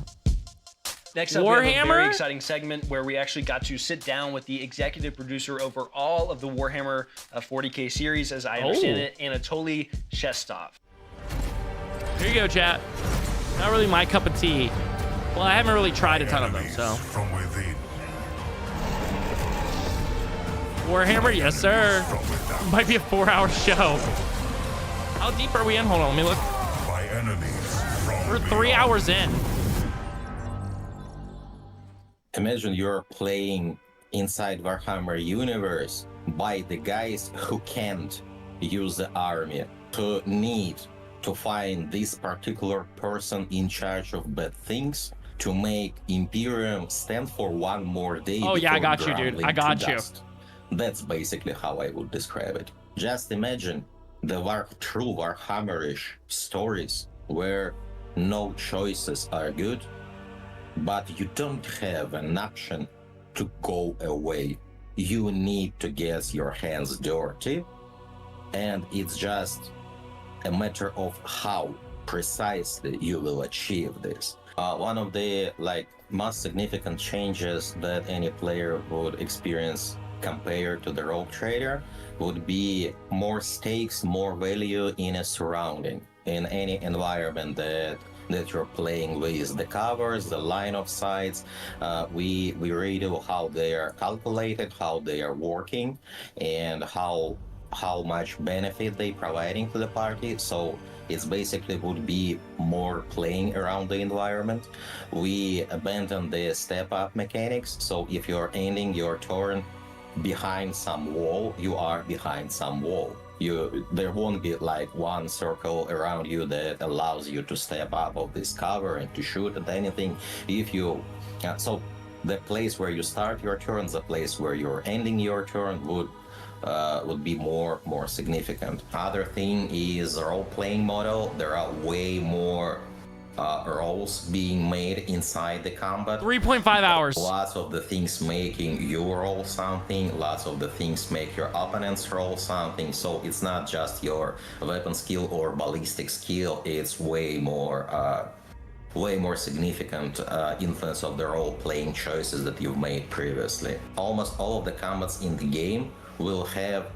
Speaker 19: Next up, we have a
Speaker 1: Warhammer?
Speaker 19: very exciting segment where we actually got to sit down with the executive producer over all of the Warhammer 40K series, as I understand it, Anatoly Shestov.
Speaker 1: Here you go, chat. Not really my cup of tea. Well, I haven't really tried a ton of them, so.
Speaker 16: From within.
Speaker 1: Warhammer, yes, sir. Might be a 4-hour show. How deep are we in? Hold on, let me look.
Speaker 16: By enemies from
Speaker 1: We're 3 hours in.
Speaker 20: Imagine you're playing inside Warhammer universe by the guys who can't use the army, who need to find this particular person in charge of bad things to make Imperium stand for one more day.
Speaker 1: Oh, yeah, I
Speaker 20: before
Speaker 1: got you, dude.
Speaker 20: grumbling
Speaker 1: I got
Speaker 20: to
Speaker 1: you.
Speaker 20: dust. That's basically how I would describe it. Just imagine the true Warhammerish stories where no choices are good, but you don't have an option to go away. You need to get your hands dirty, and it's just a matter of how precisely you will achieve this. One of the most significant changes that any player would experience compared to the Rogue Trader would be more stakes, more value in a surrounding, in any environment that you're playing with. The covers, the line of sights, we read how they are calculated, how they are working, and how much benefit they providing to the party. So it's basically would be more playing around the environment. We abandoned the step up mechanics. So if you're ending your turn behind some wall, you are behind some wall. There won't be one circle around you that allows you to step up of this cover and to shoot at anything. If you so the place where you start your turn, the place where you're ending your turn would be more significant. Other thing is role-playing model. There are way more roles being made inside the combat.
Speaker 1: 3.5 hours.
Speaker 20: Lots of the things making you roll something, lots of the things make your opponents roll something. So it's not just your weapon skill or ballistic skill, it's way more significant influence of the role-playing choices that you've made previously. Almost all of the combats in the game will have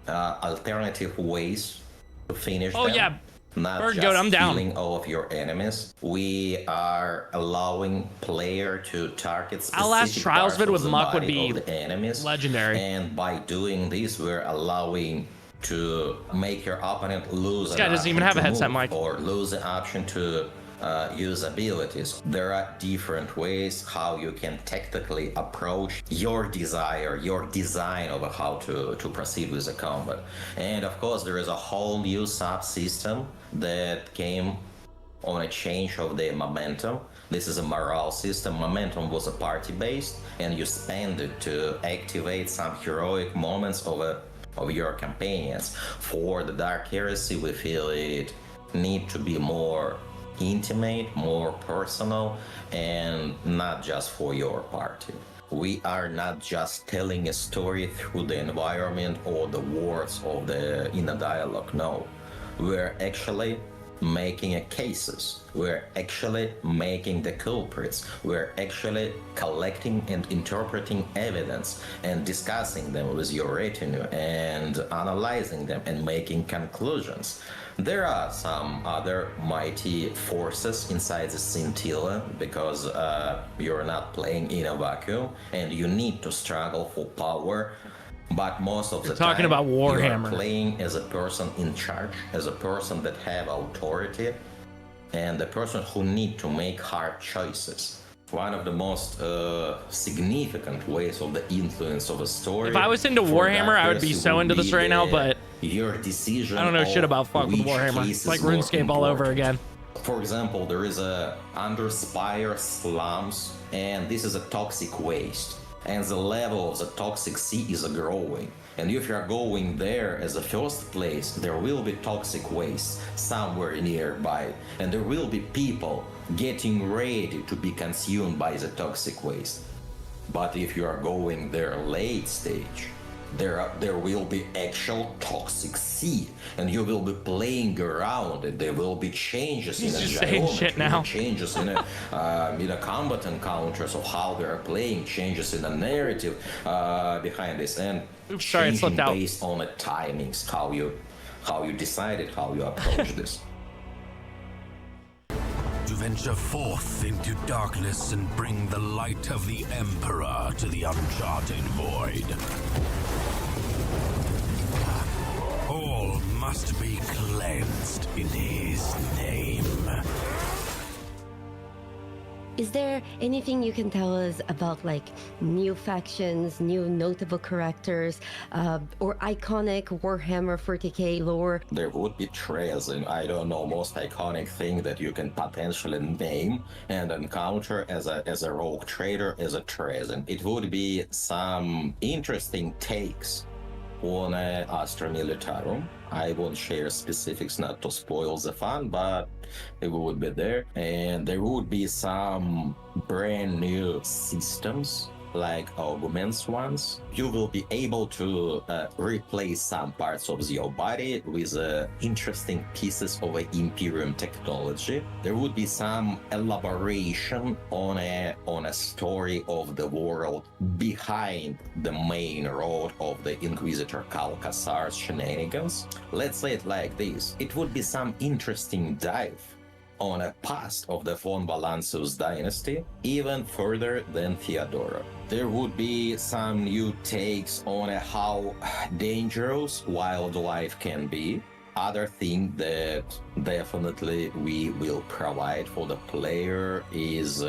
Speaker 20: alternative ways to finish them.
Speaker 1: Oh, yeah.
Speaker 20: Not
Speaker 1: Bird
Speaker 20: just
Speaker 1: Goat, I'm down.
Speaker 20: killing all of your enemies. We are allowing player to target specific
Speaker 1: Our last trials
Speaker 20: parts
Speaker 1: vid
Speaker 20: of
Speaker 1: with
Speaker 20: the
Speaker 1: Muck would
Speaker 20: body
Speaker 1: be
Speaker 20: of the enemies.
Speaker 1: legendary.
Speaker 20: And by doing this, we're allowing to make your opponent lose.
Speaker 1: This guy doesn't even have a headset mic.
Speaker 20: Or lose the option to use abilities. There are different ways how you can tactically approach your desire, your design of how to proceed with the combat. And of course, there is a whole new subsystem that came on a change of the momentum. This is a morale system. Momentum was a party-based, and you spend it to activate some heroic moments of your companions. For the Dark Heresy, we feel it need to be more intimate, more personal, and not just for your party. We are not just telling a story through the environment or the words of in a dialogue. No, we're actually making cases. We're actually making the culprits. We're actually collecting and interpreting evidence and discussing them with your retinue and analyzing them and making conclusions. There are some other mighty forces inside the scintilla because you're not playing in a vacuum and you need to struggle for power. But most of the time,
Speaker 1: talking about Warhammer.
Speaker 20: You are playing as a person in charge, as a person that have authority, and the person who need to make hard choices. One of the most significant ways of the influence of a story.
Speaker 1: If I was into Warhammer, I would be so into this right now, but
Speaker 20: your decision.
Speaker 1: I don't know shit about fuck with Warhammer. It's like RuneScape all over again.
Speaker 20: For example, there is a Underspire slums, and this is a toxic waste. And the level of the toxic sea is growing. And if you're going there as a first place, there will be toxic waste somewhere nearby. And there will be people getting ready to be consumed by the toxic waste. But if you are going there late stage, there will be actual toxic sea, and you will be playing around it. There will be changes in the geometry, changes in the combat encounters of how they are playing, changes in the narrative behind this, and changing based on the timings, how you decided how you approach this.
Speaker 16: To venture forth into darkness and bring the light of the Emperor to the uncharted void. All must be cleansed in his name.
Speaker 5: Is there anything you can tell us about like new factions, new notable characters, or iconic Warhammer 40k lore?
Speaker 20: There would be Treason. I don't know, most iconic thing that you can potentially name and encounter as a rogue trader as a Treason. It would be some interesting takes on Astra Militarum. I won't share specifics not to spoil the fun, but it would be there. And there would be some brand new systems, like augments ones. You will be able to replace some parts of your body with interesting pieces of Imperium technology. There would be some elaboration on a story of the world behind the main road of the Inquisitor Kal Kassar's shenanigans. Let's say it like this. It would be some interesting dive on a past of the von Valancius dynasty, even further than Theodora. There would be some new takes on how dangerous wildlife can be. Other thing that definitely we will provide for the player is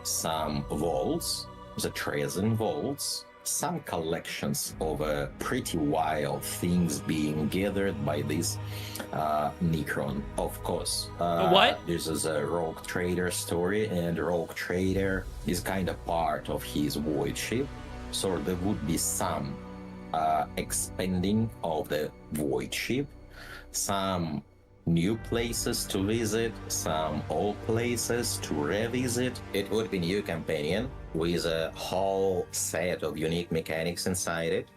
Speaker 20: some vaults, the Treason vaults, some collections of pretty wild things being gathered by this Necron, of course.
Speaker 1: What?
Speaker 20: This is a Rogue Trader story, and Rogue Trader is kind of part of his void ship, so there would be some expanding of the void ship, some new places to visit, some old places to revisit. It would be new companion with a whole set of unique mechanics inside it.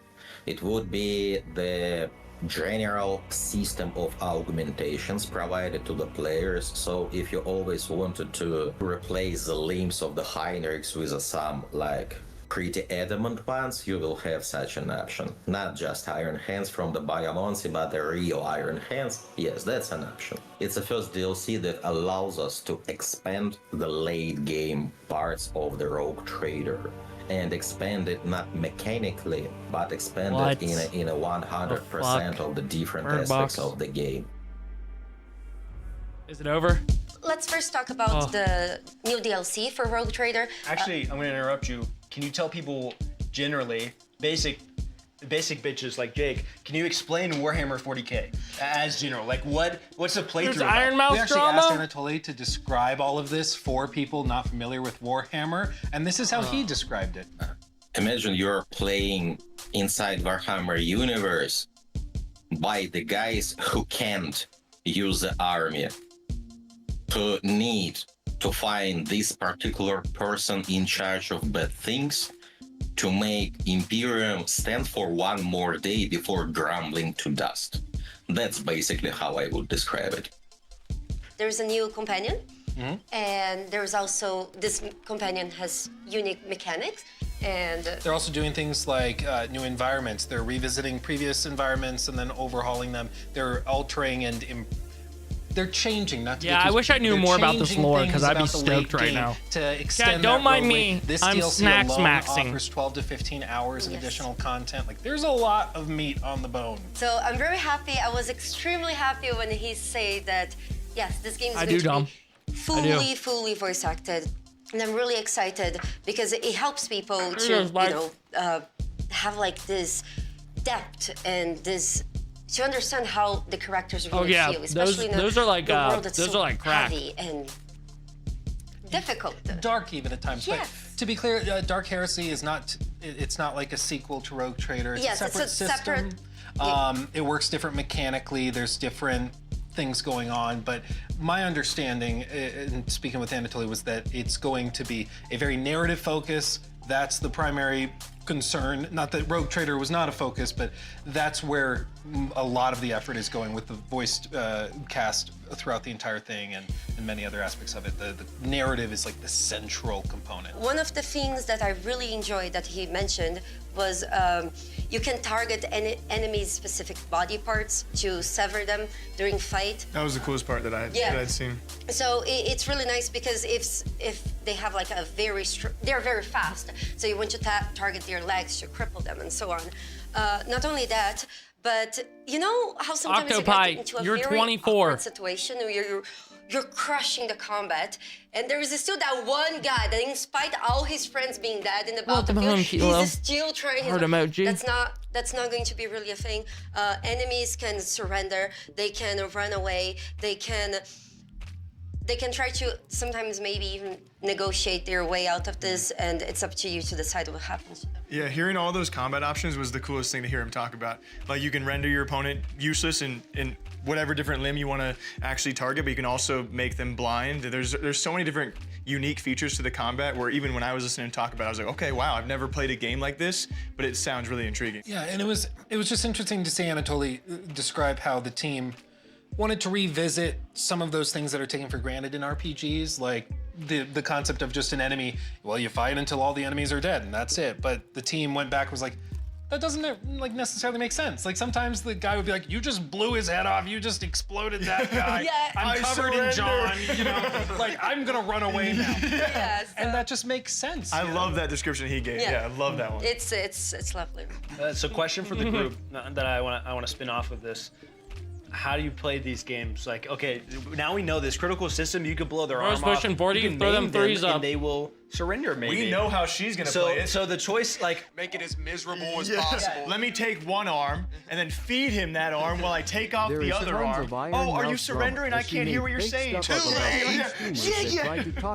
Speaker 20: It would be the general system of augmentations provided to the players. So if you always wanted to replace the limbs of the Heinrichs with some like pretty adamant ones, you will have such an option. Not just Iron Hands from the Biomancy, but the real Iron Hands. Yes, that's an option. It's the first DLC that allows us to expand the late game parts of the Rogue Trader and expanded not mechanically, but expanded
Speaker 1: What?
Speaker 20: in a 100% of the different
Speaker 1: Bird
Speaker 20: aspects
Speaker 1: Box.
Speaker 20: of the game.
Speaker 1: Is it over?
Speaker 5: Let's first talk about the new DLC for Rogue Trader.
Speaker 19: Actually, I'm gonna interrupt you. Can you tell people generally, basic bitches like Jake, can you explain Warhammer 40K as general? Like what's the playthrough?
Speaker 1: There's
Speaker 19: about?
Speaker 1: Iron Mouse
Speaker 10: We actually
Speaker 1: drama.
Speaker 10: asked Anatoly to describe all of this for people not familiar with Warhammer, and this is how he described it.
Speaker 20: Imagine you're playing inside Warhammer universe by the guys who can't use the army, who need to find this particular person in charge of bad things to make Imperium stand for one more day before grumbling to dust. That's basically how I would describe it.
Speaker 5: There's a new companion, and there's also this companion has unique mechanics, and
Speaker 10: They're also doing things like new environments. They're revisiting previous environments and then overhauling them. They're altering and they're changing. Not to
Speaker 1: Yeah,
Speaker 10: get too
Speaker 1: I wish I knew
Speaker 10: they're
Speaker 1: more about this
Speaker 10: changing
Speaker 1: lore,
Speaker 10: things
Speaker 1: 'cause I'd be
Speaker 10: about the late
Speaker 1: stoked right
Speaker 10: game
Speaker 1: now.
Speaker 10: To extend
Speaker 1: don't
Speaker 10: that
Speaker 1: mind
Speaker 10: roadway.
Speaker 1: me.
Speaker 10: This
Speaker 1: I'm
Speaker 10: DLC
Speaker 1: snacks
Speaker 10: alone
Speaker 1: maxing.
Speaker 10: offers 12 to 15 hours of additional content. Like, there's a lot of meat on the bone.
Speaker 5: so I'm very happy. I was extremely happy when he said that yes, this game is
Speaker 1: I
Speaker 5: going
Speaker 1: do,
Speaker 5: to
Speaker 1: Dom.
Speaker 5: be fully voice acted, and I'm really excited because it helps people to
Speaker 1: Cheers, Mike.
Speaker 5: have like this depth and this to understand how the characters really
Speaker 1: yeah,
Speaker 5: feel, especially in
Speaker 1: those are like,
Speaker 5: the world that's
Speaker 1: those
Speaker 5: so
Speaker 1: are like crack.
Speaker 5: heavy and difficult.
Speaker 10: Dark even at times.
Speaker 5: Yes.
Speaker 10: But to be clear, Dark Heresy is not. It's not like a sequel to Rogue Trader. It's
Speaker 5: Yes,
Speaker 10: a
Speaker 5: it's
Speaker 10: separate
Speaker 5: a
Speaker 10: system.
Speaker 5: separate-
Speaker 10: It works different mechanically. There's different things going on. But my understanding, and speaking with Anatoly, was that it's going to be a very narrative focus. That's the primary concern. Not that Rogue Trader was not a focus, but that's where a lot of the effort is going with the voiced cast throughout the entire thing and many other aspects of it. The narrative is like the central component.
Speaker 5: One of the things that I really enjoyed that he mentioned was you can target enemies' specific body parts to sever them during fight.
Speaker 4: That was the coolest part that I'd seen.
Speaker 5: So it's really nice because if they have like a they're very fast. So you want to target their legs to cripple them and so on. Not only that, but you know how sometimes
Speaker 1: Octopi,
Speaker 5: you get into a
Speaker 1: you're
Speaker 5: very
Speaker 1: 24.
Speaker 5: awkward situation where you're crushing the combat, and there is still that one guy that, in spite of all his friends being dead in the
Speaker 1: Welcome
Speaker 5: battlefield,
Speaker 1: home, Kilo.
Speaker 5: he's still trying.
Speaker 1: Heart emoji.
Speaker 5: That's not going to be really a thing. Enemies can surrender. They can run away. They can try to sometimes maybe even negotiate their way out of this, and it's up to you to decide what happens.
Speaker 4: Yeah, hearing all those combat options was the coolest thing to hear him talk about. Like, you can render your opponent useless in whatever different limb you want to actually target, but you can also make them blind. There's so many different unique features to the combat where even when I was listening to talk about it, I was like, okay, wow, I've never played a game like this, but it sounds really intriguing.
Speaker 10: Yeah, and it was just interesting to see Anatoly describe how the team wanted to revisit some of those things that are taken for granted in RPGs, like the concept of just an enemy. Well, you fight until all the enemies are dead, and that's it. But the team went back and was like, that doesn't like necessarily make sense. Like sometimes the guy would be like, you just blew his head off, you just exploded that guy.
Speaker 5: Yeah.
Speaker 10: I'm
Speaker 4: I
Speaker 10: covered in
Speaker 4: surrender."
Speaker 10: John, you know, like I'm gonna run away now.
Speaker 5: Yes.
Speaker 10: And that just makes sense.
Speaker 4: I love that description he gave. Yeah, I love that one.
Speaker 5: It's lovely.
Speaker 19: So, question for the group that I want to spin off of this. How do you play these games? Like, okay, now we know this critical system. You could blow their
Speaker 1: Bro's
Speaker 19: arm off.
Speaker 1: pushing 40,
Speaker 19: you can
Speaker 1: throw them
Speaker 19: name
Speaker 1: threes up.
Speaker 19: and they will surrender. Maybe
Speaker 4: We know how she's gonna play it.
Speaker 19: So the choice, like,
Speaker 6: Make it as miserable as
Speaker 4: Yeah.
Speaker 6: possible.
Speaker 4: Let me take one arm and then feed him that arm while I take off the other arm. Oh, are you surrendering? I can't hear what you're saying. Too late.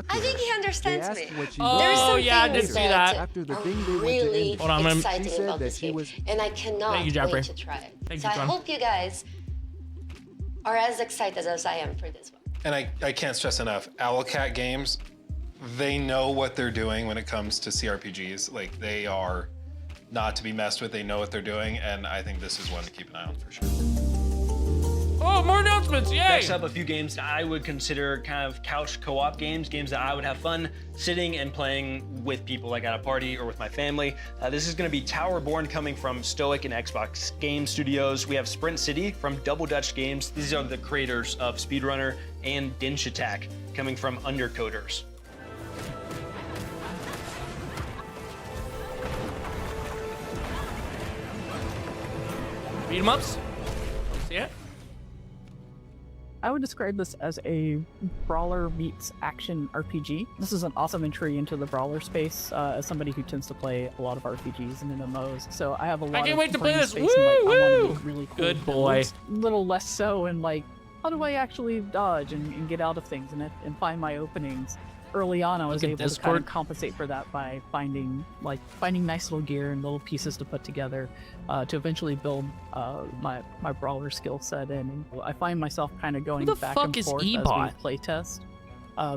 Speaker 5: I think he understands me.
Speaker 1: Oh,
Speaker 5: There's some
Speaker 1: yeah, I did
Speaker 5: things
Speaker 1: see that.
Speaker 5: are really
Speaker 1: Hold on, I'm
Speaker 5: exciting about this game, and I cannot
Speaker 1: Thank you, Jeffrey.
Speaker 5: wait to try it.
Speaker 1: Thank
Speaker 5: So
Speaker 1: you,
Speaker 5: I
Speaker 1: John.
Speaker 5: hope you guys are as excited as I am for this one.
Speaker 10: And I can't stress enough, Owlcat Games, they know what they're doing when it comes to CRPGs. Like, they are not to be messed with. They know what they're doing, and I think this is one to keep an eye on for sure.
Speaker 1: Oh, more announcements! Yay!
Speaker 19: Next up, a few games that I would consider kind of couch co-op games that I would have fun sitting and playing with people, like at a party or with my family. This is going to be Towerborn, coming from Stoic and Xbox Game Studios. We have Sprint City from Double Dutch Games. These are the creators of Speedrunner, and Dinch Attack, coming from Undercoders.
Speaker 1: Beat 'em ups. See it?
Speaker 21: I would describe this as a brawler meets action RPG. This is an awesome entry into the brawler space as somebody who tends to play a lot of RPGs and MMOs. So I have a lot
Speaker 1: I can't
Speaker 21: of
Speaker 1: wait to play
Speaker 21: brain
Speaker 1: this.
Speaker 21: space and, like, I want
Speaker 1: Woo!
Speaker 21: to make really cool
Speaker 1: Good boy.
Speaker 21: builds. Little less so in like, how do I actually dodge and get out of things and find my openings? Early on, I was
Speaker 1: Look at
Speaker 21: able to kind
Speaker 1: Discord.
Speaker 21: of compensate for that by finding nice little gear and little pieces to put together to eventually build my brawler skill set in. And I find myself kind of going
Speaker 1: Who the
Speaker 21: back
Speaker 1: fuck
Speaker 21: and
Speaker 1: is
Speaker 21: forth as we
Speaker 1: Ebot?
Speaker 21: play test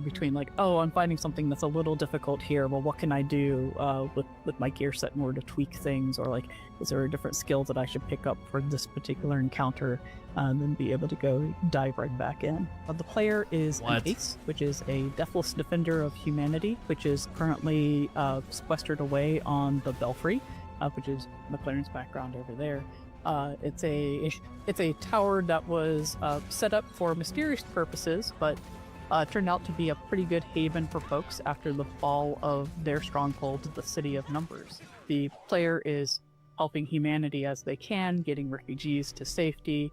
Speaker 21: between like, oh, I'm finding something that's a little difficult here. Well, what can I do with my gear set in order to tweak things, or like, is there a different skill that I should pick up for this particular encounter? And then be able to go dive right back in. The player is an ace, which is a deathless defender of humanity, which is currently sequestered away on the Belfry, which is McLaren's background over there. It's a tower that was set up for mysterious purposes, but turned out to be a pretty good haven for folks after the fall of their stronghold, the City of Numbers. The player is helping humanity as they can, getting refugees to safety,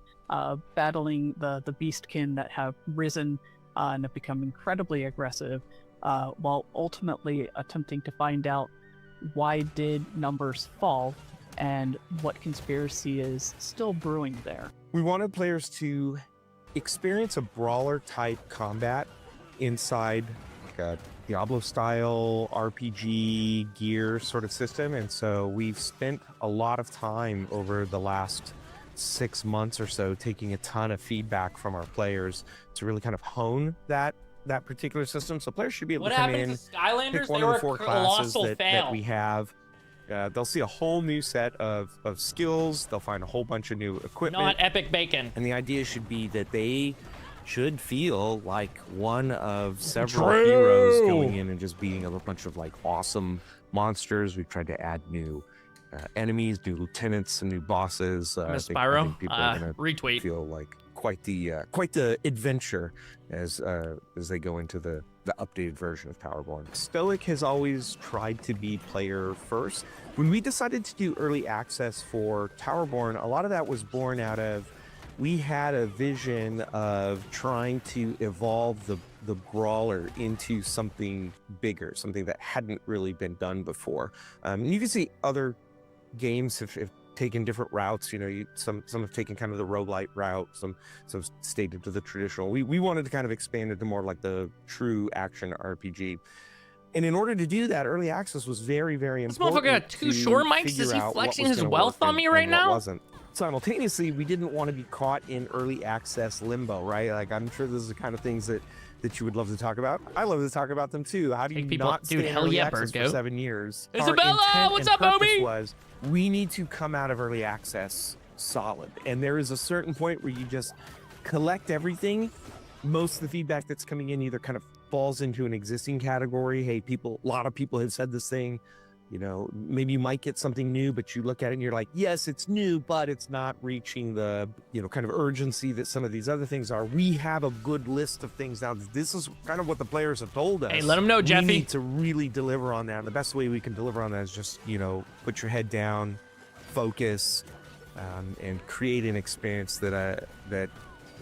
Speaker 21: battling the beastkin that have risen and have become incredibly aggressive, while ultimately attempting to find out why did Numbers fall and what conspiracy is still brewing there.
Speaker 22: We wanted players to experience a brawler type combat inside like a Diablo style RPG gear sort of system, and so we've spent a lot of time over the last 6 months or so taking a ton of feedback from our players to really kind of hone that particular system. So players should be able
Speaker 1: What
Speaker 22: to come
Speaker 1: happened
Speaker 22: in,
Speaker 1: to Skylanders?
Speaker 22: pick one
Speaker 1: They
Speaker 22: of
Speaker 1: were
Speaker 22: the 4
Speaker 1: a
Speaker 22: classes
Speaker 1: colossal
Speaker 22: that
Speaker 1: fail.
Speaker 22: we have. They'll see a whole new set of skills. They'll find a whole bunch of new equipment.
Speaker 1: Not epic bacon.
Speaker 22: And the idea should be that they should feel like one of several
Speaker 1: True.
Speaker 22: heroes going in and just beating a bunch of like awesome monsters. We've tried to add new enemies, new lieutenants, and new bosses.
Speaker 1: Miss
Speaker 22: I
Speaker 1: Spyro,
Speaker 22: think people are gonna
Speaker 1: retweet.
Speaker 22: feel like quite the adventure as they go into the updated version of Towerborn. Stoic has always tried to be player first. When we decided to do early access for Towerborn, a lot of that was born out of we had a vision of trying to evolve the brawler into something bigger, something that hadn't really been done before. You can see other games have taken different routes. You know, some have taken kind of the roguelite route, some stayed into the traditional. We wanted to kind of expand into more like the true action RPG. And in order to do that, early access was very, very
Speaker 1: This
Speaker 22: important.
Speaker 1: motherfucker got 2
Speaker 22: to
Speaker 1: short mics.
Speaker 22: figure
Speaker 1: Is he
Speaker 22: out what
Speaker 1: flexing
Speaker 22: was
Speaker 1: his
Speaker 22: gonna
Speaker 1: wealth
Speaker 22: work
Speaker 1: on me
Speaker 22: and
Speaker 1: right
Speaker 22: what
Speaker 1: now?
Speaker 22: wasn't. Simultaneously, we didn't want to be caught in early access limbo, right? Like, I'm sure this is the kind of things that you would love to talk about. I love to talk about them too. How do you not stay in early access for 7 years? Our
Speaker 1: Isabella,
Speaker 22: intent
Speaker 1: what's
Speaker 22: and
Speaker 1: up,
Speaker 22: purpose
Speaker 1: homie?
Speaker 22: was we need to come out of early access solid. And there is a certain point where you just collect everything. Most of the feedback that's coming in either kind of falls into an existing category. Hey, a lot of people have said this thing. You know, maybe you might get something new, but you look at it and you're like, yes, it's new, but it's not reaching the, kind of urgency that some of these other things are. We have a good list of things now. This is kind of what the players have told us.
Speaker 1: Hey, let 'em know, Jeffy.
Speaker 22: We need to really deliver on that. And the best way we can deliver on that is just, put your head down, focus, and create an experience that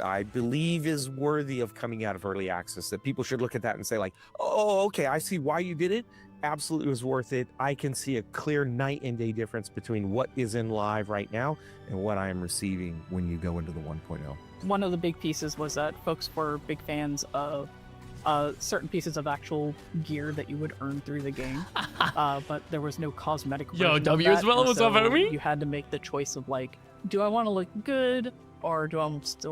Speaker 22: I believe is worthy of coming out of early access, that people should look at that and say like, oh, okay, I see why you did it. Absolutely was worth it. I can see a clear night and day difference between what is in live right now and what I am receiving when you go into the 1.0.
Speaker 21: One of the big pieces was that folks were big fans of certain pieces of actual gear that you would earn through the game, but there was no cosmetic
Speaker 1: Yo,
Speaker 21: version of
Speaker 1: W as
Speaker 21: that,
Speaker 1: well,
Speaker 21: and
Speaker 1: what's up,
Speaker 21: so
Speaker 1: homie?
Speaker 21: You had to make the choice of like, do I want to look good, or do I want to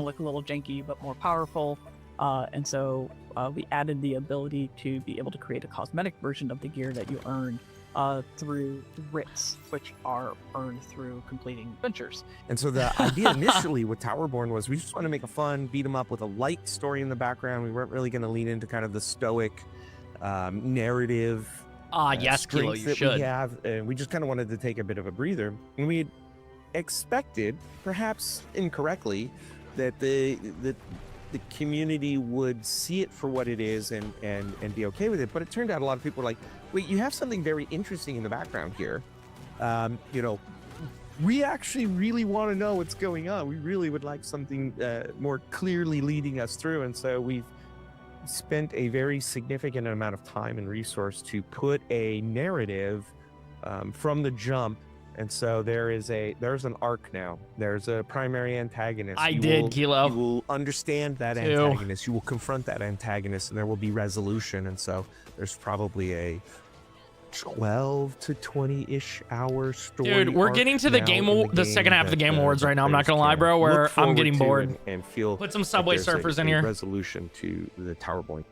Speaker 21: look a little janky but more powerful? And so we added the ability to be able to create a cosmetic version of the gear that you earn through writs, which are earned through completing adventures.
Speaker 22: And so the idea initially with Towerborn was we just want to make a fun beat 'em up with a light story in the background. We weren't really going to lean into kind of the stoic narrative.
Speaker 1: Yes, Kilo,
Speaker 22: strengths
Speaker 1: you
Speaker 22: that
Speaker 1: should.
Speaker 22: we have, and we just kind of wanted to take a bit of a breather. And we had expected, perhaps incorrectly, that the community would see it for what it is and be okay with it. But it turned out a lot of people were like, wait, you have something very interesting in the background here. we actually really want to know what's going on. We really would like something more clearly leading us through. And so we've spent a very significant amount of time and resource to put a narrative from the jump. And so there's an arc now. There's a primary antagonist.
Speaker 1: Kilo.
Speaker 22: You will understand that antagonist. You will confront that antagonist, and there will be resolution. And so there's probably a 12 to 20-ish hour story.
Speaker 1: Dude, we're getting to the second half of the Game Awards right now. I'm not gonna lie, bro. Where I'm getting bored.
Speaker 22: And feel
Speaker 1: put some Subway Surfers in here.
Speaker 22: Resolution to the Towerborn.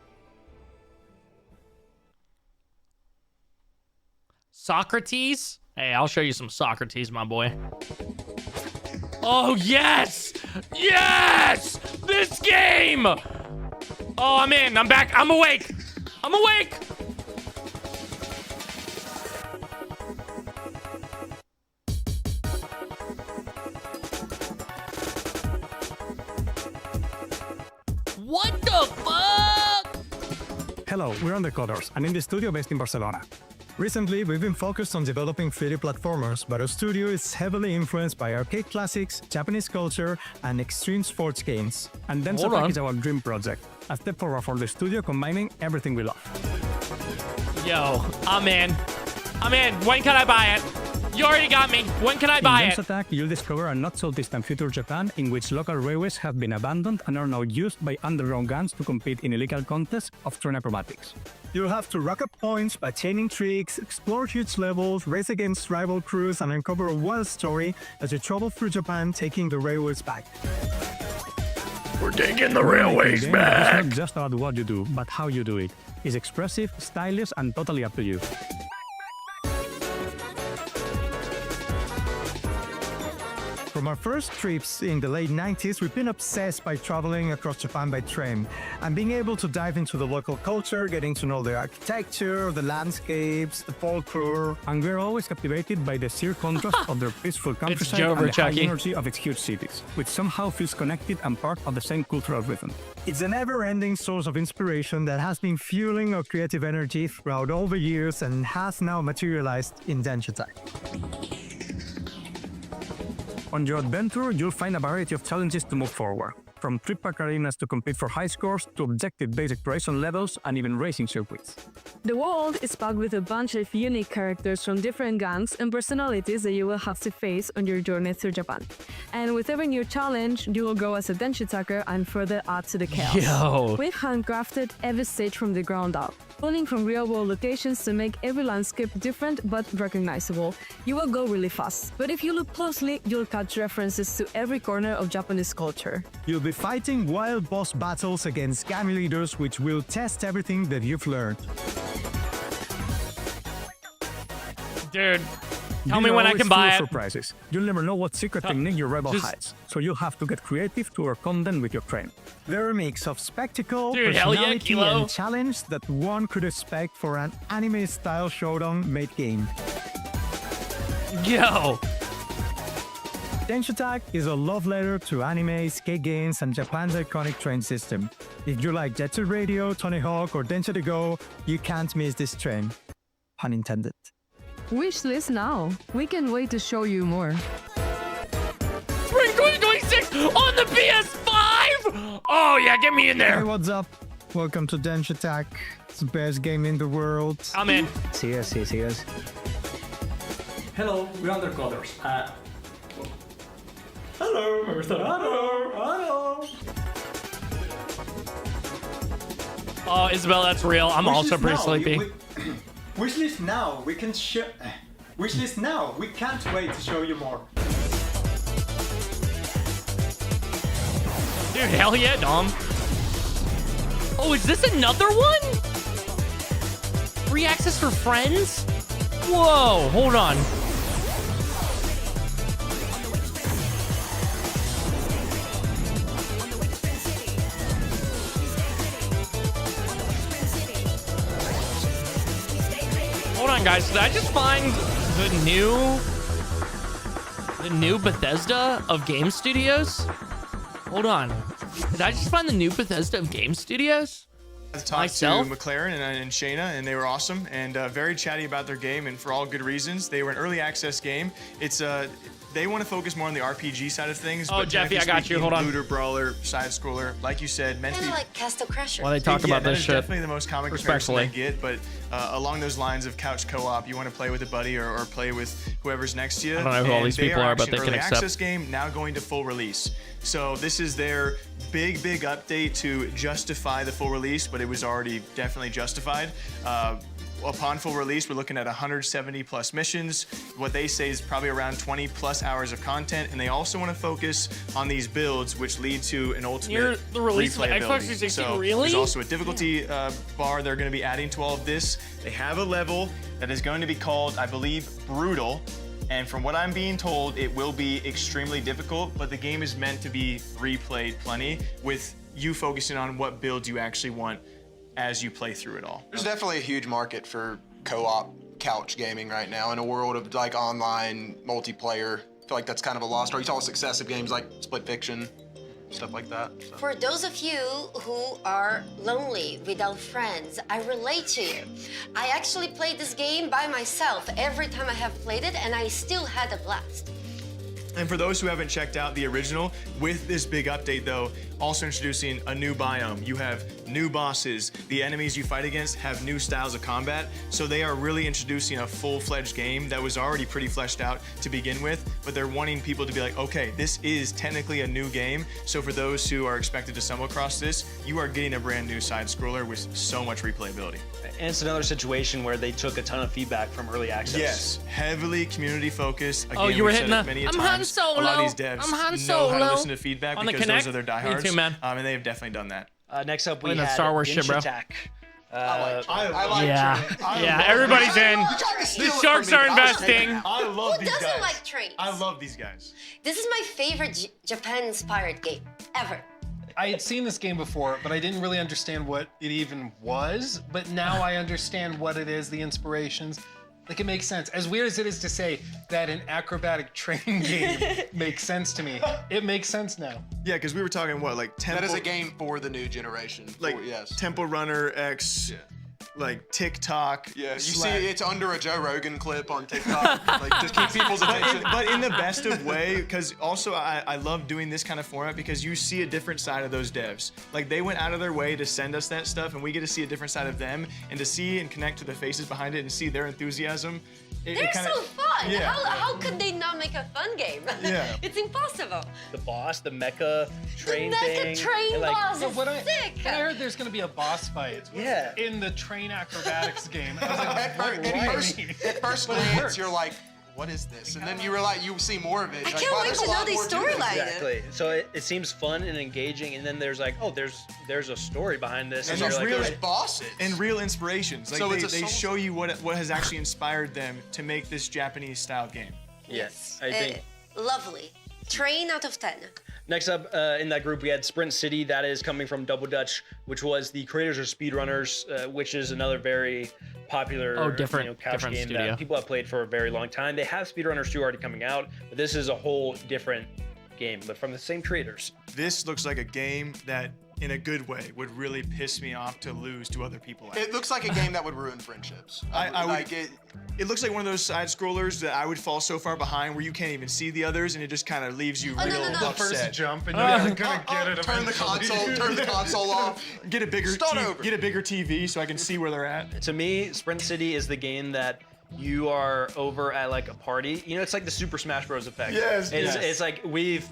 Speaker 1: Socrates? Hey, I'll show you some Socrates, my boy. Oh, yes! Yes! This game! Oh, I'm in. I'm back. I'm awake. I'm awake! What the fuck?
Speaker 8: Hello, we're Undercoders, and in the studio based in Barcelona. Recently, we've been focused on developing 3D platformers, but our studio is heavily influenced by arcade classics, Japanese culture, and extreme sports games. And Densho Attack is our dream project, a step forward for the studio combining everything we love.
Speaker 1: Yo, I'm in. I'm in. When can I buy it? You already got me. When can I buy
Speaker 8: in
Speaker 1: it?
Speaker 8: Densho Attack, you'll discover a not-so-distant future Japan in which local railways have been abandoned and are now used by underground gangs to compete in illegal contests of train acrobatics. You'll have to rack up points by chaining tricks, explore huge levels, race against rival crews, and uncover a wild story as you travel through Japan taking the railways back.
Speaker 1: We're taking the railways back!
Speaker 8: It's not just about what you do, but how you do it. It's expressive, stylish, and totally up to you. From our first trips in the late 90s, we've been obsessed by traveling across Japan by train and being able to dive into the local culture, getting to know the architecture, the landscapes, the folklore, and we're always captivated by the sheer contrast of their peaceful countryside and the high energy of its huge cities, which somehow feels connected and part of the same cultural rhythm. It's a never-ending source of inspiration that has been fueling our creative energy throughout all the years and has now materialized in Densho Attack. On your adventure, you'll find a variety of challenges to move forward, from trip-pack arenas to compete for high scores to objective-based exploration levels and even racing circuits.
Speaker 9: The world is packed with a bunch of unique characters from different gangs and personalities that you will have to face on your journey through Japan. And with every new challenge, you will grow as a Densho attacker and further add to the chaos.
Speaker 1: Yo.
Speaker 9: We've handcrafted every stage from the ground up, pulling from real-world locations to make every landscape different but recognizable. You will go really fast, but if you look closely, you'll catch references to every corner of Japanese culture.
Speaker 8: You'll be fighting wild boss battles against gang leaders, which will test everything that you've learned.
Speaker 1: Dude, tell me when I can buy it.
Speaker 8: Surprises. You'll never know what secret technique your rebel hides, so you'll have to get creative to work content with your train. They're a mix of spectacle, personality, and challenge that one could expect for an anime-style showdown made game.
Speaker 1: Yo!
Speaker 8: Densho Attack is a love letter to anime, skate games, and Japan's iconic train system. If you like Jet Set Radio, Tony Hawk, or Densho to Go, you can't miss this train. Pun intended.
Speaker 9: Wishlist now. We can't wait to show you more.
Speaker 1: Spring 2026 on the PS5! Oh yeah, get me in there!
Speaker 8: Hey, what's up? Welcome to Densho Attack. It's the best game in the world.
Speaker 1: I'm in.
Speaker 8: See ya.
Speaker 23: Hello, we're Undercoders. Hello.
Speaker 1: Oh, Isabel, that's real. I'm also pretty sleepy.
Speaker 23: Wishlist now. We can Wishlist now. We can't wait to show you more.
Speaker 1: Dude, hell yeah, Dom. Oh, is this another one? Free access for friends? Whoa, hold on. Hold on, guys. Did I just find the new Bethesda of game studios? Hold on. Did I just find the new Bethesda of game studios?
Speaker 4: I talked to McLaren and Shayna, and they were awesome and very chatty about their game, and for all good reasons. They were an early access game. It's they want to focus more on the RPG side of things.
Speaker 1: Oh,
Speaker 4: but
Speaker 1: Jeffy, I
Speaker 4: technically
Speaker 1: got you.
Speaker 4: speaking,
Speaker 1: Hold on.
Speaker 4: Looter, brawler, side scroller, like you said, meant to
Speaker 5: Kind
Speaker 4: be.
Speaker 5: of like Castle Crashers.
Speaker 1: While they talk about
Speaker 4: that
Speaker 1: this
Speaker 4: is
Speaker 1: shit.
Speaker 4: definitely the most common comparison I
Speaker 1: Respectfully.
Speaker 4: get, but along those lines of couch co-op, you want to play with a buddy or play with whoever's next to you.
Speaker 1: I don't know who all
Speaker 4: and
Speaker 1: these people
Speaker 4: are
Speaker 1: are, but
Speaker 4: actually
Speaker 1: they
Speaker 4: an
Speaker 1: can
Speaker 4: early
Speaker 1: accept.
Speaker 4: access game now going to full release. So this is their big update to justify the full release, but it was already definitely justified. Upon full release, we're looking at 170 plus missions. What they say is probably around 20 plus hours of content, and they also want to focus on these builds, which lead to an ultimate
Speaker 1: Near the release of Xbox
Speaker 4: replayability.
Speaker 1: 360,
Speaker 4: So
Speaker 1: really?
Speaker 4: there's also a difficulty bar they're going to be adding to all of this. They have a level that is going to be called, I believe, Brutal. And from what I'm being told, it will be extremely difficult, but the game is meant to be replayed plenty with you focusing on what builds you actually want as you play through it all.
Speaker 6: There's definitely a huge market for co-op couch gaming right now in a world of like online multiplayer. I feel like that's kind of a lost art. You saw successive games like Split Fiction, stuff like that. So.
Speaker 5: For those of you who are lonely without friends, I relate to you. I actually played this game by myself every time I have played it, and I still had a blast.
Speaker 4: And for those who haven't checked out the original, with this big update though, also introducing a new biome. You have new bosses. The enemies you fight against have new styles of combat. So they are really introducing a full-fledged game that was already pretty fleshed out to begin with, but they're wanting people to be like, okay, this is technically a new game. So for those who are expected to stumble across this, you are getting a brand new side scroller with so much replayability.
Speaker 19: And it's another situation where they took a ton of feedback from early access.
Speaker 4: Yes, heavily community focused. Again,
Speaker 1: Oh, you were
Speaker 4: we've
Speaker 1: hitting
Speaker 4: said it
Speaker 1: the,
Speaker 4: many a
Speaker 1: I'm Han
Speaker 4: times.
Speaker 1: Solo.
Speaker 4: A lot of these devs
Speaker 1: I'm Han
Speaker 4: know
Speaker 1: Solo.
Speaker 4: how to listen to feedback
Speaker 1: On the
Speaker 4: because
Speaker 1: Kinect?
Speaker 4: those are their
Speaker 1: Me
Speaker 4: diehards.
Speaker 1: too, man.
Speaker 4: And they have definitely done that.
Speaker 19: Next up, we
Speaker 1: Playing that
Speaker 19: had
Speaker 1: Star Wars shit,
Speaker 19: Genshin
Speaker 1: bro.
Speaker 19: Attack.
Speaker 4: I
Speaker 1: Yeah, yeah, everybody's in. The sharks are investing.
Speaker 4: I love
Speaker 5: Who
Speaker 4: these
Speaker 5: doesn't
Speaker 4: guys.
Speaker 5: like trains?
Speaker 4: I love these guys.
Speaker 5: This is my favorite Japan-inspired game ever.
Speaker 10: I had seen this game before, but I didn't really understand what it even was. But now I understand what it is, the inspirations. Like, it makes sense. As weird as it is to say that an acrobatic train game makes sense to me, it makes sense now.
Speaker 4: Yeah, because we were talking what, like Temple.
Speaker 6: That is a game for the new generation.
Speaker 4: Like
Speaker 6: yes.
Speaker 4: Temple Runner X, like TikTok.
Speaker 6: Yeah, you
Speaker 4: Slack.
Speaker 6: see it's under a Joe Rogan clip on TikTok. Like, just keep people's attention.
Speaker 4: But in the best of way, because also I love doing this kind of format because you see a different side of those devs. Like they went out of their way to send us that stuff, and we get to see a different side of them, and to see and connect to the faces behind it and see their enthusiasm.
Speaker 5: They're
Speaker 4: kinda,
Speaker 5: so fun.
Speaker 4: Yeah.
Speaker 5: How could they not make a fun game?
Speaker 4: Yeah.
Speaker 5: It's impossible.
Speaker 19: The boss, the mecha train
Speaker 5: The mecha
Speaker 19: thing.
Speaker 5: train
Speaker 19: and, like,
Speaker 5: boss
Speaker 10: But
Speaker 5: is
Speaker 10: when I
Speaker 5: sick.
Speaker 10: heard there's gonna be a boss fight in the train acrobatics game, I was like,
Speaker 6: At first glance, you're like, what is this? And then you realize you see more of it.
Speaker 5: I
Speaker 6: Like,
Speaker 5: can't
Speaker 6: wow,
Speaker 5: wait
Speaker 6: there's
Speaker 5: to
Speaker 6: a
Speaker 5: know
Speaker 6: lot
Speaker 5: the
Speaker 6: more to this.
Speaker 5: storyline.
Speaker 19: Exactly. So it seems fun and engaging, and then there's like, oh, there's a story behind this.
Speaker 4: And
Speaker 19: you're
Speaker 4: there's
Speaker 19: like,
Speaker 4: real
Speaker 19: okay.
Speaker 6: bosses
Speaker 4: and real inspirations. Like
Speaker 6: So
Speaker 4: they,
Speaker 6: it's a
Speaker 4: they
Speaker 6: soul-
Speaker 4: show you what has actually inspired them to make this Japanese style game.
Speaker 19: Yes, I think.
Speaker 5: Lovely. Train out of 10.
Speaker 19: Next up in that group, we had Sprint City. That is coming from Double Dutch, which was the creators of Speedrunners, which is another very popular
Speaker 1: different
Speaker 19: couch game
Speaker 1: studio.
Speaker 19: that people have played for a very long time. They have Speedrunners 2 already coming out, but this is a whole different game, but from the same creators.
Speaker 4: This looks like a game that, in a good way, would really piss me off to lose to other people.
Speaker 6: It looks like a game that would ruin friendships.
Speaker 4: I would.
Speaker 6: like it.
Speaker 4: It looks like one of those side scrollers that I would fall so far behind where you can't even see the others, and it just kind of leaves you real upset.
Speaker 10: first jump and you're gonna get it
Speaker 6: Turn the console off.
Speaker 4: Get a bigger
Speaker 6: Start over.
Speaker 4: Get a bigger TV so I can see where they're at.
Speaker 19: To me, Sprint City is the game that you are over at like a party. You know, it's like the Super Smash Bros. Effect.
Speaker 4: Yes,
Speaker 19: It's like we've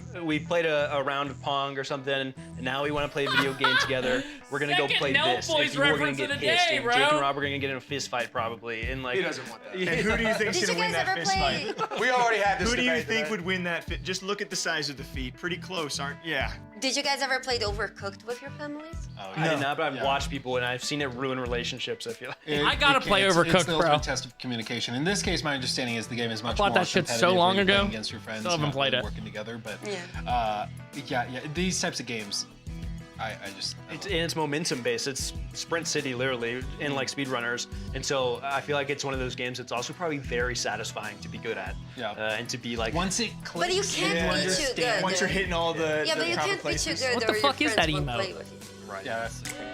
Speaker 19: played a round of Pong or something, and now we want to play a video game together. We're gonna go
Speaker 1: Second
Speaker 19: play
Speaker 1: Nelk
Speaker 19: this.
Speaker 1: Boys
Speaker 19: If you were gonna
Speaker 1: reference
Speaker 19: get
Speaker 1: of the
Speaker 19: pissed,
Speaker 1: day,
Speaker 19: and
Speaker 1: bro.
Speaker 19: Jake and Rob are gonna get in a fist fight probably. And like,
Speaker 6: He doesn't want that.
Speaker 4: And who do you think's
Speaker 5: Did
Speaker 4: gonna
Speaker 5: you
Speaker 4: win
Speaker 5: guys
Speaker 4: that
Speaker 5: ever
Speaker 4: fist
Speaker 5: play?
Speaker 4: fight?
Speaker 6: We already had this
Speaker 4: Who do you
Speaker 6: debate
Speaker 4: think
Speaker 6: today.
Speaker 4: would win that? Just look at the size of the feet. Pretty close, aren't? Yeah.
Speaker 5: Did you guys ever play Overcooked with your families?
Speaker 19: I did not, but I've watched people and I've seen it ruin relationships. I feel like.
Speaker 1: I gotta play
Speaker 10: It's
Speaker 1: Overcooked,
Speaker 10: the
Speaker 1: bro.
Speaker 10: ultimate test of communication. In this case, my understanding is the game is much
Speaker 1: bought
Speaker 10: more
Speaker 1: that shit so
Speaker 10: competitive,
Speaker 1: long
Speaker 10: where you're
Speaker 1: ago.
Speaker 10: playing against your friends,
Speaker 1: Still haven't
Speaker 10: not
Speaker 1: played
Speaker 10: really
Speaker 1: it.
Speaker 10: working together. But
Speaker 5: Yeah.
Speaker 10: yeah, these types of games, I just
Speaker 19: It's momentum based. It's Sprint City literally in like speedrunners, and so I feel like it's one of those games that's also probably very satisfying to be good at.
Speaker 10: Yeah.
Speaker 19: And to be like
Speaker 10: once it clicks,
Speaker 5: But you can't be too good.
Speaker 4: Once you're hitting all the
Speaker 5: Yeah, but you
Speaker 4: proper
Speaker 5: can't be too
Speaker 4: places.
Speaker 5: good
Speaker 1: What
Speaker 5: or
Speaker 1: the
Speaker 5: your
Speaker 1: fuck is
Speaker 5: friends
Speaker 1: that
Speaker 5: won't
Speaker 1: emote?
Speaker 5: play with you.
Speaker 19: right.
Speaker 10: Yeah, that's the thing.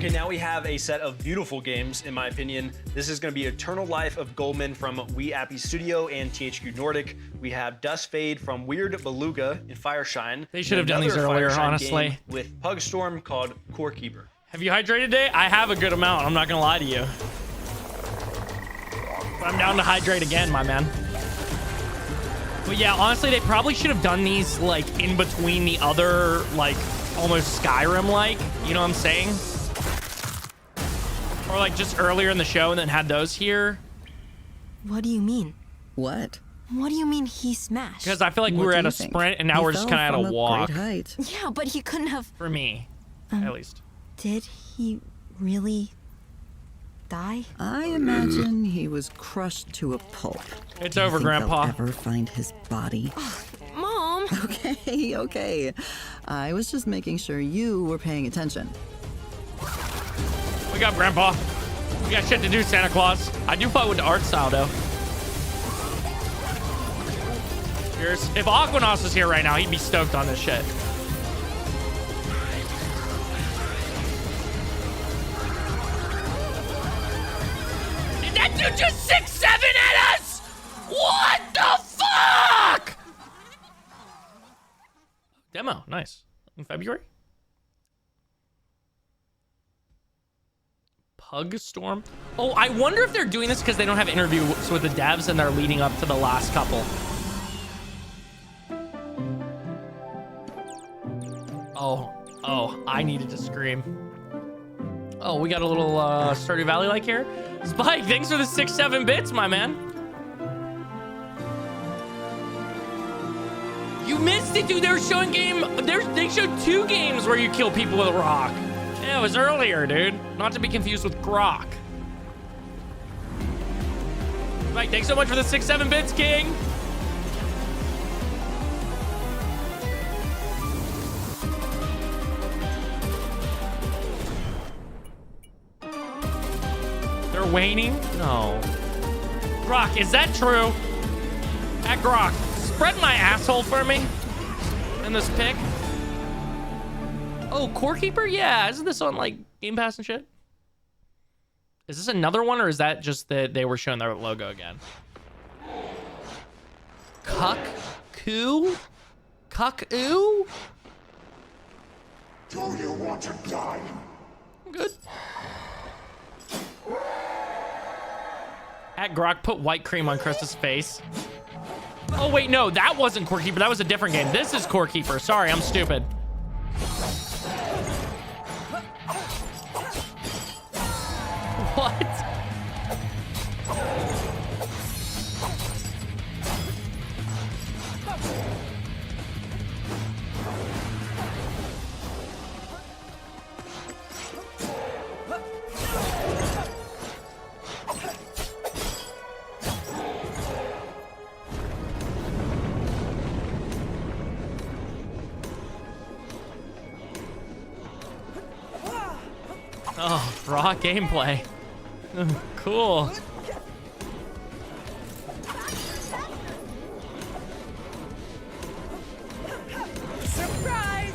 Speaker 19: Okay, now we have a set of beautiful games, in my opinion. This is going to be Eternal Life of Goldman from We Appy Studio and THQ Nordic. We have Dust Fade from Weird Beluga in Fireshine.
Speaker 1: They should have done these earlier,
Speaker 19: Fireshine
Speaker 1: honestly.
Speaker 19: game with Pugstorm called Core Keeper.
Speaker 1: Have you hydrated today? I have a good amount. I'm not gonna lie to you. But I'm down to hydrate again, my man. But yeah, honestly, they probably should have done these like in between the other, like almost Skyrim-like. You know what I'm saying? Or like just earlier in the show and then had those here.
Speaker 2: What do you mean?
Speaker 15: What?
Speaker 2: What do you mean he smashed?
Speaker 1: Because I feel like we were at a sprint and now we're just kind of at a walk.
Speaker 2: Yeah, but he couldn't have.
Speaker 1: For me, at least.
Speaker 2: Did he really die?
Speaker 15: I imagine he was crushed to a pulp.
Speaker 1: It's
Speaker 15: Do you
Speaker 1: over,
Speaker 15: think they'll
Speaker 1: Grandpa.
Speaker 15: ever find his body?
Speaker 2: Mom!
Speaker 15: Okay. I was just making sure you were paying attention.
Speaker 1: Wake up, Grandpa. We got shit to do, Santa Claus. I do fuck with the art style, though. Cheers. If Aquanos was here right now, he'd be stoked on this shit. Did that dude just 6-7 at us? What the fuck? Demo, nice. In February? Pugstorm? Oh, I wonder if they're doing this because they don't have interviews with the devs and they're leading up to the last couple. Oh, I needed to scream. Oh, we got a little Stardew Valley like here. Spike, thanks for the 6-7 bits, my man. You missed it, dude. They were showing they showed 2 games where you kill people with a rock. Yeah, it was earlier, dude. Not to be confused with Grok. Mike, thanks so much for the 6-7 bits, King. They're waning? No. Grok, is that true? At Grok, spread my asshole for me in this pic. Oh, Core Keeper? Yeah, isn't this on like Game Pass and shit? Is this another one or is that just that they were showing their logo again? Cuck-oo? Cuck-oo?
Speaker 7: Do you want to die?
Speaker 1: I'm good. At Grok, put white cream on Krista's face. Oh, wait, no, that wasn't Core Keeper. That was a different game. This is Core Keeper. Sorry, I'm stupid. What? Oh, raw gameplay. Cool.
Speaker 7: Surprise!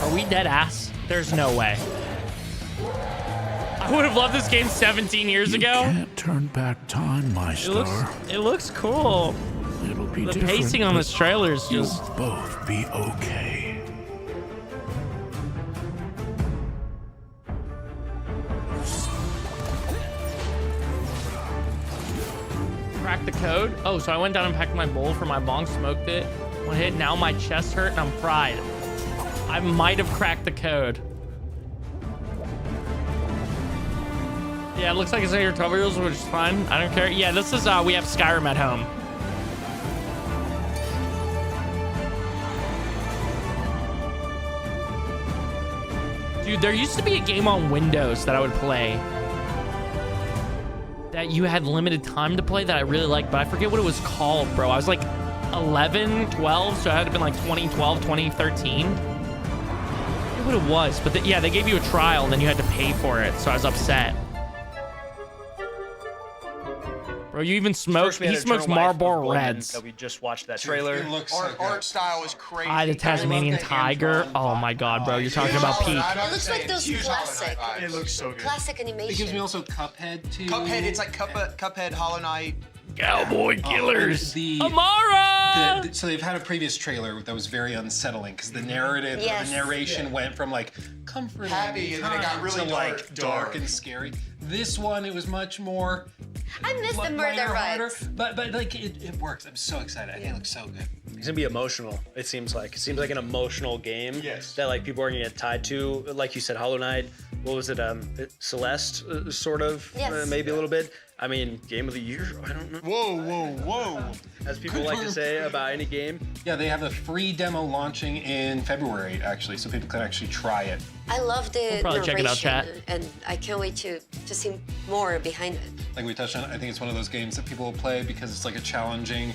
Speaker 1: Are we dead ass? There's no way. I would have loved this game 17 years ago.
Speaker 16: Can't turn back time, my star.
Speaker 1: It looks cool.
Speaker 16: It'll be
Speaker 1: The
Speaker 16: different,
Speaker 1: pacing on
Speaker 16: but
Speaker 1: this trailer is
Speaker 16: you'll
Speaker 1: just...
Speaker 16: both be okay.
Speaker 1: Crack the code? Oh, so I went down and packed my bowl for my bong, smoked it. One hit, now my chest hurt and I'm fried. I might have cracked the code. Yeah, it looks like it's in your tutorials, which is fine. I don't care. Yeah, this is, we have Skyrim at home. Dude, there used to be a game on Windows that I would play that you had limited time to play that I really liked, but I forget what it was called, bro. I was like 11, 12, so it had to have been like 2012, 2013. I forget what it was, but yeah, they gave you a trial and then you had to pay for it, so I was upset. Bro, you even smoke.
Speaker 19: First, we had
Speaker 1: He smokes
Speaker 19: Eternal Life of
Speaker 1: Marlboro
Speaker 19: Goldman
Speaker 1: Reds.
Speaker 19: That we just watched that trailer.
Speaker 10: It looks so good.
Speaker 6: Art style is crazy.
Speaker 1: The Tasmanian Tiger. Oh my God, bro, you're talking about peak.
Speaker 5: It looks like those classic.
Speaker 6: It looks so good.
Speaker 5: Classic animation.
Speaker 10: It gives me also Cuphead too.
Speaker 6: Cuphead, it's like Cuphead, Hollow Knight.
Speaker 1: Cowboy Killers.
Speaker 10: The
Speaker 1: Amara.
Speaker 10: So they've had a previous trailer that was very unsettling because the narrative,
Speaker 5: Yes.
Speaker 10: the narration went from like comforting,
Speaker 6: Happy, and then it got really
Speaker 10: to like
Speaker 6: dark.
Speaker 10: and scary. This one, it was much more.
Speaker 5: I miss the
Speaker 10: lighter,
Speaker 5: murder
Speaker 10: harder,
Speaker 5: rides.
Speaker 10: but like it works. I'm so excited. I think it looks so good.
Speaker 19: It's gonna be emotional. It seems like an emotional game that like people are gonna get tied to. Like you said, Hollow Knight. What was it? Celeste, sort of,
Speaker 5: Yes.
Speaker 19: maybe a little bit. I mean, game of the year. I don't know.
Speaker 6: Whoa.
Speaker 19: As people like to say about any game.
Speaker 10: Yeah, they have a free demo launching in February actually, so people can actually try it.
Speaker 5: I love the
Speaker 1: We'll probably check it out,
Speaker 5: narration,
Speaker 1: chat.
Speaker 5: and I can't wait to see more behind it.
Speaker 10: Like we touched on, I think it's one of those games that people will play because it's like a challenging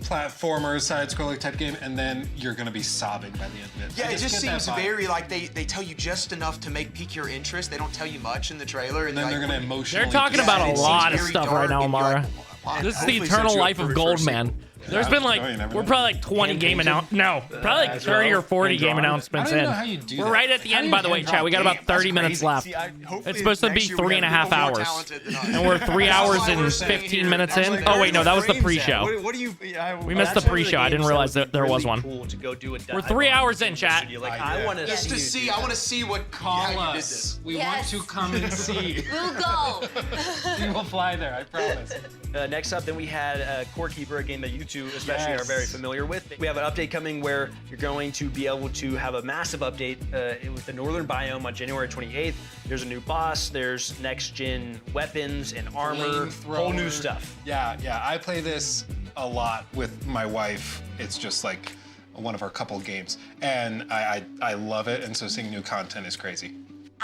Speaker 10: platformer, side-scroller type game, and then you're gonna be sobbing by the end of it.
Speaker 6: Yeah,
Speaker 10: I
Speaker 6: it just
Speaker 10: get that
Speaker 6: seems
Speaker 10: vibe.
Speaker 6: very like they tell you just enough to pique your interest. They don't tell you much in the trailer,
Speaker 10: And then they're gonna emotionally.
Speaker 1: They're talking about a
Speaker 6: it seems
Speaker 1: lot of
Speaker 6: very
Speaker 1: stuff
Speaker 6: dark,
Speaker 1: right now,
Speaker 6: and you're
Speaker 1: Amara.
Speaker 6: like,
Speaker 1: This is the
Speaker 6: hopefully
Speaker 1: eternal
Speaker 6: sets you up
Speaker 1: life of
Speaker 6: for
Speaker 1: Goldman. There's been like,
Speaker 10: you never
Speaker 1: we're
Speaker 10: know.
Speaker 1: probably like 20 game announcements. No, probably like 30 or 40 game announcements
Speaker 10: I don't
Speaker 1: in.
Speaker 10: know how you do
Speaker 1: We're
Speaker 10: that.
Speaker 1: right at the
Speaker 10: How
Speaker 1: end,
Speaker 10: do
Speaker 1: by
Speaker 10: you
Speaker 1: the way,
Speaker 10: hand
Speaker 1: chat. We got
Speaker 10: drop
Speaker 1: about 30 minutes left. It's supposed to be 3.5 hours. And we're 3 hours and 15 minutes in. Oh, wait, no, that was the pre-show.
Speaker 4: What do you?
Speaker 1: We missed the pre-show. I didn't realize that there was one.
Speaker 19: Cool to go do a
Speaker 1: We're
Speaker 19: dive
Speaker 1: 3
Speaker 19: on
Speaker 1: hours in,
Speaker 19: the
Speaker 1: chat.
Speaker 19: studio. Like, I want to
Speaker 6: Just to
Speaker 19: see.
Speaker 6: see, I want to see what
Speaker 10: Call
Speaker 6: how you did
Speaker 10: us.
Speaker 6: this.
Speaker 10: We
Speaker 5: Yes.
Speaker 10: want to come and see.
Speaker 5: We'll go.
Speaker 10: We will fly there, I promise.
Speaker 19: Next up, then we had Core Keeper, a game that you two especially
Speaker 10: Yes.
Speaker 19: are very familiar with. We have an update coming where you're going to be able to have a massive update with the Northern Biome on January 28th. There's a new boss, there's next-gen weapons and armor, whole new
Speaker 10: Flamethrower.
Speaker 19: stuff.
Speaker 10: Yeah. I play this a lot with my wife. It's just like one of our couple games, and I love it. And so seeing new content is crazy.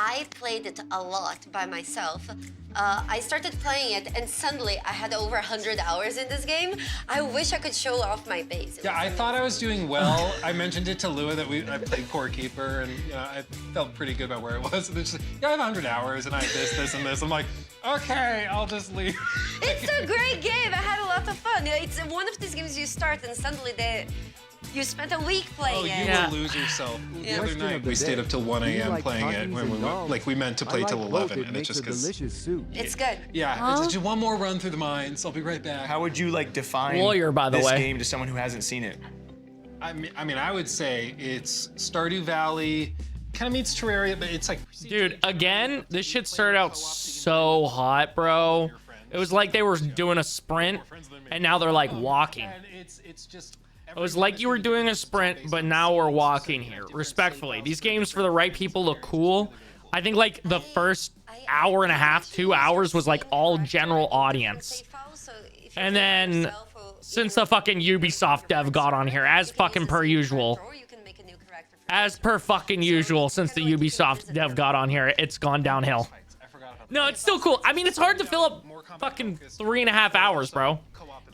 Speaker 5: I played it a lot by myself. I started playing it, and suddenly I had over 100 hours in this game. I wish I could show off my base.
Speaker 10: Yeah, I thought I was doing well. I mentioned it to Lua that I played Core Keeper, and I felt pretty good about where it was. And they're just like, yeah, I have 100 hours, and I have this, and this. I'm like, okay, I'll just leave.
Speaker 5: It's a great game. I had a lot of fun. It's one of these games you start, and suddenly you spent a week playing it.
Speaker 10: You will lose yourself. The other night we stayed up till 1 a.m. playing it when we meant to play till 11, and it's just because.
Speaker 5: It's good.
Speaker 10: Yeah, it's just one more run through the mines. I'll be right back.
Speaker 4: How would you like define
Speaker 1: Lawyer, by the
Speaker 4: this
Speaker 1: way.
Speaker 4: game to someone who hasn't seen it?
Speaker 10: I mean, I would say it's Stardew Valley, kind of meets Terraria, but it's like.
Speaker 1: Dude, again, this shit started out so hot, bro. It was like they were doing a sprint, and now they're like walking.
Speaker 10: And it's just.
Speaker 1: It was like you were doing a sprint, but now we're walking here. Respectfully, these games for the right people look cool. I think like the first hour and a half, 2 hours was like all general audience. And then since the fucking Ubisoft dev got on here, as fucking per usual, as per fucking usual, since the Ubisoft dev got on here, it's gone downhill. No, it's still cool. I mean, it's hard to fill up fucking 3.5 hours, bro.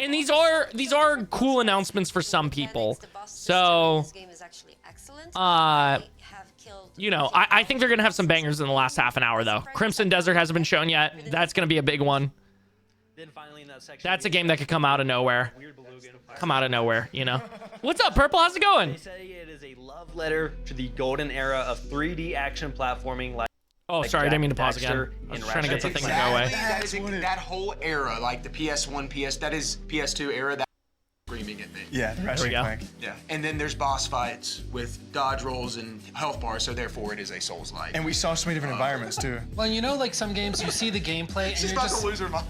Speaker 1: And these are cool announcements for some people. So, you know, I think they're gonna have some bangers in the last half an hour though. Crimson Desert hasn't been shown yet. That's gonna be a big one.
Speaker 19: Then finally in that section,
Speaker 1: That's a game that could come out of nowhere. Come out of nowhere, you know. What's up, Purple? How's it going?
Speaker 19: They say it is a love letter to the golden era of 3D action platforming like.
Speaker 1: Oh, sorry, I didn't mean to pause again. I was trying to get the thing to go away.
Speaker 6: That whole era, like the PS1, that is PS2 era, that screaming at me.
Speaker 4: Yeah,
Speaker 1: There we go.
Speaker 6: Yeah, and then there's boss fights with dodge rolls and health bars, so therefore it is a Souls-like.
Speaker 4: And we saw so many different environments too.
Speaker 10: Well, you know, like some games, you see the gameplay and
Speaker 6: She's
Speaker 10: you're
Speaker 6: about
Speaker 10: just.
Speaker 6: to lose her mind.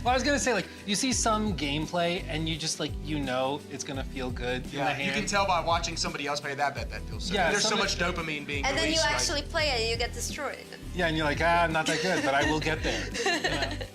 Speaker 10: Well, I was gonna say, like, you see some gameplay and you just like, you know, it's gonna feel good in the
Speaker 6: Yeah,
Speaker 10: hand.
Speaker 6: you can tell by watching somebody else play that feels so
Speaker 10: Yeah,
Speaker 6: good. There's so
Speaker 10: some-
Speaker 6: much dopamine being
Speaker 5: And then you
Speaker 6: released.
Speaker 5: actually play it and you get destroyed.
Speaker 10: Yeah, and you're like, I'm not that good, but I will get there.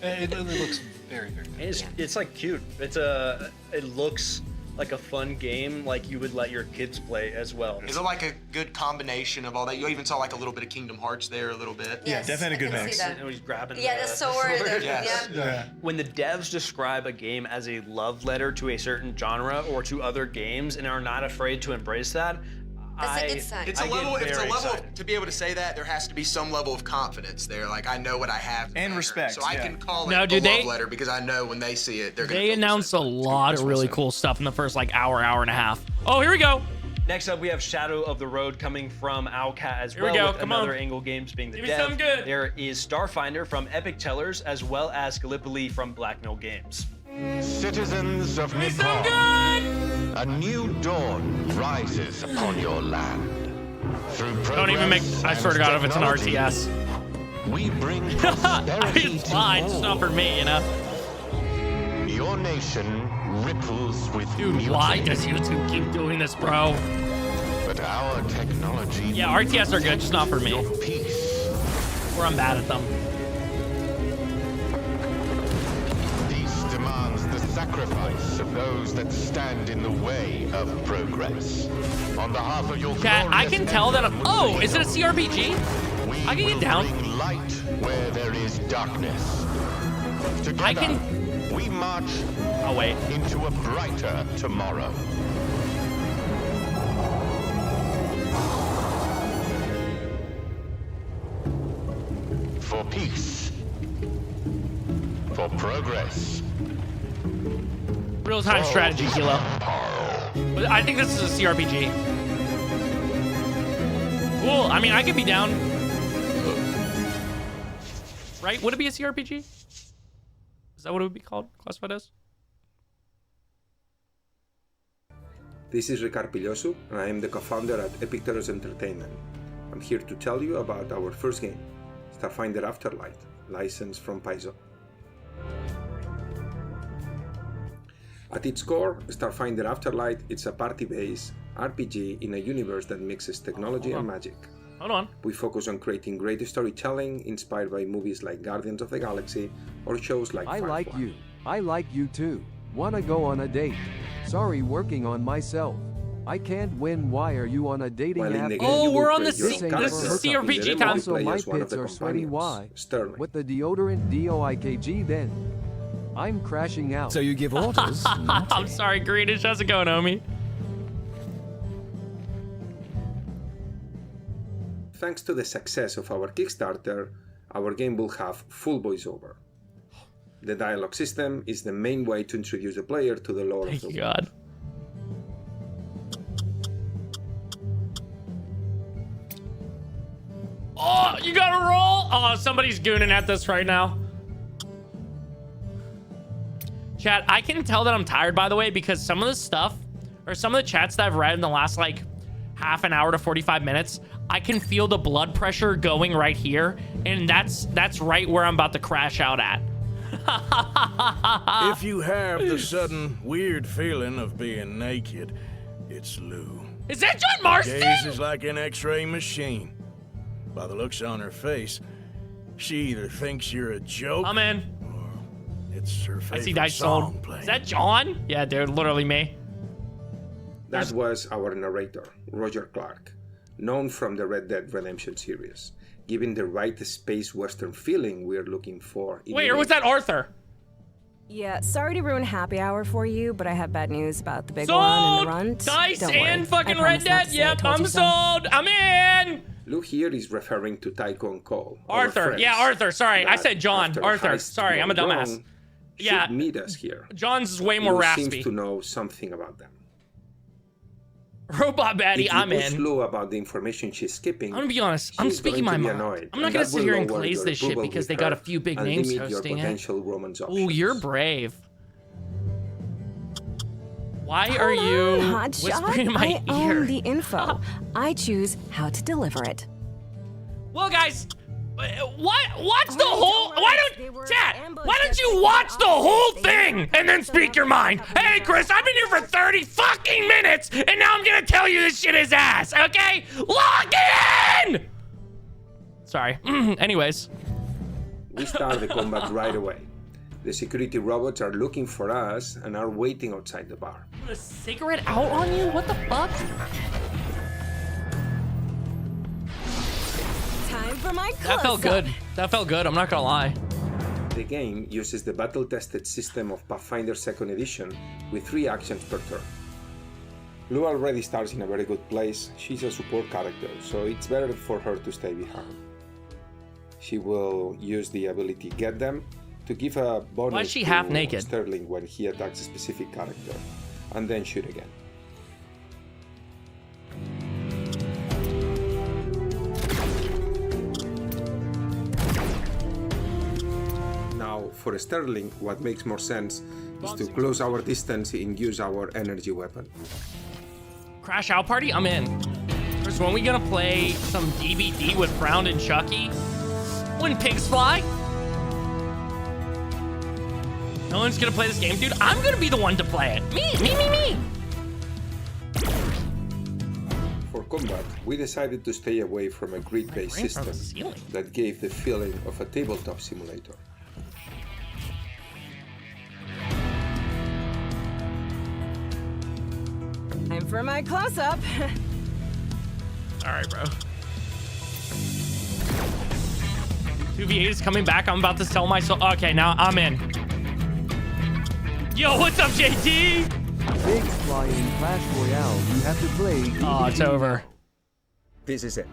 Speaker 10: It looks very, very good.
Speaker 19: It's like cute. It looks like a fun game, like you would let your kids play as well.
Speaker 6: Is it like a good combination of all that? You even saw like a little bit of Kingdom Hearts there, a little bit.
Speaker 4: Yeah, definitely a good mix.
Speaker 19: And he's grabbing
Speaker 5: Yeah, the sword.
Speaker 6: Yes.
Speaker 5: Yeah.
Speaker 19: When the devs describe a game as a love letter to a certain genre or to other games and are not afraid to embrace that,
Speaker 5: That's a good sign.
Speaker 6: It's a level. To be able to say that, there has to be some level of confidence there. Like I know what I have.
Speaker 4: And respect.
Speaker 6: So I can call
Speaker 1: No,
Speaker 6: it
Speaker 1: dude,
Speaker 6: a love letter because I know when they see it, they're gonna.
Speaker 1: They announced a lot of really cool stuff in the first like hour and a half. Oh, here we go.
Speaker 19: Next up, we have Shadow of the Road coming from Owlcat as
Speaker 1: Here we
Speaker 19: well,
Speaker 1: go,
Speaker 19: with
Speaker 1: come
Speaker 19: another
Speaker 1: on.
Speaker 19: Angle Games being the
Speaker 1: Give me
Speaker 19: dev.
Speaker 1: something good.
Speaker 19: There is Starfinder from Epic Tellers, as well as Gallipoli from Black Mill Games.
Speaker 11: Citizens of Nippon, a new dawn rises upon your land. Through
Speaker 1: Don't even make. I swear to God, if it's an RTS.
Speaker 11: we bring
Speaker 1: I
Speaker 11: prosperity
Speaker 1: mean, it's
Speaker 11: to
Speaker 1: fine,
Speaker 11: all.
Speaker 1: it's not for me, you know.
Speaker 11: Your nation ripples with
Speaker 1: Dude, why does YouTube keep doing this, bro?
Speaker 11: But our technology.
Speaker 1: Yeah, RTS are good, just not for me.
Speaker 11: Peace.
Speaker 1: Or I'm bad at them.
Speaker 11: Peace demands the sacrifice of those that stand in the way of progress. On behalf of your
Speaker 1: Chat, I
Speaker 11: glorious
Speaker 1: can tell that I'm.
Speaker 11: emperor,
Speaker 1: Oh, is it a CRPG? I can get down.
Speaker 11: bring light where there is darkness. Together, we march into a brighter tomorrow. For peace. For progress.
Speaker 1: Real-time strategy, Kilo. But I think this is a CRPG. Cool. I mean, I could be down. Right? Would it be a CRPG? Is that what it would be called? Classified as?
Speaker 12: This is Ricard Pillosu, and I am the co-founder at Epic Tellers Entertainment. I'm here to tell you about our first game, Starfinder Afterlight, licensed from Paizo. At its core, Starfinder Afterlight is a party-based RPG in a universe that mixes technology and magic.
Speaker 1: Hold on.
Speaker 12: We focus on creating great storytelling inspired by movies like Guardians of the Galaxy or shows like
Speaker 13: I
Speaker 12: Firefly.
Speaker 13: like you. I like you too. Wanna go on a date? Sorry, working on myself. I can't win. Why are you on a dating
Speaker 12: While in
Speaker 13: app?
Speaker 12: the game, you will create your own
Speaker 1: this is
Speaker 12: character.
Speaker 1: CRPG
Speaker 12: In the demo,
Speaker 1: time.
Speaker 12: you
Speaker 13: So
Speaker 12: play
Speaker 13: my
Speaker 12: as one of
Speaker 13: pits
Speaker 12: the
Speaker 13: are sweaty.
Speaker 12: companions,
Speaker 13: Why?
Speaker 12: Sterling.
Speaker 13: With the deodorant DOIKG then. I'm crashing out.
Speaker 1: So you give orders? I'm sorry, Greenish. How's it going, homie?
Speaker 12: Thanks to the success of our Kickstarter, our game will have full voiceover. The dialogue system is the main way to introduce the player to the lore of the world.
Speaker 1: God. Oh, you gotta roll! Oh, somebody's gooning at this right now. Chat, I can tell that I'm tired, by the way, because some of the stuff, or some of the chats that I've read in the last, like, half an hour to 45 minutes, I can feel the blood pressure going right here, and that's right where I'm about to crash out at.
Speaker 24: If you have the sudden weird feeling of being naked, it's Lou.
Speaker 1: Is that John Marston?
Speaker 24: Gaze is like an X-ray machine. By the looks on her face, she either thinks you're a joke.
Speaker 1: I'm in.
Speaker 24: Or it's her
Speaker 1: I see
Speaker 24: favorite
Speaker 1: dice
Speaker 24: song
Speaker 1: sold.
Speaker 24: playing.
Speaker 1: Is that John? Yeah, dude, literally me.
Speaker 12: That was our narrator, Roger Clark, known from the Red Dead Redemption series, giving the right space western feeling we're looking for. In
Speaker 1: Wait,
Speaker 12: the
Speaker 1: or was
Speaker 12: game.
Speaker 1: that Arthur?
Speaker 25: Yeah, sorry to ruin happy hour for you, but I have bad news about the big
Speaker 1: Sold!
Speaker 25: one in the runt.
Speaker 1: Dice
Speaker 25: Don't
Speaker 1: and
Speaker 25: worry.
Speaker 1: fucking
Speaker 25: I
Speaker 1: Red
Speaker 25: promise not
Speaker 1: Dead.
Speaker 25: to say I
Speaker 1: Yep,
Speaker 25: told
Speaker 1: I'm
Speaker 25: you so.
Speaker 1: sold. I'm in.
Speaker 12: Lou here is referring to Tycho and Cole. our
Speaker 1: Arthur.
Speaker 12: friends,
Speaker 1: Yeah, Arthur. Sorry, I
Speaker 12: that
Speaker 1: said John.
Speaker 12: after
Speaker 1: Arthur.
Speaker 12: heists
Speaker 1: Sorry, I'm a
Speaker 12: gone
Speaker 1: dumbass.
Speaker 12: wrong,
Speaker 1: Yeah.
Speaker 12: should meet us here.
Speaker 1: John's is way more
Speaker 12: Lou
Speaker 1: raspy.
Speaker 12: seems to know something about them.
Speaker 1: Robot Baddie,
Speaker 12: If you
Speaker 1: I'm
Speaker 12: push
Speaker 1: in.
Speaker 12: Lou about the information she's skipping,
Speaker 1: I'm gonna be honest. I'm
Speaker 12: she's
Speaker 1: speaking
Speaker 12: going
Speaker 1: my
Speaker 12: to be
Speaker 1: mind.
Speaker 12: annoyed,
Speaker 1: I'm not
Speaker 12: and
Speaker 1: gonna
Speaker 12: that
Speaker 1: sit
Speaker 12: will
Speaker 1: here and
Speaker 12: lower
Speaker 1: glaze
Speaker 12: your
Speaker 1: this shit
Speaker 12: approval
Speaker 1: because
Speaker 12: with
Speaker 1: they got a
Speaker 12: her
Speaker 1: few big
Speaker 12: and
Speaker 1: names
Speaker 12: limit your
Speaker 1: hosting it.
Speaker 12: potential romance
Speaker 1: Ooh,
Speaker 12: options.
Speaker 1: you're brave. Why are
Speaker 25: Hold
Speaker 1: you
Speaker 25: on, hotshot.
Speaker 1: whispering in my
Speaker 25: I
Speaker 1: ear?
Speaker 25: own the info. I choose how to deliver it.
Speaker 1: Well, guys, watch the whole. Why don't you watch the whole thing and then speak your mind? Hey, Chris, I've been here for 30 fucking minutes, and now I'm gonna tell you this shit is ass. Okay, lock it in. Sorry. Anyways,
Speaker 12: We start the combat right away. The security robots are looking for us and are waiting outside the bar.
Speaker 1: put a cigarette out on you? What the fuck?
Speaker 25: Time for my
Speaker 1: That felt good. That felt good. I'm not gonna lie.
Speaker 12: The game uses the battle-tested system of Pathfinder 2nd Edition with 3 actions per turn. Lou already starts in a very good place. She's a support character, so it's better for her to stay behind. She will use the ability Get Them to give a bonus
Speaker 1: Why is she half
Speaker 12: to
Speaker 1: naked?
Speaker 12: Sterling when he attacks a specific character, and then shoot again. Now, for Sterling, what makes more sense is to close our distance and use our energy weapon.
Speaker 1: Crash Out Party? I'm in. Chris, when are we gonna play some DBD with Brown and Chucky? When pigs fly? No one's gonna play this game, dude. I'm gonna be the one to play it. Me.
Speaker 12: For combat, we decided to stay away from a grid-based
Speaker 1: brain from the
Speaker 12: system
Speaker 1: ceiling.
Speaker 12: that gave the feeling of a tabletop simulator.
Speaker 25: Time for my close-up.
Speaker 1: All right, bro. 2v8 is coming back. I'm about to sell my soul. Okay, now I'm in. Yo, what's up, JT?
Speaker 13: Big flying Clash Royale. You have to play.
Speaker 1: Oh, it's over.
Speaker 12: This is it.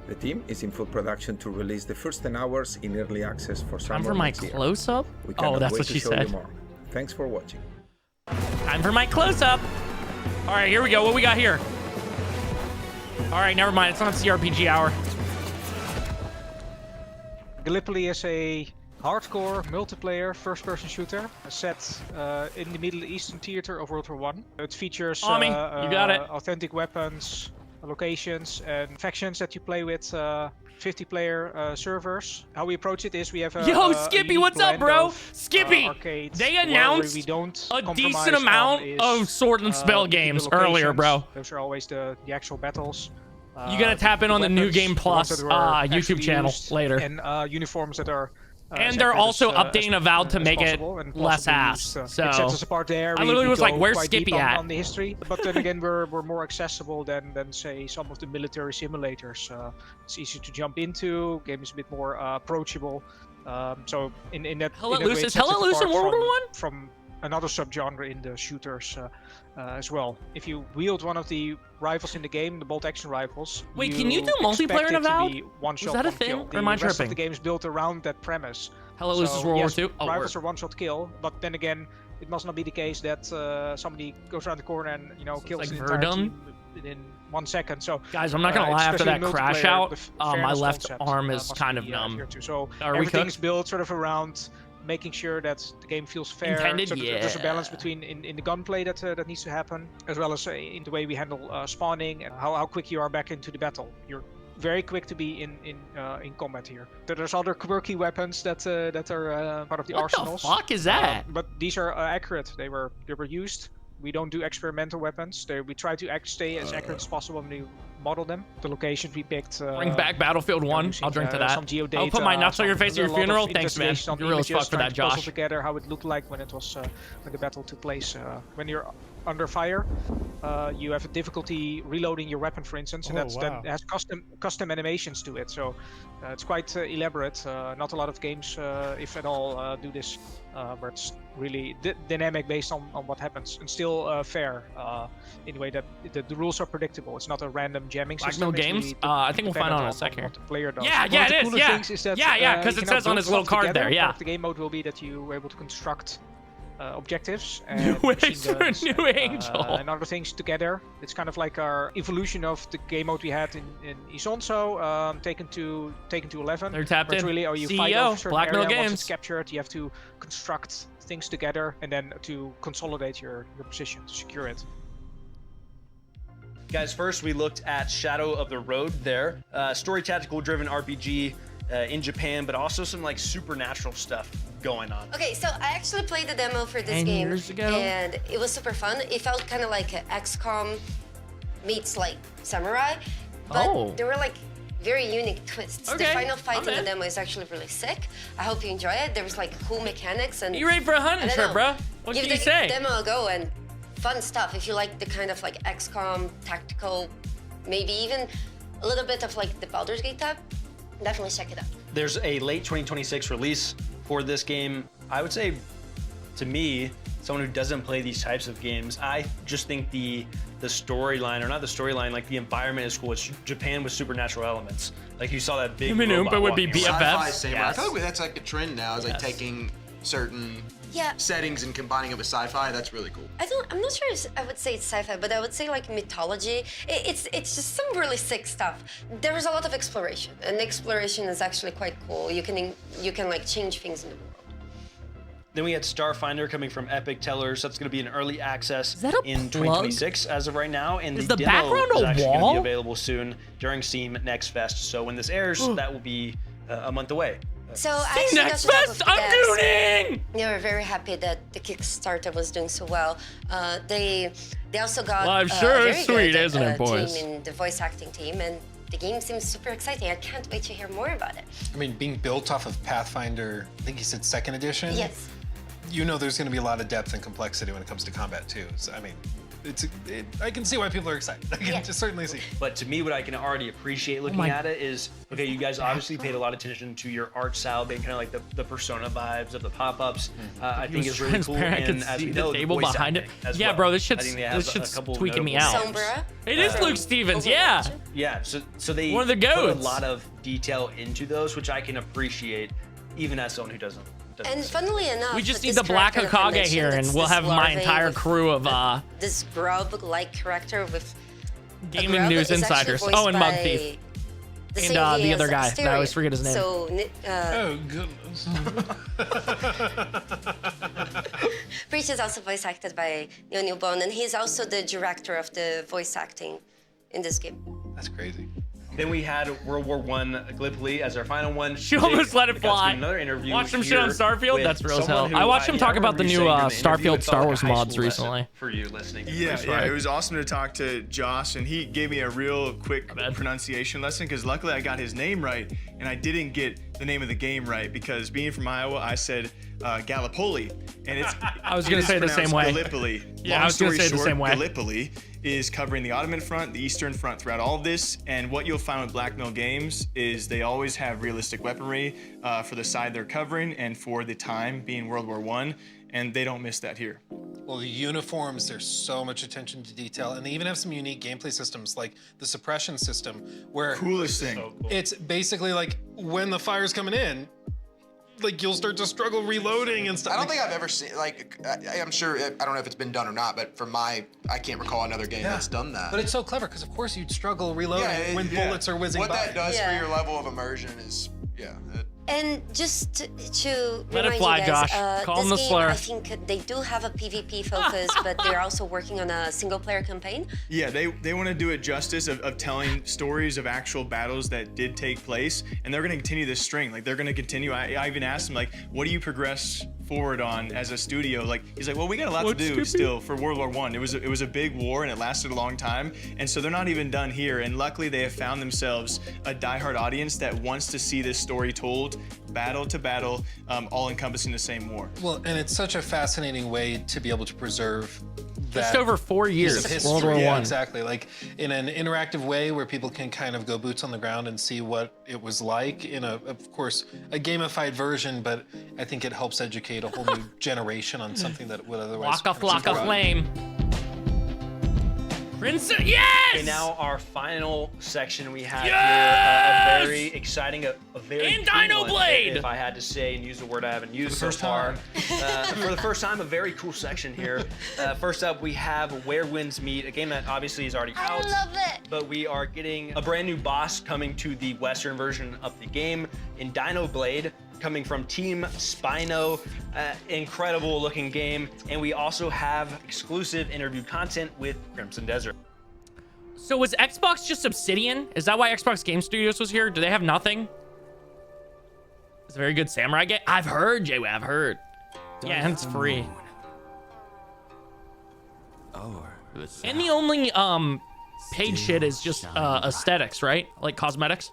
Speaker 12: The team is in full production to release the first 10 hours in early access for summer.
Speaker 1: Time for my
Speaker 12: next year.
Speaker 1: close-up?
Speaker 12: We
Speaker 1: Oh,
Speaker 12: cannot
Speaker 1: that's
Speaker 12: wait
Speaker 1: what
Speaker 12: to
Speaker 1: she
Speaker 12: show
Speaker 1: said.
Speaker 12: you more. Thanks for watching.
Speaker 1: Time for my close-up. All right, here we go. What we got here? All right, never mind. It's not CRPG hour.
Speaker 3: Gallipoli is a hardcore multiplayer first-person shooter set in the Middle Eastern theater of World War I. It features
Speaker 1: You got it.
Speaker 3: authentic weapons, locations, and factions that you play with 50-player servers. How we approach it is we have a
Speaker 1: Yo,
Speaker 3: a
Speaker 1: Skippy,
Speaker 3: unique
Speaker 1: what's up,
Speaker 3: blend
Speaker 1: bro?
Speaker 3: of,
Speaker 1: Skippy,
Speaker 3: arcades
Speaker 1: they
Speaker 3: where
Speaker 1: announced
Speaker 3: we don't
Speaker 1: a
Speaker 3: compromise
Speaker 1: decent
Speaker 3: on
Speaker 1: amount
Speaker 3: is,
Speaker 1: of Sword and Spell
Speaker 3: the
Speaker 1: games
Speaker 3: locations.
Speaker 1: earlier, bro.
Speaker 3: Those are always the actual battles.
Speaker 1: You gotta tap in on the New
Speaker 3: weapons,
Speaker 1: Game
Speaker 3: the
Speaker 1: Plus
Speaker 3: ones that were
Speaker 1: YouTube
Speaker 3: actually
Speaker 1: channel
Speaker 3: used,
Speaker 1: later.
Speaker 3: and uniforms that are
Speaker 1: And
Speaker 3: as
Speaker 1: they're
Speaker 3: accurate
Speaker 1: also
Speaker 3: as,
Speaker 1: updating Avowed to
Speaker 3: as
Speaker 1: make it
Speaker 3: possible and
Speaker 1: less
Speaker 3: possibly
Speaker 1: ass.
Speaker 3: used,
Speaker 1: So
Speaker 3: it sets us apart there.
Speaker 1: I
Speaker 3: We-
Speaker 1: literally
Speaker 3: we
Speaker 1: was like,
Speaker 3: go
Speaker 1: "Where's
Speaker 3: quite deep
Speaker 1: Skippy at?"
Speaker 3: on the history, but then again, we're more accessible than say some of the military simulators. It's easy to jump into. Game is a bit more approachable. So in that
Speaker 1: Hell Let
Speaker 3: in that
Speaker 1: Loose
Speaker 3: way, it
Speaker 1: is
Speaker 3: sets
Speaker 1: Hell
Speaker 3: it
Speaker 1: Let Loose in
Speaker 3: apart
Speaker 1: World War I?
Speaker 3: from another subgenre in the shooters as well. If you wield one of the rifles in the game, the bolt action rifles.
Speaker 1: Wait, can you do
Speaker 3: expect
Speaker 1: multiplayer in
Speaker 3: it to
Speaker 1: Avowed?
Speaker 3: be one
Speaker 1: Was
Speaker 3: shot,
Speaker 1: that a
Speaker 3: one
Speaker 1: thing,
Speaker 3: kill.
Speaker 1: or am I
Speaker 3: The rest of
Speaker 1: tripping?
Speaker 3: the game is built around that premise.
Speaker 1: Hell Let Loose is World War
Speaker 3: yes,
Speaker 1: II? Oh,
Speaker 3: rifles
Speaker 1: word.
Speaker 3: are one-shot kill, but then again, it must not be the case that somebody goes around the corner and kills
Speaker 1: like
Speaker 3: the entire
Speaker 1: Verdun?
Speaker 3: team in 1 second. So
Speaker 1: Guys, I'm not gonna lie, after
Speaker 3: especially
Speaker 1: that crash
Speaker 3: multiplayer,
Speaker 1: out,
Speaker 3: the
Speaker 1: my
Speaker 3: fairness
Speaker 1: left
Speaker 3: concept,
Speaker 1: arm is
Speaker 3: must
Speaker 1: kind of
Speaker 3: be,
Speaker 1: numb.
Speaker 3: adhered to. So
Speaker 1: Are we
Speaker 3: everything's
Speaker 1: cooked?
Speaker 3: built sort of around making sure that the game feels fair.
Speaker 1: Intended?
Speaker 3: So there's a balance
Speaker 1: Yeah.
Speaker 3: between in the gunplay that needs to happen, as well as in the way we handle spawning and how quick you are back into the battle. You're very quick to be in combat here. There's other quirky weapons that are part of the
Speaker 1: What the
Speaker 3: arsenals.
Speaker 1: fuck is that?
Speaker 3: But these are accurate. They were used. We don't do experimental weapons. We try to stay as accurate as possible when we model them. The locations we picked.
Speaker 1: Bring back Battlefield 1.
Speaker 3: using,
Speaker 1: I'll drink to that.
Speaker 3: some geodata,
Speaker 1: I'll put my nuts on your face at your
Speaker 3: a lot of
Speaker 1: funeral. Thanks, man.
Speaker 3: investigation on
Speaker 1: You're real as
Speaker 3: images,
Speaker 1: fuck for
Speaker 3: trying
Speaker 1: that,
Speaker 3: to puzzle
Speaker 1: Josh.
Speaker 3: together how it looked like when it was when the battle took place. When you're under fire, you have a difficulty reloading your weapon, for instance, and that has custom animations to it. So it's quite elaborate. Not a lot of games, if at all, do this, where it's really dynamic based on what happens, and still fair in a way that the rules are predictable. It's not a random jamming system.
Speaker 1: Blackmill
Speaker 3: It's
Speaker 1: Games?
Speaker 3: really
Speaker 1: I think we'll find
Speaker 3: dependent
Speaker 1: out in a
Speaker 3: on
Speaker 1: second.
Speaker 3: what the player does.
Speaker 1: Yeah,
Speaker 3: One
Speaker 1: yeah,
Speaker 3: of the
Speaker 1: it is,
Speaker 3: cooler
Speaker 1: yeah.
Speaker 3: things is that,
Speaker 1: Yeah, because
Speaker 3: you
Speaker 1: it
Speaker 3: can
Speaker 1: says
Speaker 3: now
Speaker 1: on
Speaker 3: build
Speaker 1: his little
Speaker 3: stuff
Speaker 1: card
Speaker 3: together.
Speaker 1: there, yeah.
Speaker 3: Part of the game mode will be that you were able to construct objectives
Speaker 1: New
Speaker 3: and
Speaker 1: ways
Speaker 3: machine
Speaker 1: for a
Speaker 3: guns
Speaker 1: new angel.
Speaker 3: and other things together. It's kind of like our evolution of the game mode we had in Isonzo, taken to 11.
Speaker 1: They're tapped
Speaker 3: where it's
Speaker 1: in.
Speaker 3: really, you
Speaker 1: CEO,
Speaker 3: fight over a certain
Speaker 1: Blackmill
Speaker 3: area, once
Speaker 1: Games.
Speaker 3: it's captured, you have to construct things together and then to consolidate your position to secure it.
Speaker 19: Guys, first we looked at Shadow of the Road there. Story tactical driven RPG in Japan, but also some like supernatural stuff going on.
Speaker 5: Okay, so I actually played the demo for this
Speaker 1: 10
Speaker 5: game,
Speaker 1: years ago?
Speaker 5: and it was super fun. It felt kind of like an XCOM meets like Samurai, but there were like very unique twists.
Speaker 1: Okay,
Speaker 5: The final fight
Speaker 1: I'm
Speaker 5: in the
Speaker 1: in.
Speaker 5: demo is actually really sick. I hope you enjoy it. There was like cool mechanics and.
Speaker 1: You ready for a hunting
Speaker 5: I don't
Speaker 1: trip,
Speaker 5: know.
Speaker 1: bro? What
Speaker 5: Give
Speaker 1: can you
Speaker 5: the
Speaker 1: say?
Speaker 5: demo a go and fun stuff. If you like the kind of like XCOM tactical, maybe even a little bit of like the Baldur's Gate type, definitely check it out.
Speaker 19: There's a late 2026 release for this game. I would say, to me, someone who doesn't play these types of games, I just think the the storyline, or not the storyline, like the environment is cool. It's Japan with supernatural elements. Like you saw that big
Speaker 1: Him and
Speaker 19: robot
Speaker 1: Oompa would be
Speaker 19: walking around.
Speaker 6: Sci-fi
Speaker 1: BFFs.
Speaker 6: samurai. I feel like that's like a trend now. Is like taking certain settings and combining it with sci-fi. That's really cool.
Speaker 5: I'm not sure if I would say it's sci-fi, but I would say like mythology. It's just some really sick stuff. There is a lot of exploration, and exploration is actually quite cool. You can like change things in the world.
Speaker 19: Then we had Starfinder coming from Epic Tellers. That's going to be in early access
Speaker 1: that a
Speaker 19: in
Speaker 1: plug?
Speaker 19: 2026 as of right now. And
Speaker 1: Is
Speaker 19: the
Speaker 1: the
Speaker 19: demo
Speaker 1: background
Speaker 19: is
Speaker 1: a
Speaker 19: actually going to
Speaker 1: wall?
Speaker 19: be available soon during Steam Next Fest. So when this airs, that will be a month away.
Speaker 5: So I actually got
Speaker 1: Next
Speaker 5: to talk
Speaker 1: Fest,
Speaker 5: with
Speaker 1: I'm
Speaker 5: devs.
Speaker 1: gooning!
Speaker 5: They were very happy that the Kickstarter was doing so well. They also got
Speaker 1: Well, I'm sure
Speaker 5: a
Speaker 1: it's
Speaker 5: very
Speaker 1: sweet,
Speaker 5: good,
Speaker 1: isn't it, boys?
Speaker 5: team in the voice acting team, and the game seems super exciting. I can't wait to hear more about it.
Speaker 10: I mean, being built off of Pathfinder, I think you said 2nd edition.
Speaker 5: Yes.
Speaker 10: You know, there's going to be a lot of depth and complexity when it comes to combat too. So I mean, I can see why people are excited. I can just certainly see.
Speaker 19: But to me, what I can already appreciate looking at it is, okay, you guys obviously paid a lot of attention to your art style, being kind of like the Persona vibes of the pop-ups. I think it's really cool.
Speaker 1: Transparent. I can
Speaker 19: And as
Speaker 1: see
Speaker 19: we
Speaker 1: the
Speaker 19: know,
Speaker 1: table
Speaker 19: voice
Speaker 1: behind it.
Speaker 19: acting as
Speaker 1: Yeah,
Speaker 19: well.
Speaker 1: bro, this
Speaker 19: I
Speaker 1: shit's
Speaker 19: think they have a couple
Speaker 1: tweaking me
Speaker 19: notable
Speaker 1: out.
Speaker 5: Sombra.
Speaker 1: It is Luke Stevens, yeah.
Speaker 19: Yeah, so they
Speaker 1: One of the
Speaker 19: put a
Speaker 1: goats.
Speaker 19: lot of detail into those, which I can appreciate, even as someone who doesn't.
Speaker 5: And funnily enough,
Speaker 1: We just
Speaker 5: this
Speaker 1: need the Black
Speaker 5: character that I
Speaker 1: Hokage
Speaker 5: mentioned,
Speaker 1: here, and
Speaker 5: it's
Speaker 1: we'll
Speaker 5: this
Speaker 1: have my
Speaker 5: larvae
Speaker 1: entire
Speaker 5: with
Speaker 1: crew of
Speaker 5: this grub-like character with a
Speaker 1: gaming
Speaker 5: grub
Speaker 1: news
Speaker 5: is actually
Speaker 1: insiders.
Speaker 5: voiced
Speaker 1: Oh, and Mug
Speaker 5: by
Speaker 1: Thief.
Speaker 5: the
Speaker 1: And
Speaker 5: same
Speaker 1: the
Speaker 5: guy
Speaker 1: other
Speaker 5: as
Speaker 1: guy. I
Speaker 5: Asteria.
Speaker 1: always forget his name.
Speaker 5: So,
Speaker 10: Oh goodness.
Speaker 5: Preach is also voice acted by Neil Bone, and he's also the director of the voice acting in this game.
Speaker 10: That's crazy.
Speaker 19: Then we had World War I Gallipoli as our final one.
Speaker 1: She almost let it
Speaker 19: we got to
Speaker 1: fly.
Speaker 19: do Another interview.
Speaker 1: Watch him shit on
Speaker 19: here
Speaker 1: Starfield?
Speaker 19: with
Speaker 1: That's real as
Speaker 19: someone
Speaker 1: hell.
Speaker 19: who
Speaker 1: I watched him talk about
Speaker 19: remember
Speaker 1: the
Speaker 19: you
Speaker 1: new
Speaker 19: saying during the interview,
Speaker 1: Starfield
Speaker 19: it
Speaker 1: Star
Speaker 19: felt
Speaker 1: Wars
Speaker 19: like a high
Speaker 1: mods
Speaker 19: school lesson
Speaker 1: recently.
Speaker 19: For you listening.
Speaker 4: Yeah, it was awesome to talk to Josh, and he gave me a real quick pronunciation lesson because luckily I got his name right, and I didn't get the name of the game right because being from Iowa, I said Gallipoli, and it's
Speaker 1: I was gonna say it the same way.
Speaker 4: Gallipoli.
Speaker 1: Yeah,
Speaker 4: Long
Speaker 1: I was gonna
Speaker 4: story
Speaker 1: say it the
Speaker 4: short,
Speaker 1: same way.
Speaker 4: Gallipoli is covering the Ottoman front, the Eastern front throughout all of this, and what you'll find with Black Mill Games is they always have realistic weaponry for the side they're covering and for the time being World War I, and they don't miss that here.
Speaker 10: Well, the uniforms, there's so much attention to detail, and they even have some unique gameplay systems, like the suppression system, where
Speaker 4: Coolest thing.
Speaker 10: it's basically like when the fire's coming in, like you'll start to struggle reloading and stuff.
Speaker 6: I don't think I've ever seen, like, I'm sure, I don't know if it's been done or not, but I can't recall another game that's done that.
Speaker 10: But it's so clever because, of course, you'd struggle reloading when bullets are whizzing
Speaker 6: What
Speaker 10: by.
Speaker 6: that does for your level of immersion is,
Speaker 5: And just to
Speaker 1: Let it
Speaker 5: remind
Speaker 1: fly,
Speaker 5: you guys,
Speaker 1: Josh. Calm
Speaker 5: this
Speaker 1: the
Speaker 5: game,
Speaker 1: slur.
Speaker 5: I think they do have a PvP focus, but they're also working on a single-player campaign.
Speaker 4: Yeah, they want to do it justice of telling stories of actual battles that did take place, and they're going to continue this string. Like, they're going to continue. I even asked them, like, what do you progress forward on as a studio? Like, he's like, well, we got a lot to do still for World War I. It was a big war, and it lasted a long time, and so they're not even done here. And luckily, they have found themselves a diehard audience that wants to see this story told, battle to battle, all encompassing the same war.
Speaker 10: Well, and it's such a fascinating way to be able to preserve that
Speaker 1: Just over 4
Speaker 10: piece
Speaker 1: years,
Speaker 10: of history.
Speaker 1: World War
Speaker 10: Yeah,
Speaker 1: I.
Speaker 10: exactly. Like in an interactive way where people can kind of go boots on the ground and see what it was like in of course, a gamified version, but I think it helps educate a whole new generation on something that would otherwise.
Speaker 1: Waka flocka flame. Prince, yes!
Speaker 19: Okay, now our final section we have
Speaker 1: Yes!
Speaker 19: here, a very exciting, a very
Speaker 1: And
Speaker 19: cool
Speaker 1: Dino
Speaker 19: one,
Speaker 1: Blade!
Speaker 19: if I had to say and use a word I haven't used
Speaker 4: For the
Speaker 19: so
Speaker 4: first
Speaker 19: far.
Speaker 4: time.
Speaker 19: For the first time, a very cool section here. First up, we have Where Winds Meet, a game that obviously is already out.
Speaker 5: I love it.
Speaker 19: But we are getting a brand new boss coming to the Western version of the game in Dino Blade, coming from Team Spino. Incredible looking game. And we also have exclusive interview content with Crimson Desert.
Speaker 1: So was Xbox just Obsidian? Is that why Xbox Game Studios was here? Do they have nothing? It's a very good samurai game. I've heard, Jay. I've heard. Yeah, and it's free. And the only paid shit is just aesthetics, right? Like cosmetics.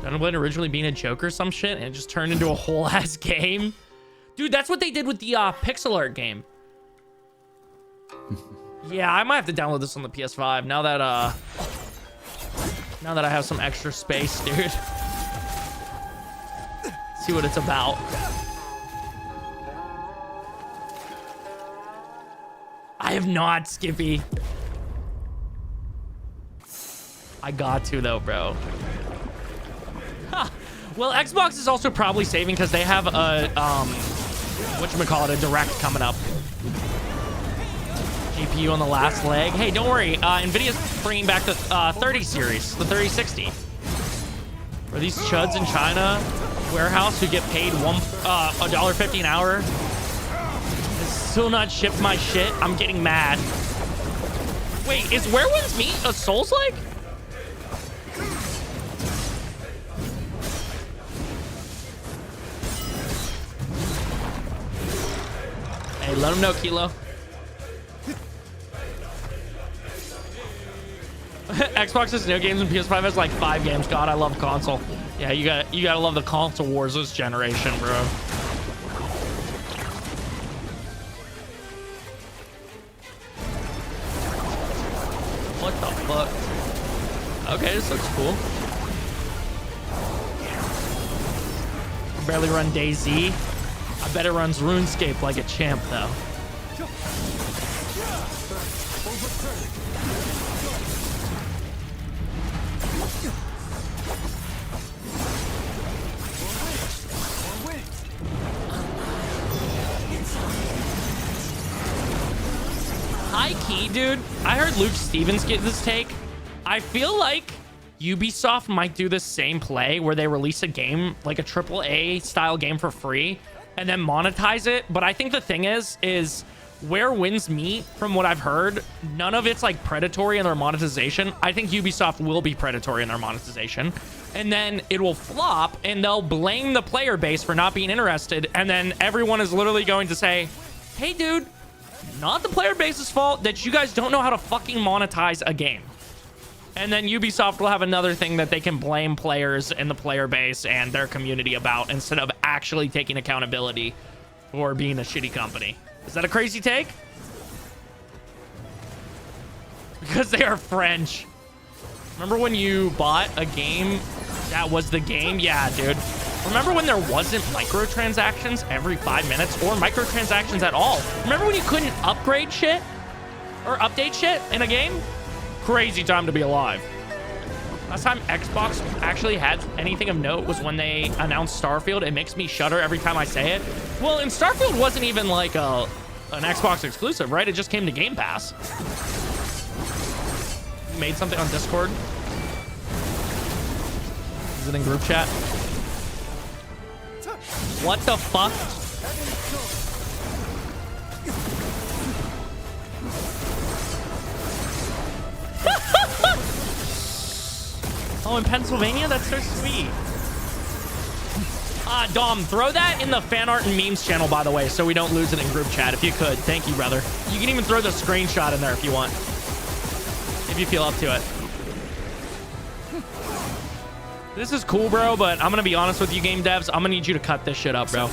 Speaker 1: Dunblade originally being a joke or some shit, and it just turned into a whole ass game. Dude, that's what they did with the pixel art game. Yeah, I might have to download this on the PS5 now that I have some extra space, dude. See what it's about. I have not, Skippy. I got to though, bro. Huh. Well, Xbox is also probably saving because they have a whatchamacallit, a direct coming up. GPU on the last leg. Hey, don't worry. Nvidia's bringing back the 30 series, the 3060. Are these chuds in China warehouse who get paid $1.50 an hour has still not shipped my shit? I'm getting mad. Wait, is Where Winds Meet a Souls-like? Hey, let him know, Kilo. Xbox has no games and PS5 has like 5 games. God, I love console. Yeah, you gotta love the console wars this generation, bro. What the fuck? Okay, this looks cool. Barely run DayZ. I bet it runs RuneScape like a champ, though. High key, dude. I heard Luke Stevens get this take. I feel like Ubisoft might do the same play where they release a game, like a AAA style game for free, and then monetize it. But I think the thing is Where Winds Meet, from what I've heard, none of it's like predatory in their monetization. I think Ubisoft will be predatory in their monetization. And then it will flop and they'll blame the player base for not being interested. And then everyone is literally going to say, hey, dude, not the player base's fault that you guys don't know how to fucking monetize a game. And then Ubisoft will have another thing that they can blame players and the player base and their community about instead of actually taking accountability for being a shitty company. Is that a crazy take? Because they are French. Remember when you bought a game that was the game? Yeah, dude. Remember when there wasn't microtransactions every 5 minutes or microtransactions at all? Remember when you couldn't upgrade shit or update shit in a game? Crazy time to be alive. Last time Xbox actually had anything of note was when they announced Starfield. It makes me shudder every time I say it. Well, and Starfield wasn't even like an Xbox exclusive, right? It just came to Game Pass. You made something on Discord. Is it in group chat? What the fuck? Oh, in Pennsylvania? That's so sweet. Dom, throw that in the fan art and memes channel, by the way, so we don't lose it in group chat, if you could. Thank you, brother. You can even throw the screenshot in there if you want. If you feel up to it. This is cool, bro, but I'm gonna be honest with you, game devs. I'm gonna need you to cut this shit up, bro.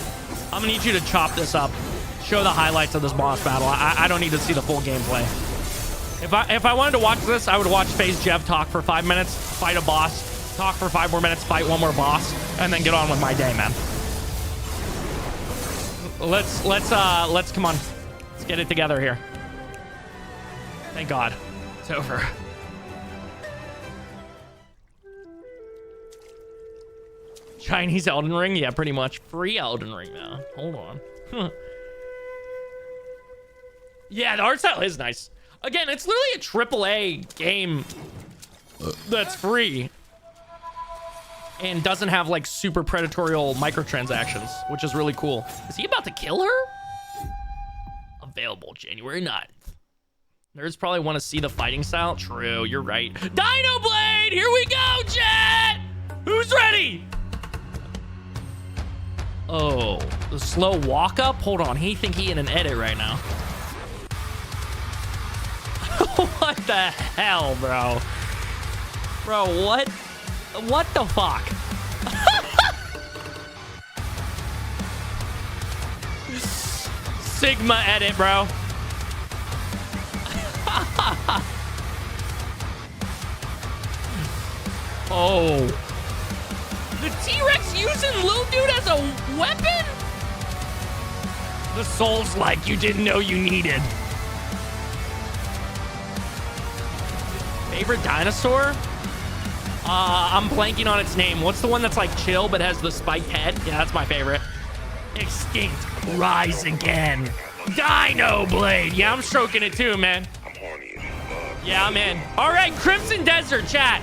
Speaker 1: I'm gonna need you to chop this up. Show the highlights of this boss battle. I don't need to see the full gameplay. If I wanted to watch this, I would watch FaZe Jev talk for 5 minutes, fight a boss, talk for 5 more minutes, fight one more boss, and then get on with my day, man. Let's come on. Let's get it together here. Thank God. It's over. Chinese Elden Ring? Yeah, pretty much. Free Elden Ring now. Hold on. Yeah, the art style is nice. Again, it's literally a AAA game that's free and doesn't have like super predatorial microtransactions, which is really cool. Is he about to kill her? Available January 9th. Nerds probably want to see the fighting style. True, you're right. Dino Blade! Here we go, chat! Who's ready? Oh, the slow walk up? Hold on, he think he in an edit right now. What the hell, bro? Bro, what? What the fuck? Sigma edit, bro. Oh. The T-Rex using Lil Dude as a weapon? The soul's like you didn't know you needed. Favorite dinosaur? I'm blanking on its name. What's the one that's like chill but has the spiked head? Yeah, that's my favorite. Extinct. Rise again. Dino Blade. Yeah, I'm stroking it too, man. Yeah, I'm in. All right, Crimson Desert, chat.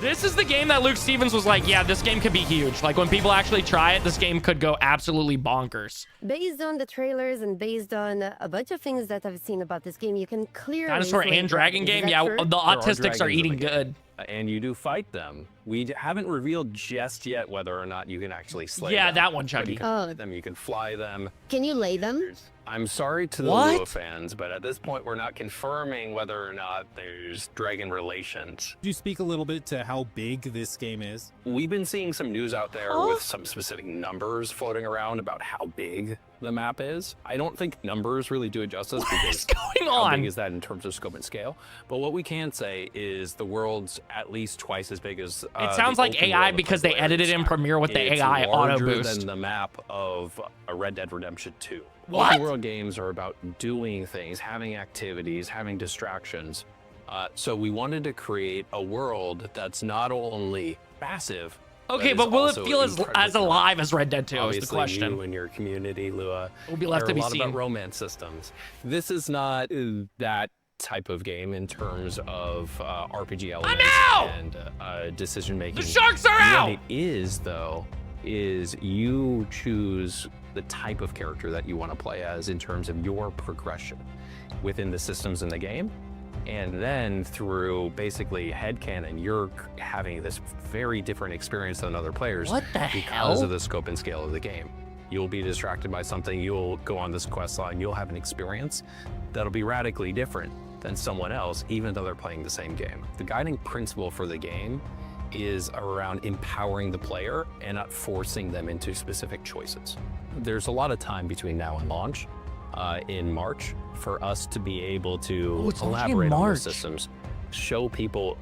Speaker 1: This is the game that Luke Stevens was like, yeah, this game could be huge. Like, when people actually try it, this game could go absolutely bonkers.
Speaker 14: Based on the trailers and based on a bunch of things that I've seen about this game, you can clearly...
Speaker 1: Dinosaur and dragon game? Yeah,
Speaker 14: true?
Speaker 1: the autistics are eating good.
Speaker 17: And you do fight them. We haven't revealed just yet whether or not you can actually slay them.
Speaker 1: Yeah, that one, Chucky.
Speaker 17: You can fight them, you can fly them.
Speaker 14: Can you lay them?
Speaker 17: I'm sorry to the
Speaker 1: What?
Speaker 17: Lua fans, but at this point we're not confirming whether or not there's dragon relations.
Speaker 18: Could you speak a little bit to how big this game is?
Speaker 17: We've been seeing some news out there with some specific numbers floating around about how big the map is. I don't think numbers really do it justice because
Speaker 1: going
Speaker 17: how
Speaker 1: on?
Speaker 17: big is that in terms of scope and scale? But what we can say is the world's at least twice as big as
Speaker 1: It sounds like AI because they edited in Premiere with the AI auto
Speaker 17: larger
Speaker 1: boost.
Speaker 17: than the map of a Red Dead Redemption 2.
Speaker 1: What?
Speaker 17: Open world games are about doing things, having activities, having distractions. So we wanted to create a world that's not only massive.
Speaker 1: Okay, but will it feel as alive as Red Dead 2
Speaker 17: Obviously,
Speaker 1: is the question.
Speaker 17: you and your community, Lua,
Speaker 1: Will be left
Speaker 17: care
Speaker 1: to be
Speaker 17: a lot
Speaker 1: seen.
Speaker 17: about romance systems. This is not that type of game in terms of RPG elements and decision making.
Speaker 1: The sharks are out!
Speaker 17: What it is, though, is you choose the type of character that you want to play as in terms of your progression within the systems in the game. And then through basically headcanon, you're having this very different experience than other players.
Speaker 1: What the
Speaker 17: because
Speaker 1: hell?
Speaker 17: of the scope and scale of the game. You'll be distracted by something, you'll go on this quest line, you'll have an experience that'll be radically different than someone else, even though they're playing the same game. The guiding principle for the game is around empowering the player and not forcing them into specific choices. There's a lot of time between now and launch in March for us to be able to elaborate on the systems, show people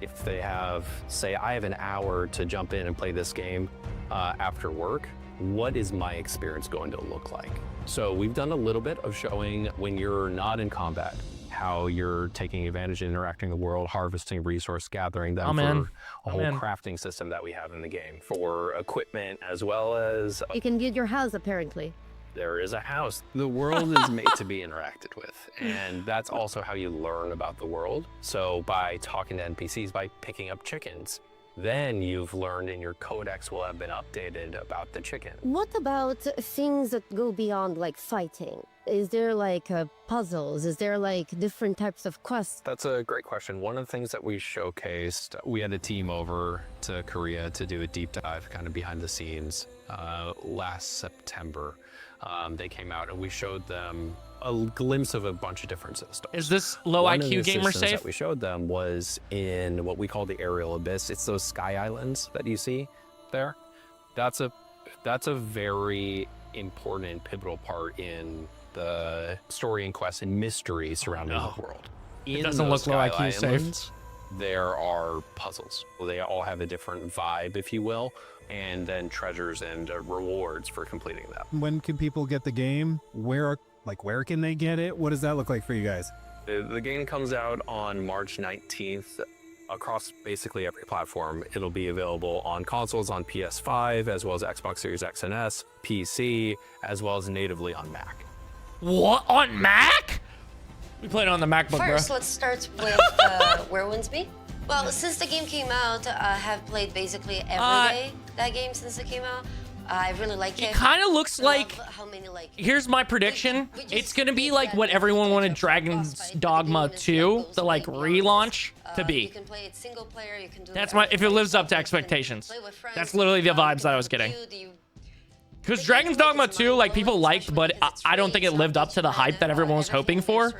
Speaker 17: if they have, say, I have an hour to jump in and play this game after work, what is my experience going to look like? So we've done a little bit of showing when you're not in combat, how you're taking advantage and interacting in the world, harvesting resource, gathering them for a whole crafting system that we have in the game for equipment as well as
Speaker 14: You can build your house, apparently.
Speaker 17: there is a house. The world is made to be interacted with, and that's also how you learn about the world. So by talking to NPCs, by picking up chickens, then you've learned and your codex will have been updated about the chicken.
Speaker 14: What about things that go beyond like fighting? Is there like puzzles? Is there like different types of quests?
Speaker 17: That's a great question. One of the things that we showcased, we had a team over to Korea to do a deep dive kind of behind the scenes last September. They came out and we showed them a glimpse of a bunch of different systems.
Speaker 1: Is this low
Speaker 17: One of
Speaker 1: IQ
Speaker 17: the
Speaker 1: gamer
Speaker 17: systems
Speaker 1: safe?
Speaker 17: that we showed them was in what we call the aerial abyss. It's those sky islands that you see there. That's a very important and pivotal part in the story and quest and mystery surrounding the world.
Speaker 1: It
Speaker 17: In
Speaker 1: doesn't
Speaker 17: those
Speaker 1: look low
Speaker 17: sky
Speaker 1: IQ safe.
Speaker 17: islands, there are puzzles. They all have a different vibe, if you will, and then treasures and rewards for completing them.
Speaker 18: When can people get the game? Where can they get it? What does that look like for you guys?
Speaker 17: The game comes out on March 19th across basically every platform. It'll be available on consoles on PS5, as well as Xbox Series X and S, PC, as well as natively on Mac.
Speaker 1: What? On Mac? We played it on the MacBook,
Speaker 5: First,
Speaker 1: bro.
Speaker 5: let's start with Where Winds Be. Well, since the game came out, I have played basically every day that game since it came out. I really like it.
Speaker 1: It kind of looks like.
Speaker 5: How many like?
Speaker 1: Here's my prediction. It's gonna be like what everyone wanted Dragon's Dogma 2, the like relaunch, to
Speaker 5: You
Speaker 1: be.
Speaker 5: can play it single player. You can do.
Speaker 1: That's my. If it lives up to expectations. That's literally the vibes that I was getting. Because Dragon's Dogma 2, like, people liked, but I don't think it lived up to the hype that everyone was hoping for.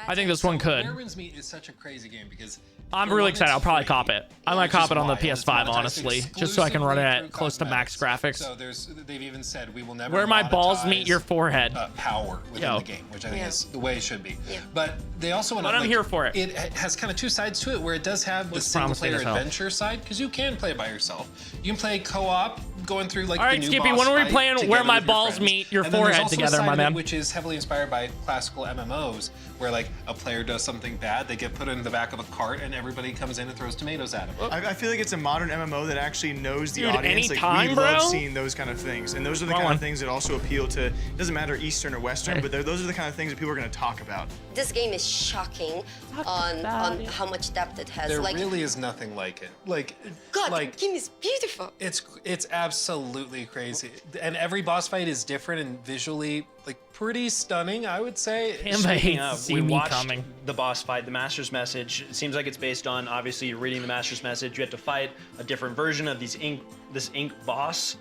Speaker 1: I think this one could.
Speaker 10: Where Winds Meet is such a crazy game because
Speaker 1: I'm really excited. I'll probably cop it. I might cop it on the PS5, honestly, just so I can run it at close to max graphics.
Speaker 10: So they've even said we will never
Speaker 1: Where my balls
Speaker 10: monetize,
Speaker 1: meet your forehead.
Speaker 10: Power within the game, which I think is the way it should be. But they also want to.
Speaker 1: But I'm here for it.
Speaker 10: It has kind of two sides to it, where it does have the single player adventure side, because you can play by yourself. You can play co-op, going through like.
Speaker 1: All right,
Speaker 10: the new
Speaker 1: Skippy,
Speaker 10: boss
Speaker 1: when are we
Speaker 10: fight
Speaker 1: playing
Speaker 10: together
Speaker 1: Where My
Speaker 10: with your
Speaker 1: Balls
Speaker 10: friends.
Speaker 1: Meet Your
Speaker 10: And then there's
Speaker 1: Forehead
Speaker 10: also a
Speaker 1: together,
Speaker 10: side
Speaker 1: my
Speaker 10: of it
Speaker 1: man?
Speaker 10: which is heavily inspired by classical MMOs, where like a player does something bad, they get put in the back of a cart and everybody comes in and throws tomatoes at him.
Speaker 4: I feel like it's a modern MMO that actually knows the
Speaker 1: Dude,
Speaker 4: audience.
Speaker 1: anytime,
Speaker 4: we
Speaker 1: bro?
Speaker 4: love seeing those kind of things, and those are the kind of things that also appeal to. It doesn't matter Eastern or Western, but those are the kind of things that people are going to talk about.
Speaker 5: This game is shocking on how much depth it has.
Speaker 10: There
Speaker 5: like,
Speaker 10: really is nothing like it. Like,
Speaker 5: God,
Speaker 10: like,
Speaker 5: the game is beautiful.
Speaker 10: It's absolutely crazy, and every boss fight is different and visually like pretty stunning, I would say.
Speaker 19: Speaking of, we watched the boss fight, the Master's Message. It seems like it's based on, obviously, you're reading the Master's Message. You have to fight a different version of this ink boss.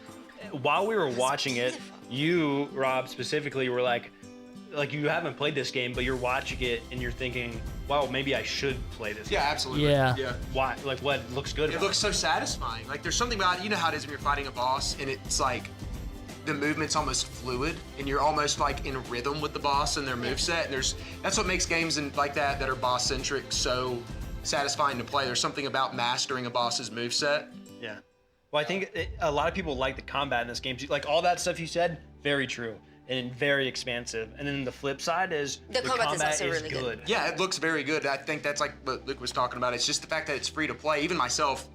Speaker 19: While we were watching it, you, Rob, specifically, were like you haven't played this game, but you're watching it and you're thinking, wow, maybe I should play this game.
Speaker 6: Yeah, absolutely.
Speaker 1: Yeah.
Speaker 19: Why? Like, what looks good about
Speaker 6: it? It looks so satisfying. Like, there's something about it. You know how it is when you're fighting a boss, and it's like, the movement's almost fluid, and you're almost like in rhythm with the boss and their moveset. And that's what makes games like that are boss-centric so satisfying to play. There's something about mastering a boss's moveset.
Speaker 19: Yeah. Well, I think a lot of people like the combat in this game. Like all that stuff you said, very true and very expansive. And then the flip side is the combat is also really good.
Speaker 6: Yeah, it looks very good. I think that's like what Luke was talking about. It's just the fact that it's free to play. Even myself,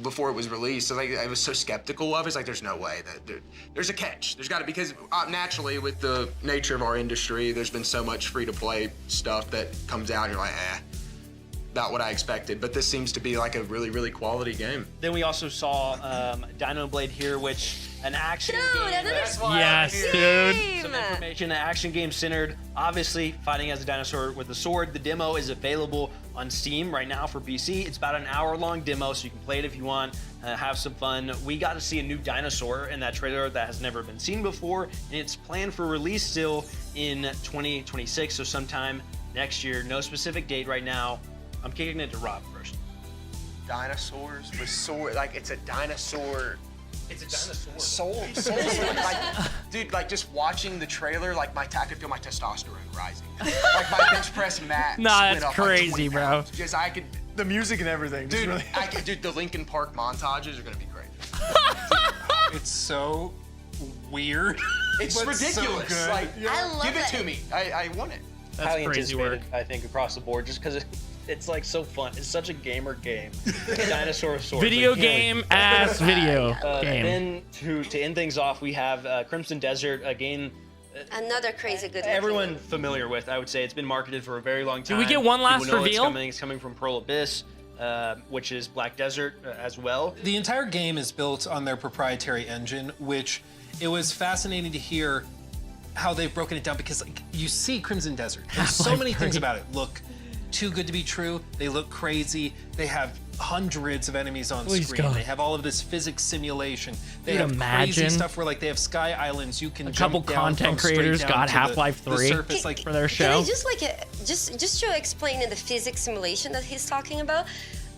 Speaker 6: before it was released, so I was so skeptical of it. It's like, there's no way that there's a catch. There's got to, because naturally with the nature of our industry, there's been so much free to play stuff that comes out and you're like, not what I expected. But this seems to be like a really, really quality game.
Speaker 19: Then we also saw Dino Blade here, which an action game.
Speaker 1: Yes, dude.
Speaker 19: Some information, an action game centered, obviously fighting as a dinosaur with a sword. The demo is available on Steam right now for PC. It's about an hour-long demo, so you can play it if you want, have some fun. We got to see a new dinosaur in that trailer that has never been seen before, and it's planned for release still in 2026, so sometime next year. No specific date right now. I'm kicking it to Rob first.
Speaker 6: Dinosaurs with sword, like it's a dinosaur.
Speaker 19: It's a dinosaur.
Speaker 6: Soul. Like, dude, like just watching the trailer, like I could feel my testosterone rising. Like my bench press max.
Speaker 1: Nah,
Speaker 6: went
Speaker 1: that's
Speaker 6: up
Speaker 1: crazy,
Speaker 6: like 20
Speaker 1: bro.
Speaker 6: pounds. Just
Speaker 4: the music and everything.
Speaker 6: Dude,
Speaker 4: really...
Speaker 6: dude, the Linkin Park montages are gonna be great.
Speaker 10: It's so weird.
Speaker 6: It's ridiculous.
Speaker 10: So good.
Speaker 6: Like,
Speaker 5: I love
Speaker 6: give it to me. I want it.
Speaker 1: That's
Speaker 19: Highly
Speaker 1: crazy
Speaker 19: anticipated,
Speaker 1: work.
Speaker 19: I think, across the board, just because it's like so fun. It's such a gamer game. Dinosaur swords.
Speaker 1: Video
Speaker 19: Like,
Speaker 1: game ass video game.
Speaker 19: Then to end things off, we have Crimson Desert, a game
Speaker 5: Another crazy good
Speaker 19: everyone familiar with. I would say it's been marketed for a very long time.
Speaker 1: Did we get one last
Speaker 19: People know
Speaker 1: reveal?
Speaker 19: It's coming from Pearl Abyss, which is Black Desert as well.
Speaker 10: The entire game is built on their proprietary engine, which it was fascinating to hear how they've broken it down, because like you see Crimson Desert, there's so many things about it look too good to be true. They look crazy. They have hundreds of enemies on screen.
Speaker 1: God.
Speaker 10: They have all of this physics simulation. They
Speaker 1: Dude,
Speaker 10: have
Speaker 1: imagine
Speaker 10: crazy stuff where like they have sky islands you can
Speaker 1: a
Speaker 10: jump
Speaker 1: couple
Speaker 10: down
Speaker 1: content
Speaker 10: from straight
Speaker 1: creators
Speaker 10: down
Speaker 1: got
Speaker 10: to
Speaker 1: Half-Life
Speaker 10: the
Speaker 1: 3
Speaker 10: surface, like
Speaker 1: for their
Speaker 5: Can
Speaker 1: show.
Speaker 5: I just just to explain the physics simulation that he's talking about?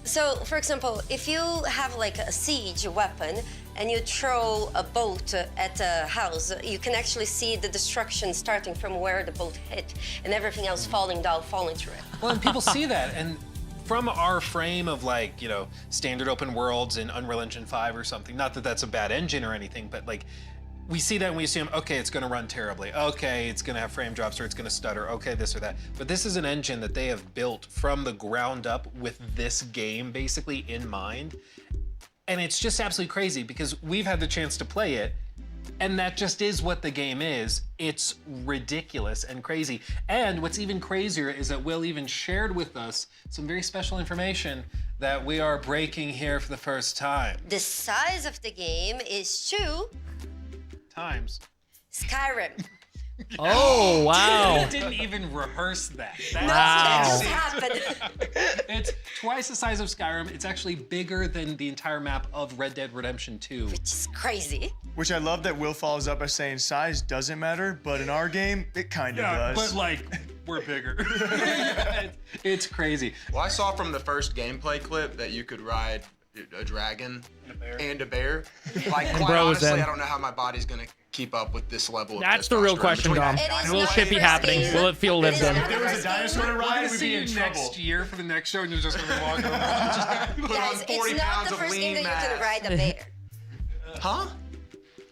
Speaker 5: So, for example, if you have like a siege weapon and you throw a boat at a house, you can actually see the destruction starting from where the boat hit and everything else falling through it.
Speaker 10: Well, and people see that, and from our frame of like, you know, standard open worlds in Unreal Engine 5 or something, not that that's a bad engine or anything, but like, we see that and we assume, okay, it's gonna run terribly. Okay, it's gonna have frame drops or it's gonna stutter. Okay, this or that. But this is an engine that they have built from the ground up with this game basically in mind. And it's just absolutely crazy because we've had the chance to play it, and that just is what the game is. It's ridiculous and crazy. And what's even crazier is that Will even shared with us some very special information that we are breaking here for the first time.
Speaker 5: The size of the game is 2
Speaker 10: times
Speaker 5: Skyrim.
Speaker 1: Oh, wow.
Speaker 10: We didn't even rehearse that.
Speaker 5: That just happened.
Speaker 10: It's twice the size of Skyrim. It's actually bigger than the entire map of Red Dead Redemption 2.
Speaker 5: Which is crazy.
Speaker 4: Which I love that Will follows up by saying size doesn't matter, but in our game, it kind of does.
Speaker 10: But like, we're bigger. It's crazy.
Speaker 6: Well, I saw from the first gameplay clip that you could ride a dragon and a bear. Like, quite honestly, I don't know how my body's gonna keep up with this level of
Speaker 1: That's the real question, Dom. Will shit be happening? Will it feel lived in?
Speaker 4: If there was a dinosaur to ride, we'd be in
Speaker 10: next
Speaker 4: trouble.
Speaker 10: year for the next show, and you're just gonna be walking around.
Speaker 5: Guys, it's not the first game that you can ride a bear.
Speaker 6: Huh?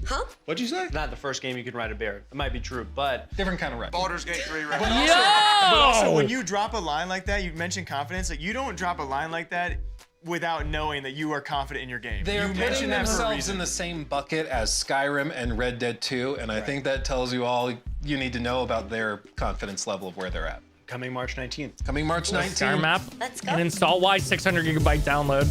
Speaker 5: Huh?
Speaker 6: What'd you say?
Speaker 19: Not the first game you can ride a bear. It might be true, but
Speaker 10: different kind of ride.
Speaker 6: Baldur's Gate 3 right
Speaker 4: But
Speaker 6: now.
Speaker 4: also, when you drop a line like that, you mentioned confidence. Like, you don't drop a line like that without knowing that you are confident in your game.
Speaker 10: They are
Speaker 4: you
Speaker 10: putting
Speaker 4: that for a
Speaker 10: themselves
Speaker 4: reason.
Speaker 10: in the same bucket as Skyrim and Red Dead 2, and I think that tells you all you need to know about their confidence level of where they're at.
Speaker 19: Coming March 19th.
Speaker 10: Coming March 19th.
Speaker 1: Skyrim map.
Speaker 5: Let's go.
Speaker 1: And install wide 600 gigabyte download.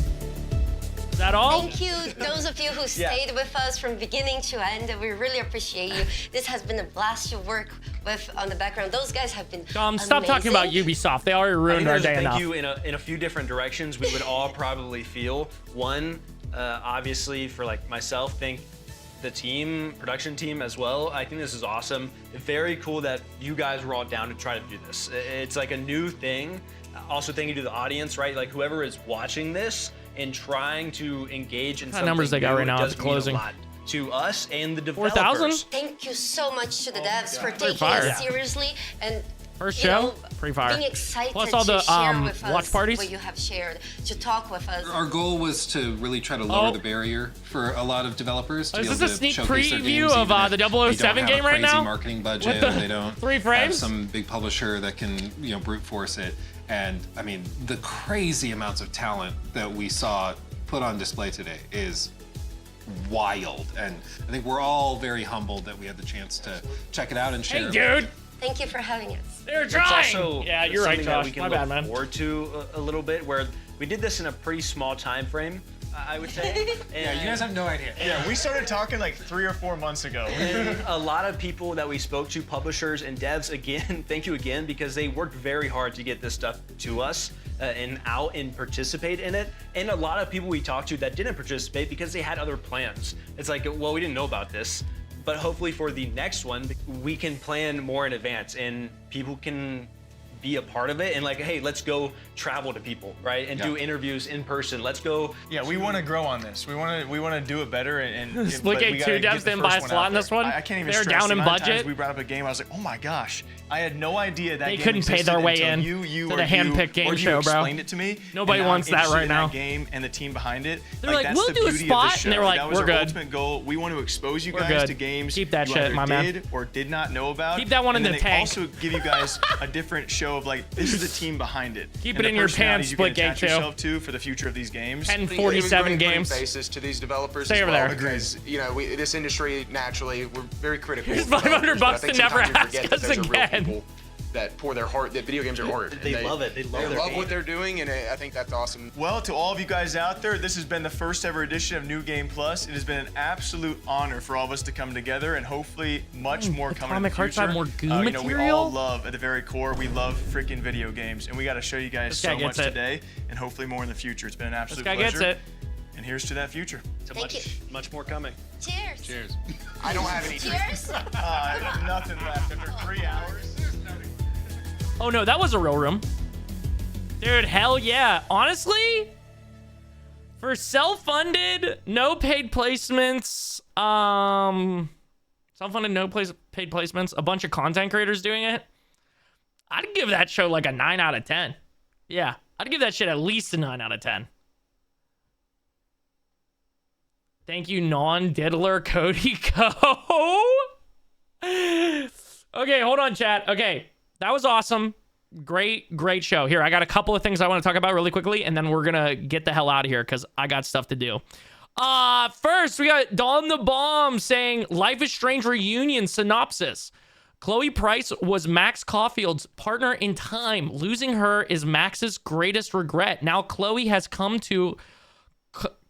Speaker 1: Is that all?
Speaker 5: Thank you, those of you who stayed with us from beginning to end. We really appreciate you. This has been a blast to work with on the background. Those guys have been
Speaker 1: Stop talking about Ubisoft. They already ruined our day
Speaker 19: thank
Speaker 1: enough.
Speaker 19: you in a few different directions we would all probably feel. One, obviously for like myself, thank the team, production team as well. I think this is awesome. Very cool that you guys were all down to try to do this. It's like a new thing. Also, thank you to the audience, right? Like whoever is watching this and trying to engage in
Speaker 1: What
Speaker 19: something
Speaker 1: numbers they got
Speaker 19: new,
Speaker 1: right now
Speaker 19: it
Speaker 1: at
Speaker 19: does
Speaker 1: the
Speaker 19: mean a
Speaker 1: closing?
Speaker 19: lot to us and the
Speaker 1: 4,000?
Speaker 19: developers.
Speaker 5: Thank you so much to the devs for
Speaker 1: Pretty
Speaker 5: taking
Speaker 1: fire.
Speaker 5: it seriously and
Speaker 1: First
Speaker 5: you
Speaker 1: show,
Speaker 5: know,
Speaker 1: pretty fire.
Speaker 5: being excited
Speaker 1: Plus all the
Speaker 5: to share with
Speaker 1: watch
Speaker 5: us
Speaker 1: parties.
Speaker 5: what you have shared, to talk with us.
Speaker 10: Our goal was to really try to lower the barrier for a lot of developers to
Speaker 1: Is
Speaker 10: be able
Speaker 1: this a
Speaker 10: to
Speaker 1: sneak
Speaker 10: showcase their
Speaker 1: preview
Speaker 10: games,
Speaker 1: of
Speaker 10: even if
Speaker 1: the
Speaker 10: they don't
Speaker 1: 007
Speaker 10: have
Speaker 1: game
Speaker 10: a
Speaker 1: right
Speaker 10: crazy
Speaker 1: now?
Speaker 10: marketing
Speaker 1: With
Speaker 10: budget,
Speaker 1: the
Speaker 10: or they don't
Speaker 1: 3
Speaker 10: have
Speaker 1: frames?
Speaker 10: some big publisher that can brute force it. And I mean, the crazy amounts of talent that we saw put on display today is wild, and I think we're all very humbled that we had the chance to check it out and share.
Speaker 1: Hey, dude.
Speaker 5: Thank you for having us.
Speaker 1: They're
Speaker 19: It's
Speaker 1: trying.
Speaker 19: also
Speaker 1: Yeah, you're right,
Speaker 19: something that
Speaker 1: Josh.
Speaker 19: we can
Speaker 1: My
Speaker 19: look
Speaker 1: bad, man.
Speaker 19: forward to a little bit, where we did this in a pretty small time frame, I would say.
Speaker 10: Yeah, you guys have no idea.
Speaker 4: Yeah, we started talking like 3 or 4 months ago.
Speaker 19: And a lot of people that we spoke to, publishers and devs, again, thank you again, because they worked very hard to get this stuff to us and out and participate in it. And a lot of people we talked to that didn't participate because they had other plans. It's like, well, we didn't know about this. But hopefully for the next one, we can plan more in advance and people can be a part of it and like, hey, let's go travel to people, right? And do interviews in person. Let's go.
Speaker 4: Yeah, we want to grow on this. We want to do it better. And
Speaker 1: Splitgate 2 devs didn't buy a slot in this one.
Speaker 4: I can't even
Speaker 1: They're
Speaker 4: stress
Speaker 1: down
Speaker 4: the
Speaker 1: in
Speaker 4: amount of times
Speaker 1: budget.
Speaker 4: we brought up a game. I was like, oh my gosh, I had no idea that
Speaker 1: They
Speaker 4: game
Speaker 1: couldn't pay
Speaker 4: existed
Speaker 1: their way
Speaker 4: until
Speaker 1: in
Speaker 4: you
Speaker 1: to
Speaker 4: or
Speaker 1: the hand-picked game
Speaker 4: or you
Speaker 1: show, bro.
Speaker 4: explained it to me.
Speaker 1: Nobody
Speaker 4: and now
Speaker 1: wants
Speaker 4: I'm
Speaker 1: that
Speaker 4: interested
Speaker 1: right
Speaker 4: in
Speaker 1: now.
Speaker 4: That game and the team behind it.
Speaker 1: They're like,
Speaker 4: that's
Speaker 1: we'll
Speaker 4: the
Speaker 1: do a
Speaker 4: beauty of
Speaker 1: spot,
Speaker 4: this
Speaker 1: and they were
Speaker 4: show.
Speaker 1: like,
Speaker 4: that was
Speaker 1: we're
Speaker 4: our
Speaker 1: good.
Speaker 4: ultimate goal. We want to expose you
Speaker 1: We're
Speaker 4: guys
Speaker 1: good.
Speaker 4: to games
Speaker 1: Keep that
Speaker 4: you
Speaker 1: shit,
Speaker 4: either
Speaker 1: my man.
Speaker 4: did or did not know about.
Speaker 1: Keep that one in
Speaker 4: and
Speaker 1: the
Speaker 4: then they
Speaker 1: tank.
Speaker 4: also give you guys a different show of like, this is the team behind it.
Speaker 1: Keep
Speaker 4: and
Speaker 1: it
Speaker 4: the
Speaker 1: in your
Speaker 4: personalities
Speaker 1: pants,
Speaker 4: you can
Speaker 1: Splitgate
Speaker 4: attach
Speaker 1: 2.
Speaker 4: yourself to for the future of these games.
Speaker 1: 1047 games.
Speaker 6: Faces to these developers
Speaker 1: Stay
Speaker 6: as
Speaker 1: over
Speaker 6: well,
Speaker 1: there.
Speaker 6: because this industry naturally we're very critical.
Speaker 1: Here's
Speaker 6: of
Speaker 1: 500
Speaker 6: developers, but I
Speaker 1: bucks
Speaker 6: think
Speaker 1: to never
Speaker 6: sometimes we
Speaker 1: ask
Speaker 6: forget that
Speaker 1: us
Speaker 6: those are real
Speaker 1: again.
Speaker 6: people that pour their heart. That video games are art. and
Speaker 19: They love it. They love their
Speaker 6: love
Speaker 19: game.
Speaker 6: what they're doing, and I think that's awesome.
Speaker 4: Well, to all of you guys out there, this has been the first ever edition of New Game Plus. It has been an absolute honor for all of us to come together, and hopefully much more coming in the
Speaker 1: Atomic Hearts
Speaker 4: future.
Speaker 1: have more goo
Speaker 4: We
Speaker 1: material?
Speaker 4: all love, at the very core, we love freaking video games, and we got to show you guys
Speaker 1: This guy
Speaker 4: so much
Speaker 1: gets it.
Speaker 4: today, and hopefully more in the future. It's been an absolute
Speaker 1: guy gets
Speaker 4: pleasure.
Speaker 1: it.
Speaker 4: And here's to that future.
Speaker 19: Much more coming.
Speaker 5: Cheers.
Speaker 4: Cheers.
Speaker 6: I don't have any.
Speaker 5: Cheers.
Speaker 4: I have nothing left after 3 hours.
Speaker 1: Oh no, that was a real room. Dude, hell yeah. Honestly, for self-funded, no paid placements, self-funded, no paid placements, a bunch of content creators doing it, I'd give that show like a 9 out of 10. Yeah, I'd give that shit at least a 9 out of 10. Thank you, non-diddler Cody Co. Okay, hold on, chat. Okay, that was awesome. Great show. Here, I got a couple of things I want to talk about really quickly, and then we're gonna get the hell out of here because I got stuff to do. First, we got Dawn the Bomb saying Life is Strange reunion synopsis. Chloe Price was Max Caulfield's partner in time. Losing her is Max's greatest regret. Now Chloe has come to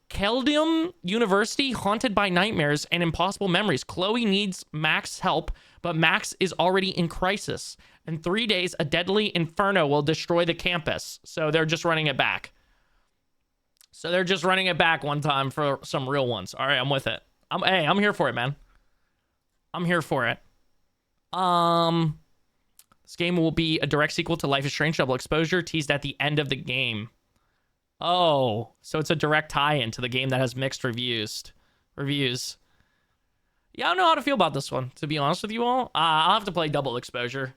Speaker 1: Keldium University, haunted by nightmares and impossible memories. Chloe needs Max's help, but Max is already in crisis. In 3 days, a deadly inferno will destroy the campus. So they're just running it back. One time for some real ones. All right, I'm with it. I'm here for it, man. I'm here for it. This game will be a direct sequel to Life is Strange Double Exposure, teased at the end of the game. Oh, so it's a direct tie-in to the game that has mixed reviews. Yeah, I don't know how to feel about this one, to be honest with you all. I'll have to play Double Exposure.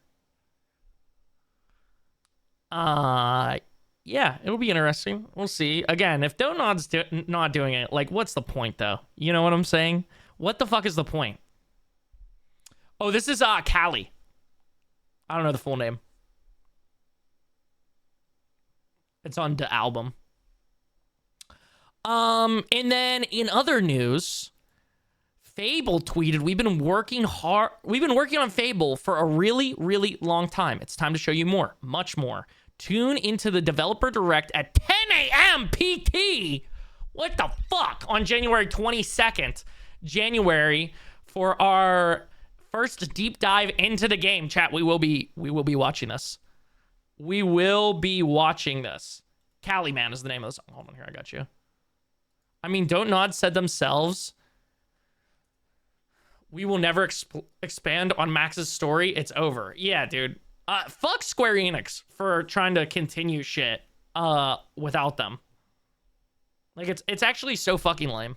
Speaker 1: Yeah, it'll be interesting. We'll see. Again, if Donut's not doing it, like, what's the point, though? You know what I'm saying? What the fuck is the point? Oh, this is Callie. I don't know the full name. It's on the album. And then in other news, Fable tweeted, we've been working on Fable for a really, really long time. It's time to show you more, much more. Tune into the developer direct at 10 a.m. PT. What the fuck? On January 22nd, for our first deep dive into the game. Chat, we will be watching this. We will be watching this. Cali Man is the name of this. Hold on here, I got you. I mean, Don't Nod said themselves, we will never expand on Max's story. It's over. Yeah, dude. Fuck Square Enix for trying to continue shit without them. Like, it's actually so fucking lame.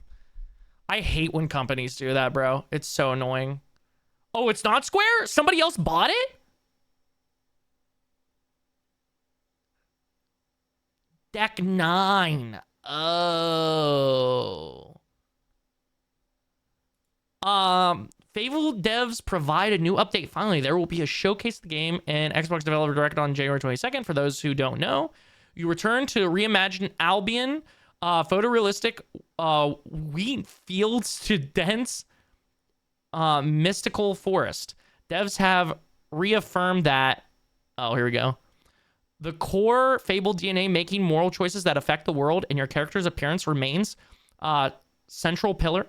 Speaker 1: I hate when companies do that, bro. It's so annoying. Oh, it's not Square? Somebody else bought it? Deck 9. Oh. Fable devs provide a new update. Finally, there will be a showcase of the game and Xbox Developer Direct on January 22nd. For those who don't know, you return to reimagine Albion, photorealistic wheat fields to dense mystical forest. Devs have reaffirmed that. Oh, here we go. The core Fable DNA, making moral choices that affect the world and your character's appearance, remains central pillar.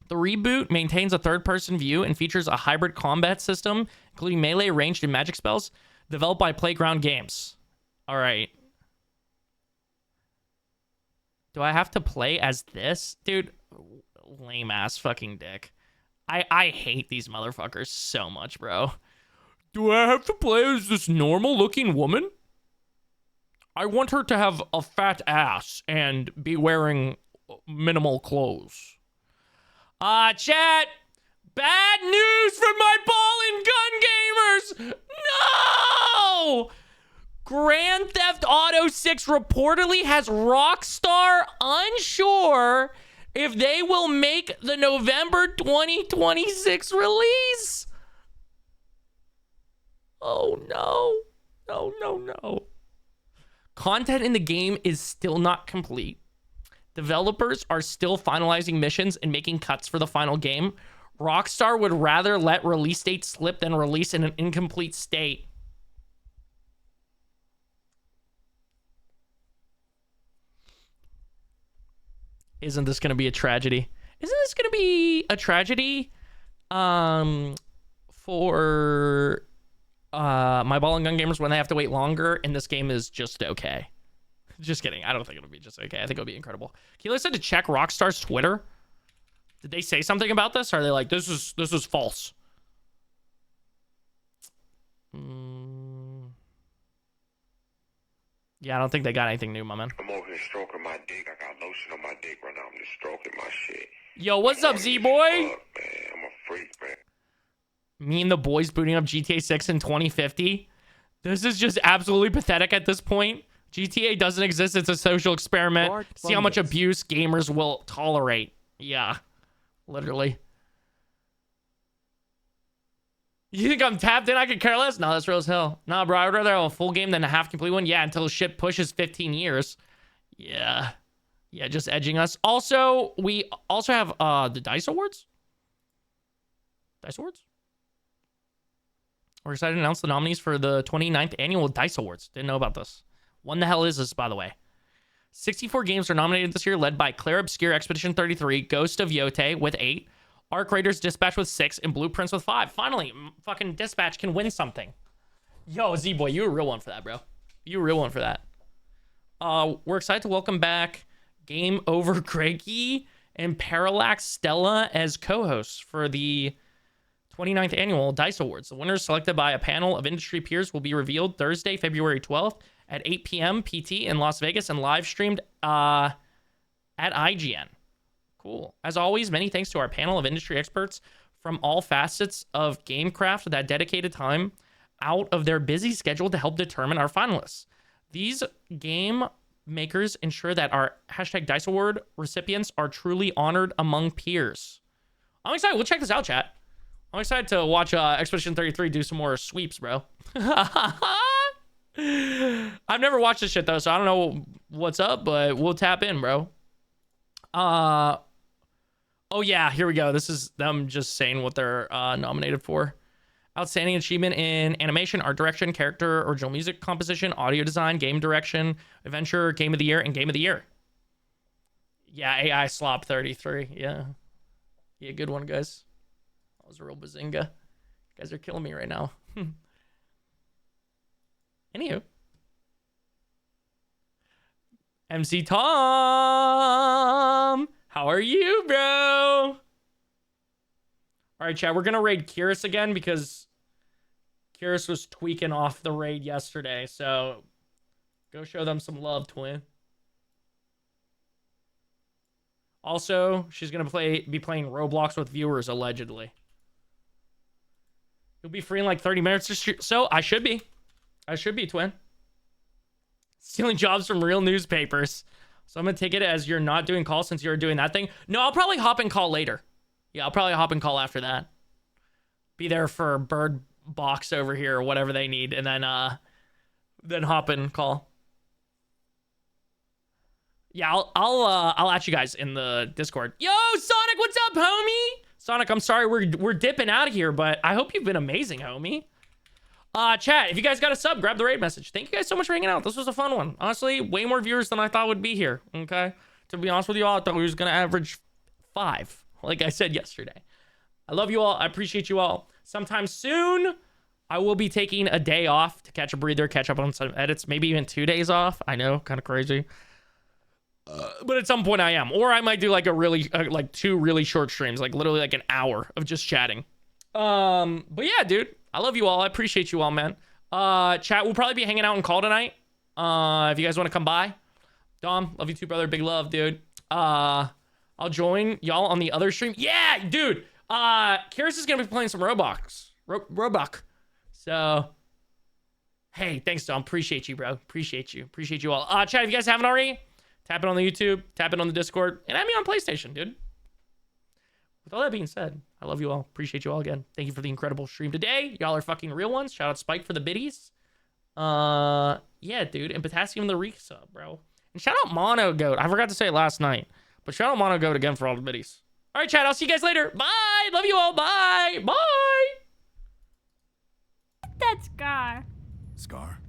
Speaker 1: The reboot maintains a third-person view and features a hybrid combat system, including melee, ranged, and magic spells, developed by Playground Games. All right. Do I have to play as this? Dude, lame-ass fucking dick. I hate these motherfuckers so much, bro. Do I have to play as this normal-looking woman? I want her to have a fat ass and be wearing minimal clothes. Chat. Bad news from my ball and gun gamers. No! Grand Theft Auto 6 reportedly has Rockstar unsure if they will make the November 2026 release. Oh, no. No. Content in the game is still not complete. Developers are still finalizing missions and making cuts for the final game. Rockstar would rather let release dates slip than release in an incomplete state. Isn't this going to be a tragedy? Isn't this going to be a tragedy for my ball and gun gamers when they have to wait longer and this game is just okay? Just kidding. I don't think it'll be just okay. I think it'll be incredible. Keeler said to check Rockstar's Twitter. Did they say something about this? Or are they like, this is false? Yeah, I don't think they got anything new, my man.
Speaker 8: I'm over here stroking my dick. I got lotion on my dick right now. I'm just stroking my shit.
Speaker 1: Yo, what's up, Z-Boy?
Speaker 8: Man, I'm a freak, man.
Speaker 1: Me and the boys booting up GTA 6 in 2050. This is just absolutely pathetic at this point. GTA doesn't exist. It's a social experiment. See how much abuse gamers will tolerate. Yeah, literally. You think I'm tapped in? I could care less? No, that's real as hell. Nah, bro, I would rather have a full game than a half complete one. Yeah, until shit pushes 15 years. Yeah, just edging us. Also, we also have the DICE Awards. DICE Awards? We're excited to announce the nominees for the 29th annual DICE Awards. Didn't know about this. When the hell is this, by the way? 64 games are nominated this year, led by Claire Obscure Expedition 33, Ghost of Yote with 8, Arc Raiders Dispatch with 6, and Blueprints with 5. Finally, fucking Dispatch can win something. Yo, Z-Boy, you a real one for that, bro. You a real one for that. We're excited to welcome back Game Over Greggy and Parallax Stella as co-hosts for the 29th annual DICE Awards. The winners, selected by a panel of industry peers, will be revealed Thursday, February 12th at 8 p.m. PT in Las Vegas and live streamed at IGN. Cool. As always, many thanks to our panel of industry experts from all facets of GameCraft that dedicated time out of their busy schedule to help determine our finalists. These game makers ensure that our hashtag DICE Award recipients are truly honored among peers. I'm excited. We'll check this out, chat. I'm excited to watch Expedition 33 do some more sweeps, bro. I've never watched this shit though, so I don't know what's up, but we'll tap in, bro. Oh yeah, here we go. This is them just saying what they're nominated for. Outstanding achievement in animation, art direction, character, original music composition, audio design, game direction, adventure, game of the year, and game of the year. Yeah, AI Slop 33. Yeah. Yeah, good one, guys. That was a real bazinga. You guys are killing me right now. Anywho. MC Tom! How are you, bro? All right, chat, we're going to raid Kyrus again because Kyrus was tweaking off the raid yesterday. So go show them some love, twin. Also, she's going to be playing Roblox with viewers, allegedly. You'll be free in like 30 minutes or so. I should be. I should be, twin. Stealing jobs from real newspapers. So I'm going to take it as you're not doing call since you're doing that thing. No, I'll probably hop and call later. Yeah, I'll probably hop and call after that. Be there for Bird Box over here or whatever they need, and then hop and call. Yeah, I'll at you guys in the Discord. Yo, Sonic, what's up, homie? Sonic, I'm sorry we're dipping out of here, but I hope you've been amazing, homie. Chat, if you guys got a sub, grab the raid message. Thank you guys so much for hanging out. This was a fun one. Honestly, way more viewers than I thought would be here. Okay, to be honest with you all, I thought we was gonna average 5. Like I said yesterday. I love you all. I appreciate you all. Sometime soon, I will be taking a day off to catch a breather, catch up on some edits, maybe even 2 days off. I know, kind of crazy. But at some point I am. Or I might do like a really, like 2 really short streams, like literally like an hour of just chatting. But yeah, dude, I love you all. I appreciate you all, man. Chat, we'll probably be hanging out in call tonight. If you guys want to come by. Dom, love you too, brother. Big love, dude. I'll join y'all on the other stream. Yeah, dude. Kyrus is gonna be playing some Roblox. Roblox. So, hey, thanks, Dom. Appreciate you, bro. Appreciate you. Appreciate you all. Chat, if you guys haven't already, tap it on the YouTube, tap it on the Discord, and add me on PlayStation, dude. With all that being said, I love you all. Appreciate you all again. Thank you for the incredible stream today. Y'all are fucking real ones. Shout out Spike for the biddies. Yeah, dude. And Potassium the resub, bro. And shout out Mono Goat. I forgot to say it last night. But shout out Mono Goat again for all the biddies. All right, chat. I'll see you guys later. Bye. Love you all. Bye. Bye.
Speaker 9: That Scar.
Speaker 16: Scar?